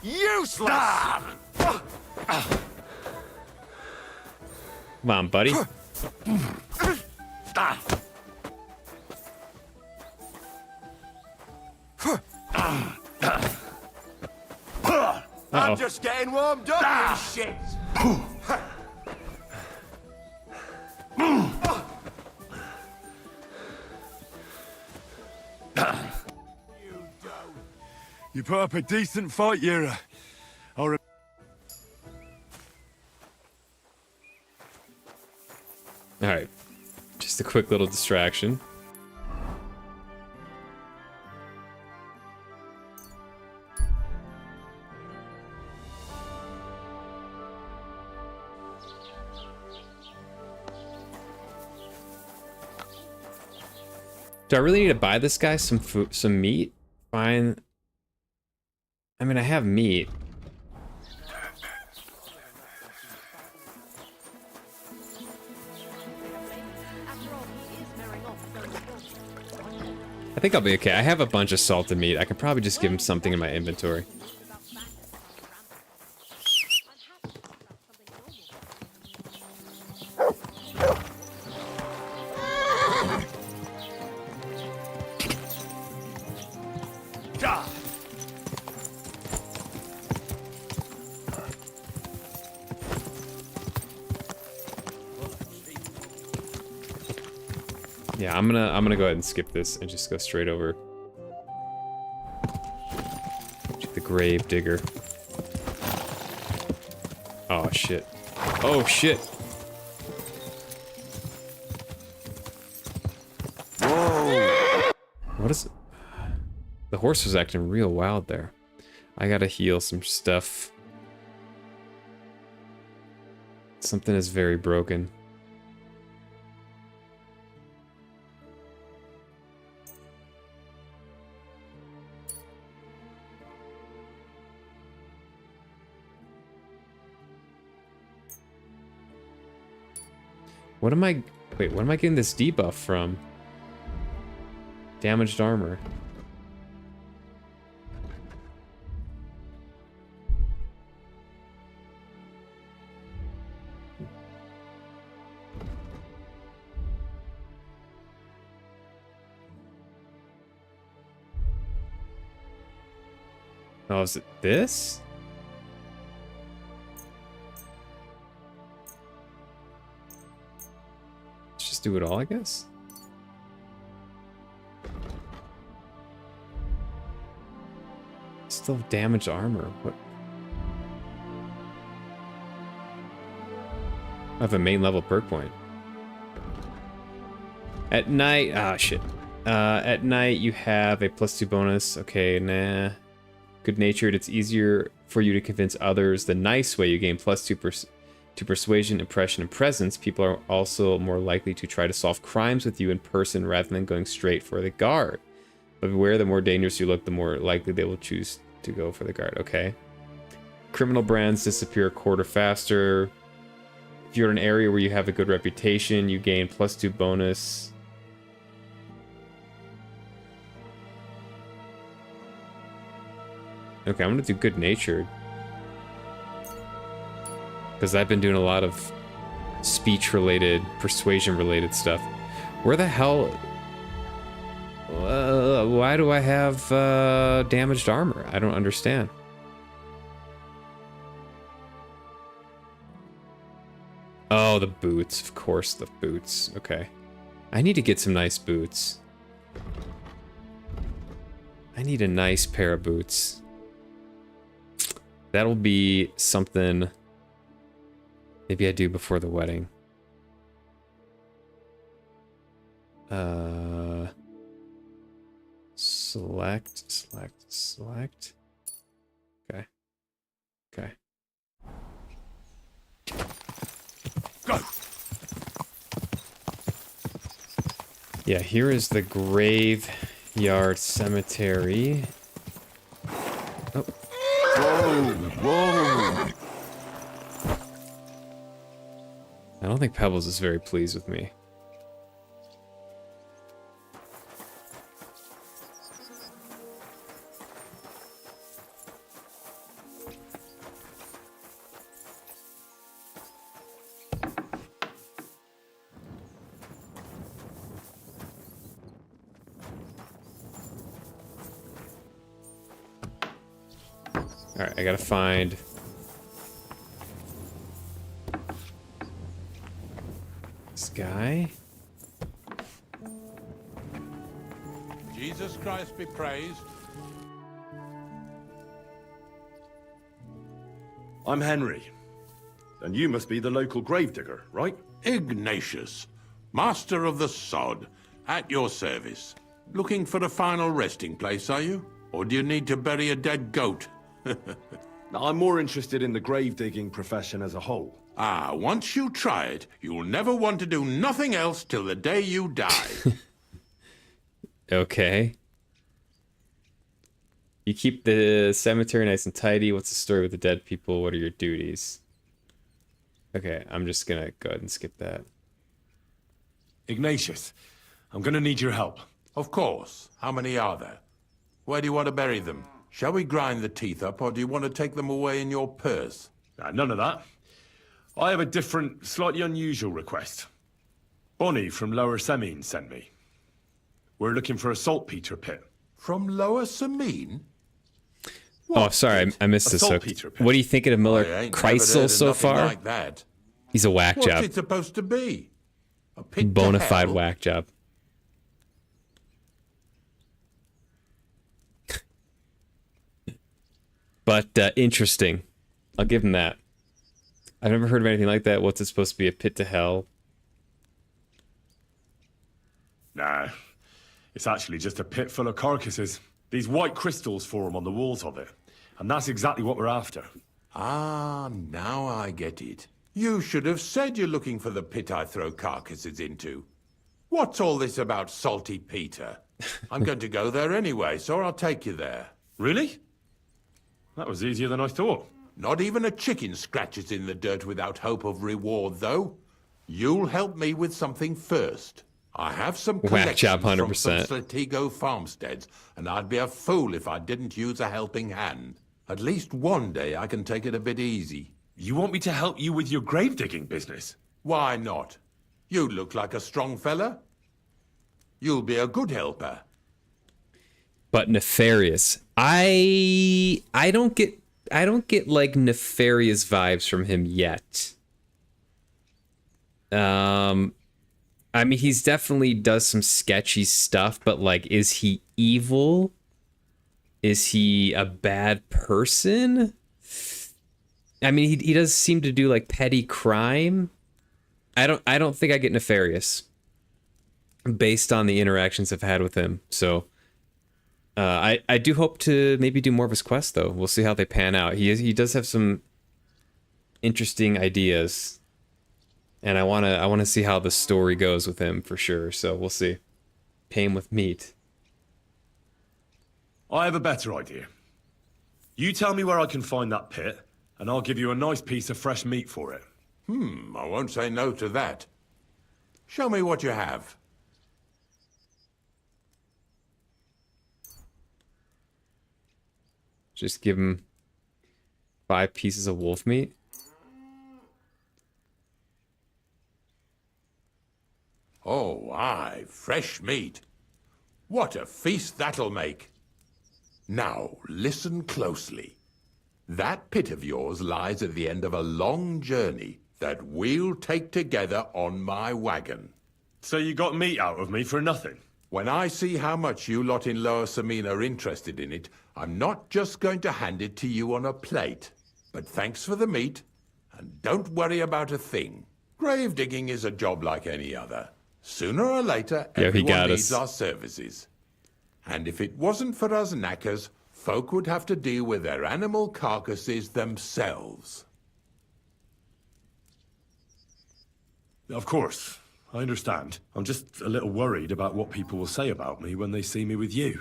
Useless! Come on, buddy. I'm just getting warmed up, you shit! You put up a decent fight, Yira. Alright. Just a quick little distraction. Do I really need to buy this guy some food, some meat? Fine. I mean, I have meat. I think I'll be okay. I have a bunch of salted meat. I could probably just give him something in my inventory. Yeah, I'm gonna go ahead and skip this and just go straight over to the grave digger. Oh shit. Oh shit. Whoa. What is it? The horse was acting real wild there. I gotta heal some stuff. Something is very broken. What am I... Wait, what am I getting this debuff from? Damaged armor. Oh, is it this? Just do it all, I guess. Still have damaged armor. What? I have a main level perk point. At night, ah shit. At night you have a +2 bonus. Okay, nah. Good natured. It's easier for you to convince others the nice way. You gain +2 to persuasion, impression, and presence. People are also more likely to try to solve crimes with you in person rather than going straight for the guard. But beware, the more dangerous you look, the more likely they will choose to go for the guard. Okay. Criminal brands disappear a quarter faster. If you're in an area where you have a good reputation, you gain +2 bonus. Okay, I'm gonna do good-natured. Because I've been doing a lot of speech-related, persuasion-related stuff. Where the hell... why do I have damaged armor? I don't understand. Oh, the boots. Of course, the boots. Okay. I need to get some nice boots. I need a nice pair of boots. That'll be something maybe I do before the wedding. Select. Okay. Okay. Go. Yeah, here is the graveyard cemetery. Oh. Whoa. I don't think Pebbles is very pleased with me. Alright, I gotta find... this guy? Jesus Christ be praised. I'm Henry. And you must be the local gravedigger, right? Ignatius, master of the sod, at your service. Looking for a final resting place, are you? Or do you need to bury a dead goat? Now, I'm more interested in the grave-digging profession as a whole. Ah, once you try it, you'll never want to do nothing else till the day you die. Okay. You keep the cemetery nice and tidy. What's the story with the dead people? What are your duties? Okay, I'm just gonna go ahead and skip that. Ignatius, I'm gonna need your help. Of course. How many are there? Where do you want to bury them? Shall we grind the teeth up, or do you want to take them away in your purse? None of that. I have a different, slightly unusual request. Bonnie from Lower Semine sent me. We're looking for a saltpeter pit. From Lower Semine? Oh, sorry, I missed this. So, saltpeter pit. what are you thinking of Miller I ain't Kreisel never heard of so nothing far? like that. He's a whack What's job. it supposed to be? A pit to Bona fide hell? whack job. But interesting. I'll give him that. I've never heard of anything like that. What's it supposed to be? A pit to hell? Nah, it's actually just a pit full of carcasses. These white crystals form on the walls of it. And that's exactly what we're after. Ah, now I get it. You should have said you're looking for the pit I throw carcasses into. What's all this about Salty Peter? I'm going to go there anyway, so I'll take you there. Really? That was easier than I thought. Not even a chicken scratches in the dirt without hope of reward, though. You'll help me with something first. I have some Whack job, collections from 100%. some Slatigo farmsteads, and I'd be a fool if I didn't use a helping hand. At least one day I can take it a bit easy. You want me to help you with your grave-digging business? Why not? You look like a strong fella. You'll be a good helper. But nefarious. I don't get like nefarious vibes from him yet. I mean, he's definitely does some sketchy stuff, but like, is he evil? Is he a bad person? I mean, he does seem to do like petty crime. I don't think I get nefarious based on the interactions I've had with him. So I do hope to maybe do more of his quests, though. We'll see how they pan out. He does have some interesting ideas, and I wanna see how the story goes with him for sure. So we'll see. Pay him with meat. I have a better idea. You tell me where I can find that pit, and I'll give you a nice piece of fresh meat for it. I won't say no to that. Show me what you have. Just give him 5 pieces of wolf meat. Oh, aye, fresh meat. What a feast that'll make. Now, listen closely. That pit of yours lies at the end of a long journey that we'll take together on my wagon. So you got meat out of me for nothing? When I see how much you lot in Lower Samine are interested in it, I'm not just going to hand it to you on a plate. But thanks for the meat, and don't worry about a thing. Grave digging is a job like any other. Sooner or later, everyone needs our services. And if it wasn't for us knackers, folk would have to deal with their animal carcasses themselves. Of course, I understand. I'm just a little worried about what people will say about me when they see me with you.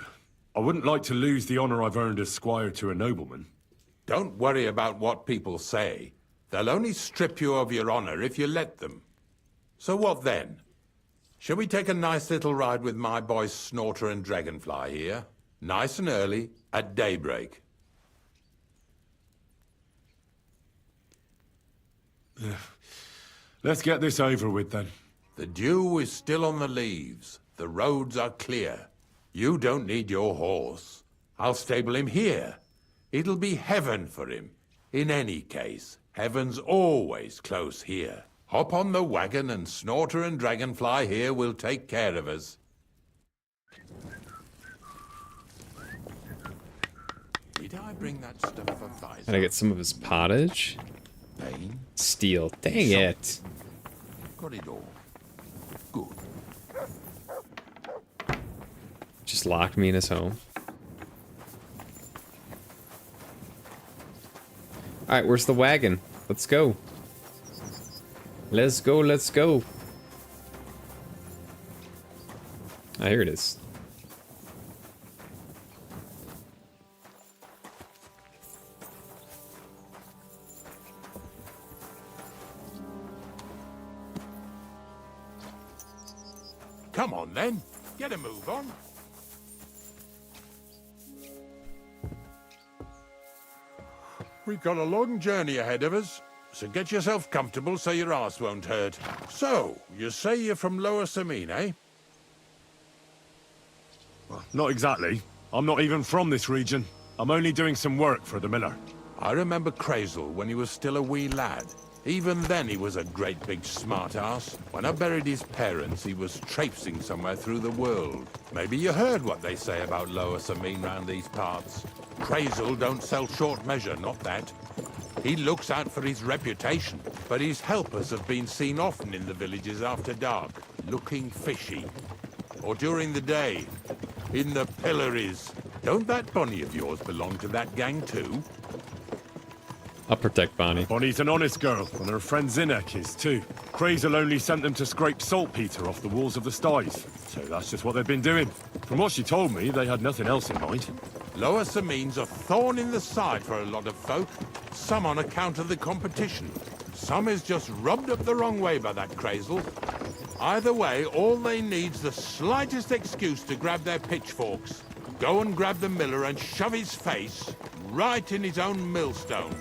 I wouldn't like to lose the honor I've earned as squire to a nobleman. Don't worry about what people say. They'll only strip you of your honor if you let them. So what then? Shall we take a nice little ride with my boys Snorter and Dragonfly here? Nice and early, at daybreak. Let's get this over with then. The dew is still on the leaves. The roads are clear. You don't need your horse. I'll stable him here. It'll be heaven for him. In any case, heaven's always close here. Hop on the wagon and Snorter and Dragonfly here will take care of us. Did I bring that stuff for Visor? Can I get some of his pottage? Pain? Steel. Dang it. Got it all. Good. Just locked me in his home. Alright, where's the wagon? Let's go. Let's go, let's go. Ah, here it is. Come on then, get a move on. We've got a long journey ahead of us, so get yourself comfortable so your arse won't hurt. So, you say you're from Lower Samine, eh? Well, not exactly. I'm not even from this region. I'm only doing some work for the miller. I remember Crazel when he was still a wee lad. Even then he was a great big smart-ass. When I buried his parents, he was traipsing somewhere through the world. Maybe you heard what they say about Lower Samine round these parts. Crazel don't sell short measure, not that. He looks out for his reputation, but his helpers have been seen often in the villages after dark, looking fishy. Or during the day, in the pillories. Don't that Bonnie of yours belong to that gang too? I'll protect Bonnie. Bonnie's an honest girl, and her friend Zinek is too. Crazel only sent them to scrape saltpeter off the walls of the sties, so that's just what they've been doing. From what she told me, they had nothing else in mind. Lower Samine's a thorn in the side for a lot of folk. Some on account of the competition. Some is just rubbed up the wrong way by that Crazel. Either way, all they need's the slightest excuse to grab their pitchforks. Go and grab the miller and shove his face right in his own millstone.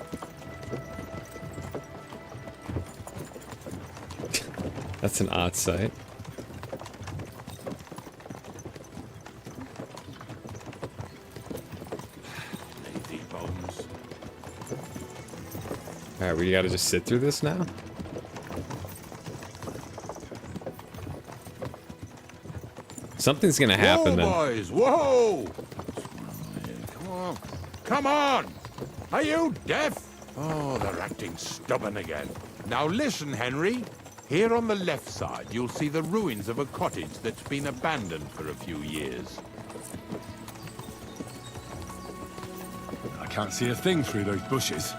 That's an odd sight. Lazy bones. Alright, we gotta just sit through this now? Something's gonna happen then. Whoa, boys, whoa! Come on. Come on! Are you deaf? Oh, they're acting stubborn again. Now listen, Henry. Here on the left side, you'll see the ruins of a cottage that's been abandoned for a few years. I can't see a thing through those bushes.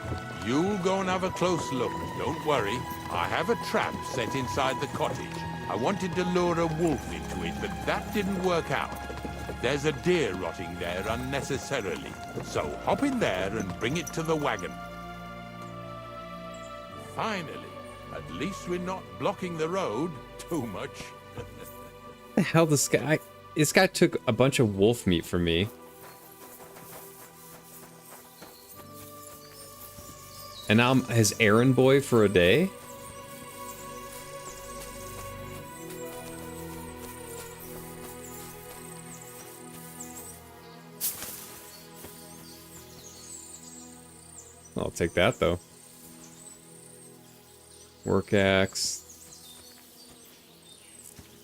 You'll go and have a close look. Don't worry. I have a trap set inside the cottage. I wanted to lure a wolf into it, but that didn't work out. There's a deer rotting there unnecessarily. So hop in there and bring it to the wagon. Finally. At least we're not blocking the road too much. The hell, this guy took a bunch of wolf meat from me. And now I'm his errand boy for a day? I'll take that, though. Work axe.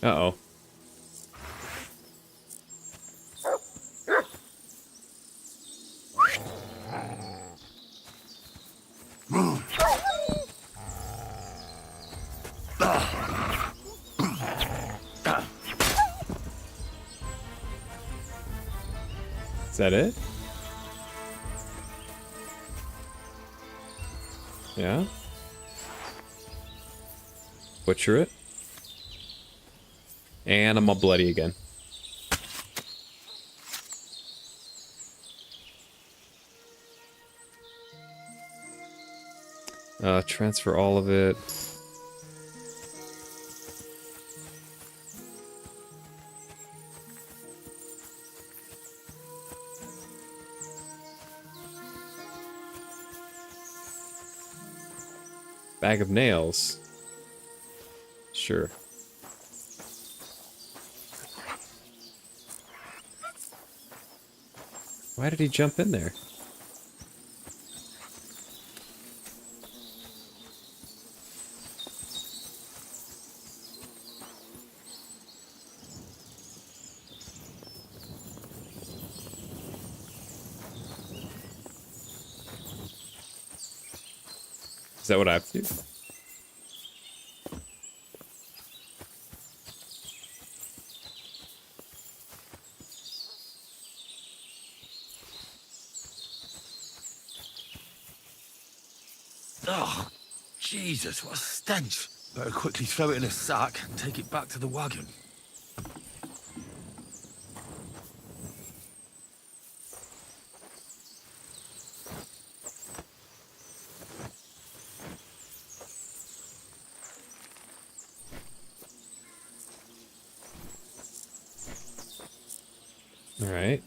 Uh-oh. Is that it? Yeah? Butcher it. And I'm all bloody again. Transfer all of it. Bag of nails. Sure. Why did he jump in there? Is that what I have to do? Oh, Jesus, what a stench. Better quickly throw it in a sack and take it back to the wagon. All right.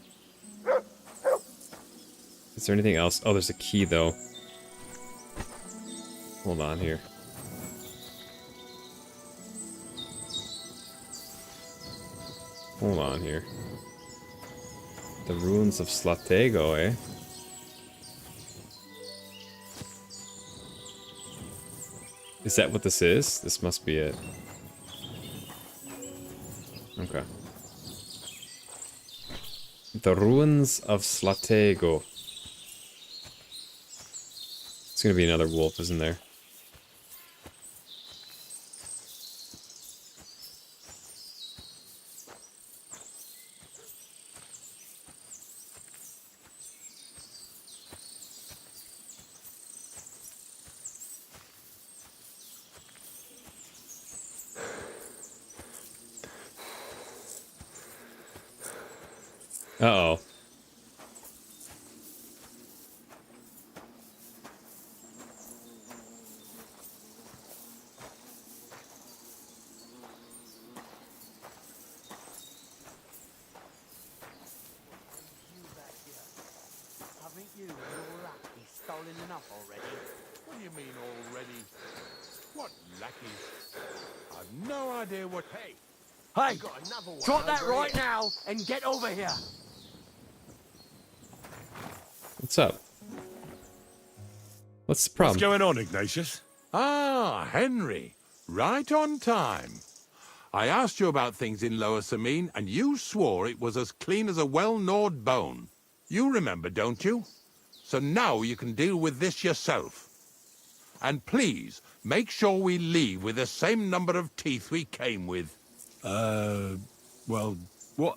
Is there anything else? Oh, there's a key, though. Hold on here. Hold on here. The ruins of Slatego, eh? Is that what this is? This must be it. Okay. The ruins of Slatego. It's gonna be another wolf, isn't there? Uh-oh. Haven't you and your lackey stolen enough already? What do you mean already? What lackeys? I've no idea what... Hey! Hey! I've got another one Drop that over right here. now and get over here! What's up? What's the problem? What's going on, Ignatius? Ah, Henry. Right on time. I asked you about things in Lower Samine, and you swore it was as clean as a well-gnawed bone. You remember, don't you? So now you can deal with this yourself. And please, make sure we leave with the same number of teeth we came with. Well, what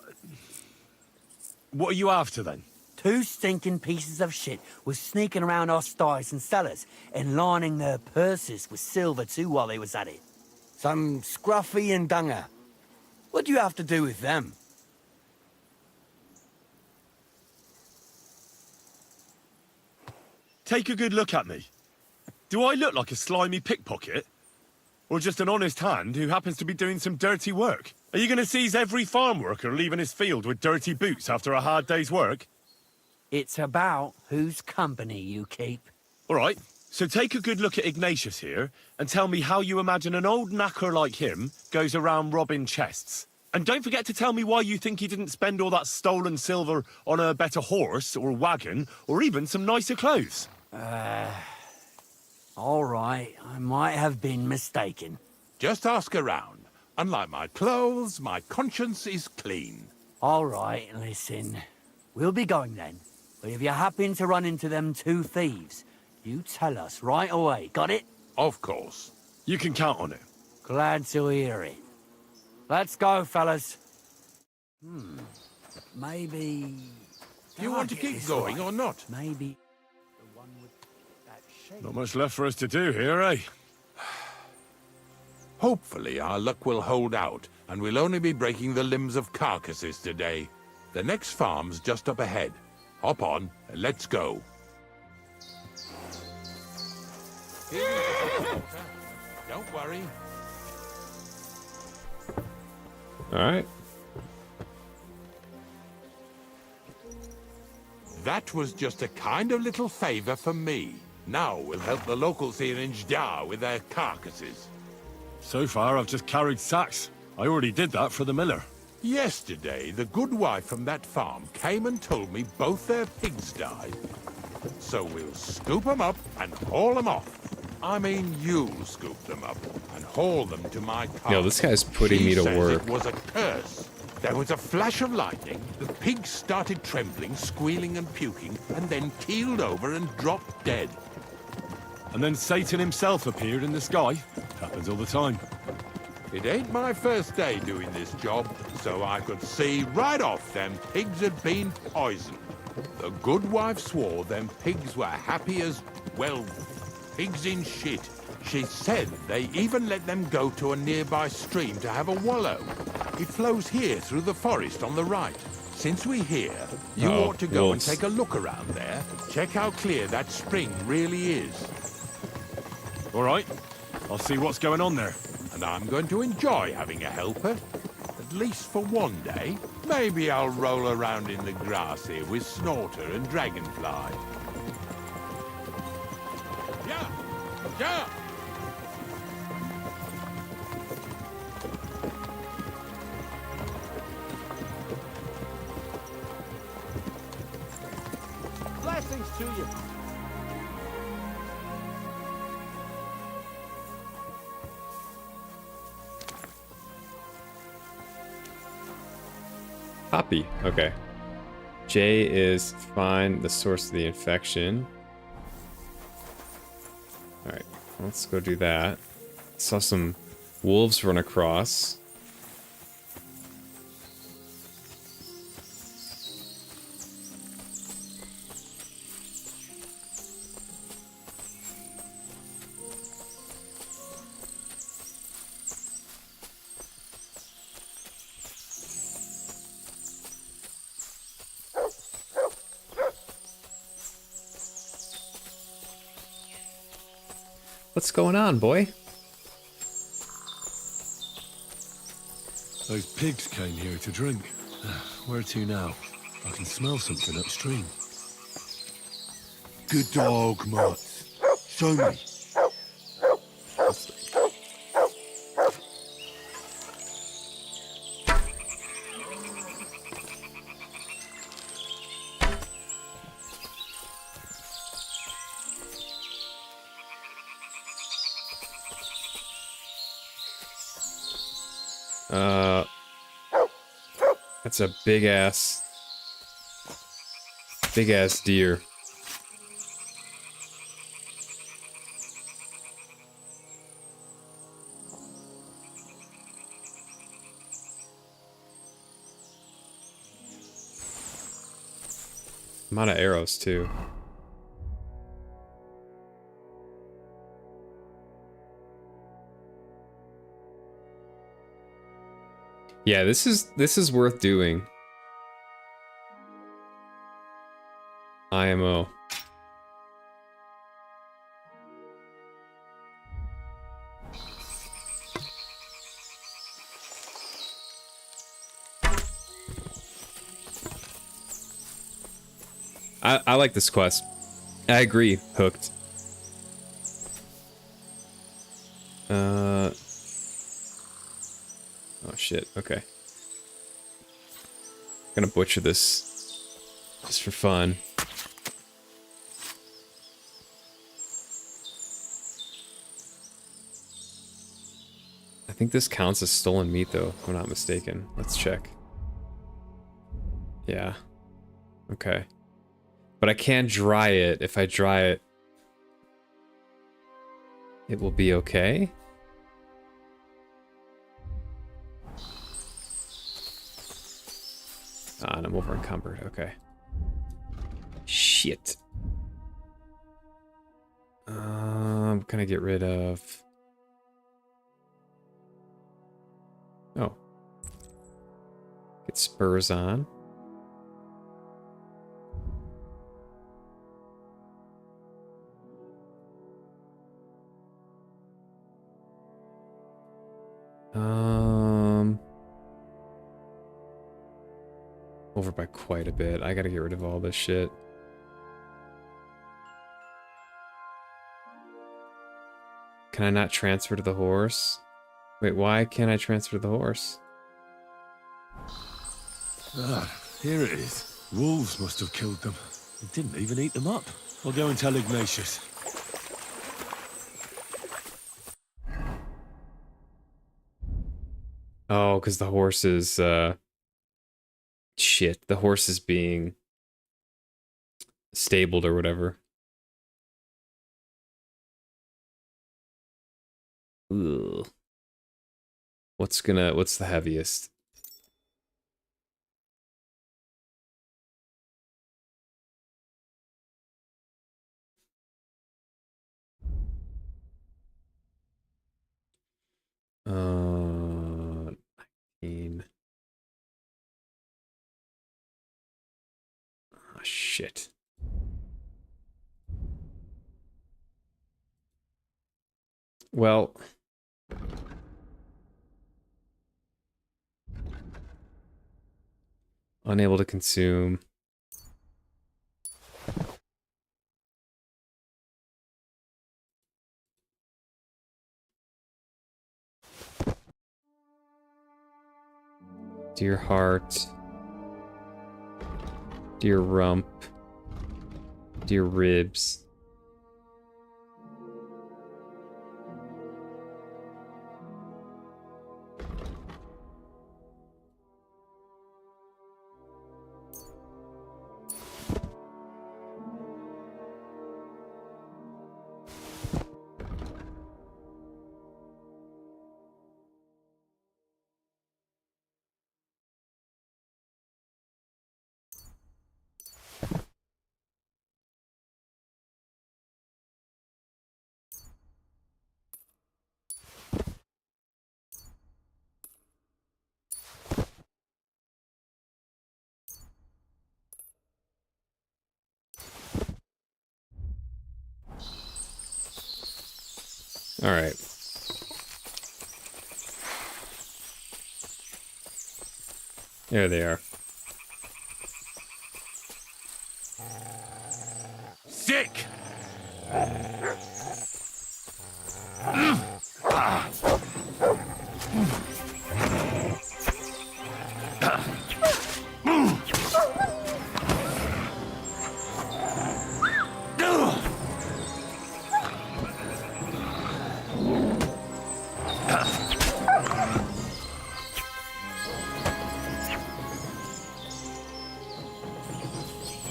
are you after, then? 2 stinking pieces of shit was sneaking around our sties and cellars and lining their purses with silver too while they was at it. Some Scruffy and Dunger. What do you have to do with them? Take a good look at me. Do I look like a slimy pickpocket? Or just an honest hand who happens to be doing some dirty work? Are you going to seize every farm worker leaving his field with dirty boots after a hard day's work? It's about whose company you keep. All right, So take a good look at Ignatius here, and tell me how you imagine an old knacker like him goes around robbing chests. And don't forget to tell me why you think he didn't spend all that stolen silver on a better horse, or wagon, or even some nicer clothes. All right, I might have been mistaken. Just ask around. Unlike my clothes, my conscience is clean. All right, listen. We'll be going then. But if you happen to run into them two thieves, you tell us right away. Got it? Of course. You can count on it. Glad to hear it. Let's go, fellas. Maybe... Do you want to keep going or not? Maybe... Not much left for us to do here, eh? Hopefully our luck will hold out, and we'll only be breaking the limbs of carcasses today. The next farm's just up ahead. Hop on, and let's go. Don't worry. All right. That was just a kind of little favor for me. Now we'll help the locals here in Jdar with their carcasses. So far, I've just carried sacks. I already did that for the miller. Yesterday, the good wife from that farm came and told me both their pigs died. So we'll scoop them up and haul them off. I mean, you'll scoop them up and haul them to my car. Yo, this guy's putting me to work. It was a curse. There was a flash of lightning, the pigs started trembling, squealing and puking, and then keeled over and dropped dead. And then Satan himself appeared in the sky. Happens all the time. It ain't my first day doing this job, so I could see right off them pigs had been poisoned. The good wife swore them pigs were happy as, well, pigs in shit. She said they even let them go to a nearby stream to have a wallow. It flows here through the forest on the right. Since we're here, you ought to go and take a look around there. Check how clear that spring really is. All right. I'll see what's going on there. And I'm going to enjoy having a helper. At least for one day. Maybe I'll roll around in the grass here with Snorter and Dragonfly. Yeah! Yeah! Blessings to you. Copy. Okay. J is find the source of the infection. Alright, let's go do that. Saw some wolves run across. What's going on, boy? Those pigs came here to drink. Where to now? I can smell something upstream. Good dog, Mats. Show me. That's a big ass deer. I'm out of arrows too. Yeah, this is worth doing. IMO. I like this quest. I agree, Hooked. Oh shit, okay. Gonna butcher this just for fun. I think this counts as stolen meat though, if I'm not mistaken. Let's check. Yeah. Okay. But I can dry it. If I dry it, it will be okay. Ah, and I'm over encumbered. Okay. Shit. I'm gonna get rid of. Oh. Get spurs on. Over by quite a bit. I gotta get rid of all this shit. Can I not transfer to the horse? Wait, why can't I transfer to the horse? Ah, here it is. Wolves must have killed them. They didn't even eat them up. I'll go and tell Ignatius. Oh, because the horse is, shit, the horse is being stabled or whatever. Ugh. What's the heaviest? Uh, 19. Oh, shit. Well, unable to consume. Dear heart. Dear rump. Dear ribs. All right. There they are. Sick!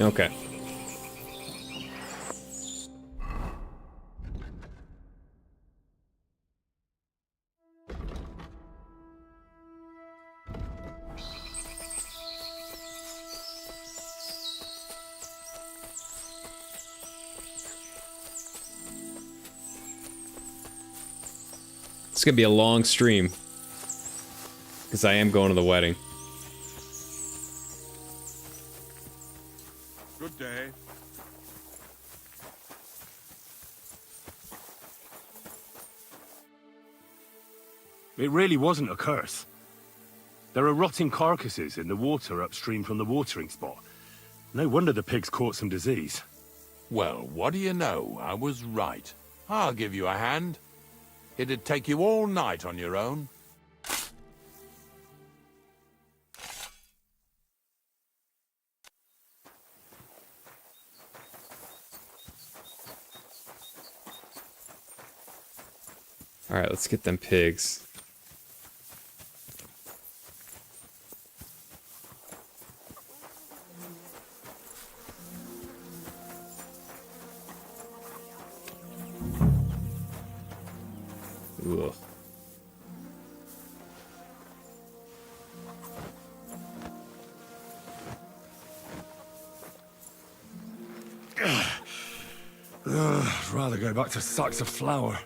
Okay. It's gonna be a long stream because I am going to the wedding. Good day. It really wasn't a curse. There are rotting carcasses in the water upstream from the watering spot. No wonder the pigs caught some disease. Well, what do you know? I was right. I'll give you a hand. It'd take you all night on your own. All right, let's get them pigs. Ugh. I'd rather go back to sacks of flour.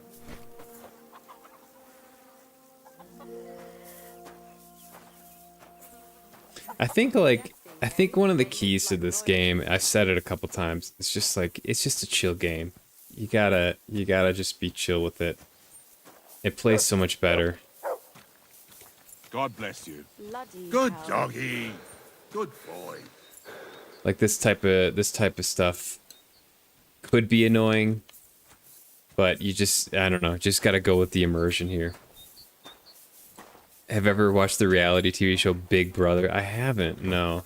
I think one of the keys to this game, I've said it a couple times, it's just like, it's just a chill game. You gotta just be chill with it. It plays so much better. God bless you. Bloody Good hell. doggy. Good boy. Like this type of stuff could be annoying, but you just, I don't know, just gotta go with the immersion here. Have you ever watched the reality TV show Big Brother? I haven't, no.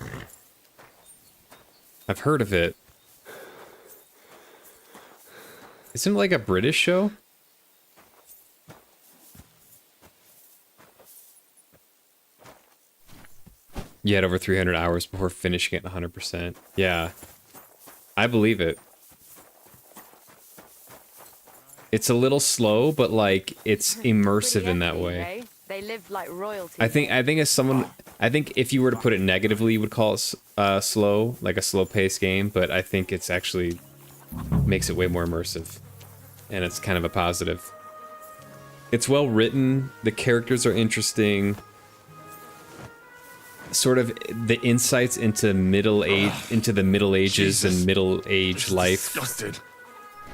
I've heard of it. Isn't it like a British show? You had over 300 hours before finishing it 100%. Yeah. I believe it. It's a little slow, but like it's immersive in that way. They live like royalty. I think as someone, I think if you were to put it negatively, you would call it slow, like a slow-paced game. But I think it's actually makes it way more immersive, and it's kind of a positive. It's well written. The characters are interesting. Sort of the insights into middle age, into the Middle Ages and middle age life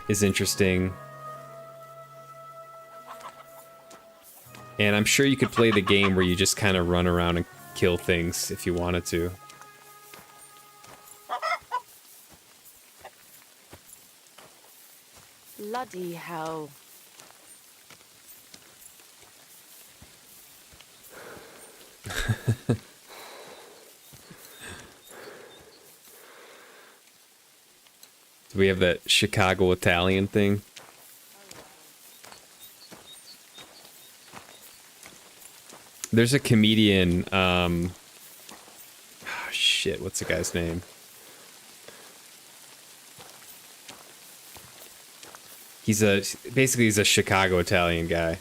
is interesting. And I'm sure you could play the game where you just kind of run around and kill things if you wanted to. Bloody hell. Do we have that Chicago Italian thing? There's a comedian, oh shit, what's the guy's name? He's a Chicago Italian guy.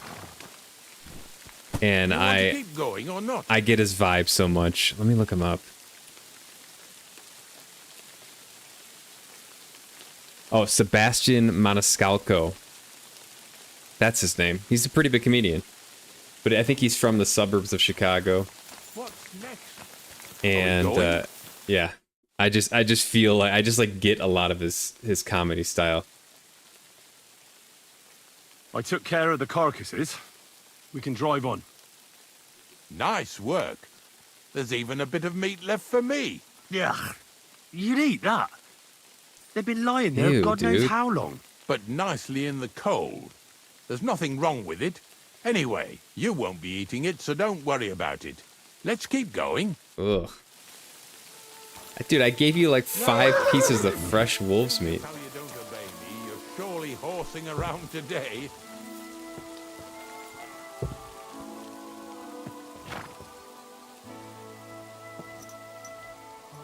And keep going or not? I get his vibe so much. Let me look him up. Oh, Sebastian Maniscalco. That's his name. He's a pretty big comedian. But I think he's from the suburbs of Chicago. What's next? And yeah, I just feel like I just like get a lot of his comedy style. I took care of the carcasses. We can drive on. Nice work. There's even a bit of meat left for me. Yeah, you'd eat that. They've been lying there Ew, God knows dude. how long. But nicely in the cold. There's nothing wrong with it. Anyway, you won't be eating it, so don't worry about it. Let's keep going. Ugh. Dude, I gave you like 5 pieces of fresh wolf's meat. How you don't obey me, you're surely horsing around today.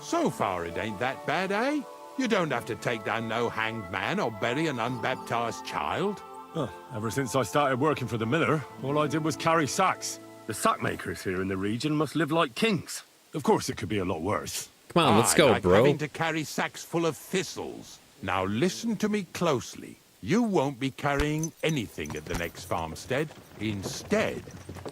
So far it ain't that bad, eh? You don't have to take down no hanged man or bury an unbaptized child. Oh, ever since I started working for the miller, all I did was carry sacks. The sack makers here in the region must live like kings. Of course, it could be a lot worse. Come on, let's go, like bro. Having to carry sacks full of thistles. Now listen to me closely. You won't be carrying anything at the next farmstead. Instead,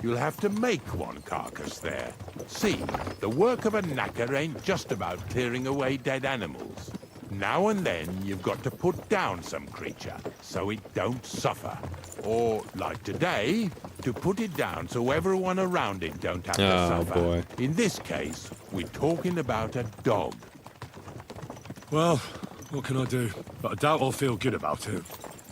you'll have to make one carcass there. See, the work of a knacker ain't just about clearing away dead animals. Now and then, you've got to put down some creature, so it don't suffer. Or, like today, to put it down so everyone around it don't have to suffer. Boy. In this case, we're talking about a dog. Well, what can I do? But I doubt I'll feel good about it.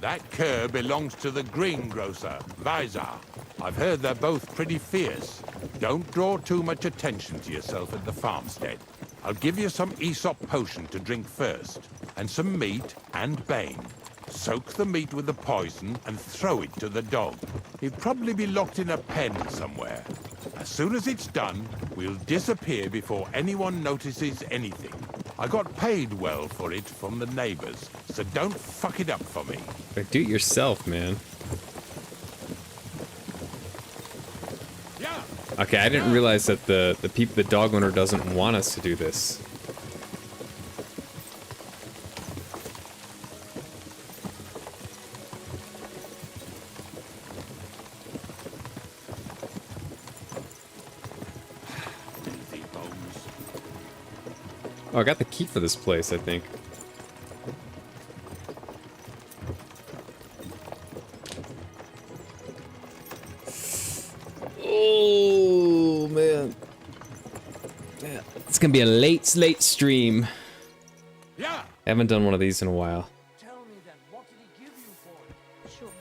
That cur belongs to the greengrocer, Vizar. I've heard they're both pretty fierce. Don't draw too much attention to yourself at the farmstead. I'll give you some Aesop potion to drink first, and some meat and bane. Soak the meat with the poison and throw it to the dog. He'll probably be locked in a pen somewhere. As soon as it's done, we'll disappear before anyone notices anything. I got paid well for it from the neighbors, so don't fuck it up for me. Do it yourself, man. Okay, I didn't realize that the dog owner doesn't want us to do this. Oh, I got the key for this place, I think. Oh, man. Yeah, it's gonna be a late stream. Yeah. I haven't done one of these in a while. Tell me then, what did he give you for it? Sure.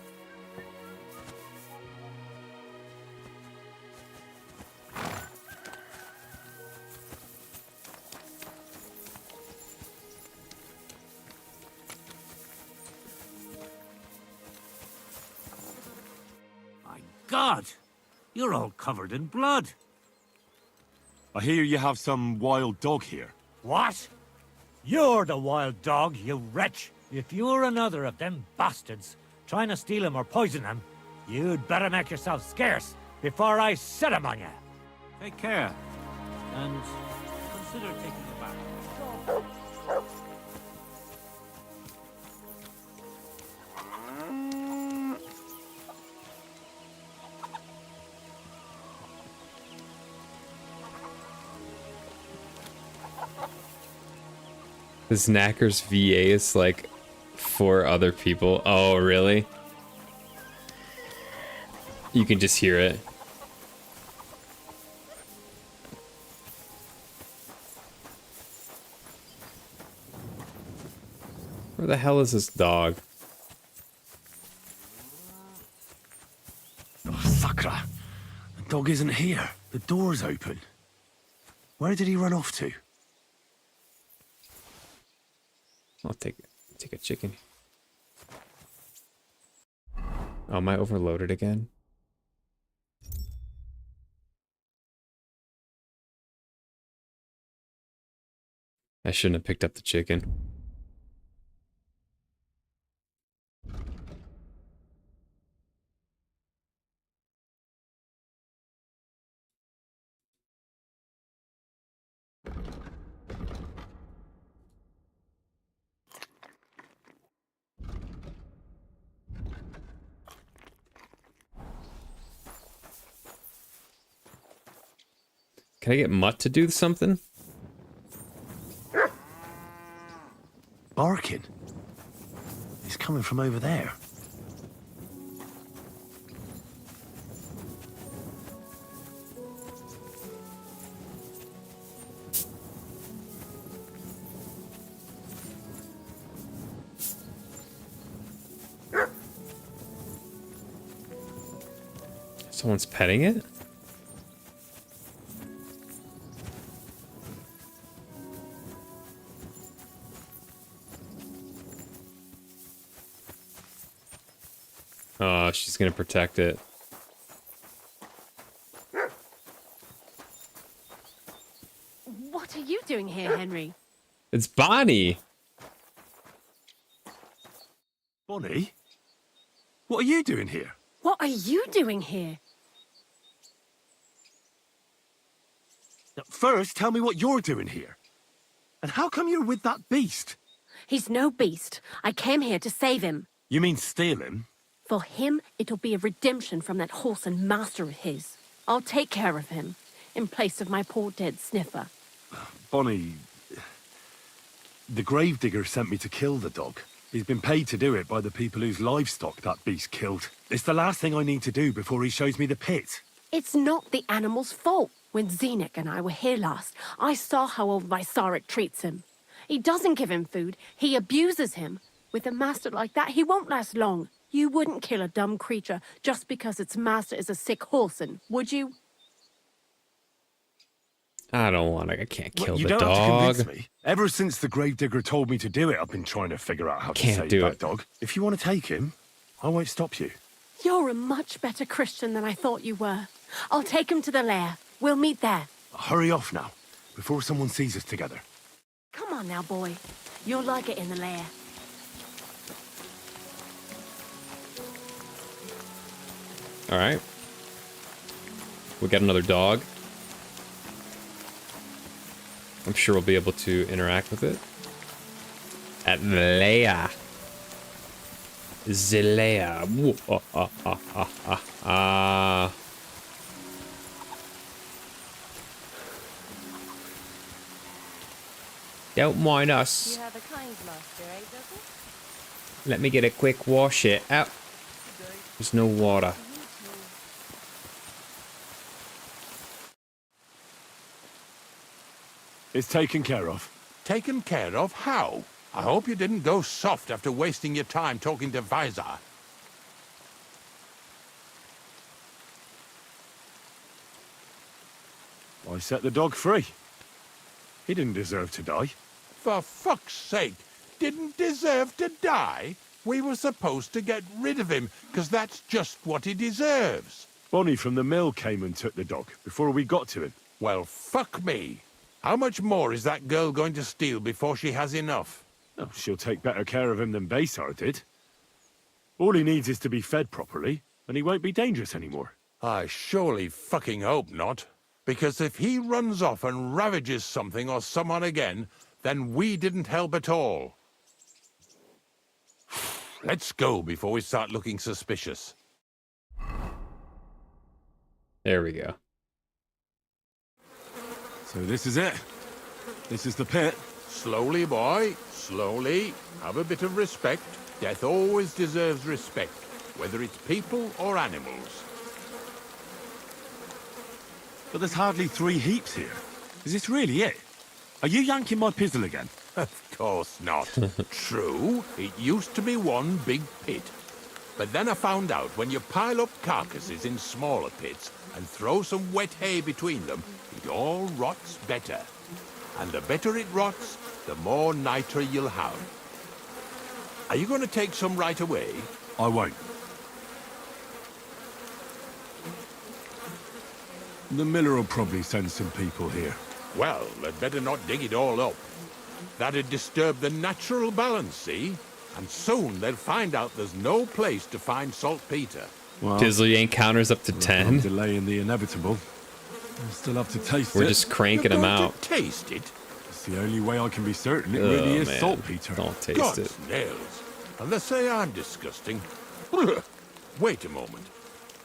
My God! You're all covered in blood. I hear you have some wild dog here. What? You're the wild dog, you wretch. If you're another of them bastards trying to steal him or poison him, you'd better make yourself scarce before I set him on you. Take care. And consider taking it back. The Snackers VA is like for other people. Oh, really? You can just hear it. Where the hell is this dog? Oh, Sakra. The dog isn't here. The door's open. Where did he run off to? I'll take a chicken. Oh, am I overloaded again? I shouldn't have picked up the chicken. Can I get Mutt to do something? Barking. It's coming from over there. Someone's petting it? Oh, she's gonna protect it. What are you doing here, Henry? It's Bonnie! Bonnie? What are you doing here? What are you doing here? First, tell me what you're doing here. And how come you're with that beast? He's no beast. I came here to save him. You mean steal him? For him, it'll be a redemption from that horse and master of his. I'll take care of him, in place of my poor dead sniffer. Bonnie... The gravedigger sent me to kill the dog. He's been paid to do it by the people whose livestock that beast killed. It's the last thing I need to do before he shows me the pit. It's not the animal's fault. When Zenek and I were here last, I saw how old Vysarik treats him. He doesn't give him food, he abuses him, With a master like that, he won't last long. You wouldn't kill a dumb creature just because its master is a sick horseman, would you? I don't want to. I can't kill You the don't dog. have to convince me. Ever since the gravedigger told me to do it, I've been trying to figure out how to Can't save do that it. dog. If you want to take him, I won't stop you. You're a much better Christian than I thought you were. I'll take him to the lair. We'll meet there. Hurry off now, before someone sees us together. Come on now, boy. You'll like it in the lair. All right. We got another dog. I'm sure we'll be able to interact with it. At the lair. Zelea. Don't mind us. You have a kind master, eh, Joseph? Let me get a quick wash it out. There's no water. It's taken care of. Taken care of? How? I hope you didn't go soft after wasting your time talking to Visor. I set the dog free. He didn't deserve to die. For fuck's sake, didn't deserve to die? We were supposed to get rid of him, because that's just what he deserves. Bonnie from the mill came and took the dog before we got to him. Well, fuck me. How much more is that girl going to steal before she has enough? Oh, she'll take better care of him than Baysar did. All he needs is to be fed properly, and he won't be dangerous anymore. I surely fucking hope not. Because if he runs off and ravages something or someone again, then we didn't help at all. Let's go before we start looking suspicious. There we go. So this is it. This is the pit. Slowly, boy. Slowly. Have a bit of respect. Death always deserves respect, whether it's people or animals. But there's hardly 3 heaps here. Is this really it? Are you yanking my pizzle again? Of course not. True, it used to be one big pit. But then I found out when you pile up carcasses in smaller pits and throw some wet hay between them, it all rots better. And the better it rots, the more niter you'll have. Are you going to take some right away? I won't. The miller will probably send some people here. Well, they'd better not dig it all up. That'd disturb the natural balance, see? And soon they'll find out there's no place to find saltpeter. Well, Dizzle yank counters up to 10. Delaying the inevitable. I'll still have to taste it. We're just cranking them out. Taste it? It's the only way I can be certain it really is man. saltpeter. Don't taste God's it. nails. And they say I'm disgusting. Wait a moment.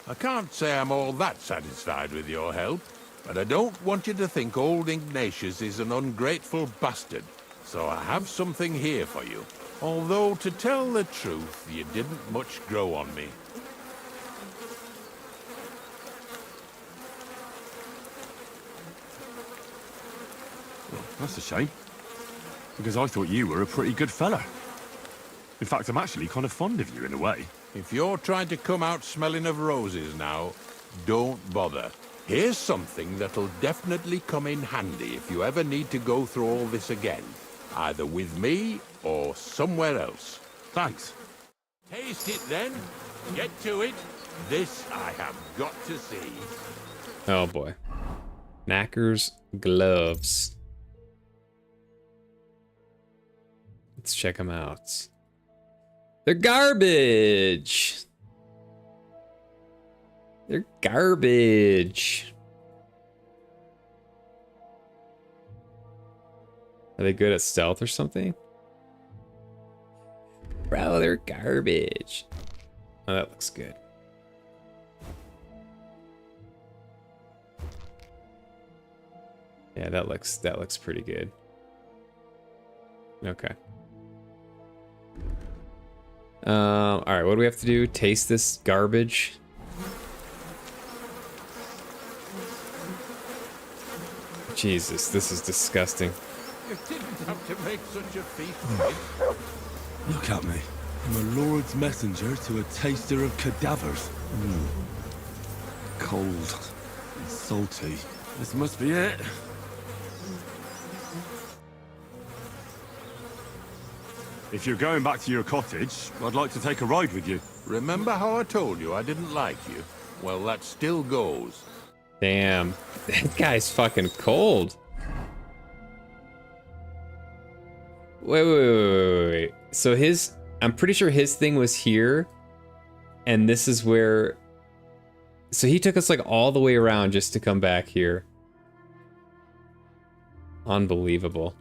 I can't say I'm all that satisfied with your help, but I don't want you to think old Ignatius is an ungrateful bastard, so I have something here for you. Although, to tell the truth, you didn't much grow on me. Well, that's a shame. Because I thought you were a pretty good fella. In fact, I'm actually kind of fond of you in a way. If you're trying to come out smelling of roses now, don't bother. Here's something that'll definitely come in handy if you ever need to go through all this again. Either with me or somewhere else. Thanks. Taste it then. Get to it. This I have got to see. Oh boy. Knacker's gloves. Let's check them out. They're garbage. They're garbage. Are they good at stealth or something? Bro, they're garbage. Oh, that looks good. Yeah, that looks pretty good. Okay. All right, what do we have to do? Taste this garbage. Jesus, this is disgusting. You didn't have to make such a feast of it. Look at me. I'm a lord's messenger to a taster of cadavers. Cold and salty. This must be it. If you're going back to your cottage, I'd like to take a ride with you. Remember how I told you I didn't like you? Well, that still goes. Damn. That guy's fucking cold. Wait. So I'm pretty sure his thing was here. And this is where... So he took us like all the way around just to come back here. Unbelievable.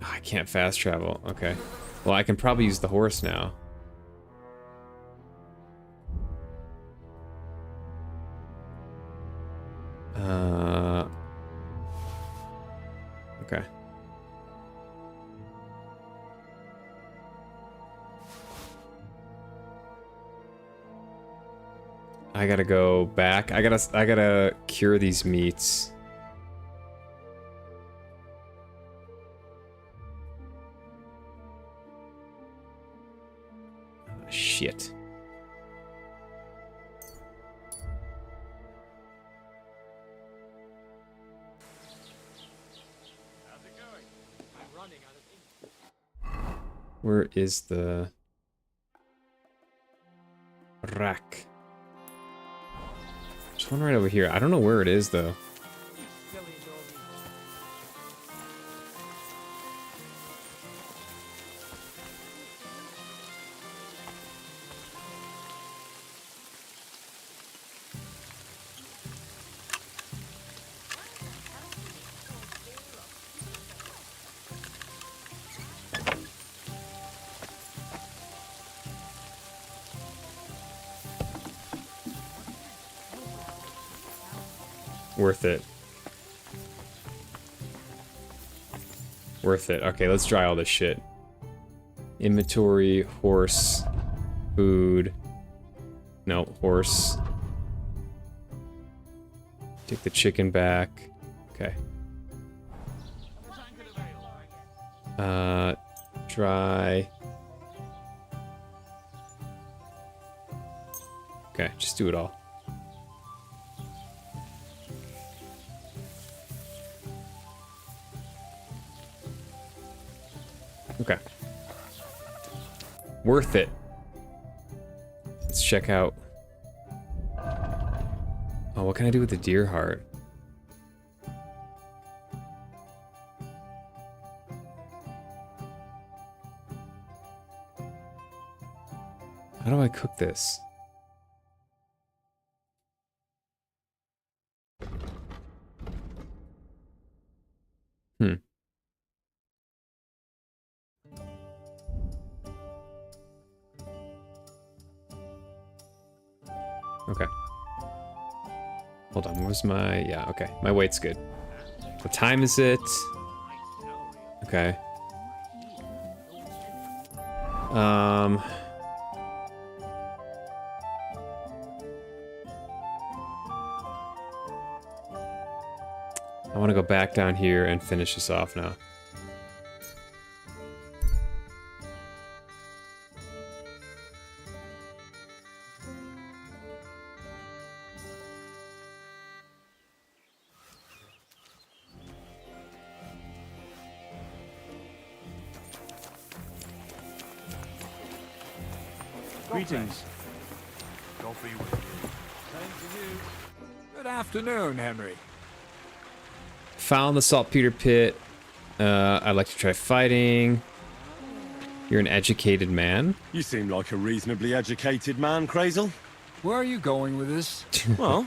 Oh, I can't fast travel. Okay. Well, I can probably use the horse now. Okay. I gotta go back. I gotta cure these meats. Shit. Where is the rack? There's one right over here. I don't know where it is though. Worth it. Worth it. Okay, let's dry all this shit. Inventory, horse, food. No, horse. Take the chicken back. Okay. Dry. Okay, just do it all. Okay. Worth it. Let's check out. Oh, what can I do with the deer heart? How do I cook this? Okay. Hold on, where's my... Yeah, okay. My weight's good. What time is it? Okay. I want to go back down here and finish this off now. Greetings. Coffee with you. Same to you. Good afternoon, Henry. Found the saltpeter pit. I'd like to try fighting. You're an educated man. You seem like a reasonably educated man, Crazel. Where are you going with this? Well,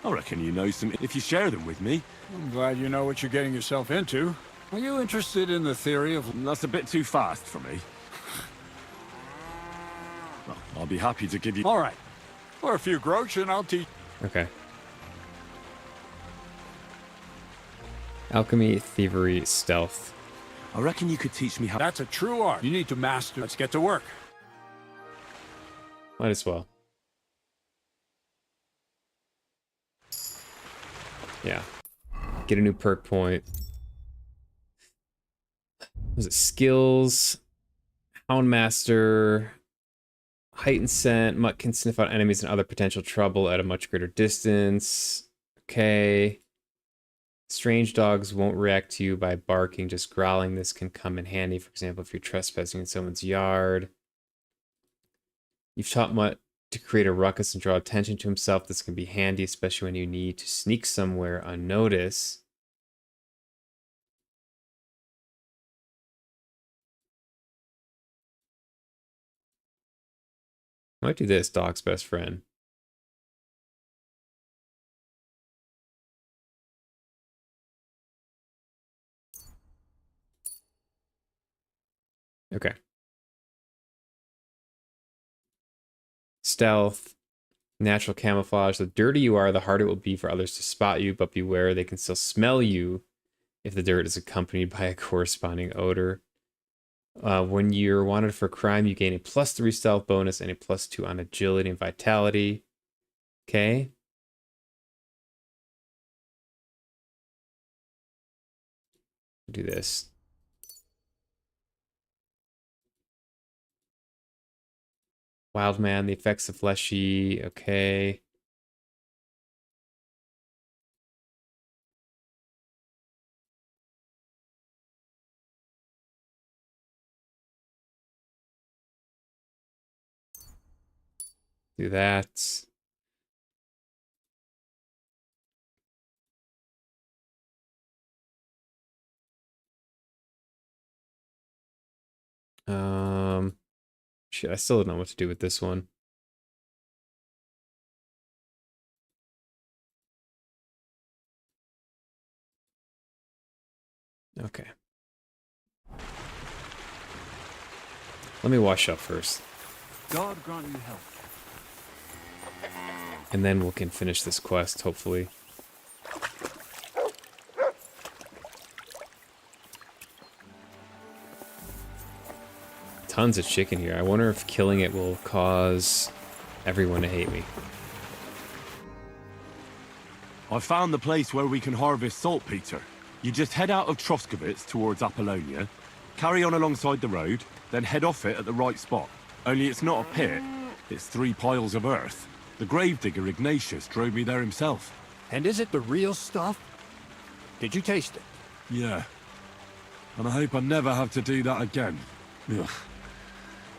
I reckon you know some if you share them with me. I'm glad you know what you're getting yourself into. Are you interested in the theory of... That's a bit too fast for me. Well, I'll be happy to give you... All right. For a few groats and I'll teach... Okay. Alchemy, thievery, stealth. I reckon you could teach me how... That's a true art. You need to master. Let's get to work. Might as well. Yeah. Get a new perk point. Was it skills? Houndmaster. Heightened scent. Mutt can sniff out enemies and other potential trouble at a much greater distance. Okay. Strange dogs won't react to you by barking, just growling. This can come in handy, for example, if you're trespassing in someone's yard. You've taught Mutt to create a ruckus and draw attention to himself. This can be handy, especially when you need to sneak somewhere unnoticed. I might do this, dog's best friend. Okay. Stealth. Natural camouflage. The dirtier you are, the harder it will be for others to spot you, but beware, they can still smell you if the dirt is accompanied by a corresponding odor. When you're wanted for crime, you gain a +3 stealth bonus and a +2 on agility and vitality. Okay. Do this. Wild man, the effects of fleshy. Okay. Do that. Shit, I still don't know what to do with this one. Okay. Let me wash up first. God grant you health. And then we can finish this quest, hopefully. Tons of chicken here. I wonder if killing it will cause everyone to hate me. I found the place where we can harvest saltpeter. You just head out of Troskovitz towards Apollonia, carry on alongside the road, then head off it at the right spot. Only it's not a pit, it's 3 piles of earth. The gravedigger Ignatius drove me there himself. And is it the real stuff? Did you taste it? Yeah. And I hope I never have to do that again. Ugh.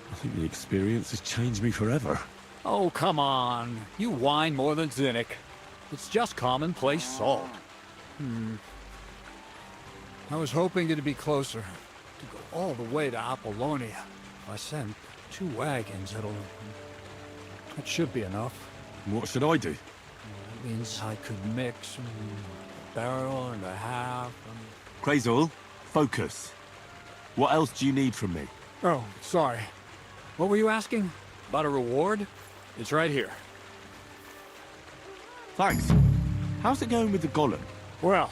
I think the experience has changed me forever. Oh, come on. You whine more than Zinnik. It's just commonplace salt. I was hoping it'd be closer. To go all the way to Apollonia. I sent 2 wagons. That should be enough. What should I do? That means I could mix a barrel and a half. Crazul, focus. What else do you need from me? Oh, sorry. What were you asking? About a reward? It's right here. Thanks. How's it going with the golem? Well,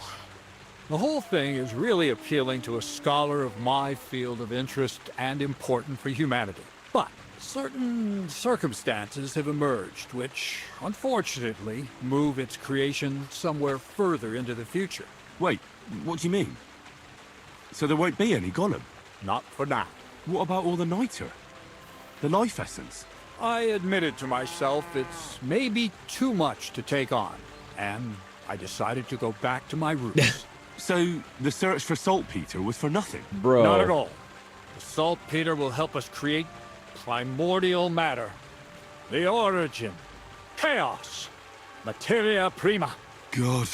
the whole thing is really appealing to a scholar of my field of interest and important for humanity. But certain circumstances have emerged which, unfortunately, move its creation somewhere further into the future. Wait, what do you mean? So there won't be any golem? Not for now. What about all the niter? The life essence? I admitted to myself it's maybe too much to take on, and I decided to go back to my roots. So the search for saltpeter was for nothing? Bro. Not at all. The saltpeter will help us create primordial matter. The origin. Chaos. Materia prima. God.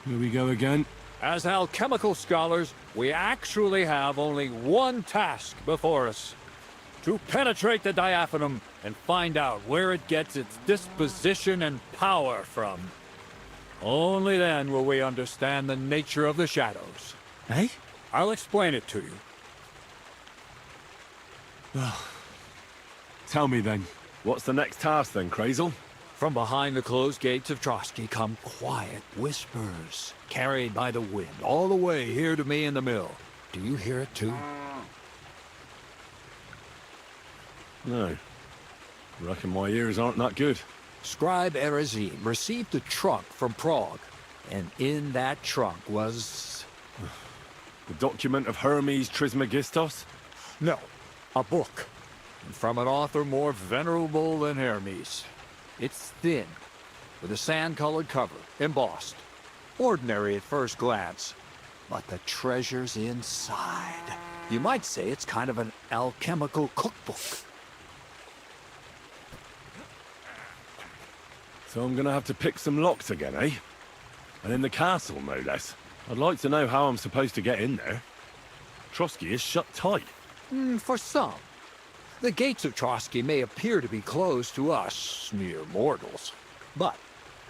Here we go again. As alchemical scholars, we actually have only one task before us. To penetrate the diaphanum and find out where it gets its disposition and power from. Only then will we understand the nature of the shadows. Eh? I'll explain it to you. Well, tell me then, what's the next task then, Crazul? From behind the closed gates of Trotsky come quiet whispers, carried by the wind, all the way here to me in the mill. Do you hear it too? No. Reckon my ears aren't that good. Scribe Erezim received a trunk from Prague. And in that trunk was... The document of Hermes Trismegistos? No, a book. And from an author more venerable than Hermes. It's thin, with a sand-colored cover, embossed. Ordinary at first glance, but the treasure's inside. You might say it's kind of an alchemical cookbook. So I'm gonna have to pick some locks again, eh? And in the castle, no less. I'd like to know how I'm supposed to get in there. Trotsky is shut tight. For some. The gates of Trotsky may appear to be closed to us, mere mortals. But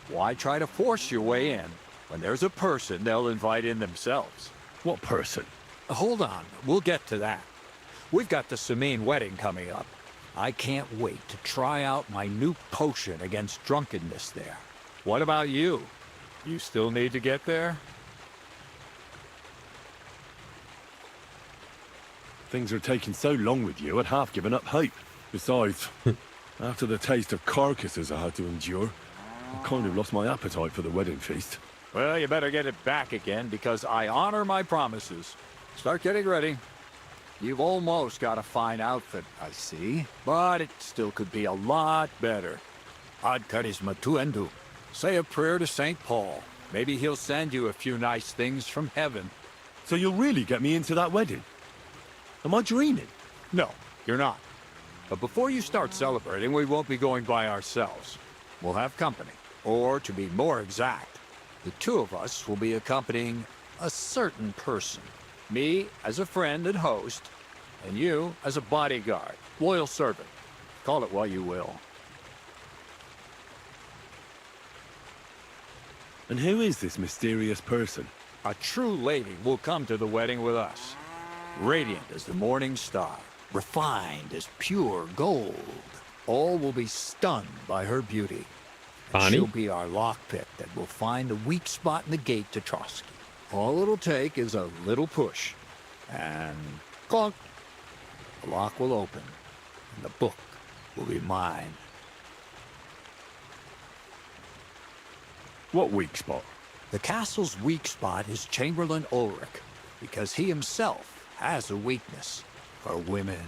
why try to force your way in when there's a person they'll invite in themselves? What person? Hold on, we'll get to that. We've got the Samine wedding coming up. I can't wait to try out my new potion against drunkenness there. What about you? You still need to get there? Things are taking so long with you, I'd half given up hope. Besides, after the taste of carcasses I had to endure, I kind of lost my appetite for the wedding feast. Well, you better get it back again, because I honor my promises. Start getting ready. You've almost got a fine outfit, I see. But it still could be a lot better. Ad charisma tuendu. Say a prayer to St. Paul. Maybe he'll send you a few nice things from heaven. So you'll really get me into that wedding? Am I dreaming? No, you're not. But before you start celebrating, we won't be going by ourselves. We'll have company. Or, to be more exact, the two of us will be accompanying a certain person. Me as a friend and host, and you as a bodyguard, loyal servant. Call it what you will. And who is this mysterious person? A true lady will come to the wedding with us. Radiant as the morning star, refined as pure gold. All will be stunned by her beauty. And she'll be our lockpick that will find the weak spot in the gate to Trotsky. All it'll take is a little push, and clunk, the lock will open, and the book will be mine. What weak spot? The castle's weak spot is Chamberlain Ulrich, because he himself has a weakness for women.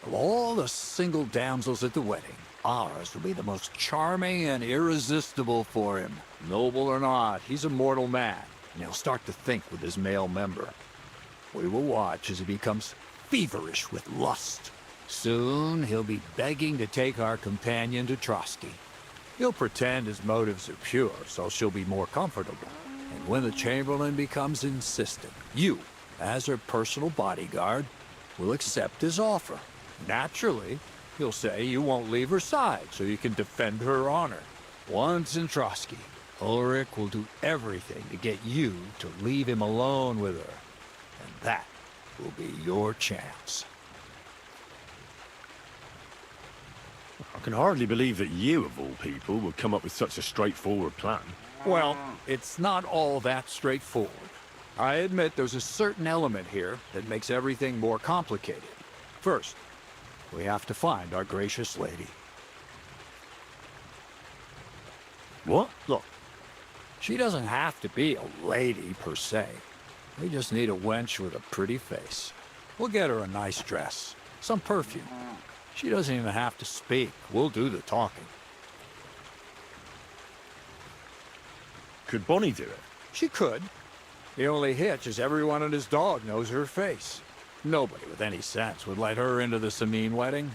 Of all the single damsels at the wedding, ours will be the most charming and irresistible for him. Noble or not, he's a mortal man, and he'll start to think with his male member. We will watch as he becomes feverish with lust. Soon, he'll be begging to take our companion to Trotsky. He'll pretend his motives are pure, so she'll be more comfortable. And when the Chamberlain becomes insistent, you, as her personal bodyguard, will accept his offer. Naturally, he'll say you won't leave her side so you can defend her honor. Once in Trotsky, Ulrich will do everything to get you to leave him alone with her. And that will be your chance. I can hardly believe that you, of all people, would come up with such a straightforward plan. Well, it's not all that straightforward. I admit there's a certain element here that makes everything more complicated. First, we have to find our gracious lady. What? Look, she doesn't have to be a lady per se. We just need a wench with a pretty face. We'll get her a nice dress, some perfume. She doesn't even have to speak. We'll do the talking. Could Bonnie do it? She could. The only hitch is everyone and his dog knows her face. Nobody with any sense would let her into the Samine wedding.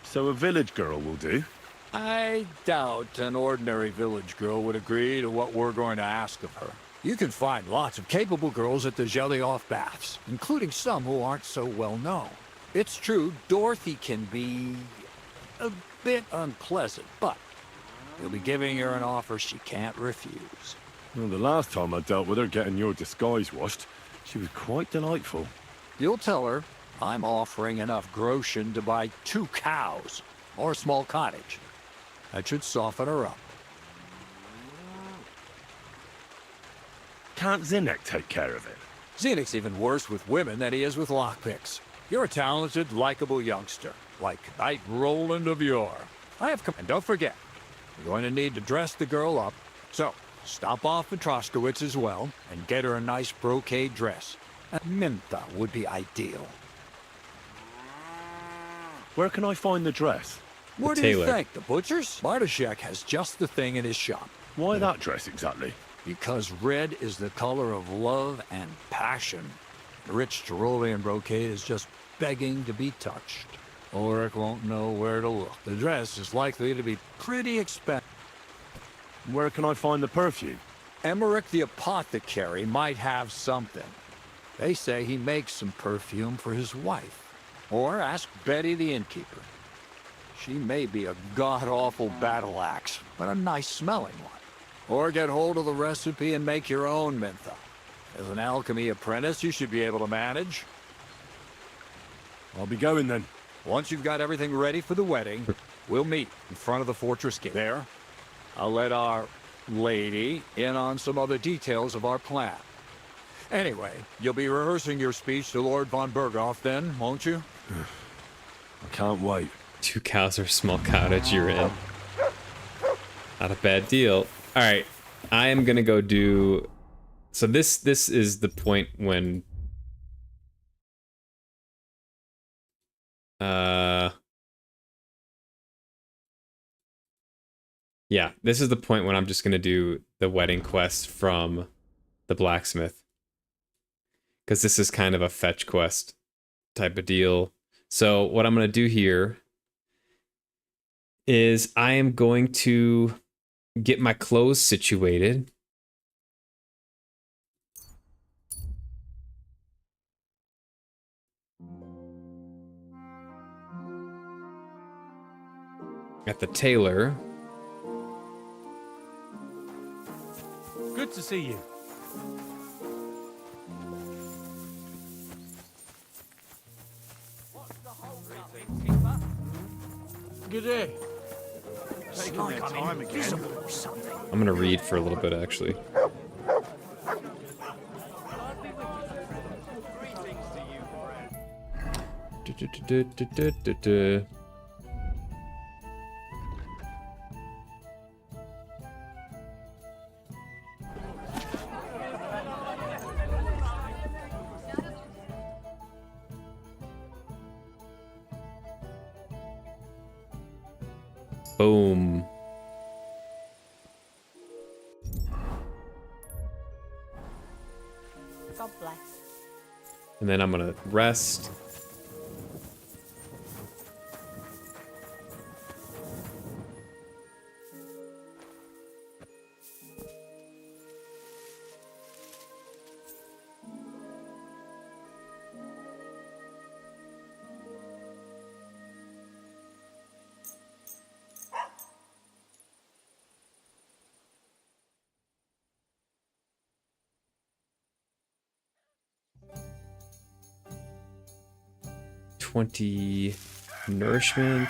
So a village girl will do? I doubt an ordinary village girl would agree to what we're going to ask of her. You can find lots of capable girls at the Gelioff Baths, including some who aren't so well known. It's true, Dorothy can be a bit unpleasant, but you'll be giving her an offer she can't refuse. Well, the last time I dealt with her getting your disguise washed, she was quite delightful. You'll tell her I'm offering enough groschen to buy 2 cows or a small cottage. That should soften her up. Can't Zinnek take care of it? Zinek's even worse with women than he is with lockpicks. You're a talented, likable youngster, like Knight Roland of yore. I have come, and don't forget, You're going to need to dress the girl up. So, stop off at Troskowitz as well, and get her a nice brocade dress. A Mintha would be ideal. Where can I find the dress? What do you think? The butcher's? Bartoszek has just the thing in his shop. Why that dress exactly? Because red is the color of love and passion. The rich Tyrolean brocade is just begging to be touched. Ulrich won't know where to look. The dress is likely to be pretty expensive. Where can I find the perfume? Emmerich the apothecary might have something. They say he makes some perfume for his wife. Or ask Betty the innkeeper. She may be a god-awful battle axe, but a nice smelling one. Or get hold of the recipe and make your own Mintha. As an alchemy apprentice, you should be able to manage. I'll be going then. Once you've got everything ready for the wedding, we'll meet in front of the fortress gate. There, I'll let our lady in on some other details of our plan. Anyway, you'll be rehearsing your speech to Lord von Berghoff then, won't you? I can't wait. 2 cows or small cottage you're in. Not a bad deal. All right, I am gonna go do. So this is the point when. Yeah, this is the point when I'm just gonna do the wedding quest from the blacksmith. Because this is kind of a fetch quest type of deal. So what I'm gonna do here is I am going to get my clothes situated. At the tailor. Good to see you. Good day. It's like I'm invisible or something. I'm gonna read for a little bit actually. Boom. God bless. And then I'm gonna rest. $20 nourishment.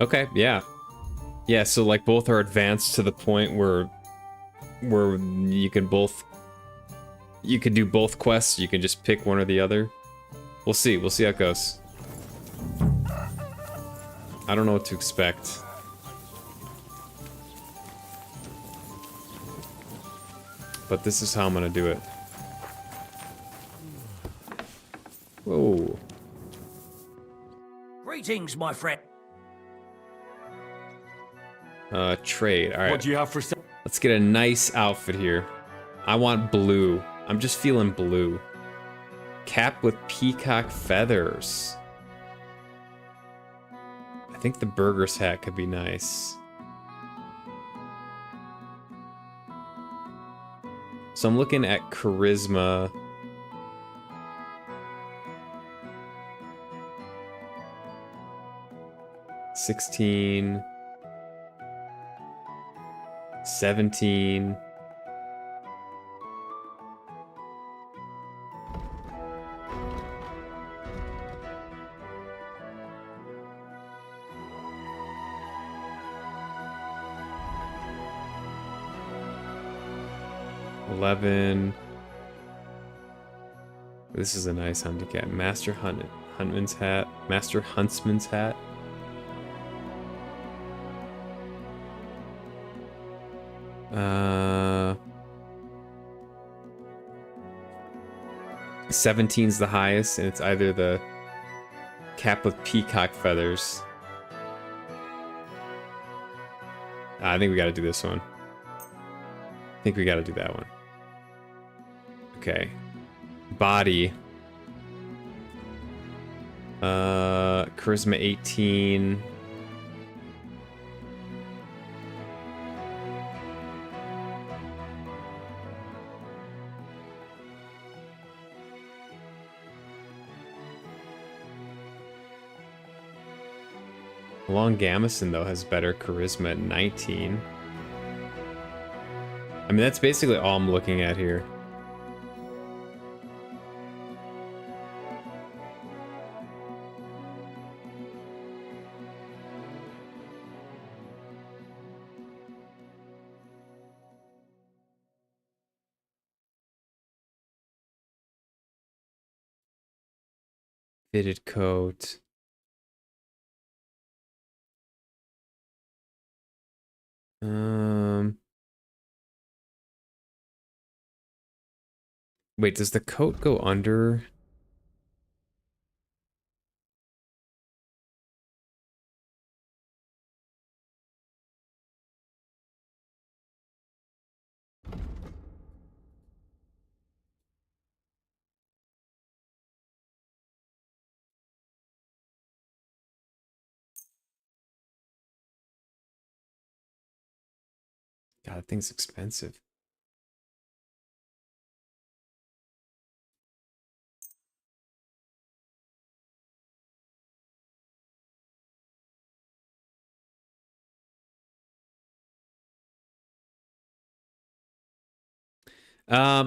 Okay, yeah. Yeah, so like both are advanced to the point where you can do both quests, you can just pick one or the other. We'll see how it goes. I don't know what to expect. But this is how I'm gonna do it. Whoa. Greetings, my friend. Trade. All right. What do you have for sale? Let's get a nice outfit here. I want blue. I'm just feeling blue. Cap with peacock feathers. I think the burger's hat could be nice. So I'm looking at charisma. $16. 17. This is a nice handicap. Huntsman's hat. Master Huntsman's hat. Uh, 17's the highest, and it's either the cap with peacock feathers. I think we gotta do this one. I think we gotta do that one. Okay. Body. Charisma 18. Long Gamison, though, has better charisma at 19. I mean, that's basically all I'm looking at here. Fitted coat. Wait, does the coat go under? God, that thing's expensive.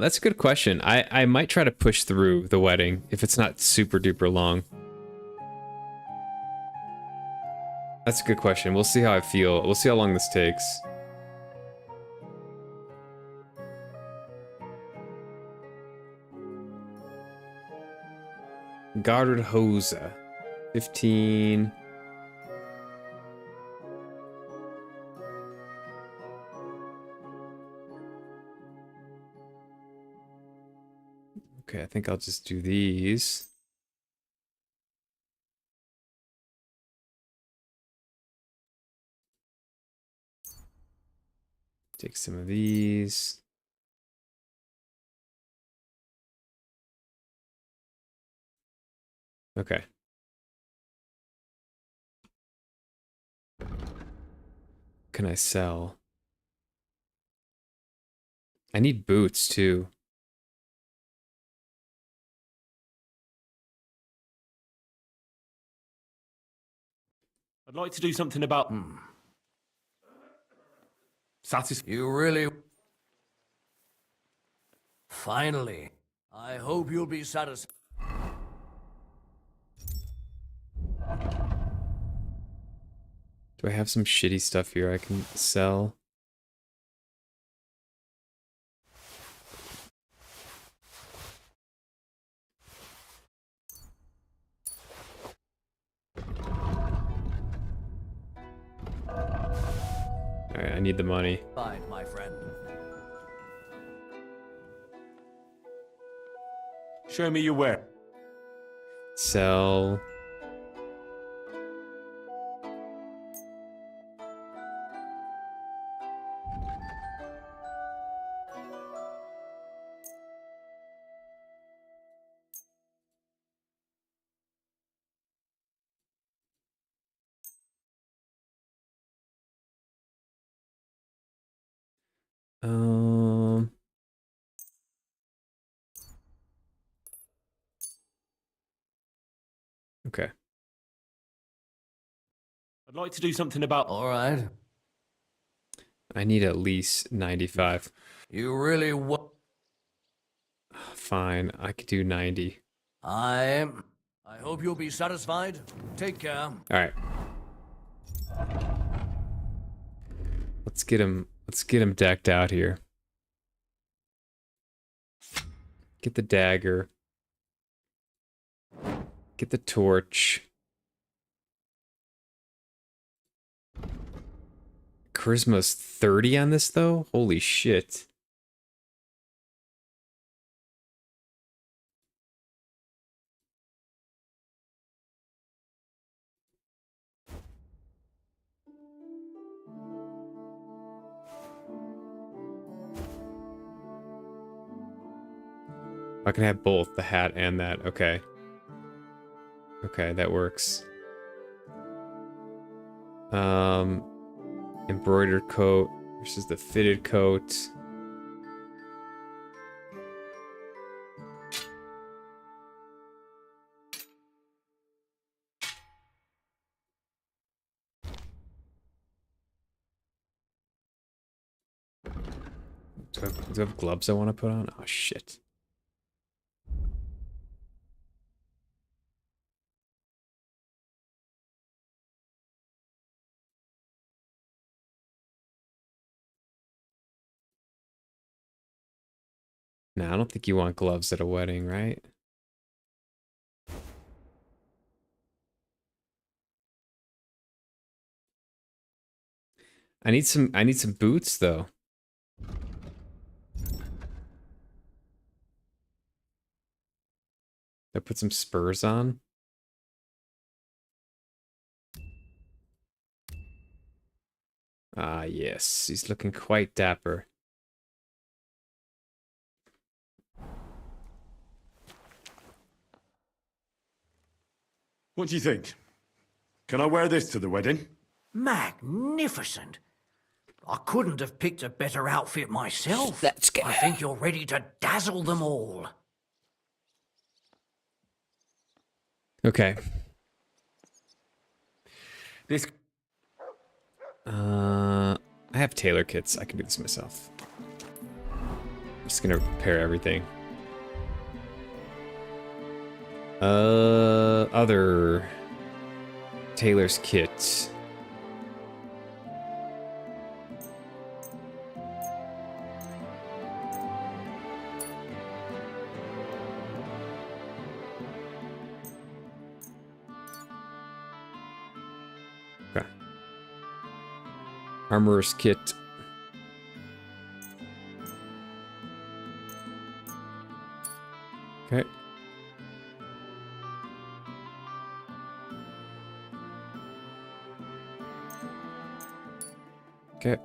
That's a good question. I might try to push through the wedding if it's not super duper long. That's a good question. We'll see how I feel. We'll see how long this takes. Guarded Hosa. 15. Okay, I think I'll just do these. Take some of these. Okay. Can I sell? I need boots too. I'd like to do something about... You really... Finally. I hope you'll be satisfied. Do I have some shitty stuff here I can sell? Alright, I need the money. Fine, my friend. Show me your where. Sell. Okay. I'd like to do something about... All right. I need at least 95. You really what? Fine, I could do 90. I hope you'll be satisfied. Take care. All right. Let's get him decked out here. Get the dagger. Get the torch. Charisma's 30 on this though? Holy shit. I can have both, the hat and that. Okay. Okay, that works. Embroidered coat versus the fitted coat. Do I have gloves I want to put on? Oh, shit. No, I don't think you want gloves at a wedding, right? I need some boots though. I put some spurs on. Ah, yes, he's looking quite dapper. What do you think? Can I wear this to the wedding? Magnificent. I couldn't have picked a better outfit myself. Let's go. I think you're ready to dazzle them all. Okay. This. I have tailor kits. I can do this myself. I'm just gonna prepare everything. Other tailor's kit. Okay. Armorer's kit. Okay. Okay.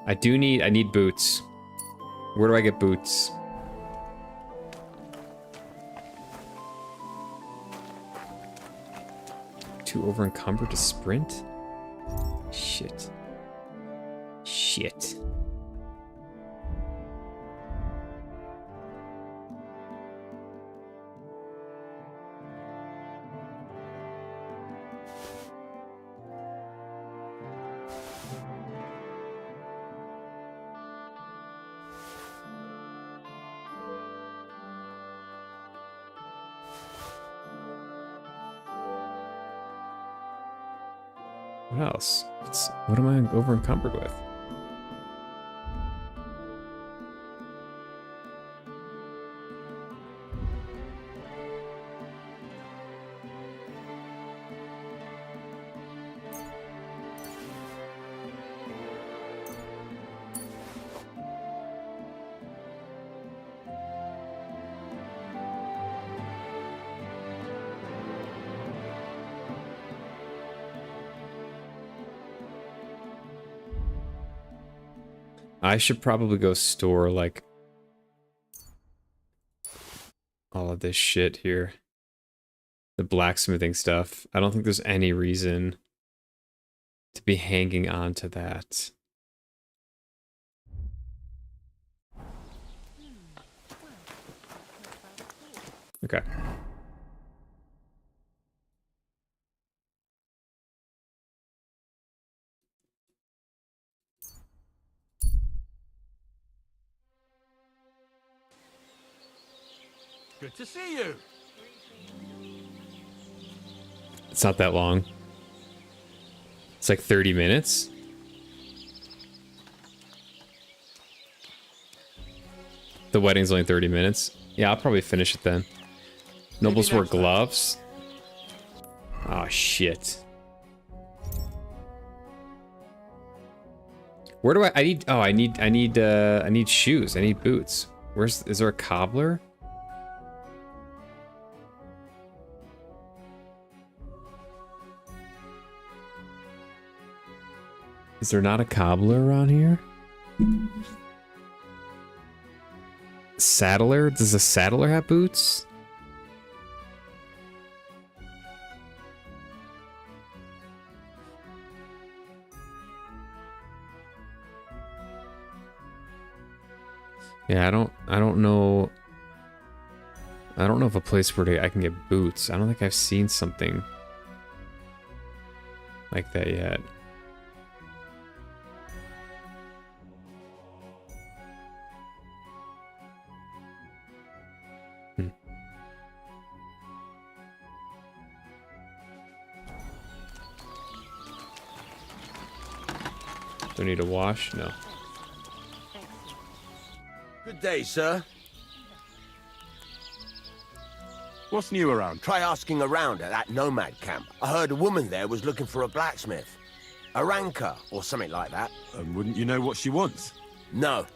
I need boots. Where do I get boots? Too over encumbered to sprint? Shit. Shit. What else? What am I over encumbered with? I should probably go store, like, all of this shit here. The blacksmithing stuff. I don't think there's any reason to be hanging on to that. Okay. to see you. It's not that long. It's like 30 minutes. The wedding's only 30 minutes. Yeah, I'll probably finish it then. Nobles wear gloves. Oh shit. Where do I need, oh, I need shoes. I need boots. Is there a cobbler? Is there not a cobbler around here? Saddler? Does a saddler have boots? Yeah, I don't know. I don't know of a place where I can get boots. I don't think I've seen something like that yet. Do I need to wash? No. Good day, sir. What's new around? Try asking around at that nomad camp. I heard a woman there was looking for a blacksmith. A ranker, or something like that. And wouldn't you know what she wants? No,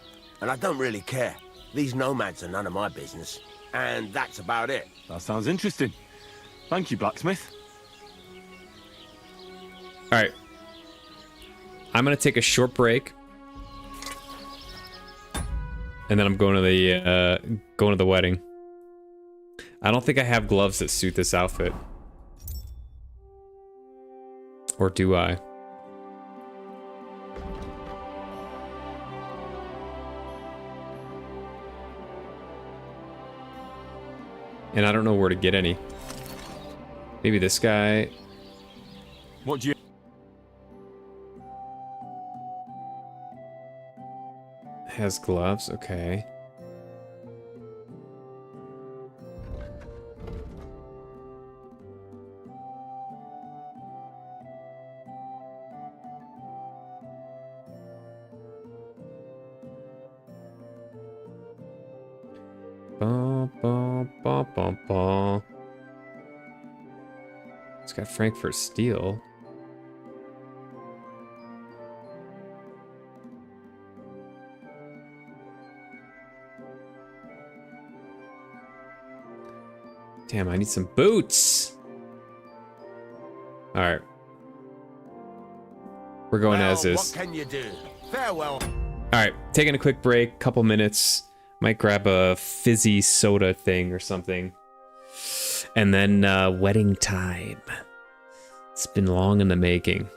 and I don't really care. These nomads are none of my business. And that's about it. That sounds interesting. Thank you, blacksmith. Alright. I'm gonna take a short break. And then I'm going to the wedding. I don't think I have gloves that suit this outfit. Or do I? And I don't know where to get any. Maybe this guy. What do you... Has gloves, okay. Ba, ba, ba, ba, ba. It's got Frankfurt steel. Damn, I need some boots. All right. We're going as is. What can you do? Farewell. All right, taking a quick break, couple minutes. Might grab a fizzy soda thing or something. And then wedding time. It's been long in the making.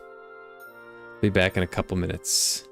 Be back in a couple minutes.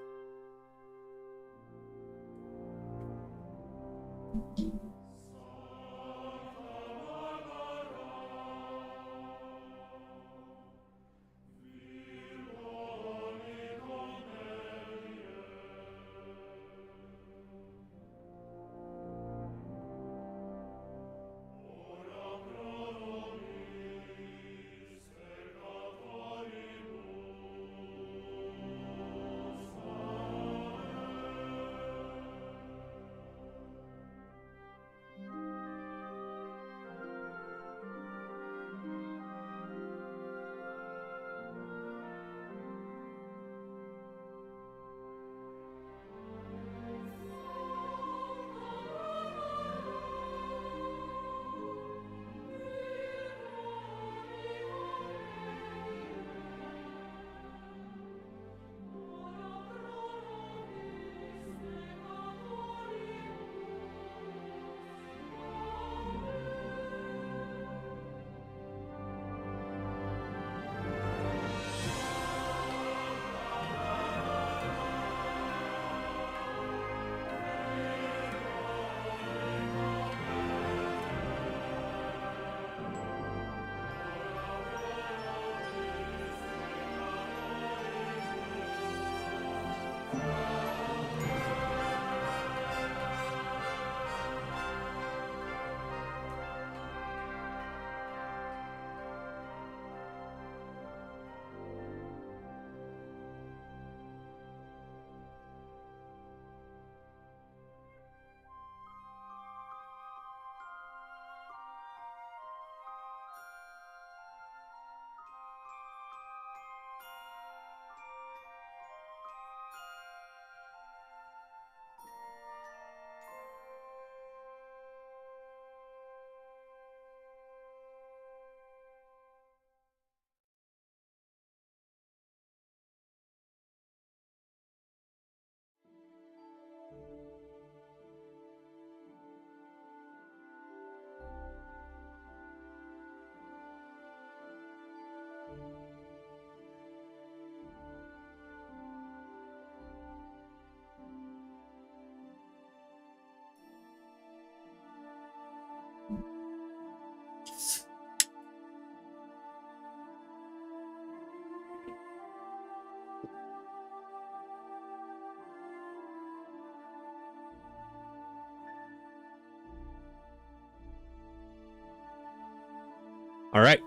All right.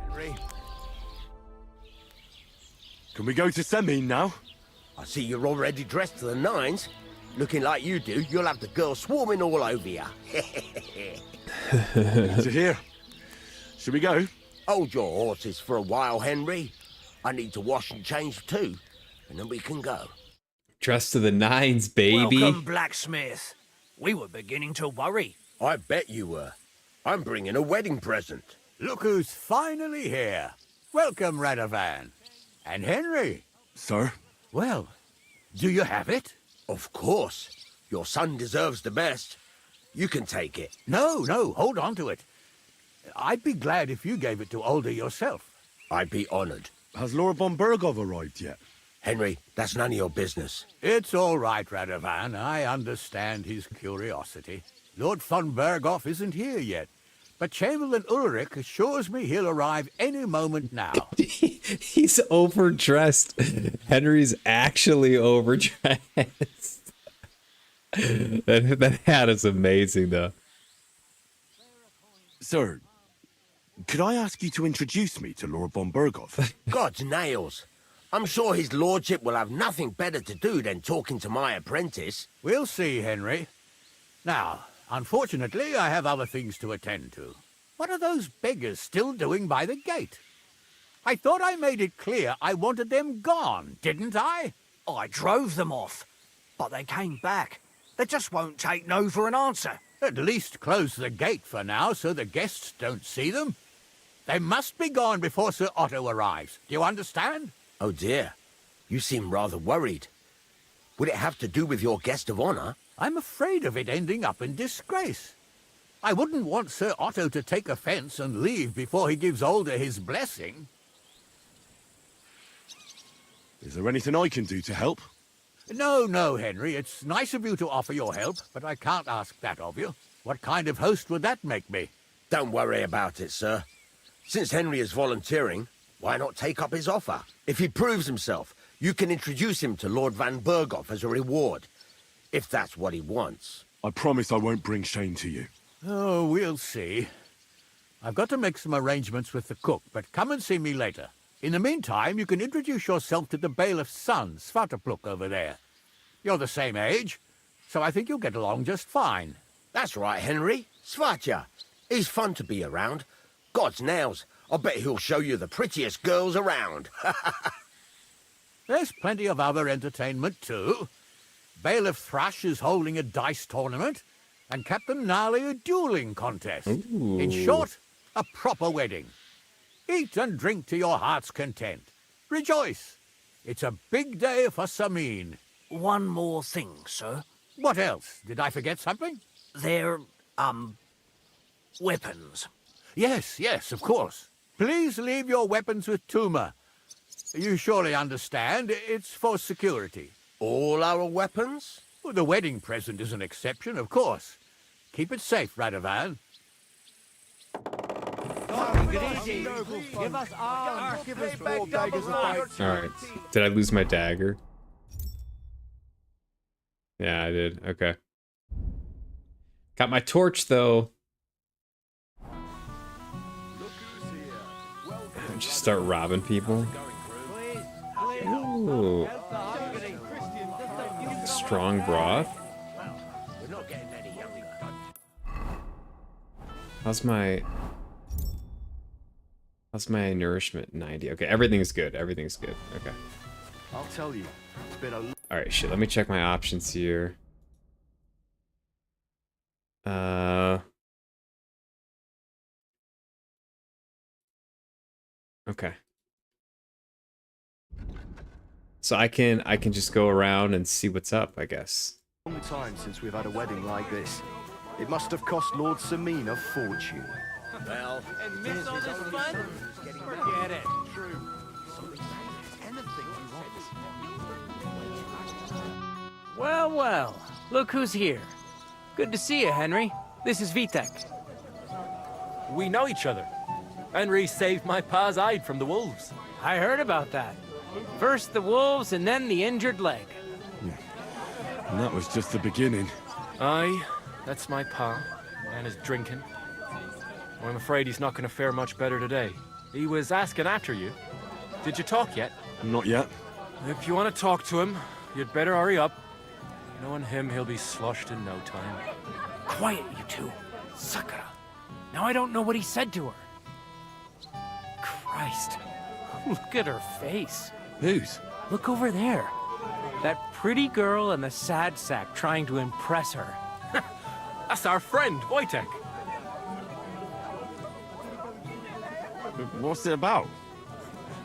Henry, Can we go to Semine now? I see you're already dressed to the nines. Looking like you do, you'll have the girls swarming all over you. Good to hear. Should we go? Hold your horses for a while, Henry. I need to wash and change too, and then we can go. Dressed to the nines, baby. Welcome, blacksmith. We were beginning to worry. I bet you were. I'm bringing a wedding present. Look who's finally here. Welcome, Radovan. And Henry. Sir? Well, do you have it? Of course. Your son deserves the best. You can take it. No, hold on to it. I'd be glad if you gave it to Alder yourself. I'd be honored. Has Lord von Bergov arrived yet? Henry, that's none of your business. It's all right, Radovan. I understand his curiosity. Lord von Bergov isn't here yet, but Chamberlain Ulrich assures me he'll arrive any moment now. He's overdressed. Henry's actually overdressed. that hat is amazing, though. Sir, could I ask you to introduce me to Lord von Bergov? God's nails. I'm sure his lordship will have nothing better to do than talking to my apprentice. We'll see, Henry. Now, unfortunately, I have other things to attend to. What are those beggars still doing by the gate? I thought I made it clear I wanted them gone, didn't I? I drove them off, but they came back. They just won't take no for an answer. At least close the gate for now so the guests don't see them. They must be gone before Sir Otto arrives. Do you understand? Oh dear, you seem rather worried. Would it have to do with your guest of honor? I'm afraid of it ending up in disgrace. I wouldn't want Sir Otto to take offense and leave before he gives Alder his blessing. Is there anything I can do to help? No, Henry. It's nice of you to offer your help, but I can't ask that of you. What kind of host would that make me? Don't worry about it, sir. Since Henry is volunteering, why not take up his offer? If he proves himself, you can introduce him to Lord Van Berghoff as a reward. If that's what he wants. I promise I won't bring shame to you. Oh, we'll see. I've got to make some arrangements with the cook, but come and see me later. In the meantime, you can introduce yourself to the bailiff's son, Svatopluk, over there. You're the same age, so I think you'll get along just fine. That's right, Henry. Svatja. He's fun to be around. God's nails. I bet he'll show you the prettiest girls around. There's plenty of other entertainment, too. Bailiff Thrush is holding a dice tournament, and Captain Gnarly a dueling contest. Ooh. In short, a proper wedding. Eat and drink to your heart's content. Rejoice. It's a big day for Sameen. One more thing, sir. What else? Did I forget something? They're, weapons. Yes, of course. Please leave your weapons with Tuma. You surely understand, it's for security. All our weapons? Well, the wedding present is an exception, of course. Keep it safe, Radovan. Give us arms. Give us more daggers of fight. Alright. Did I lose my dagger? Yeah, I did. Okay. Got my torch, though. Just start robbing people. Ooh. Strong broth. How's my nourishment? 90. Okay, everything's good. Everything's good. Okay. I'll tell you. It's been a Alright, shit. Let me check my options here. Okay. So I can just go around and see what's up, I guess. long time since we've had a wedding like this. It must have cost Lord Sameen a fortune. Well, And miss all this fun? Forget it. Well, look who's here. Good to see you, Henry. This is Vitek. We know each other. Henry saved my pa's hide from the wolves. I heard about that. First the wolves and then the injured leg. And that was just the beginning. Aye, that's my pa, and his drinking. Well, I'm afraid he's not going to fare much better today. He was asking after you. Did you talk yet? Not yet. If you want to talk to him, you'd better hurry up. Knowing him, he'll be sloshed in no time. Quiet, you two. Sakura. Now I don't know what he said to her. Christ. Look at her face. Whose? Look over there. That pretty girl and the sad sack trying to impress her. That's our friend, Wojtek. What's it about?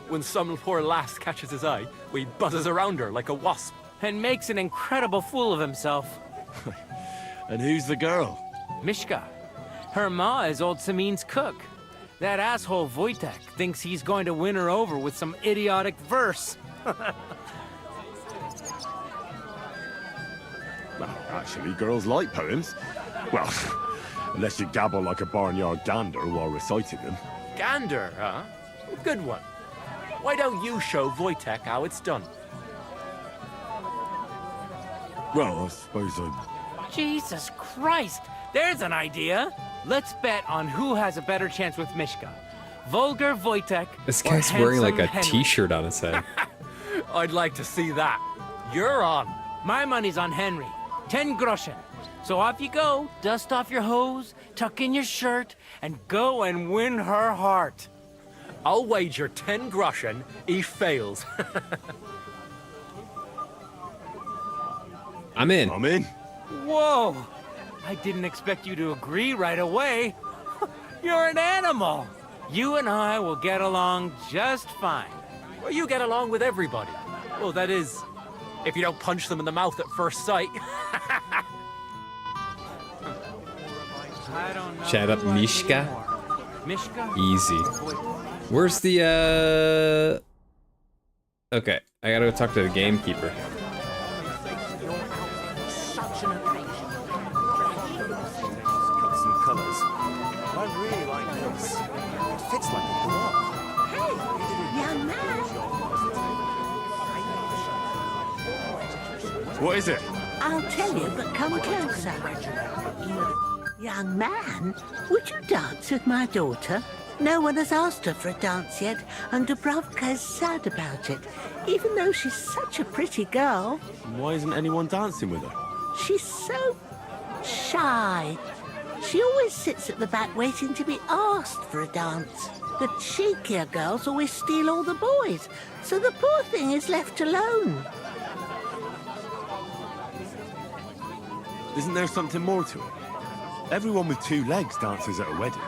When some poor lass catches his eye, he buzzes around her like a wasp. And makes an incredible fool of himself. And who's the girl? Mishka. Her ma is old Samin's cook. That asshole Wojtek thinks he's going to win her over with some idiotic verse. Well, actually, girls like poems. Well, unless you gabble like a barnyard gander while reciting them. Gander, huh? Good one. Why don't you show Wojtek how it's done? Well, I suppose I... Jesus Christ! There's an idea! Let's bet on who has a better chance with Mishka. Vulgar Wojtek. This or guy's wearing like a handsome Henry. t-shirt on his head. I'd like to see that. You're on. My money's on Henry. 10 groschen. So off you go, dust off your hose, tuck in your shirt, and go and win her heart. I'll wager 10 groschen he fails. I'm in. I'm in. Whoa! I didn't expect you to agree right away. You're an animal. You and I will get along just fine. Well, you get along with everybody. Well, that is, if you don't punch them in the mouth at first sight. I don't know. Chat up, who I hate Mishka. anymore. Mishka? Easy. Where's the, Okay, I gotta go talk to the gamekeeper. Such an occasion. Cuts and colours. I really like this. It fits like a glove. Hey, young man. What is it? I'll tell you, but come closer. Young man, would you dance with my daughter? No one has asked her for a dance yet, and Dubravka is sad about it, even though she's such a pretty girl. Why isn't anyone dancing with her? She's so shy. She always sits at the back waiting to be asked for a dance. The cheekier girls always steal all the boys, so the poor thing is left alone. Isn't there something more to it? Everyone with 2 legs dances at a wedding.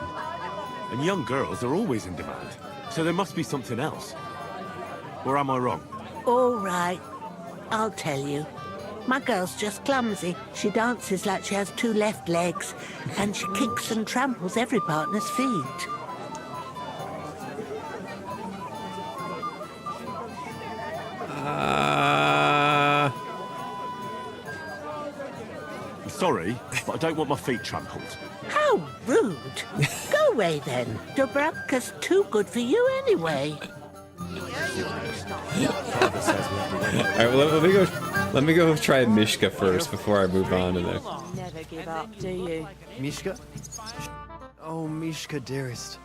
And young girls are always in demand. So there must be something else. Or am I wrong? All right, I'll tell you. My girl's just clumsy. She dances like she has 2 left legs, and she kicks and tramples every partner's feet. I'm sorry, but I don't want my feet trampled. How rude. Go away then. Dubravka's too good for you anyway. Alright, well, let me go try Mishka first before I move on to there. Never give up, do you? Mishka? Oh, Mishka, dearest.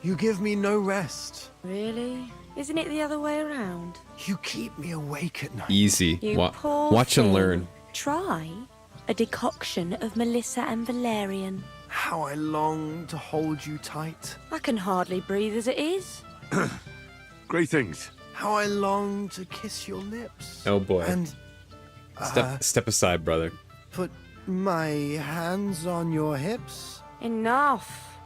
You give me no rest. Really? Isn't it the other way around? You keep me awake at night. Easy. You poor Watch and thing. learn. Try a decoction of Melissa and Valerian. How I long to hold you tight. I can hardly breathe as it is. Greetings. How I long to kiss your lips. Oh boy. And Step aside, brother. put my hands on your hips. Enough.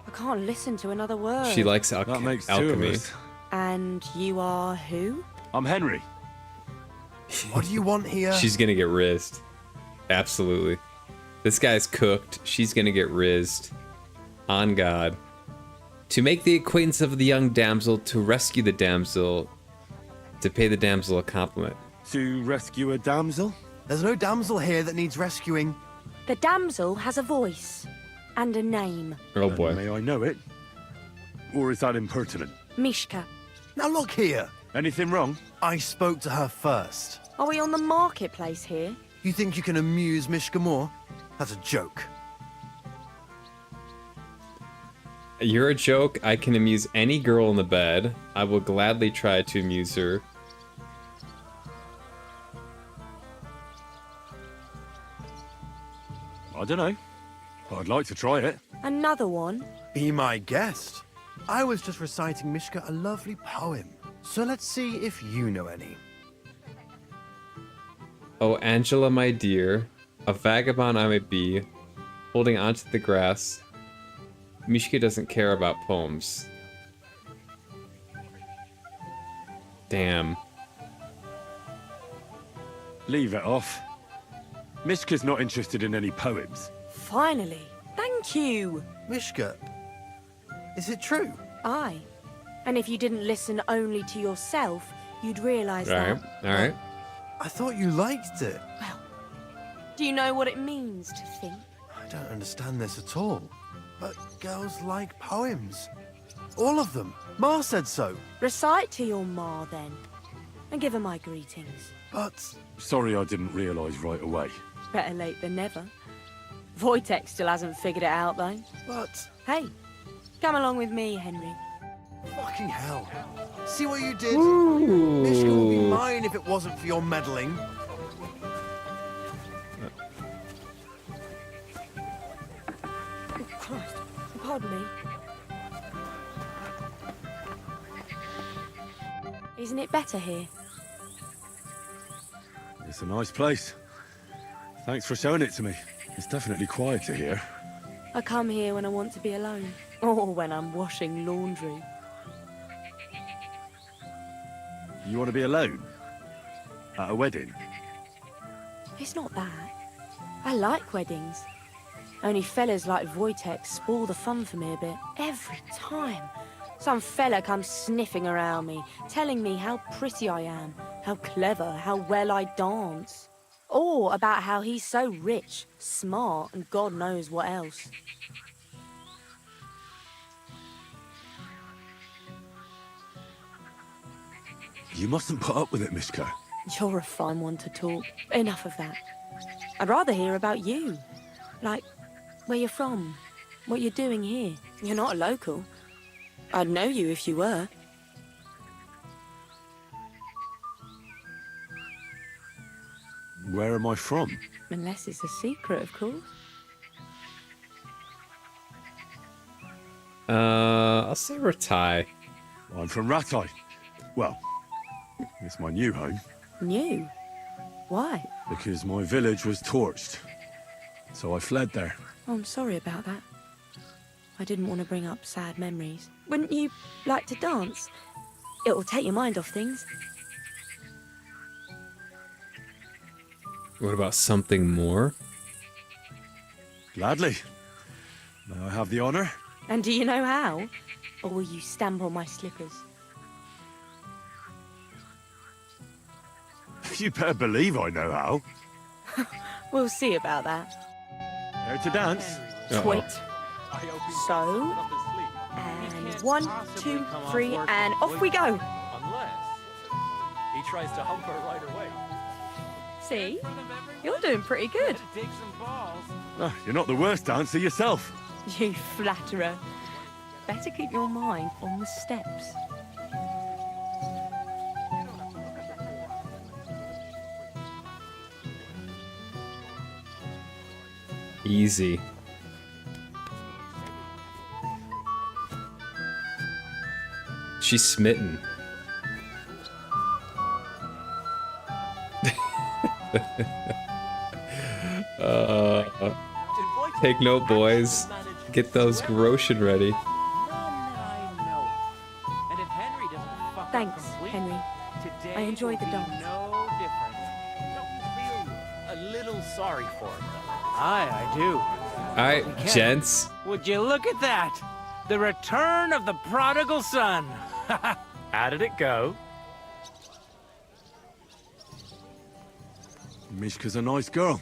I can't listen to another word. She likes That makes 2 alchemy. of us. And you are who? I'm Henry. What do you want here? She's gonna get rizzed. Absolutely. This guy's cooked. She's gonna get rizzed. On God. To make the acquaintance of the young damsel, to rescue the damsel, to pay the damsel a compliment. To rescue a damsel? There's no damsel here that needs rescuing. The damsel has a voice and a name. Oh boy. May I know it? Or is that impertinent? Mishka. Now look here. Anything wrong? I spoke to her first. Are we on the marketplace here? You think you can amuse Mishka more? That's a joke. You're a joke. I can amuse any girl in the bed. I will gladly try to amuse her. I don't know. I'd like to try it. Another one? Be my guest. I was just reciting Mishka a lovely poem. So let's see if you know any. Oh, Angela, my dear, a vagabond I may be, holding onto the grass. Mishka doesn't care about poems. Damn. Leave it off. Mishka's not interested in any poems. Finally. Thank you. Mishka, is it true? Aye. And if you didn't listen only to yourself, you'd realise that. Alright. I thought you liked it. Well, do you know what it means to think? I don't understand this at all. But girls like poems. All of them. Ma said so. Recite to your ma, then. And give her my greetings. But... Sorry I didn't realise right away. Better late than never. Wojtek still hasn't figured it out, though. But... Hey, come along with me, Henry. Fucking hell. See what you did? Ooh. Mishka would be mine if it wasn't for your meddling. Oh, Christ. Pardon me. Isn't it better here? It's a nice place. Thanks for showing it to me. It's definitely quieter here. I come here when I want to be alone. Or when I'm washing laundry. You want to be alone? At a wedding? It's not that. I like weddings. Only fellas like Wojtek spoil the fun for me a bit. Every time. Some fella comes sniffing around me, telling me how pretty I am, how clever, how well I dance. Or about how he's so rich, smart, and God knows what else. You mustn't put up with it, Mishka. You're a fine one to talk. Enough of that. I'd rather hear about you. Like, where you're from, what you're doing here. You're not a local. I'd know you if you were. Where am I from? Unless it's a secret, of course. I'll say Ratai. I'm from Ratai. Well, it's my new home. New? Why? Because my village was torched. So I fled there. Oh, I'm sorry about that. I didn't want to bring up sad memories. Wouldn't you like to dance? It'll take your mind off things. What about something more? Gladly. May I have the honor? And do you know how? Or will you stamp on my slippers? You better believe I know how. We'll see about that. There to dance? Wait. So, and 1, 2, 3, and off we go. Unless he tries to hump her right away. See? You're doing pretty good. Oh, you're not the worst dancer yourself. You flatterer. Better keep your mind on the steps. Easy. She's smitten. Take note, boys. Get those groschen ready. Thanks, Henry. I enjoyed the dance. No different. Don't you feel a little sorry for him, though? Aye, I do. Alright, gents. Would you look at that? The return of the prodigal son. How did it go? Mishka's a nice girl.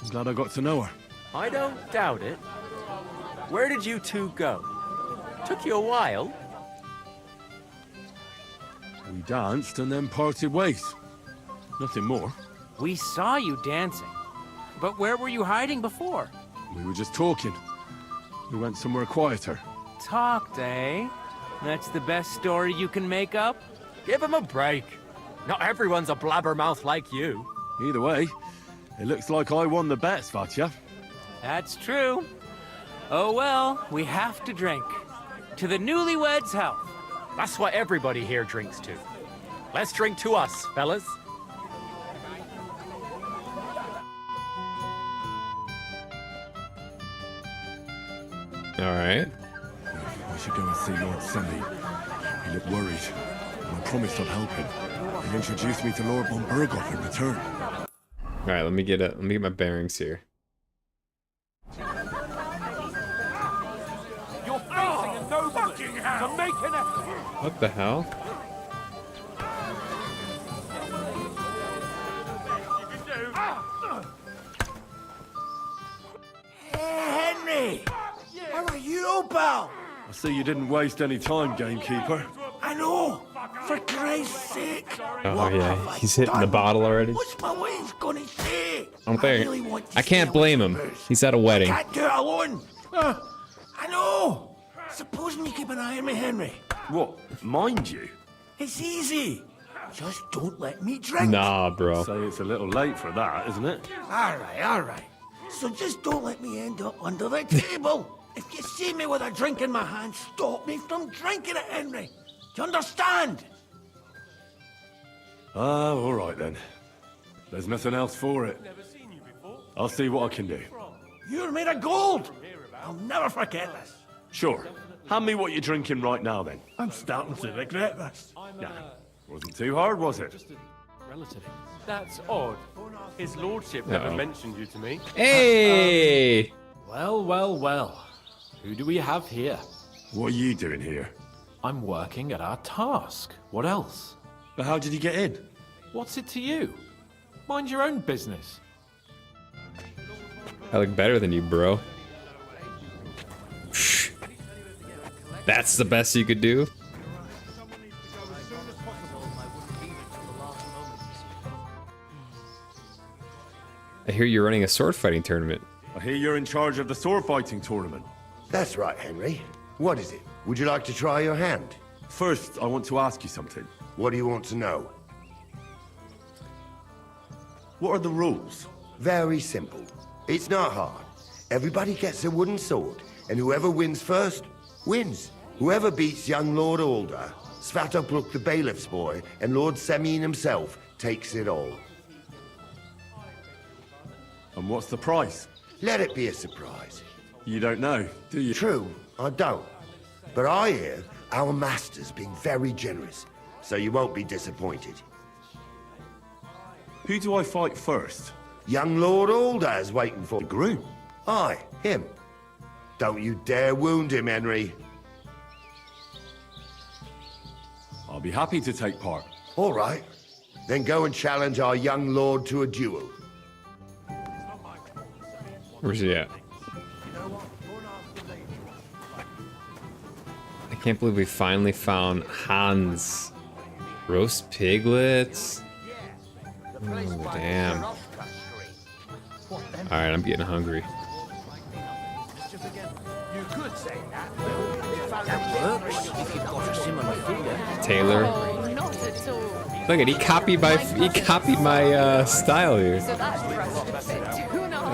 I'm glad I got to know her. I don't doubt it. Where did you two go? Took you a while. We danced and then parted ways. Nothing more. We saw you dancing. But where were you hiding before? We were just talking. We went somewhere quieter. Talked, eh? That's the best story you can make up? Give him a break. Not everyone's a blabbermouth like you. Either way, it looks like I won the bet, Svatya. That's true. Oh well, we have to drink. To the newlyweds' health. That's what everybody here drinks to. Let's drink to us, fellas. All right. We should go and see Lord Semi. He looked worried, and I promised I'd help him. He introduced me to Lord von Burghoff in return. All right, let me get my bearings here. You're facing a nobleman to make an effort. What the hell? Hey, Henry! How are you, pal? I see you didn't waste any time, gamekeeper. I know! For Christ's sake! Oh yeah, he's hitting the bottle already. What's my wife gonna say? I don't think I can't blame him. He's at a wedding. Can't do it alone! I know! Supposing you keep an eye on me, Henry. What? Mind you? It's easy. Just don't let me drink. Nah, bro. Say it's a little late for that, isn't it? Alright. So just don't let me end up under the table. If you see me with a drink in my hand, stop me from drinking it, Henry. Do you understand? Ah, all right then. There's nothing else for it. I'll see what I can do. You're made of gold. I'll never forget this. Sure. Hand me what you're drinking right now, then. I'm starting to regret this. Nah, wasn't too hard, was it? Relative. That's odd. His lordship never Uh-oh. mentioned you to me. Hey! Well. Who do we have here? What are you doing here? I'm working at our task. What else? But how did you get in? What's it to you? Mind your own business. I look better than you, bro. Shh. That's the best you could do? I hear you're running a sword fighting tournament. I hear you're in charge of the sword fighting tournament. That's right, Henry. What is it? Would you like to try your hand? First, I want to ask you something. What do you want to know? What are the rules? Very simple. It's not hard. Everybody gets a wooden sword, and whoever wins first, wins. Whoever beats young Lord Alder, Svatopluk the bailiff's boy, and Lord Semyon himself takes it all. And what's the price? Let it be a surprise. You don't know, do you? True, I don't. But I hear our master's being very generous, so you won't be disappointed. Who do I fight first? Young Lord Alder is waiting for the groom. Aye, him. Don't you dare wound him, Henry. I'll be happy to take part. All right. Then go and challenge our young lord to a duel. Where's he at? I can't believe we finally found Hans. Roast piglets. Oh, damn. Alright, I'm getting hungry. You could say that. That works if you've got a similar figure. Taylor. Not at all. Look at he copied my style here. So that's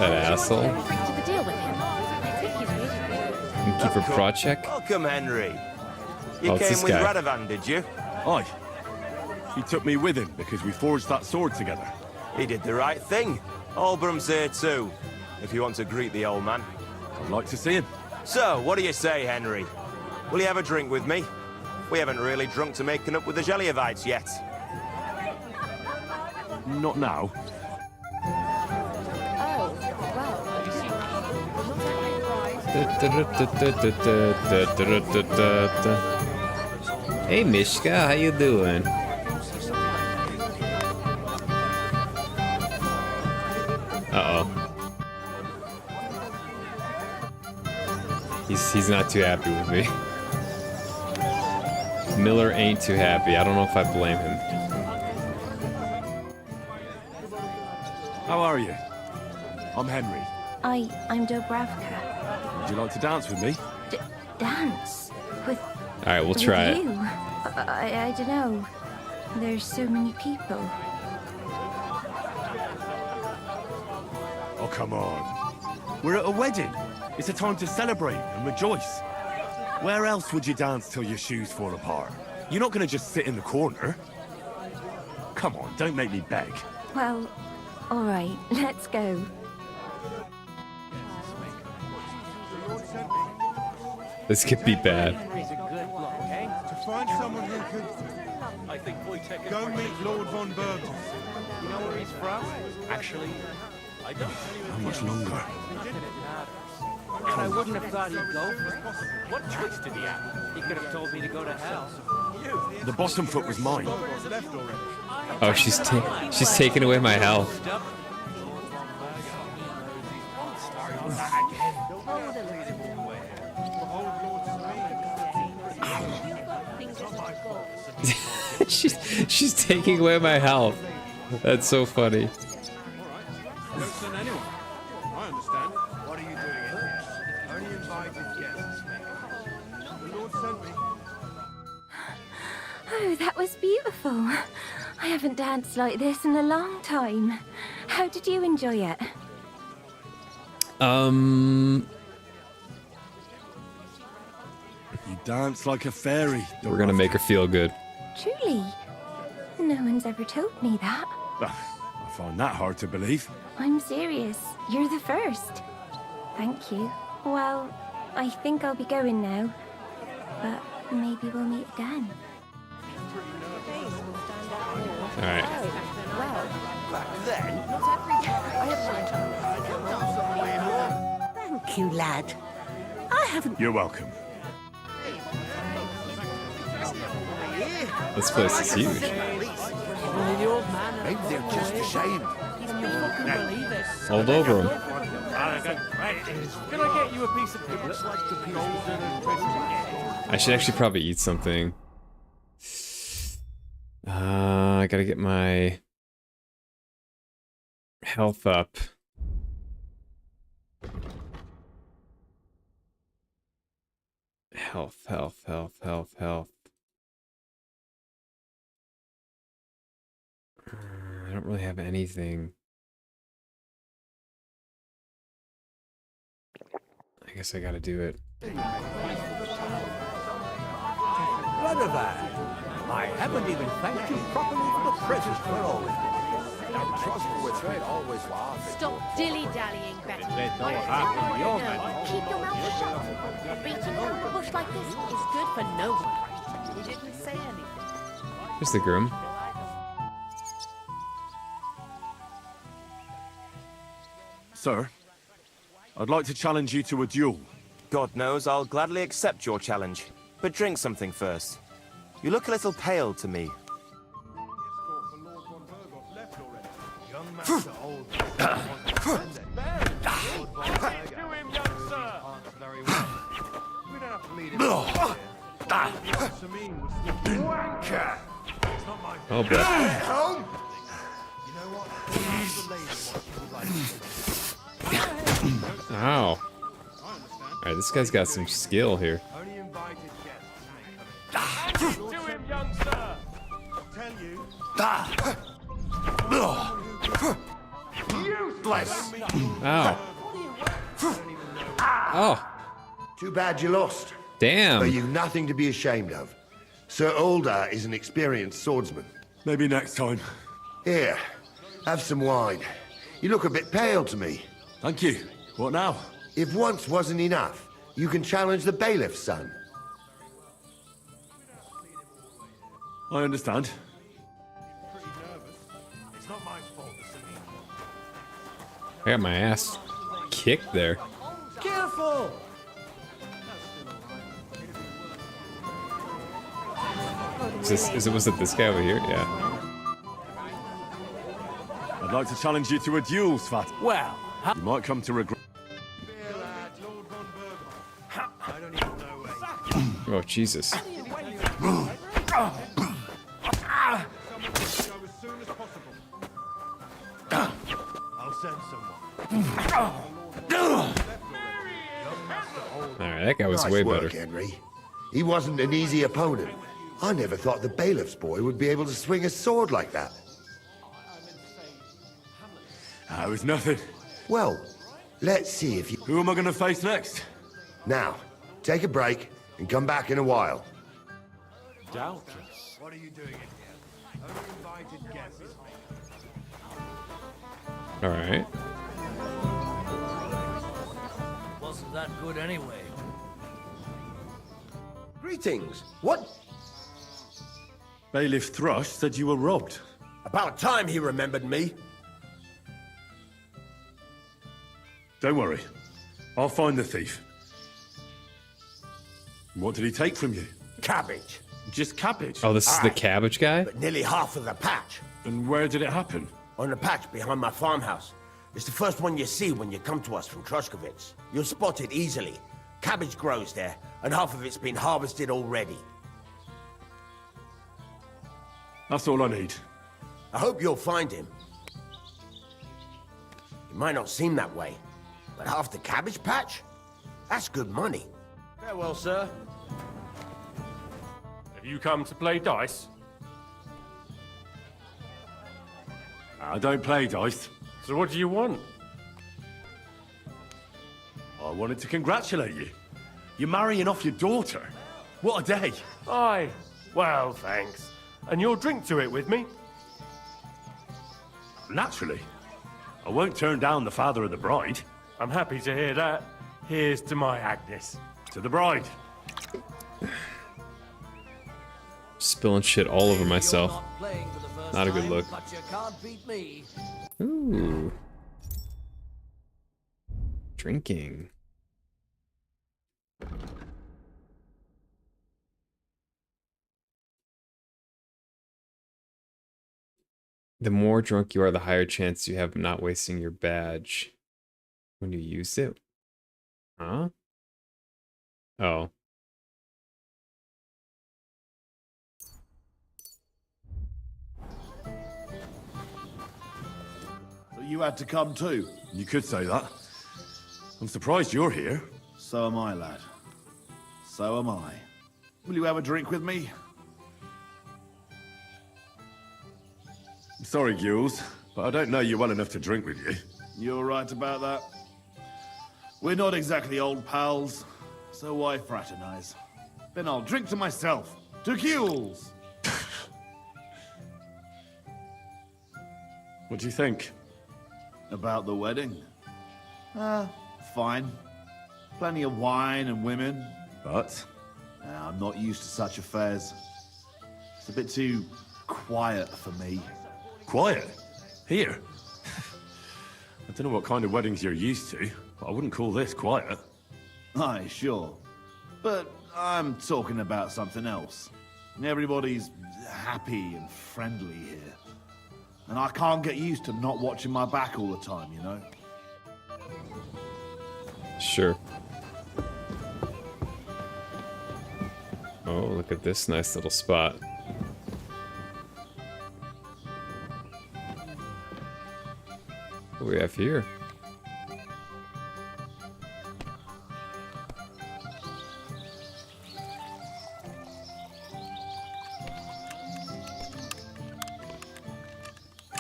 That asshole. to the deal with him. I think he's really good. Keeper project. Welcome, Henry. You Oh, it's came this with guy. Radovan, did you? Aye. He took me with him because we forged that sword together. He did the right thing. Olbrum's here too, if you want to greet the old man. I'd like to see him. So, what do you say, Henry? Will you have a drink with me? We haven't really drunk to making up with the Jelliavites yet. Not now. Hey Mishka, how you doing? Uh-oh. He's not too happy with me. Miller ain't too happy. I don't know if I blame him. How are you? I'm Henry. I'm Dobravka. Would you like to dance with me? Dance? With All right, we'll try it. you? I don't know. There's so many people. Oh, come on. We're at a wedding. It's a time to celebrate and rejoice. Where else would you dance till your shoes fall apart? You're not going to just sit in the corner. Come on, don't make me beg. Well, all right, let's go. This could be bad. To find someone who could... I think Wojtek Go meet Lord von Burgos. You know where he's from? Actually, I don't. How much longer? And I wouldn't have thought he'd go for it. What choice did he have? He could have told me to go to hell. The bottom foot was mine. Oh, she's taking away my health. she's taking away my health. That's so funny. Don't send anyone. I understand. What are you doing in here? Only invited guests, mate. The Lord sent me. Oh, that was beautiful. I haven't danced like this in a long time. How did you enjoy it? You dance like a fairy. We're gonna make her feel good. Truly? No one's ever told me that. I find that hard to believe. I'm serious. You're the first. Thank you. Well, I think I'll be going now. But maybe we'll meet again. All right. Thank you, lad. I haven't... You're welcome. This place is huge. Maybe they're just ashamed. All over him. Can I get you a piece of I should actually probably eat something. I gotta get my health up. Health. I don't really have anything. I guess I gotta do it. Bloodavine, I haven't even thanked you properly for the presents we're all in. Don't trust me with trade always laughing. Stop dilly-dallying, Betty. Keep your mouth shut. Beating around the bush like this is good for no one. He didn't say anything. Here's the groom. Sir, I'd like to challenge you to a duel. God knows I'll gladly accept your challenge. But drink something first. You look a little pale to me. Oh, boy. Ow. Alright, this guy's got some skill here. Useless! Ow. Oh. Too bad you lost. Damn. But you've nothing to be ashamed of. Sir Ulder is an experienced swordsman. Maybe next time. Here, have some wine. You look a bit pale to me. Thank you. What now? If once wasn't enough, you can challenge the bailiff's son. I understand. I got my ass kicked there. Careful! Was it this guy over here? Yeah. I'd like to challenge you to a duel, Svat. Well, you might come to regret. Oh, Jesus. I'll send someone. Alright, that guy was Nice way work, better. Henry. He wasn't an easy opponent. I never thought the bailiff's boy would be able to swing a sword like that. That was nothing. Well, let's see if you... Who am I going to face next? Now, take a break and come back in a while. Doubtless. What are you doing in here? Uninvited guests. Alright. Wasn't that good anyway. Greetings. What? Bailiff Thrush said you were robbed. About time he remembered me. Don't worry. I'll find the thief. What did he take from you? Cabbage. Just cabbage? Oh, this is the Aye. cabbage guy? But nearly half of the patch. And where did it happen? On the patch behind my farmhouse. It's the first one you see when you come to us from Trushkovitz. You'll spot it easily. Cabbage grows there, and half of it's been harvested already. That's all I need. I hope you'll find him. It might not seem that way, but half the cabbage patch? That's good money. Farewell, sir. Have you come to play dice? I don't play dice. So what do you want? I wanted to congratulate you. You're marrying off your daughter. What a day. Aye. Well, thanks. And you'll drink to it with me? Naturally. I won't turn down the father of the bride. I'm happy to hear that. Here's to my Agnes. To the bride. Spilling shit all over myself. Not a good look. But you can't beat me. Ooh. Drinking. The more drunk you are, the higher chance you have of not wasting your badge when you use it. Huh? Oh. So you had to come too? You could say that. I'm surprised you're here. So am I, lad. So am I. Will you have a drink with me? Sorry, Gules, but I don't know you well enough to drink with you. You're right about that. We're not exactly old pals, so why fraternize? Then I'll drink to myself. To Gules! What do you think? About the wedding? Fine. Plenty of wine and women. But? I'm not used to such affairs. It's a bit too quiet for me. Quiet? Here? I don't know what kind of weddings you're used to, but I wouldn't call this quiet. Aye, sure. But I'm talking about something else. Everybody's happy and friendly here. And I can't get used to not watching my back all the time, you know? Sure. Oh, look at this nice little spot. What do we have here?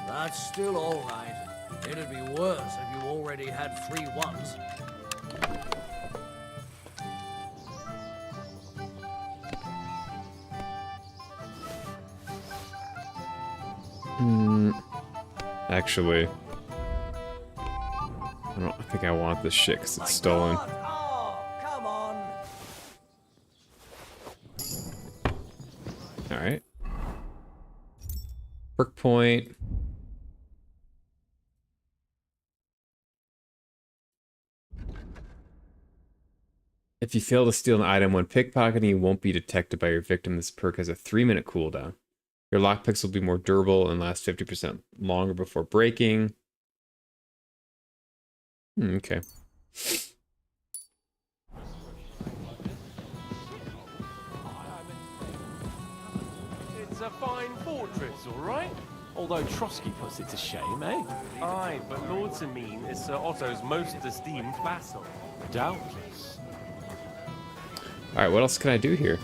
That's still all right. It'd be worse if you already had 3 ones. Actually, I think I want this shit because it's stolen. Oh, come on. Alright. Perk point. If you fail to steal an item when pickpocketing, you won't be detected by your victim. This perk has a 3-minute cooldown. Your lockpicks will be more durable and last 50% longer before breaking. a fine fortress, all right? Although Trotsky puts it to shame, eh? Aye, but Lord Samine is Sir Otto's most esteemed vassal. Doubtless. All right, what else can I do here?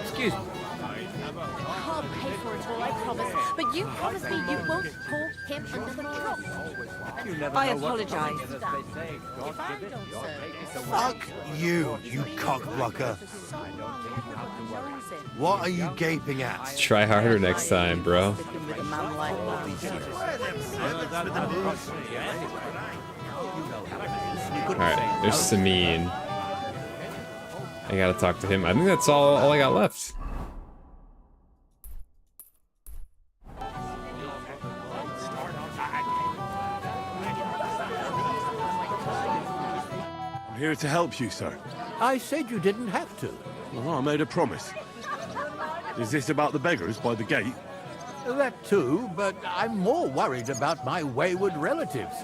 Excuse me. I'll pay for it all, I promise. But you promise me you won't pour him another drop. I apologize. Fuck you, you cockblocker. What are you gaping at? Try harder next time, bro. Alright, there's Samine. I gotta talk to him. I think that's all I got left. I'm here to help you, sir. I said you didn't have to. Well, I made a promise. Is this about the beggars by the gate? That too, but I'm more worried about my wayward relatives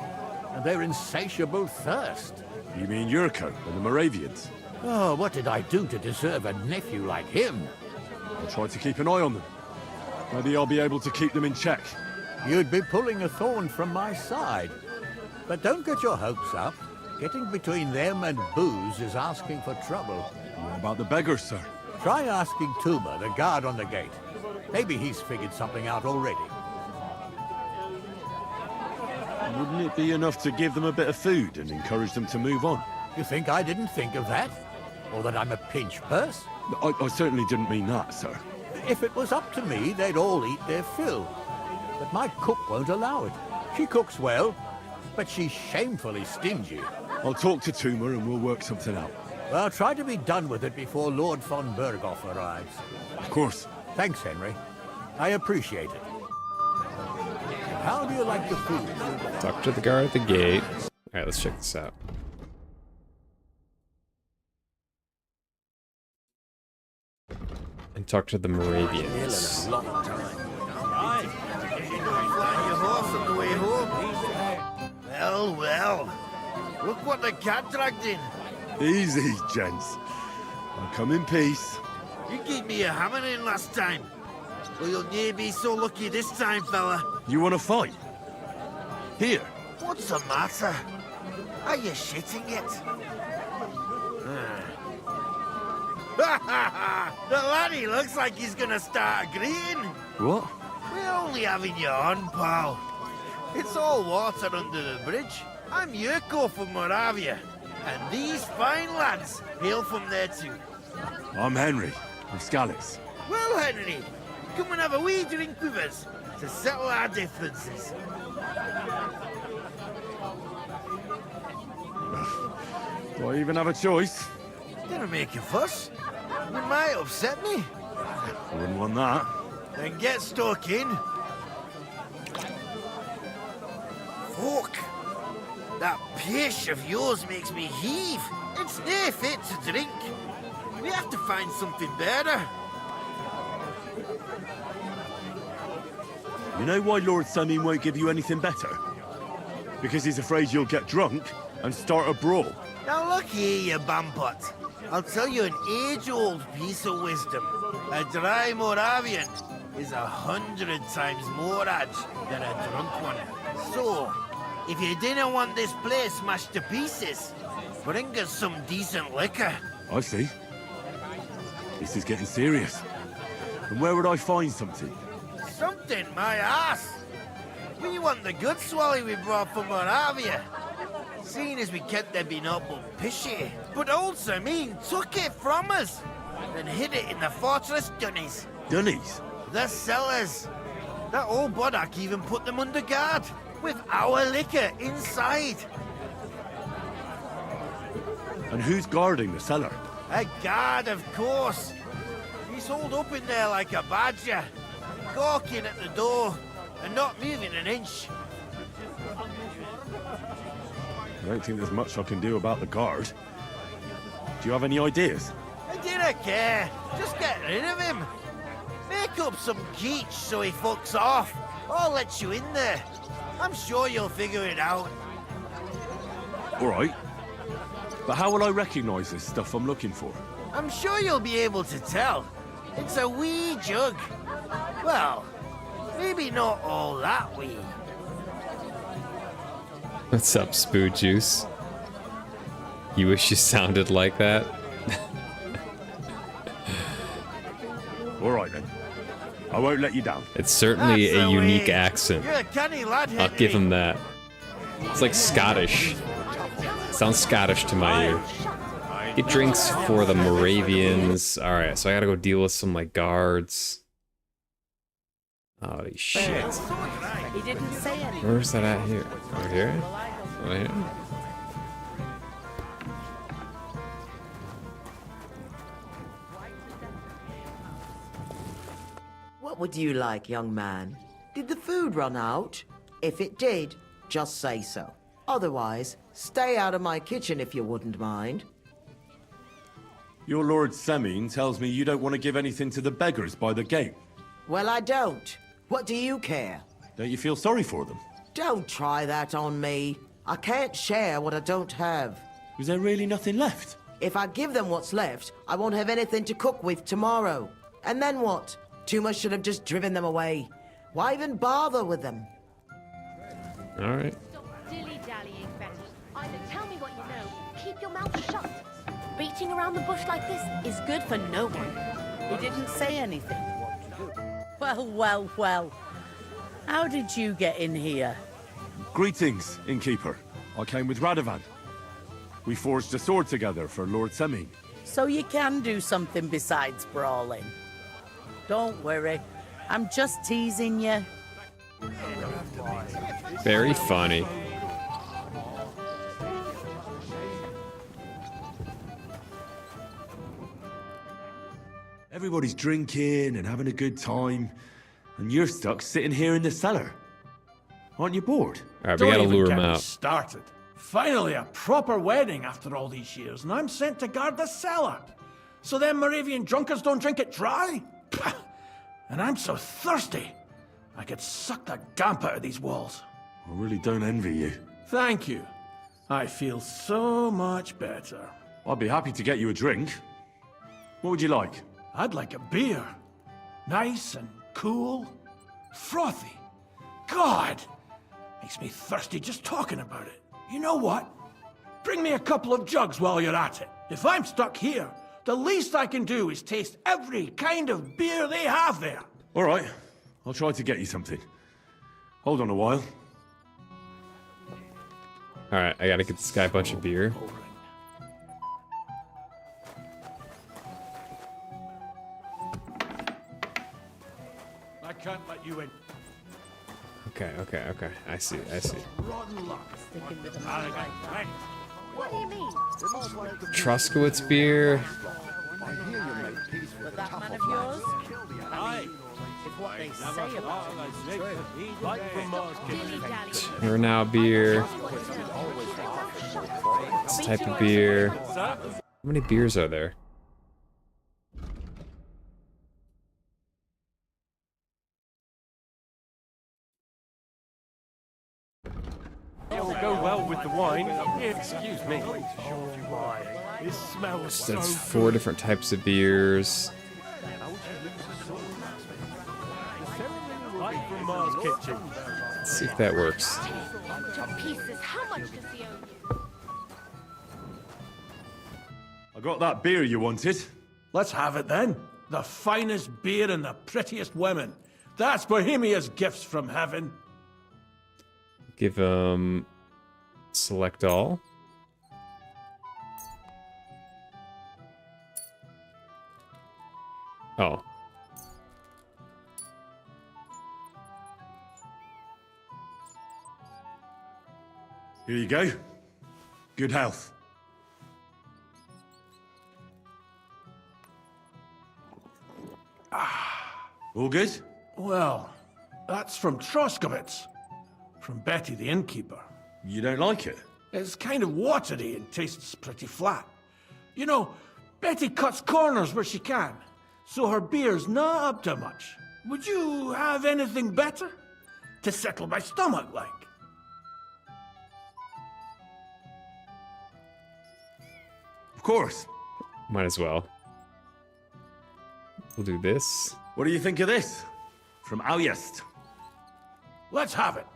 and their insatiable thirst. You mean Yurko and the Moravians? Oh, what did I do to deserve a nephew like him? I'll try to keep an eye on them. Maybe I'll be able to keep them in check. You'd be pulling a thorn from my side. But don't get your hopes up. Getting between them and booze is asking for trouble. What about the beggars, sir? Try asking Tuma, the guard on the gate. Maybe he's figured something out already. Wouldn't it be enough to give them a bit of food and encourage them to move on? You think I didn't think of that? Or that I'm a pinch purse? I certainly didn't mean that, sir. If it was up to me, they'd all eat their fill. But my cook won't allow it. She cooks well, but she's shamefully stingy. I'll talk to Tuma and we'll work something out. Well, try to be done with it before Lord von Berghoff arrives. Of course. Thanks, Henry. I appreciate it. How do you like the food? Talk to the guard at the gate. Alright, let's check this out. And talk to the Moravians. Your horse on the way home. Well, well. Look what the cat dragged in. Easy, gents. I'll come in peace. You gave me a hammer in last time. Well, you'll near be so lucky this time, fella. You want to fight? Here. What's the matter? Are you shitting it? The laddie looks like he's gonna start agreeing. What? We're only having you on, pal. It's all water under the bridge. I'm Yurko from Moravia, and these fine lads hail from there too. I'm Henry, from Scalitz. Well, Henry, come and have a wee drink with us to settle our differences. Do I even have a choice? Didn't make a fuss. You might upset me. I wouldn't want that. Then get stuck in. Fuck. That pish of yours makes me heave. It's near fit to drink. We have to find something better. You know why Lord Samine won't give you anything better? Because he's afraid you'll get drunk and start a brawl. Now look here, you bampot. I'll tell you an age-old piece of wisdom. A dry Moravian is 100 times more edge than a drunk one. So, if you didn't want this place smashed to pieces, bring us some decent liquor. I see. This is getting serious. And where would I find something? Something, my ass. We want the good swally we brought from Moravia. Seeing as we kept there being up but pishy. But old Samine took it from us and hid it in the fortress dunnies. Dunnies? The cellars. That old boddock even put them under guard with our liquor inside. And who's guarding the cellar? A guard, of course. He's holed up in there like a badger. gawking at the door and not moving an inch. I don't think there's much I can do about the guard. Do you have any ideas? I dinna care. Just get rid of him. Make up some geech so he fucks off. I'll let you in there. I'm sure you'll figure it out. All right. But how will I recognize this stuff I'm looking for? I'm sure you'll be able to tell. It's a wee jug. Well, maybe not all that wee. What's up, Spoo Juice? You wish you sounded like that? All right then. I won't let you down. It's certainly That's a the unique way. accent. You're a canny lad, I'll give Henry. him that. It's like Scottish. Sounds Scottish to my ear. Get drinks for the Moravians. Alright, so I gotta go deal with some like guards. Holy shit. He didn't say anything. Where's that at here? Over here? Over here? What would you like, young man? Did the food run out? If it did, just say so. Otherwise, stay out of my kitchen if you wouldn't mind. Your Lord Semine tells me you don't want to give anything to the beggars by the gate. Well, I don't. What do you care? Don't you feel sorry for them? Don't try that on me. I can't share what I don't have. Is there really nothing left? If I give them what's left, I won't have anything to cook with tomorrow. And then what? Tumas should have just driven them away. Why even bother with them? Alright. Stop dilly-dallying, Betty. Either tell me what you know, keep your mouth shut. Beating around the bush like this is good for no one. He didn't say anything. Well, well, well. How did you get in here? Greetings, innkeeper. I came with Radovan. We forged a sword together for Lord Semine. So you can do something besides brawling. Don't worry. I'm just teasing you. Very funny. Everybody's drinking and having a good time, and you're stuck sitting here in the cellar. Aren't you bored? Alright, we gotta lure him out. Started. Finally, a proper wedding after all these years, and I'm sent to guard the cellar. So them Moravian drunkards don't drink it dry? Pah! And I'm so thirsty, I could suck the damp out of these walls. I really don't envy you. Thank you. I feel so much better. I'd be happy to get you a drink. What would you like? I'd like a beer. Nice and cool. Frothy. God! Makes me thirsty just talking about it. You know what? Bring me a couple of jugs while you're at it. If I'm stuck here, the least I can do is taste every kind of beer they have there. All right, I'll try to get you something. Hold on a while. Alright, I gotta get this guy a bunch of beer. I can't let you in. Okay. I see. Rotten luck. What do you mean? Truskowitz beer. But that man of yours? Aye. If what they say about him is true. Turnout beer. This type of beer. How many beers are there? It'll go well with the wine. Excuse me. This smells so That's 4 different types of beers. right from Mars Kitchen. Let's see if that works. To pieces. How much does he owe you? I got that beer you wanted. Let's have it then. The finest beer and the prettiest women. That's Bohemia's gifts from heaven. Give him select all. Oh. Here you go. Good health. All good? Well, that's from Troskowitz. From Betty the innkeeper. You don't like it? It's kind of watery and tastes pretty flat. You know, Betty cuts corners where she can, so her beer's not up to much. Would you have anything better? To settle my stomach, like? Of course. Might as well. We'll do this. What do you think of this? From Alyest. Let's have it.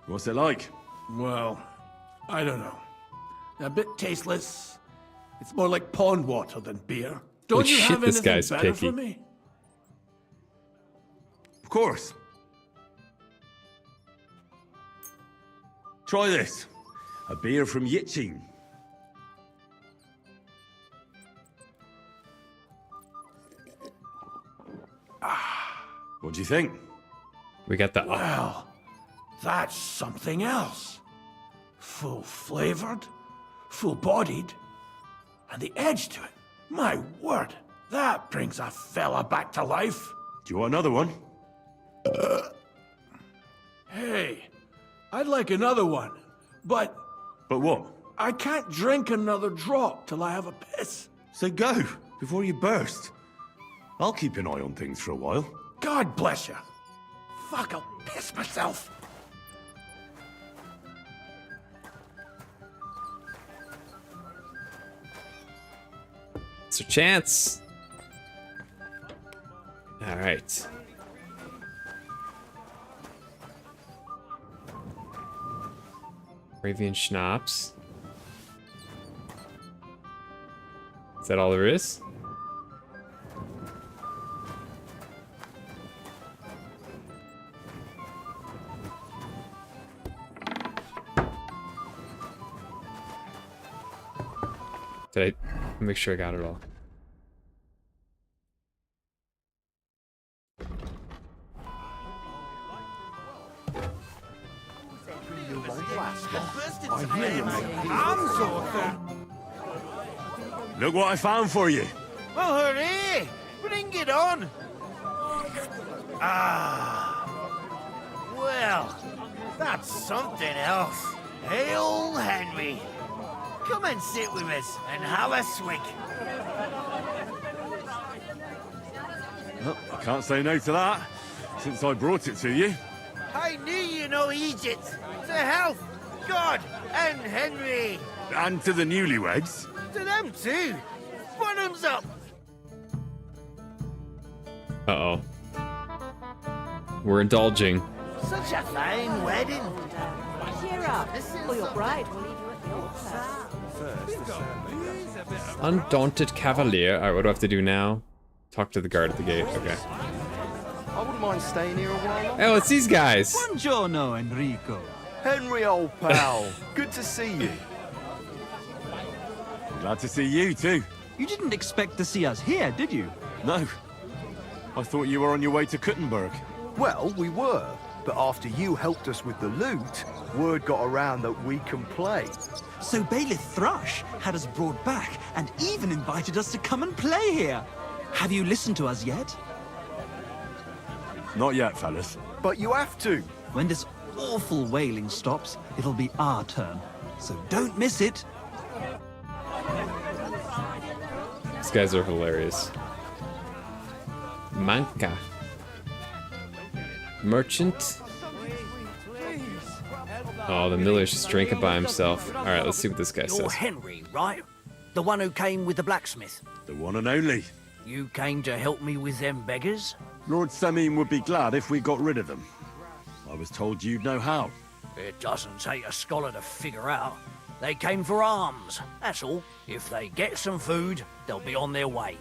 What's it like? Well, I don't know. A bit tasteless. It's more like pond water than beer. Don't Holy you shit, have this anything guy's better picky. for me? Of course. Try this. A beer from Yitchin. What do you think? We got the... Well, that's something else. Full-flavored, full-bodied, and the edge to it. My word, that brings a fella back to life. Do you want another one? Hey, I'd like another one, but... But what? I can't drink another drop till I have a piss. So go, before you burst. I'll keep an eye on things for a while. God bless you. Fuck, I'll piss myself. It's your chance. All right. Ravian Schnapps. Is that all there is? Did I make sure I got it all? Look what I found for you. Well, hooray! Bring it on! Well, that's something else. Hail Henry! Come and sit with us and have a swig. Well, I can't say no to that, since I brought it to you. I knew you know Egypt. To health, God, and Henry. And to the newlyweds. To them too. Bottoms up. Uh-oh. We're indulging. Such a fine wedding. Cheer up, or your bride will leave you at the altar. Undaunted Cavalier. Alright, what do I have to do now? Talk to the guard at the gate. Okay. I wouldn't mind staying here a while. Oh, it's these guys. Buongiorno, Enrico. Henry, old pal. Good to see you. Glad to see you too. You didn't expect to see us here, did you? No. I thought you were on your way to Kuttenberg. Well, we were. But after you helped us with the loot, word got around that we can play. So Bailiff Thrush had us brought back and even invited us to come and play here. Have you listened to us yet? Not yet, fellas. But you have to. When this awful wailing stops, it'll be our turn. So don't miss it. These guys are hilarious. Manka. Merchant. Oh, the miller's just drinking by himself. Alright, let's see what this guy You're says. Henry, right? The one who came with the blacksmith. The one and only. You came to help me with them beggars? Lord Semime would be glad if we got rid of them. I was told you'd know how. It doesn't take a scholar to figure out. They came for alms, that's all. If they get some food, they'll be on their way.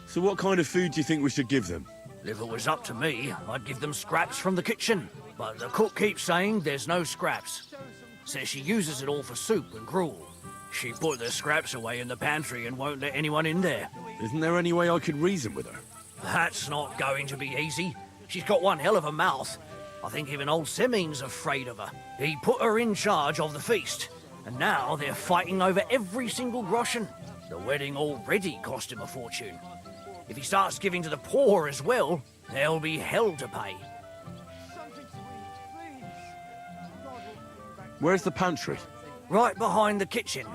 So what kind of food do you think we should give them? If it was up to me, I'd give them scraps from the kitchen. But the cook keeps saying there's no scraps. Says she uses it all for soup and gruel. She put the scraps away in the pantry and won't let anyone in there. Isn't there any way I could reason with her? That's not going to be easy. She's got one hell of a mouth. I think even old Simeon's afraid of her. He put her in charge of the feast, and now they're fighting over every single groschen. The wedding already cost him a fortune. If he starts giving to the poor as well, there'll be hell to pay. Where's the pantry? Right behind the kitchen.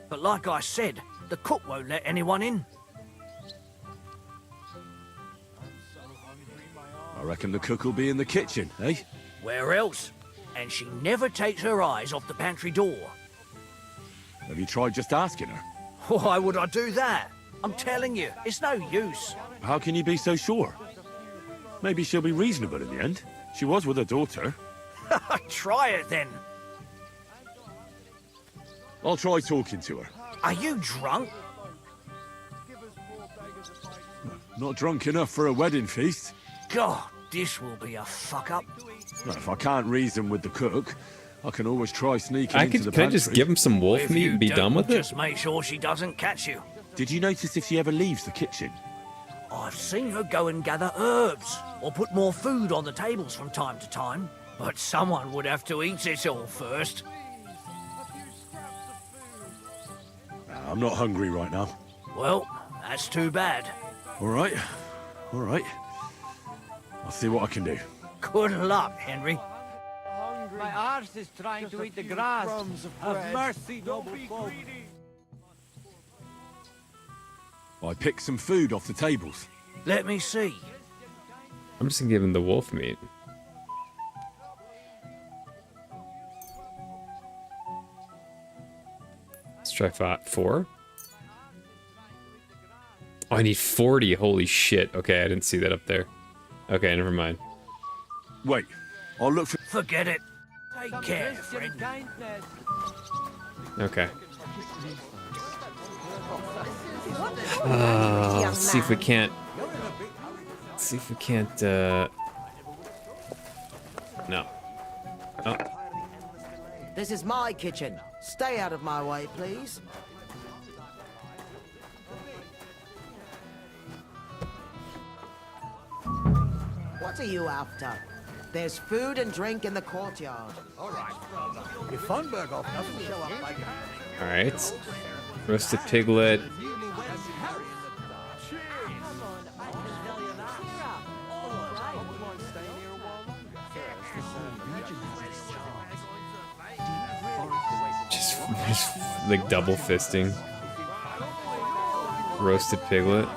But like I said, the cook won't let anyone in. I reckon the cook will be in the kitchen, eh? Where else? And she never takes her eyes off the pantry door. Have you tried just asking her? Why would I do that? I'm telling you, it's no use. How can you be so sure? Maybe she'll be reasonable in the end. She was with her daughter. Try it then. I'll try talking to her. Are you drunk? Not drunk enough for a wedding feast. God, this will be a fuck-up. Well, if I can't reason with the cook, I can always try sneaking into the pantry. Can I just give him some wolf If meat you and be do, done with it? Just make sure she doesn't catch you. Did you notice if she ever leaves the kitchen? I've seen her go and gather herbs, or put more food on the tables from time to time. But someone would have to eat it all first. I'm not hungry right now. Well, that's too bad. All right. All right. I'll see what I can do. Good luck, Henry. My arse is trying to eat the grass. Have mercy, noble folk. I picked some food off the tables. Let me see. I'm just gonna give him the wolf meat. Let's try 4. Oh, I need 40. Holy shit. Okay, I didn't see that up there. Okay, never mind. Wait, I'll look for... Forget it. Take care, friend. Okay. Let's see if we can't... Let's see if we can't, No. Oh. This is my kitchen. Stay out of my way, please. What are you after? There's food and drink in the courtyard. All right. If von Berghoff doesn't show up by... Alright. Roasted piglet. Just like double fisting. Roasted piglet.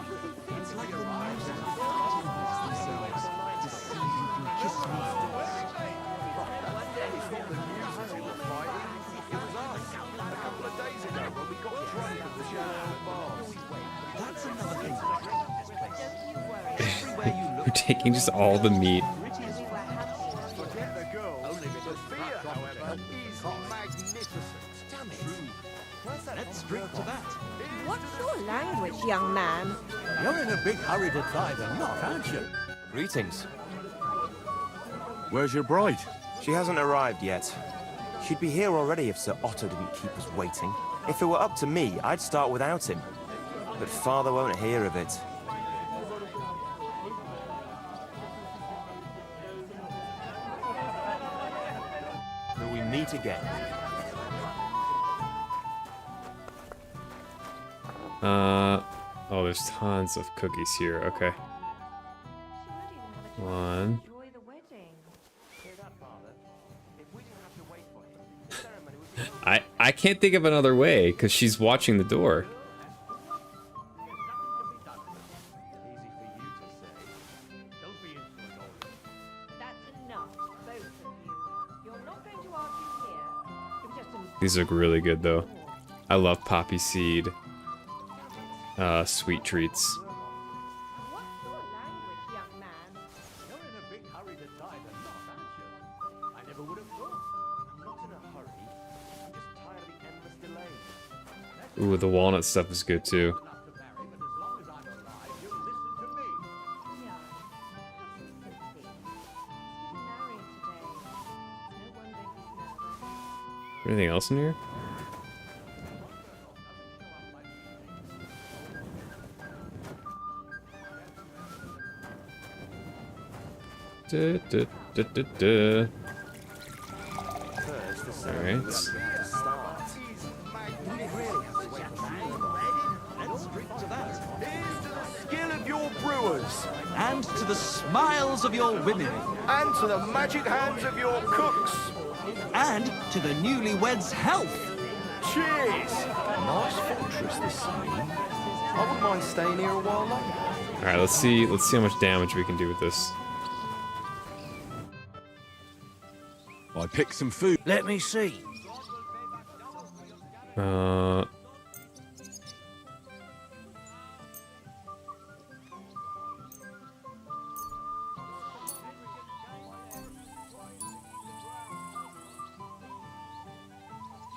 You're taking just all the meat. What's your language, young man? You're in a big hurry to tie the knot, aren't you? Greetings. Where's your bride? She hasn't arrived yet. She'd be here already if Sir Otto didn't keep us waiting. If it were up to me, I'd start without him. But Father won't hear of it. Will we meet again? Oh, there's tons of cookies here. Okay. One. I can't think of another way because she's watching the door. These look really good though. I love poppy seed. Sweet treats. Ooh, the walnut stuff is good too. Anything else in here? Alright. Skill of your brewers, and to the smiles of your women, And to the magic hands of your cooks. and to the newlyweds' health. Cheers! Nice fortress this scene. I wouldn't mind staying here a while longer. Alright, let's see how much damage we can do with this. I picked some food. Let me see.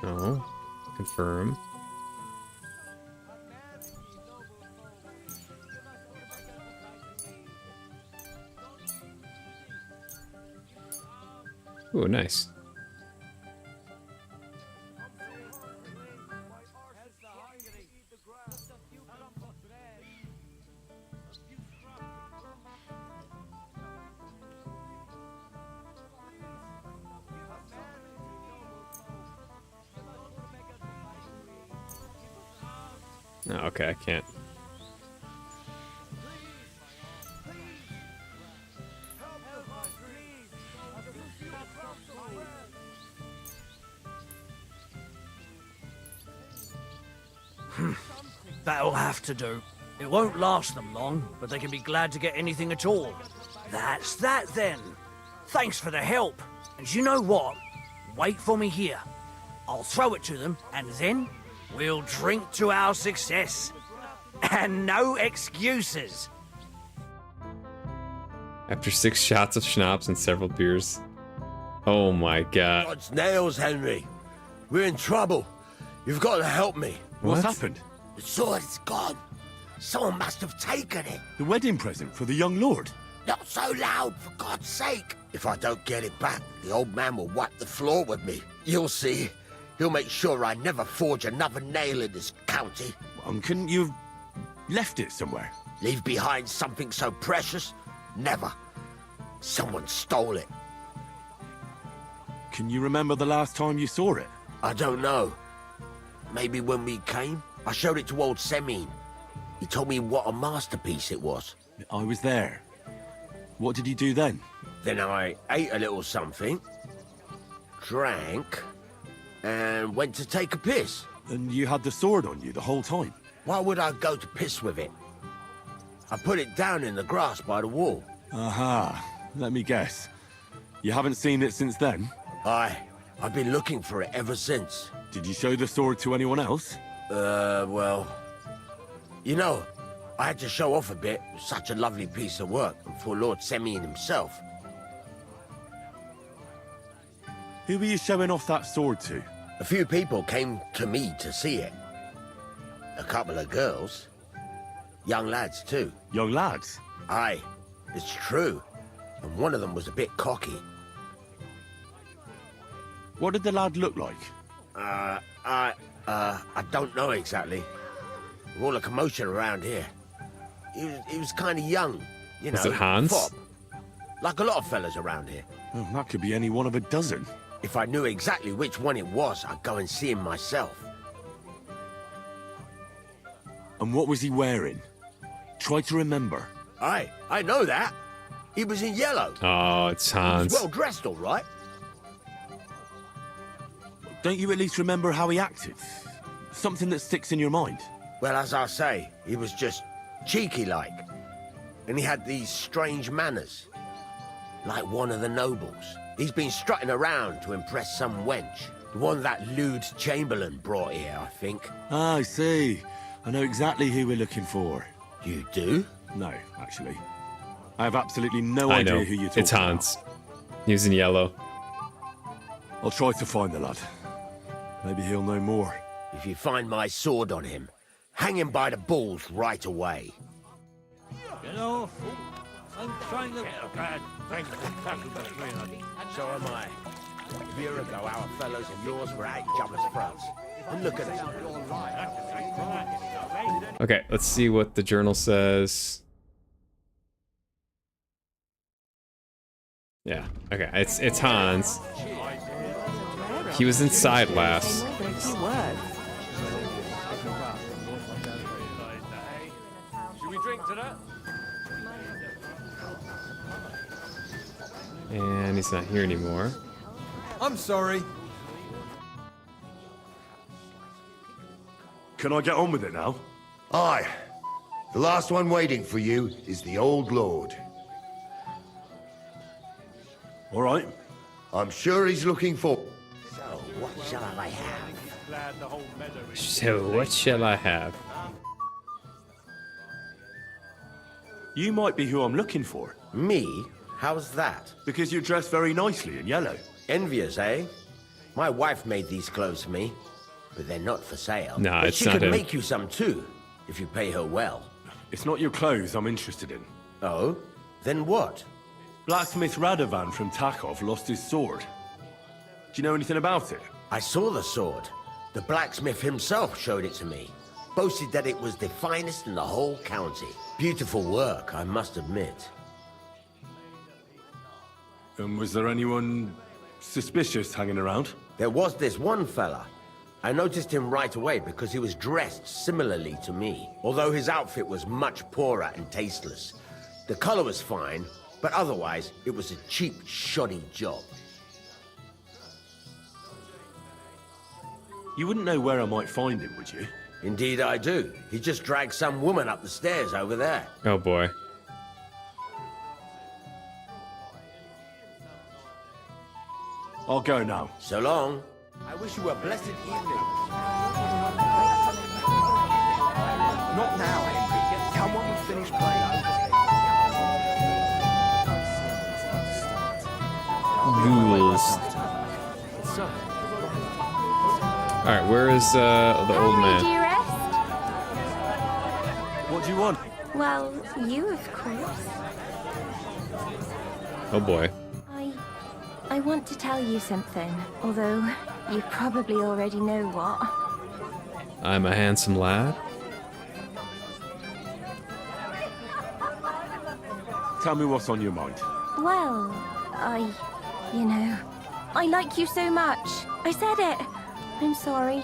No. Confirm. Ooh, nice. Oh, okay, I can't. That'll have to do. It won't last them long, but they can be glad to get anything at all. That's that then. Thanks for the help. And you know what? Wait for me here. I'll throw it to them, and then we'll drink to our success. And no excuses. After 6 shots of schnapps and several beers. Oh my god. God's nails, Henry. We're in trouble. You've got to help me. What's happened? The sword is gone. Someone must have taken it. The wedding present for the young lord? Not so loud, for God's sake. If I don't get it back, the old man will wipe the floor with me. You'll see. He'll make sure I never forge another nail in this county. Couldn't you have left it somewhere? Leave behind something so precious? Never. Someone stole it. Can you remember the last time you saw it? I don't know. Maybe when we came, I showed it to old Semine. He told me what a masterpiece it was. I was there. What did you do then? Then I ate a little something, drank, and went to take a piss. And you had the sword on you the whole time? Why would I go to piss with it? I put it down in the grass by the wall. Aha. Let me guess. You haven't seen it since then? Aye. I've been looking for it ever since. Did you show the sword to anyone else? Well... You know, I had to show off a bit. It was such a lovely piece of work, and for Lord Semyon himself. Who were you showing off that sword to? A few people came to me to see it. A couple of girls. Young lads, too. Young lads? Aye, it's true. And one of them was a bit cocky. What did the lad look like? I don't know exactly. All a commotion around here. He was kind of young, you know. Was it Hans? Fob. Like a lot of fellas around here. Well, that could be any one of a dozen. If I knew exactly which one it was, I'd go and see him myself. And what was he wearing? Try to remember. Aye, I know that. He was in yellow. Oh, it's He Hans. was well dressed, all right. Don't you at least remember how he acted? Something that sticks in your mind? Well, as I say, he was just cheeky-like. And he had these strange manners. Like one of the nobles. He's been strutting around to impress some wench. The one that lewd Chamberlain brought here, I think. Ah, I see. I know exactly who we're looking for. You do? No, actually. I have absolutely no I idea know. who you're talking It's Hans. He's in yellow. I'll try to find the lad. Maybe he'll know more. If you find my sword on him, hang him by the balls right away. You know, I'm trying to... So am I. A year ago, our fellows and yours were at each other's throats. And look at us. Okay, let's see what the journal says. Yeah. Okay. It's Hans. He was inside last. Should we drink to that? And he's not here anymore. I'm sorry. Can I get on with it now? Aye. The last one waiting for you is the Old Lord. All right. I'm sure he's looking for... So, what shall I have? So, what shall I have? You might be who I'm looking for. Me? How's that? Because you're dressed very nicely in yellow. Envious, eh? My wife made these clothes for me, but they're not for sale. No, but it's she not can him. make you some too, if you pay her well. It's not your clothes I'm interested in. Oh? Then what? Blacksmith Radovan from Takov lost his sword. Do you know anything about it? I saw the sword. The blacksmith himself showed it to me. Boasted that it was the finest in the whole county. Beautiful work, I must admit. And was there anyone suspicious hanging around? There was this one fella. I noticed him right away because he was dressed similarly to me, although his outfit was much poorer and tasteless. The color was fine, but otherwise it was a cheap, shoddy job. You wouldn't know where I might find him, would you? Indeed I do. He just dragged some woman up the stairs over there. Oh boy. I'll go now. So long. I wish you a blessed evening. Not now, Henry. Come on and finish playing. Ghouls. Alright, where is the old man? What do you want? Well, you, of course. Oh boy. I want to tell you something, although you probably already know what. I'm a handsome lad. Tell me what's on your mind. Well, you know, I like you so much. I said it. I'm sorry.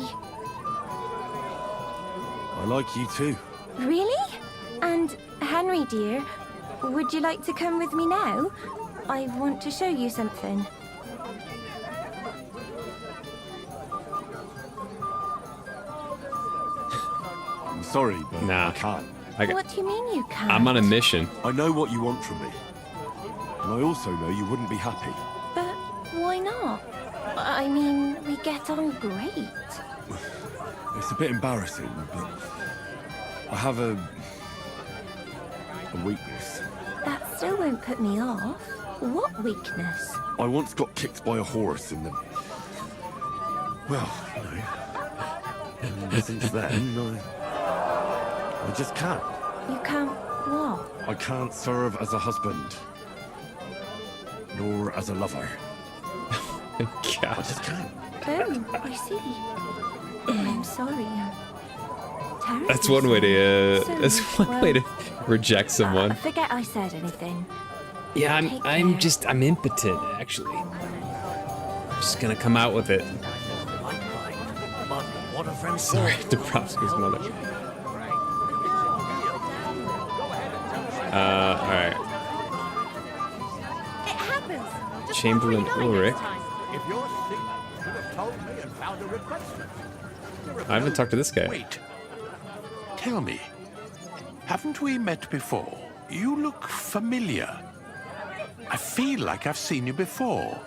I like you too. Really? And Henry, dear, would you like to come with me now? I want to show you something. I'm sorry, but Nah. I can't. What do you mean you can't? I'm on a mission. I know what you want from me. And I also know you wouldn't be happy. But why not? I mean, we get on great. It's a bit embarrassing, but I have a weakness. That still won't put me off. What weakness? I once got kicked by a horse in the... Well, you know. And since then, I just can't. You can't what? I can't serve as a husband. Nor as a lover. I just can't. Oh, I see. I'm sorry. Terribly That's one way to sorry. that's one way to reject someone. Forget I said anything. Yeah, Take I'm care. impotent actually. I'm just gonna come out with it. What a friend. Sorry, Dubrovsky's mother. Alright. It happens. Chamberlain Ulrich. If you're sick, you should have told me and found a replacement. I haven't talked to this guy. Wait. Tell me, haven't we met before? You look familiar. I feel like I've seen you before.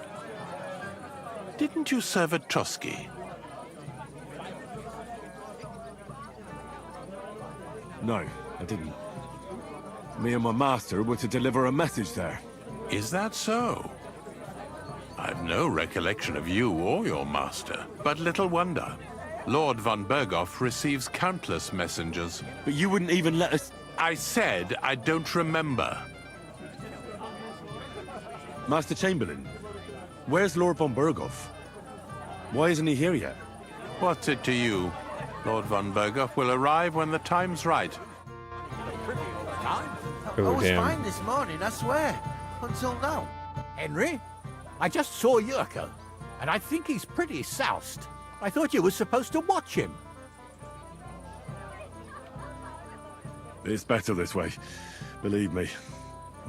Didn't you serve at Trotsky? No, I didn't. Me and my master were to deliver a message there. Is that so? I've no recollection of you or your master, but little wonder. Lord von Berghoff receives countless messengers. But you wouldn't even let us... I said I don't remember. Master Chamberlain, where's Lord von Berghoff? Why isn't he here yet? What's it to you? Lord von Berghoff will arrive when the time's right. I Oh was damn. fine this morning, I swear. Until now. Henry, I just saw Yurko, and I think he's pretty soused. I thought you were supposed to watch him. It's better this way, believe me.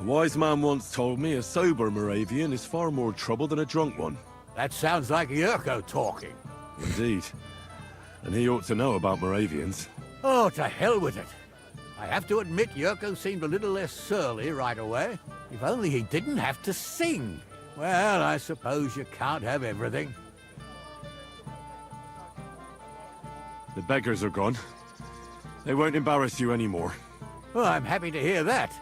A wise man once told me a sober Moravian is far more trouble than a drunk one. That sounds like Yurko talking. Indeed. And he ought to know about Moravians. Oh, to hell with it. I have to admit Yurko seemed a little less surly right away. If only he didn't have to sing. Well, I suppose you can't have everything. The beggars are gone. They won't embarrass you anymore. Well, I'm happy to hear that.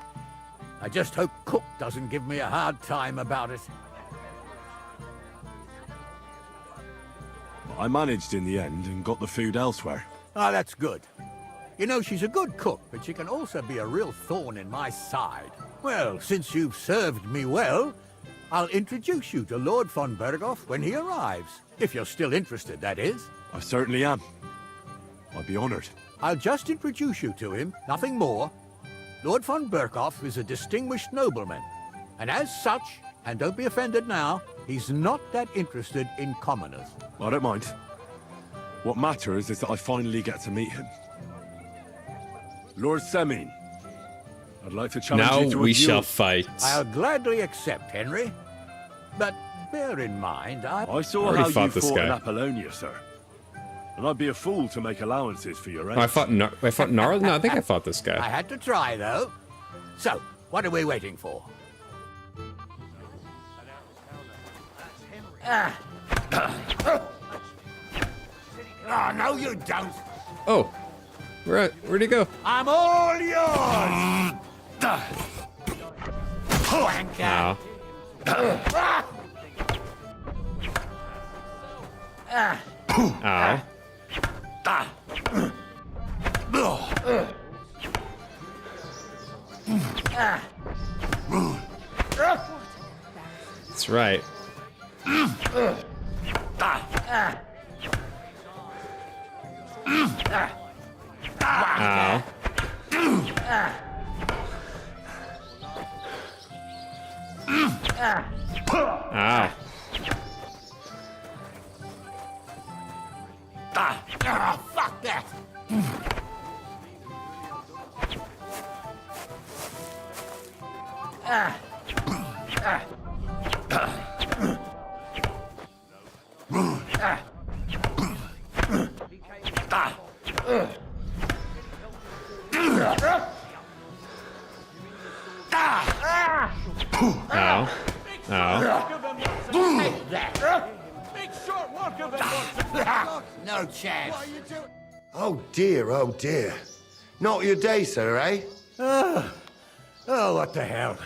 I just hope Cook doesn't give me a hard time about it. I managed in the end and got the food elsewhere. Ah, that's good. You know, she's a good cook, but she can also be a real thorn in my side. Well, since you've served me well, I'll introduce you to Lord von Berghoff when he arrives. If you're still interested, that is. I certainly am. I'd be honored. I'll just introduce you to him, nothing more. Lord von Berghoff is a distinguished nobleman, and as such, and don't be offended now, he's not that interested in commoners. I don't mind. What matters is that I finally get to meet him. Lord Semin, I'd like to challenge Now you to a we duel. shall fight. I'll gladly accept, Henry. But bear in mind, I saw how you fought in Apollonia, sir. And I'd be a fool to make allowances for your Oh, I fought Gnarl? No, I think I fought this I guy. had to try, though. So, what are we waiting for? Oh, no, you don't. Oh, where'd he go? I'm all yours. Ow. Ow. That's right. Ow. Ow. Fuck that. Ow. Ow. No chance. Oh dear. Not your day, sir, eh? Oh, what the hell.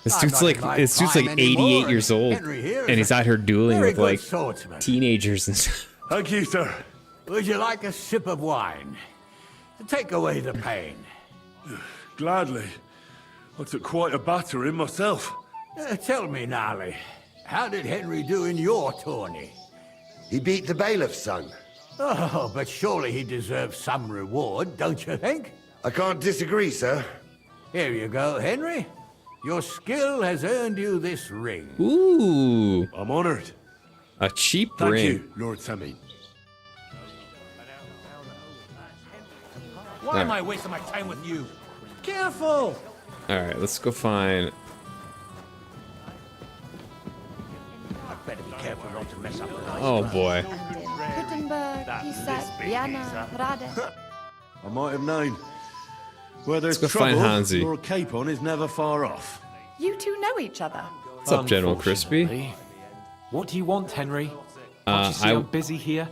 This I'm dude's not like in my 88 prime anymore, years and old, Henry here is and he's a out here dueling very with good like swordsman. teenagers and stuff. Thank you, sir. Would you like a sip of wine to take away the pain? Gladly. I took quite a battering myself. Tell me, Gnarly, how did Henry do in your tourney? He beat the bailiff's son. Oh, but surely he deserves some reward, don't you think? I can't disagree, sir. Here you go, Henry. Your skill has earned you this ring. Ooh. I'm honored. A cheap Thank ring. you, Lord Semin. Why am I wasting my time with you? Careful! Alright, let's go find... I'd better be careful not to mess up the night. Oh boy. Gutenberg, Isak, Diana, Rade. I might have known. Where there's Let's go find trouble, Hansi. Lord Capon is never far off. You two know each other. What's up, General Crispy? Unfortunately. What do you want, Henry? Can't you see I'm busy here?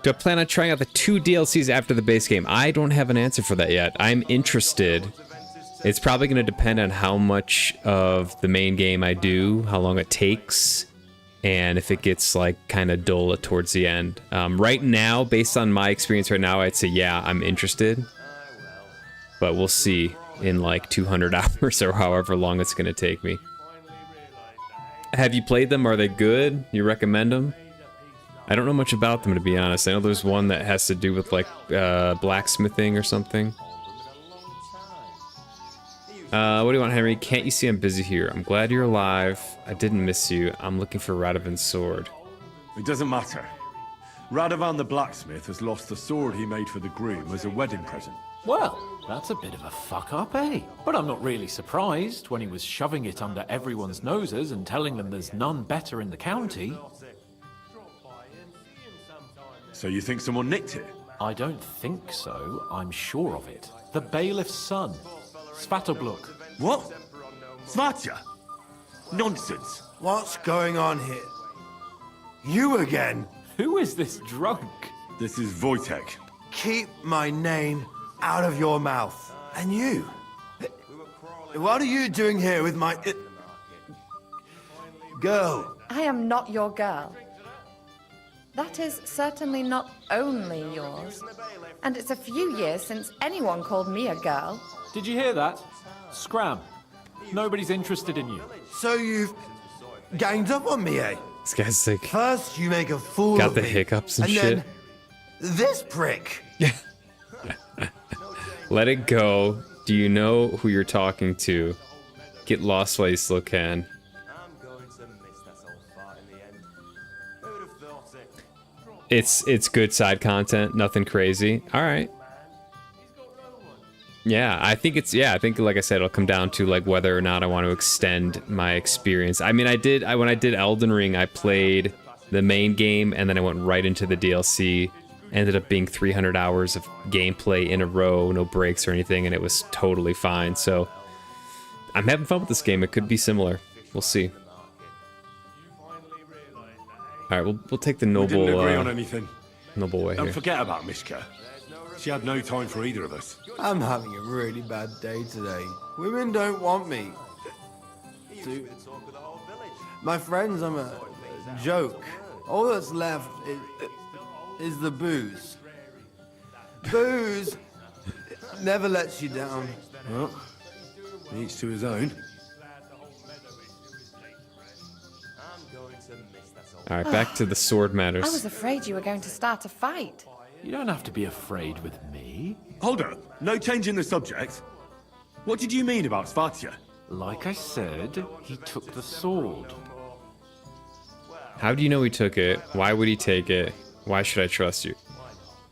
Do I plan on trying out the 2 DLCs after the base game? I don't have an answer for that yet. I'm interested. It's probably going to depend on how much of the main game I do, how long it takes, and if it gets like kind of dull towards the end. Right now, based on my experience right now, I'd say yeah, I'm interested. But we'll see in like 200 hours or however long it's going to take me. Have you played them? Are they good? You recommend them? I don't know much about them, to be honest. I know there's one that has to do with like blacksmithing or something. What do you want, Henry? Can't you see I'm busy here? I'm glad you're alive. I didn't miss you. I'm looking for Radovan's sword. It doesn't matter. Radovan the blacksmith has lost the sword he made for the groom as a wedding present. Well, that's a bit of a fuck-up, eh? But I'm not really surprised when he was shoving it under everyone's noses and telling them there's none better in the county. So you think someone nicked it? I don't think so. I'm sure of it. The bailiff's son, Svatobluk. What? Svatya? Nonsense. What's going on here? You again? Who is this drunk? This is Wojtek. Keep my name out of your mouth. And you? What are you doing here with my... girl? I am not your girl. That is certainly not only yours. And it's a few years since anyone called me a girl. Did you hear that? Scram. Nobody's interested in you. So you've ganged up on me, eh? This guy's like... First you make a fool got of the me, hiccups and then shit. this prick. Let it go. Do you know who you're talking to? Get lost while you still can. It's good side content, nothing crazy. All right. Yeah, I think like I said, it'll come down to like whether or not I want to extend my experience. I mean, when I did Elden Ring, I played the main game and then I went right into the DLC. Ended up being 300 hours of gameplay in a row, no breaks or anything, and it was totally fine. So I'm having fun with this game. It could be similar. We'll see. All right, we'll take the noble. We didn't agree on anything. Noble way Don't here. forget about Mishka. She had no time for either of us. I'm having a really bad day today. Women don't want me. My friends, I'm a joke. All that's left is the booze. Booze never lets you down. Well, each to his own. All right, back to the sword matters. I was afraid you were going to start a fight. You don't have to be afraid with me. Hold up. No change in the subject. What did you mean about Svatya? Like I said, he took the sword. How do you know he took it? Why would he take it? Why should I trust you?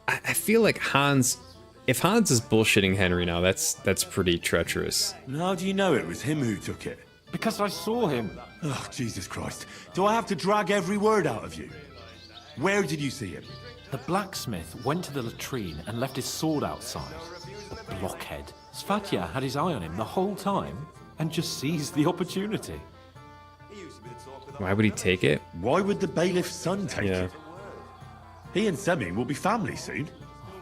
I feel like Hans... If Hans is bullshitting Henry now, that's pretty treacherous. How do you know it was him who took it? Because I saw him. Oh, Jesus Christ. Do I have to drag every word out of you? Where did you see him? The blacksmith went to the latrine and left his sword outside. The blockhead. Svatya had his eye on him the whole time and just seized the opportunity. Why would he take it? Why would the bailiff's son take it? He and Semi will be family soon.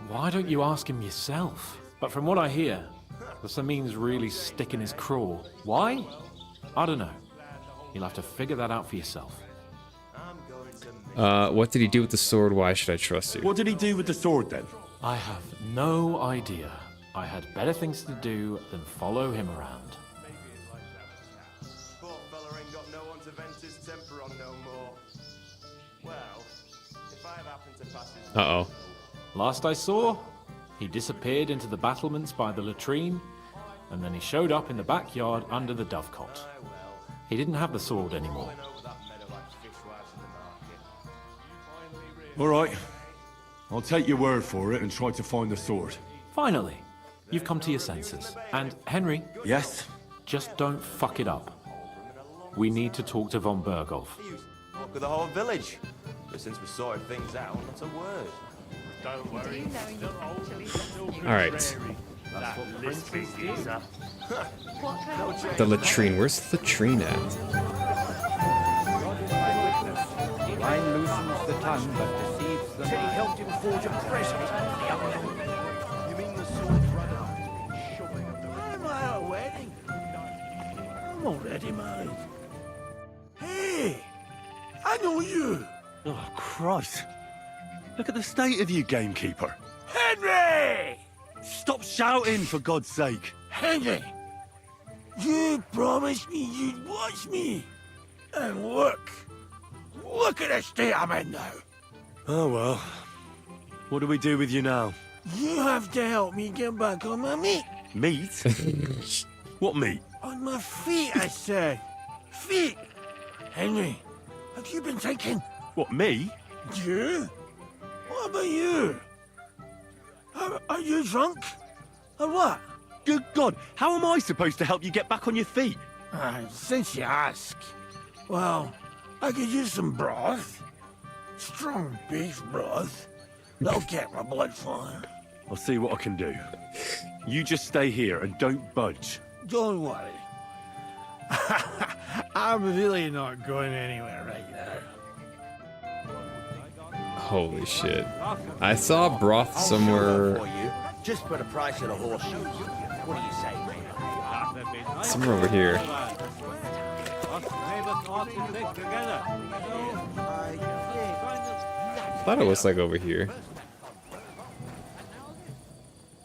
Why don't you ask him yourself? But from what I hear, the Samin's really sticking his craw. Why? I don't know. You'll have to figure that out for yourself. What did he do with the sword? Why should I trust you? What did he do with the sword then? I have no idea. I had better things to do than follow him around. Uh-oh. Last I saw, he disappeared into the battlements by the latrine, and then he showed up in the backyard under the dovecot. He didn't have the sword anymore. All right. I'll take your word for it and try to find the sword. Finally, you've come to your senses. And, Henry... Yes? Just don't fuck it up. We need to talk to von Berghoff. Talk of the whole village. But since we sorted things out, not a word. Don't worry. All right. That's what princes do. The latrine. Where's the latrine at? Wine loosens the tongue, but deceives the mind. Said he helped him forge a present. You mean the sword brother has been shoving at the Am I a wedding? I'm already married. Hey! I know you! Oh, Christ. Look at the state of you, gamekeeper. Henry! Stop shouting, for God's sake. Henry! You promised me you'd watch me. And look. Look at the state I'm in now. Oh, well. What do we do with you now? You have to help me get back on my meat. Meat? What meat? On my feet, I said. Feet! Henry, have you been taking... What, me? You? What about you? Are you drunk? Or what? Good God, how am I supposed to help you get back on your feet? Since you ask. Well, I could use some broth. Strong beef broth. That'll get my blood flowing. I'll see what I can do. You just stay here and don't budge. Don't worry. I'm really not going anywhere right now. Holy shit. I saw broth somewhere. Just put a price on a horseshoe. What do you say, mate? Somewhere over here. I thought it was like over here.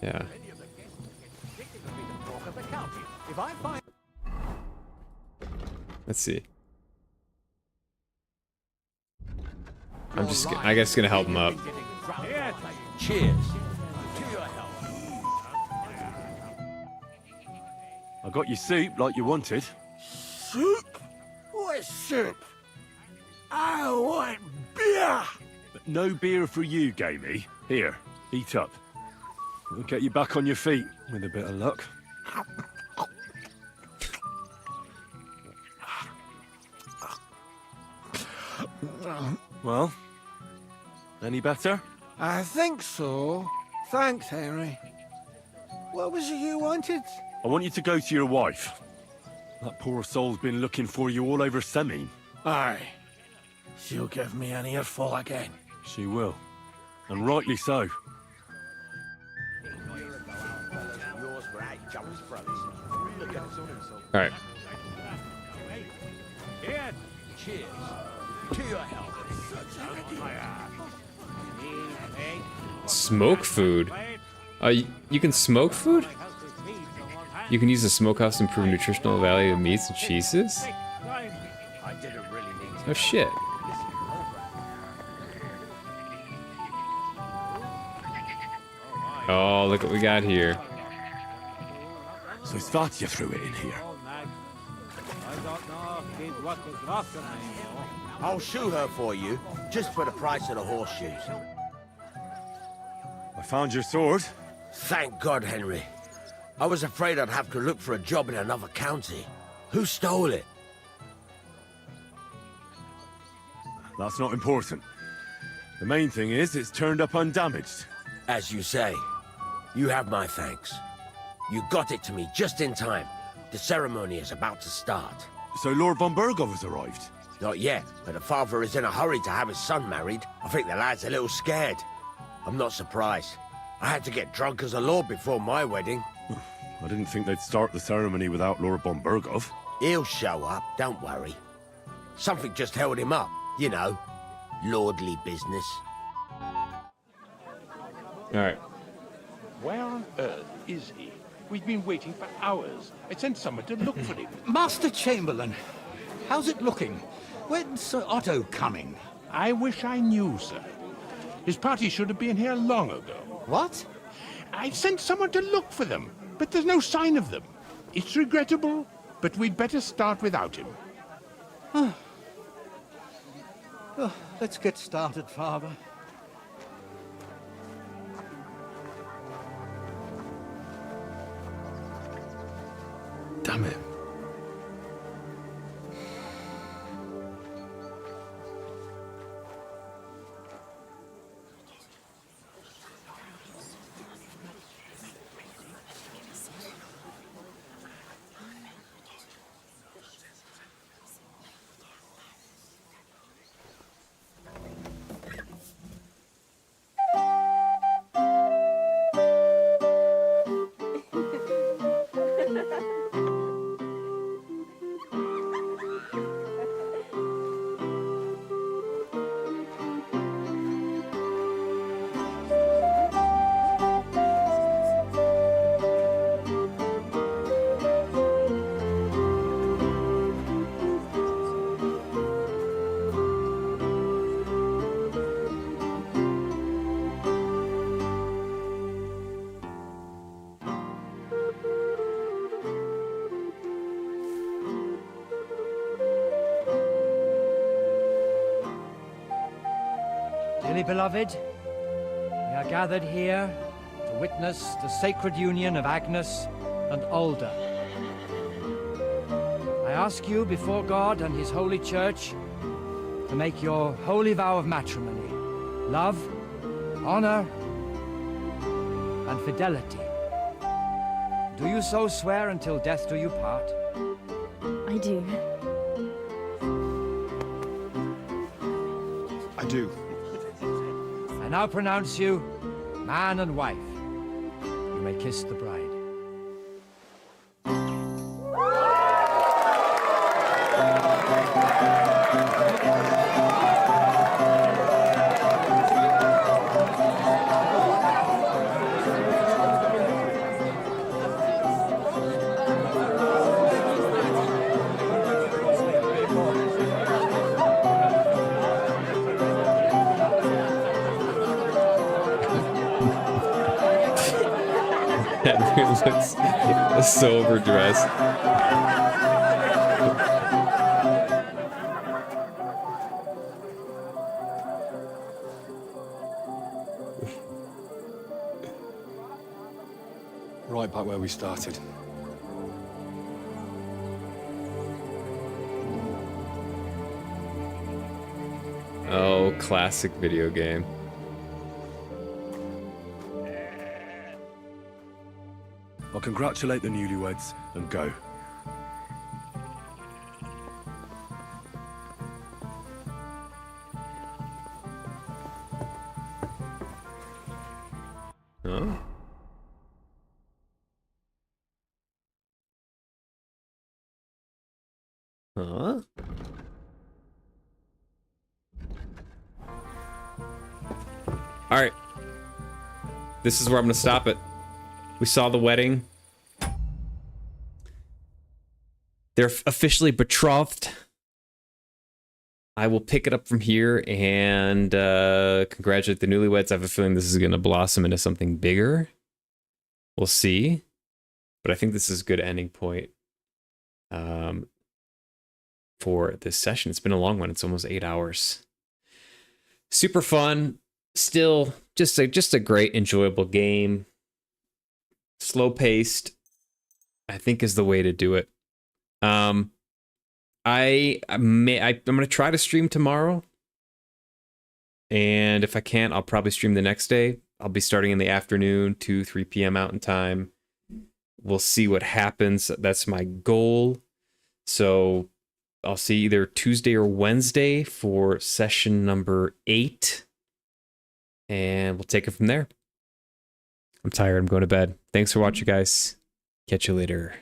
Yeah. Let's see. I guess gonna help him up. Cheers. I got your soup like you wanted. Soup? What soup? I want beer! But no beer for you, Gamey. Here, eat up. We'll get you back on your feet, with a bit of luck. Well, any better? I think so. Thanks, Henry. What was it you wanted? I want you to go to your wife. That poor soul's been looking for you all over Semine. Aye. She'll give me an earful again. She will. And rightly so. Alright. Cheers. To your health. Smoke food? You can smoke food? You can use the smokehouse to improve nutritional value of meats and cheeses? Oh shit. Oh, look what we got here. So thought you threw it in here. I'll shoe her for you. Just for the price of the horseshoes. I found your sword. Thank God, Henry. I was afraid I'd have to look for a job in another county. Who stole it? That's not important. The main thing is it's turned up undamaged. As you say. You have my thanks. You got it to me just in time. The ceremony is about to start. So Lord von Bergov has arrived? Not yet, but the father is in a hurry to have his son married. I think the lad's a little scared. I'm not surprised. I had to get drunk as a lord before my wedding. I didn't think they'd start the ceremony without Lord von Bergov. He'll show up, don't worry. Something just held him up, you know. Lordly business. Alright. Where on earth is he? We've been waiting for hours. I sent someone to look for him. Master Chamberlain, how's it looking? When's Sir Otto coming? I wish I knew, sir. His party should have been here long ago. What? I sent someone to look for them, but there's no sign of them. It's regrettable, but we'd better start without him. Oh, let's get started, Father. Damn it. Dearly beloved, we are gathered here to witness the sacred union of Agnes and Alda. I ask you before God and his holy church to make your holy vow of matrimony, love, honor, and fidelity. Do you so swear until death do you part? I do. I do. I now pronounce you man and wife. You may kiss the bride. Henry looks so overdressed. Right back where we started. Oh, classic video game. I'll congratulate the newlyweds and go. Huh? Huh? All right. This is where I'm going to stop it. We saw the wedding. They're officially betrothed. I will pick it up from here and congratulate the newlyweds. I have a feeling this is going to blossom into something bigger. We'll see. But I think this is a good ending point for this session. It's been a long one. It's almost 8 hours. Super fun. Still, just a great, enjoyable game. Slow paced, I think, is the way to do it. I'm gonna try to stream tomorrow, and if I can't, I'll probably stream the next day. I'll be starting in the afternoon, 2-3 p.m. Mountain Time. We'll see what happens. That's my goal. So I'll see either Tuesday or Wednesday for session number 8, and we'll take it from there. I'm tired. I'm going to bed. Thanks for watching, guys. Catch you later.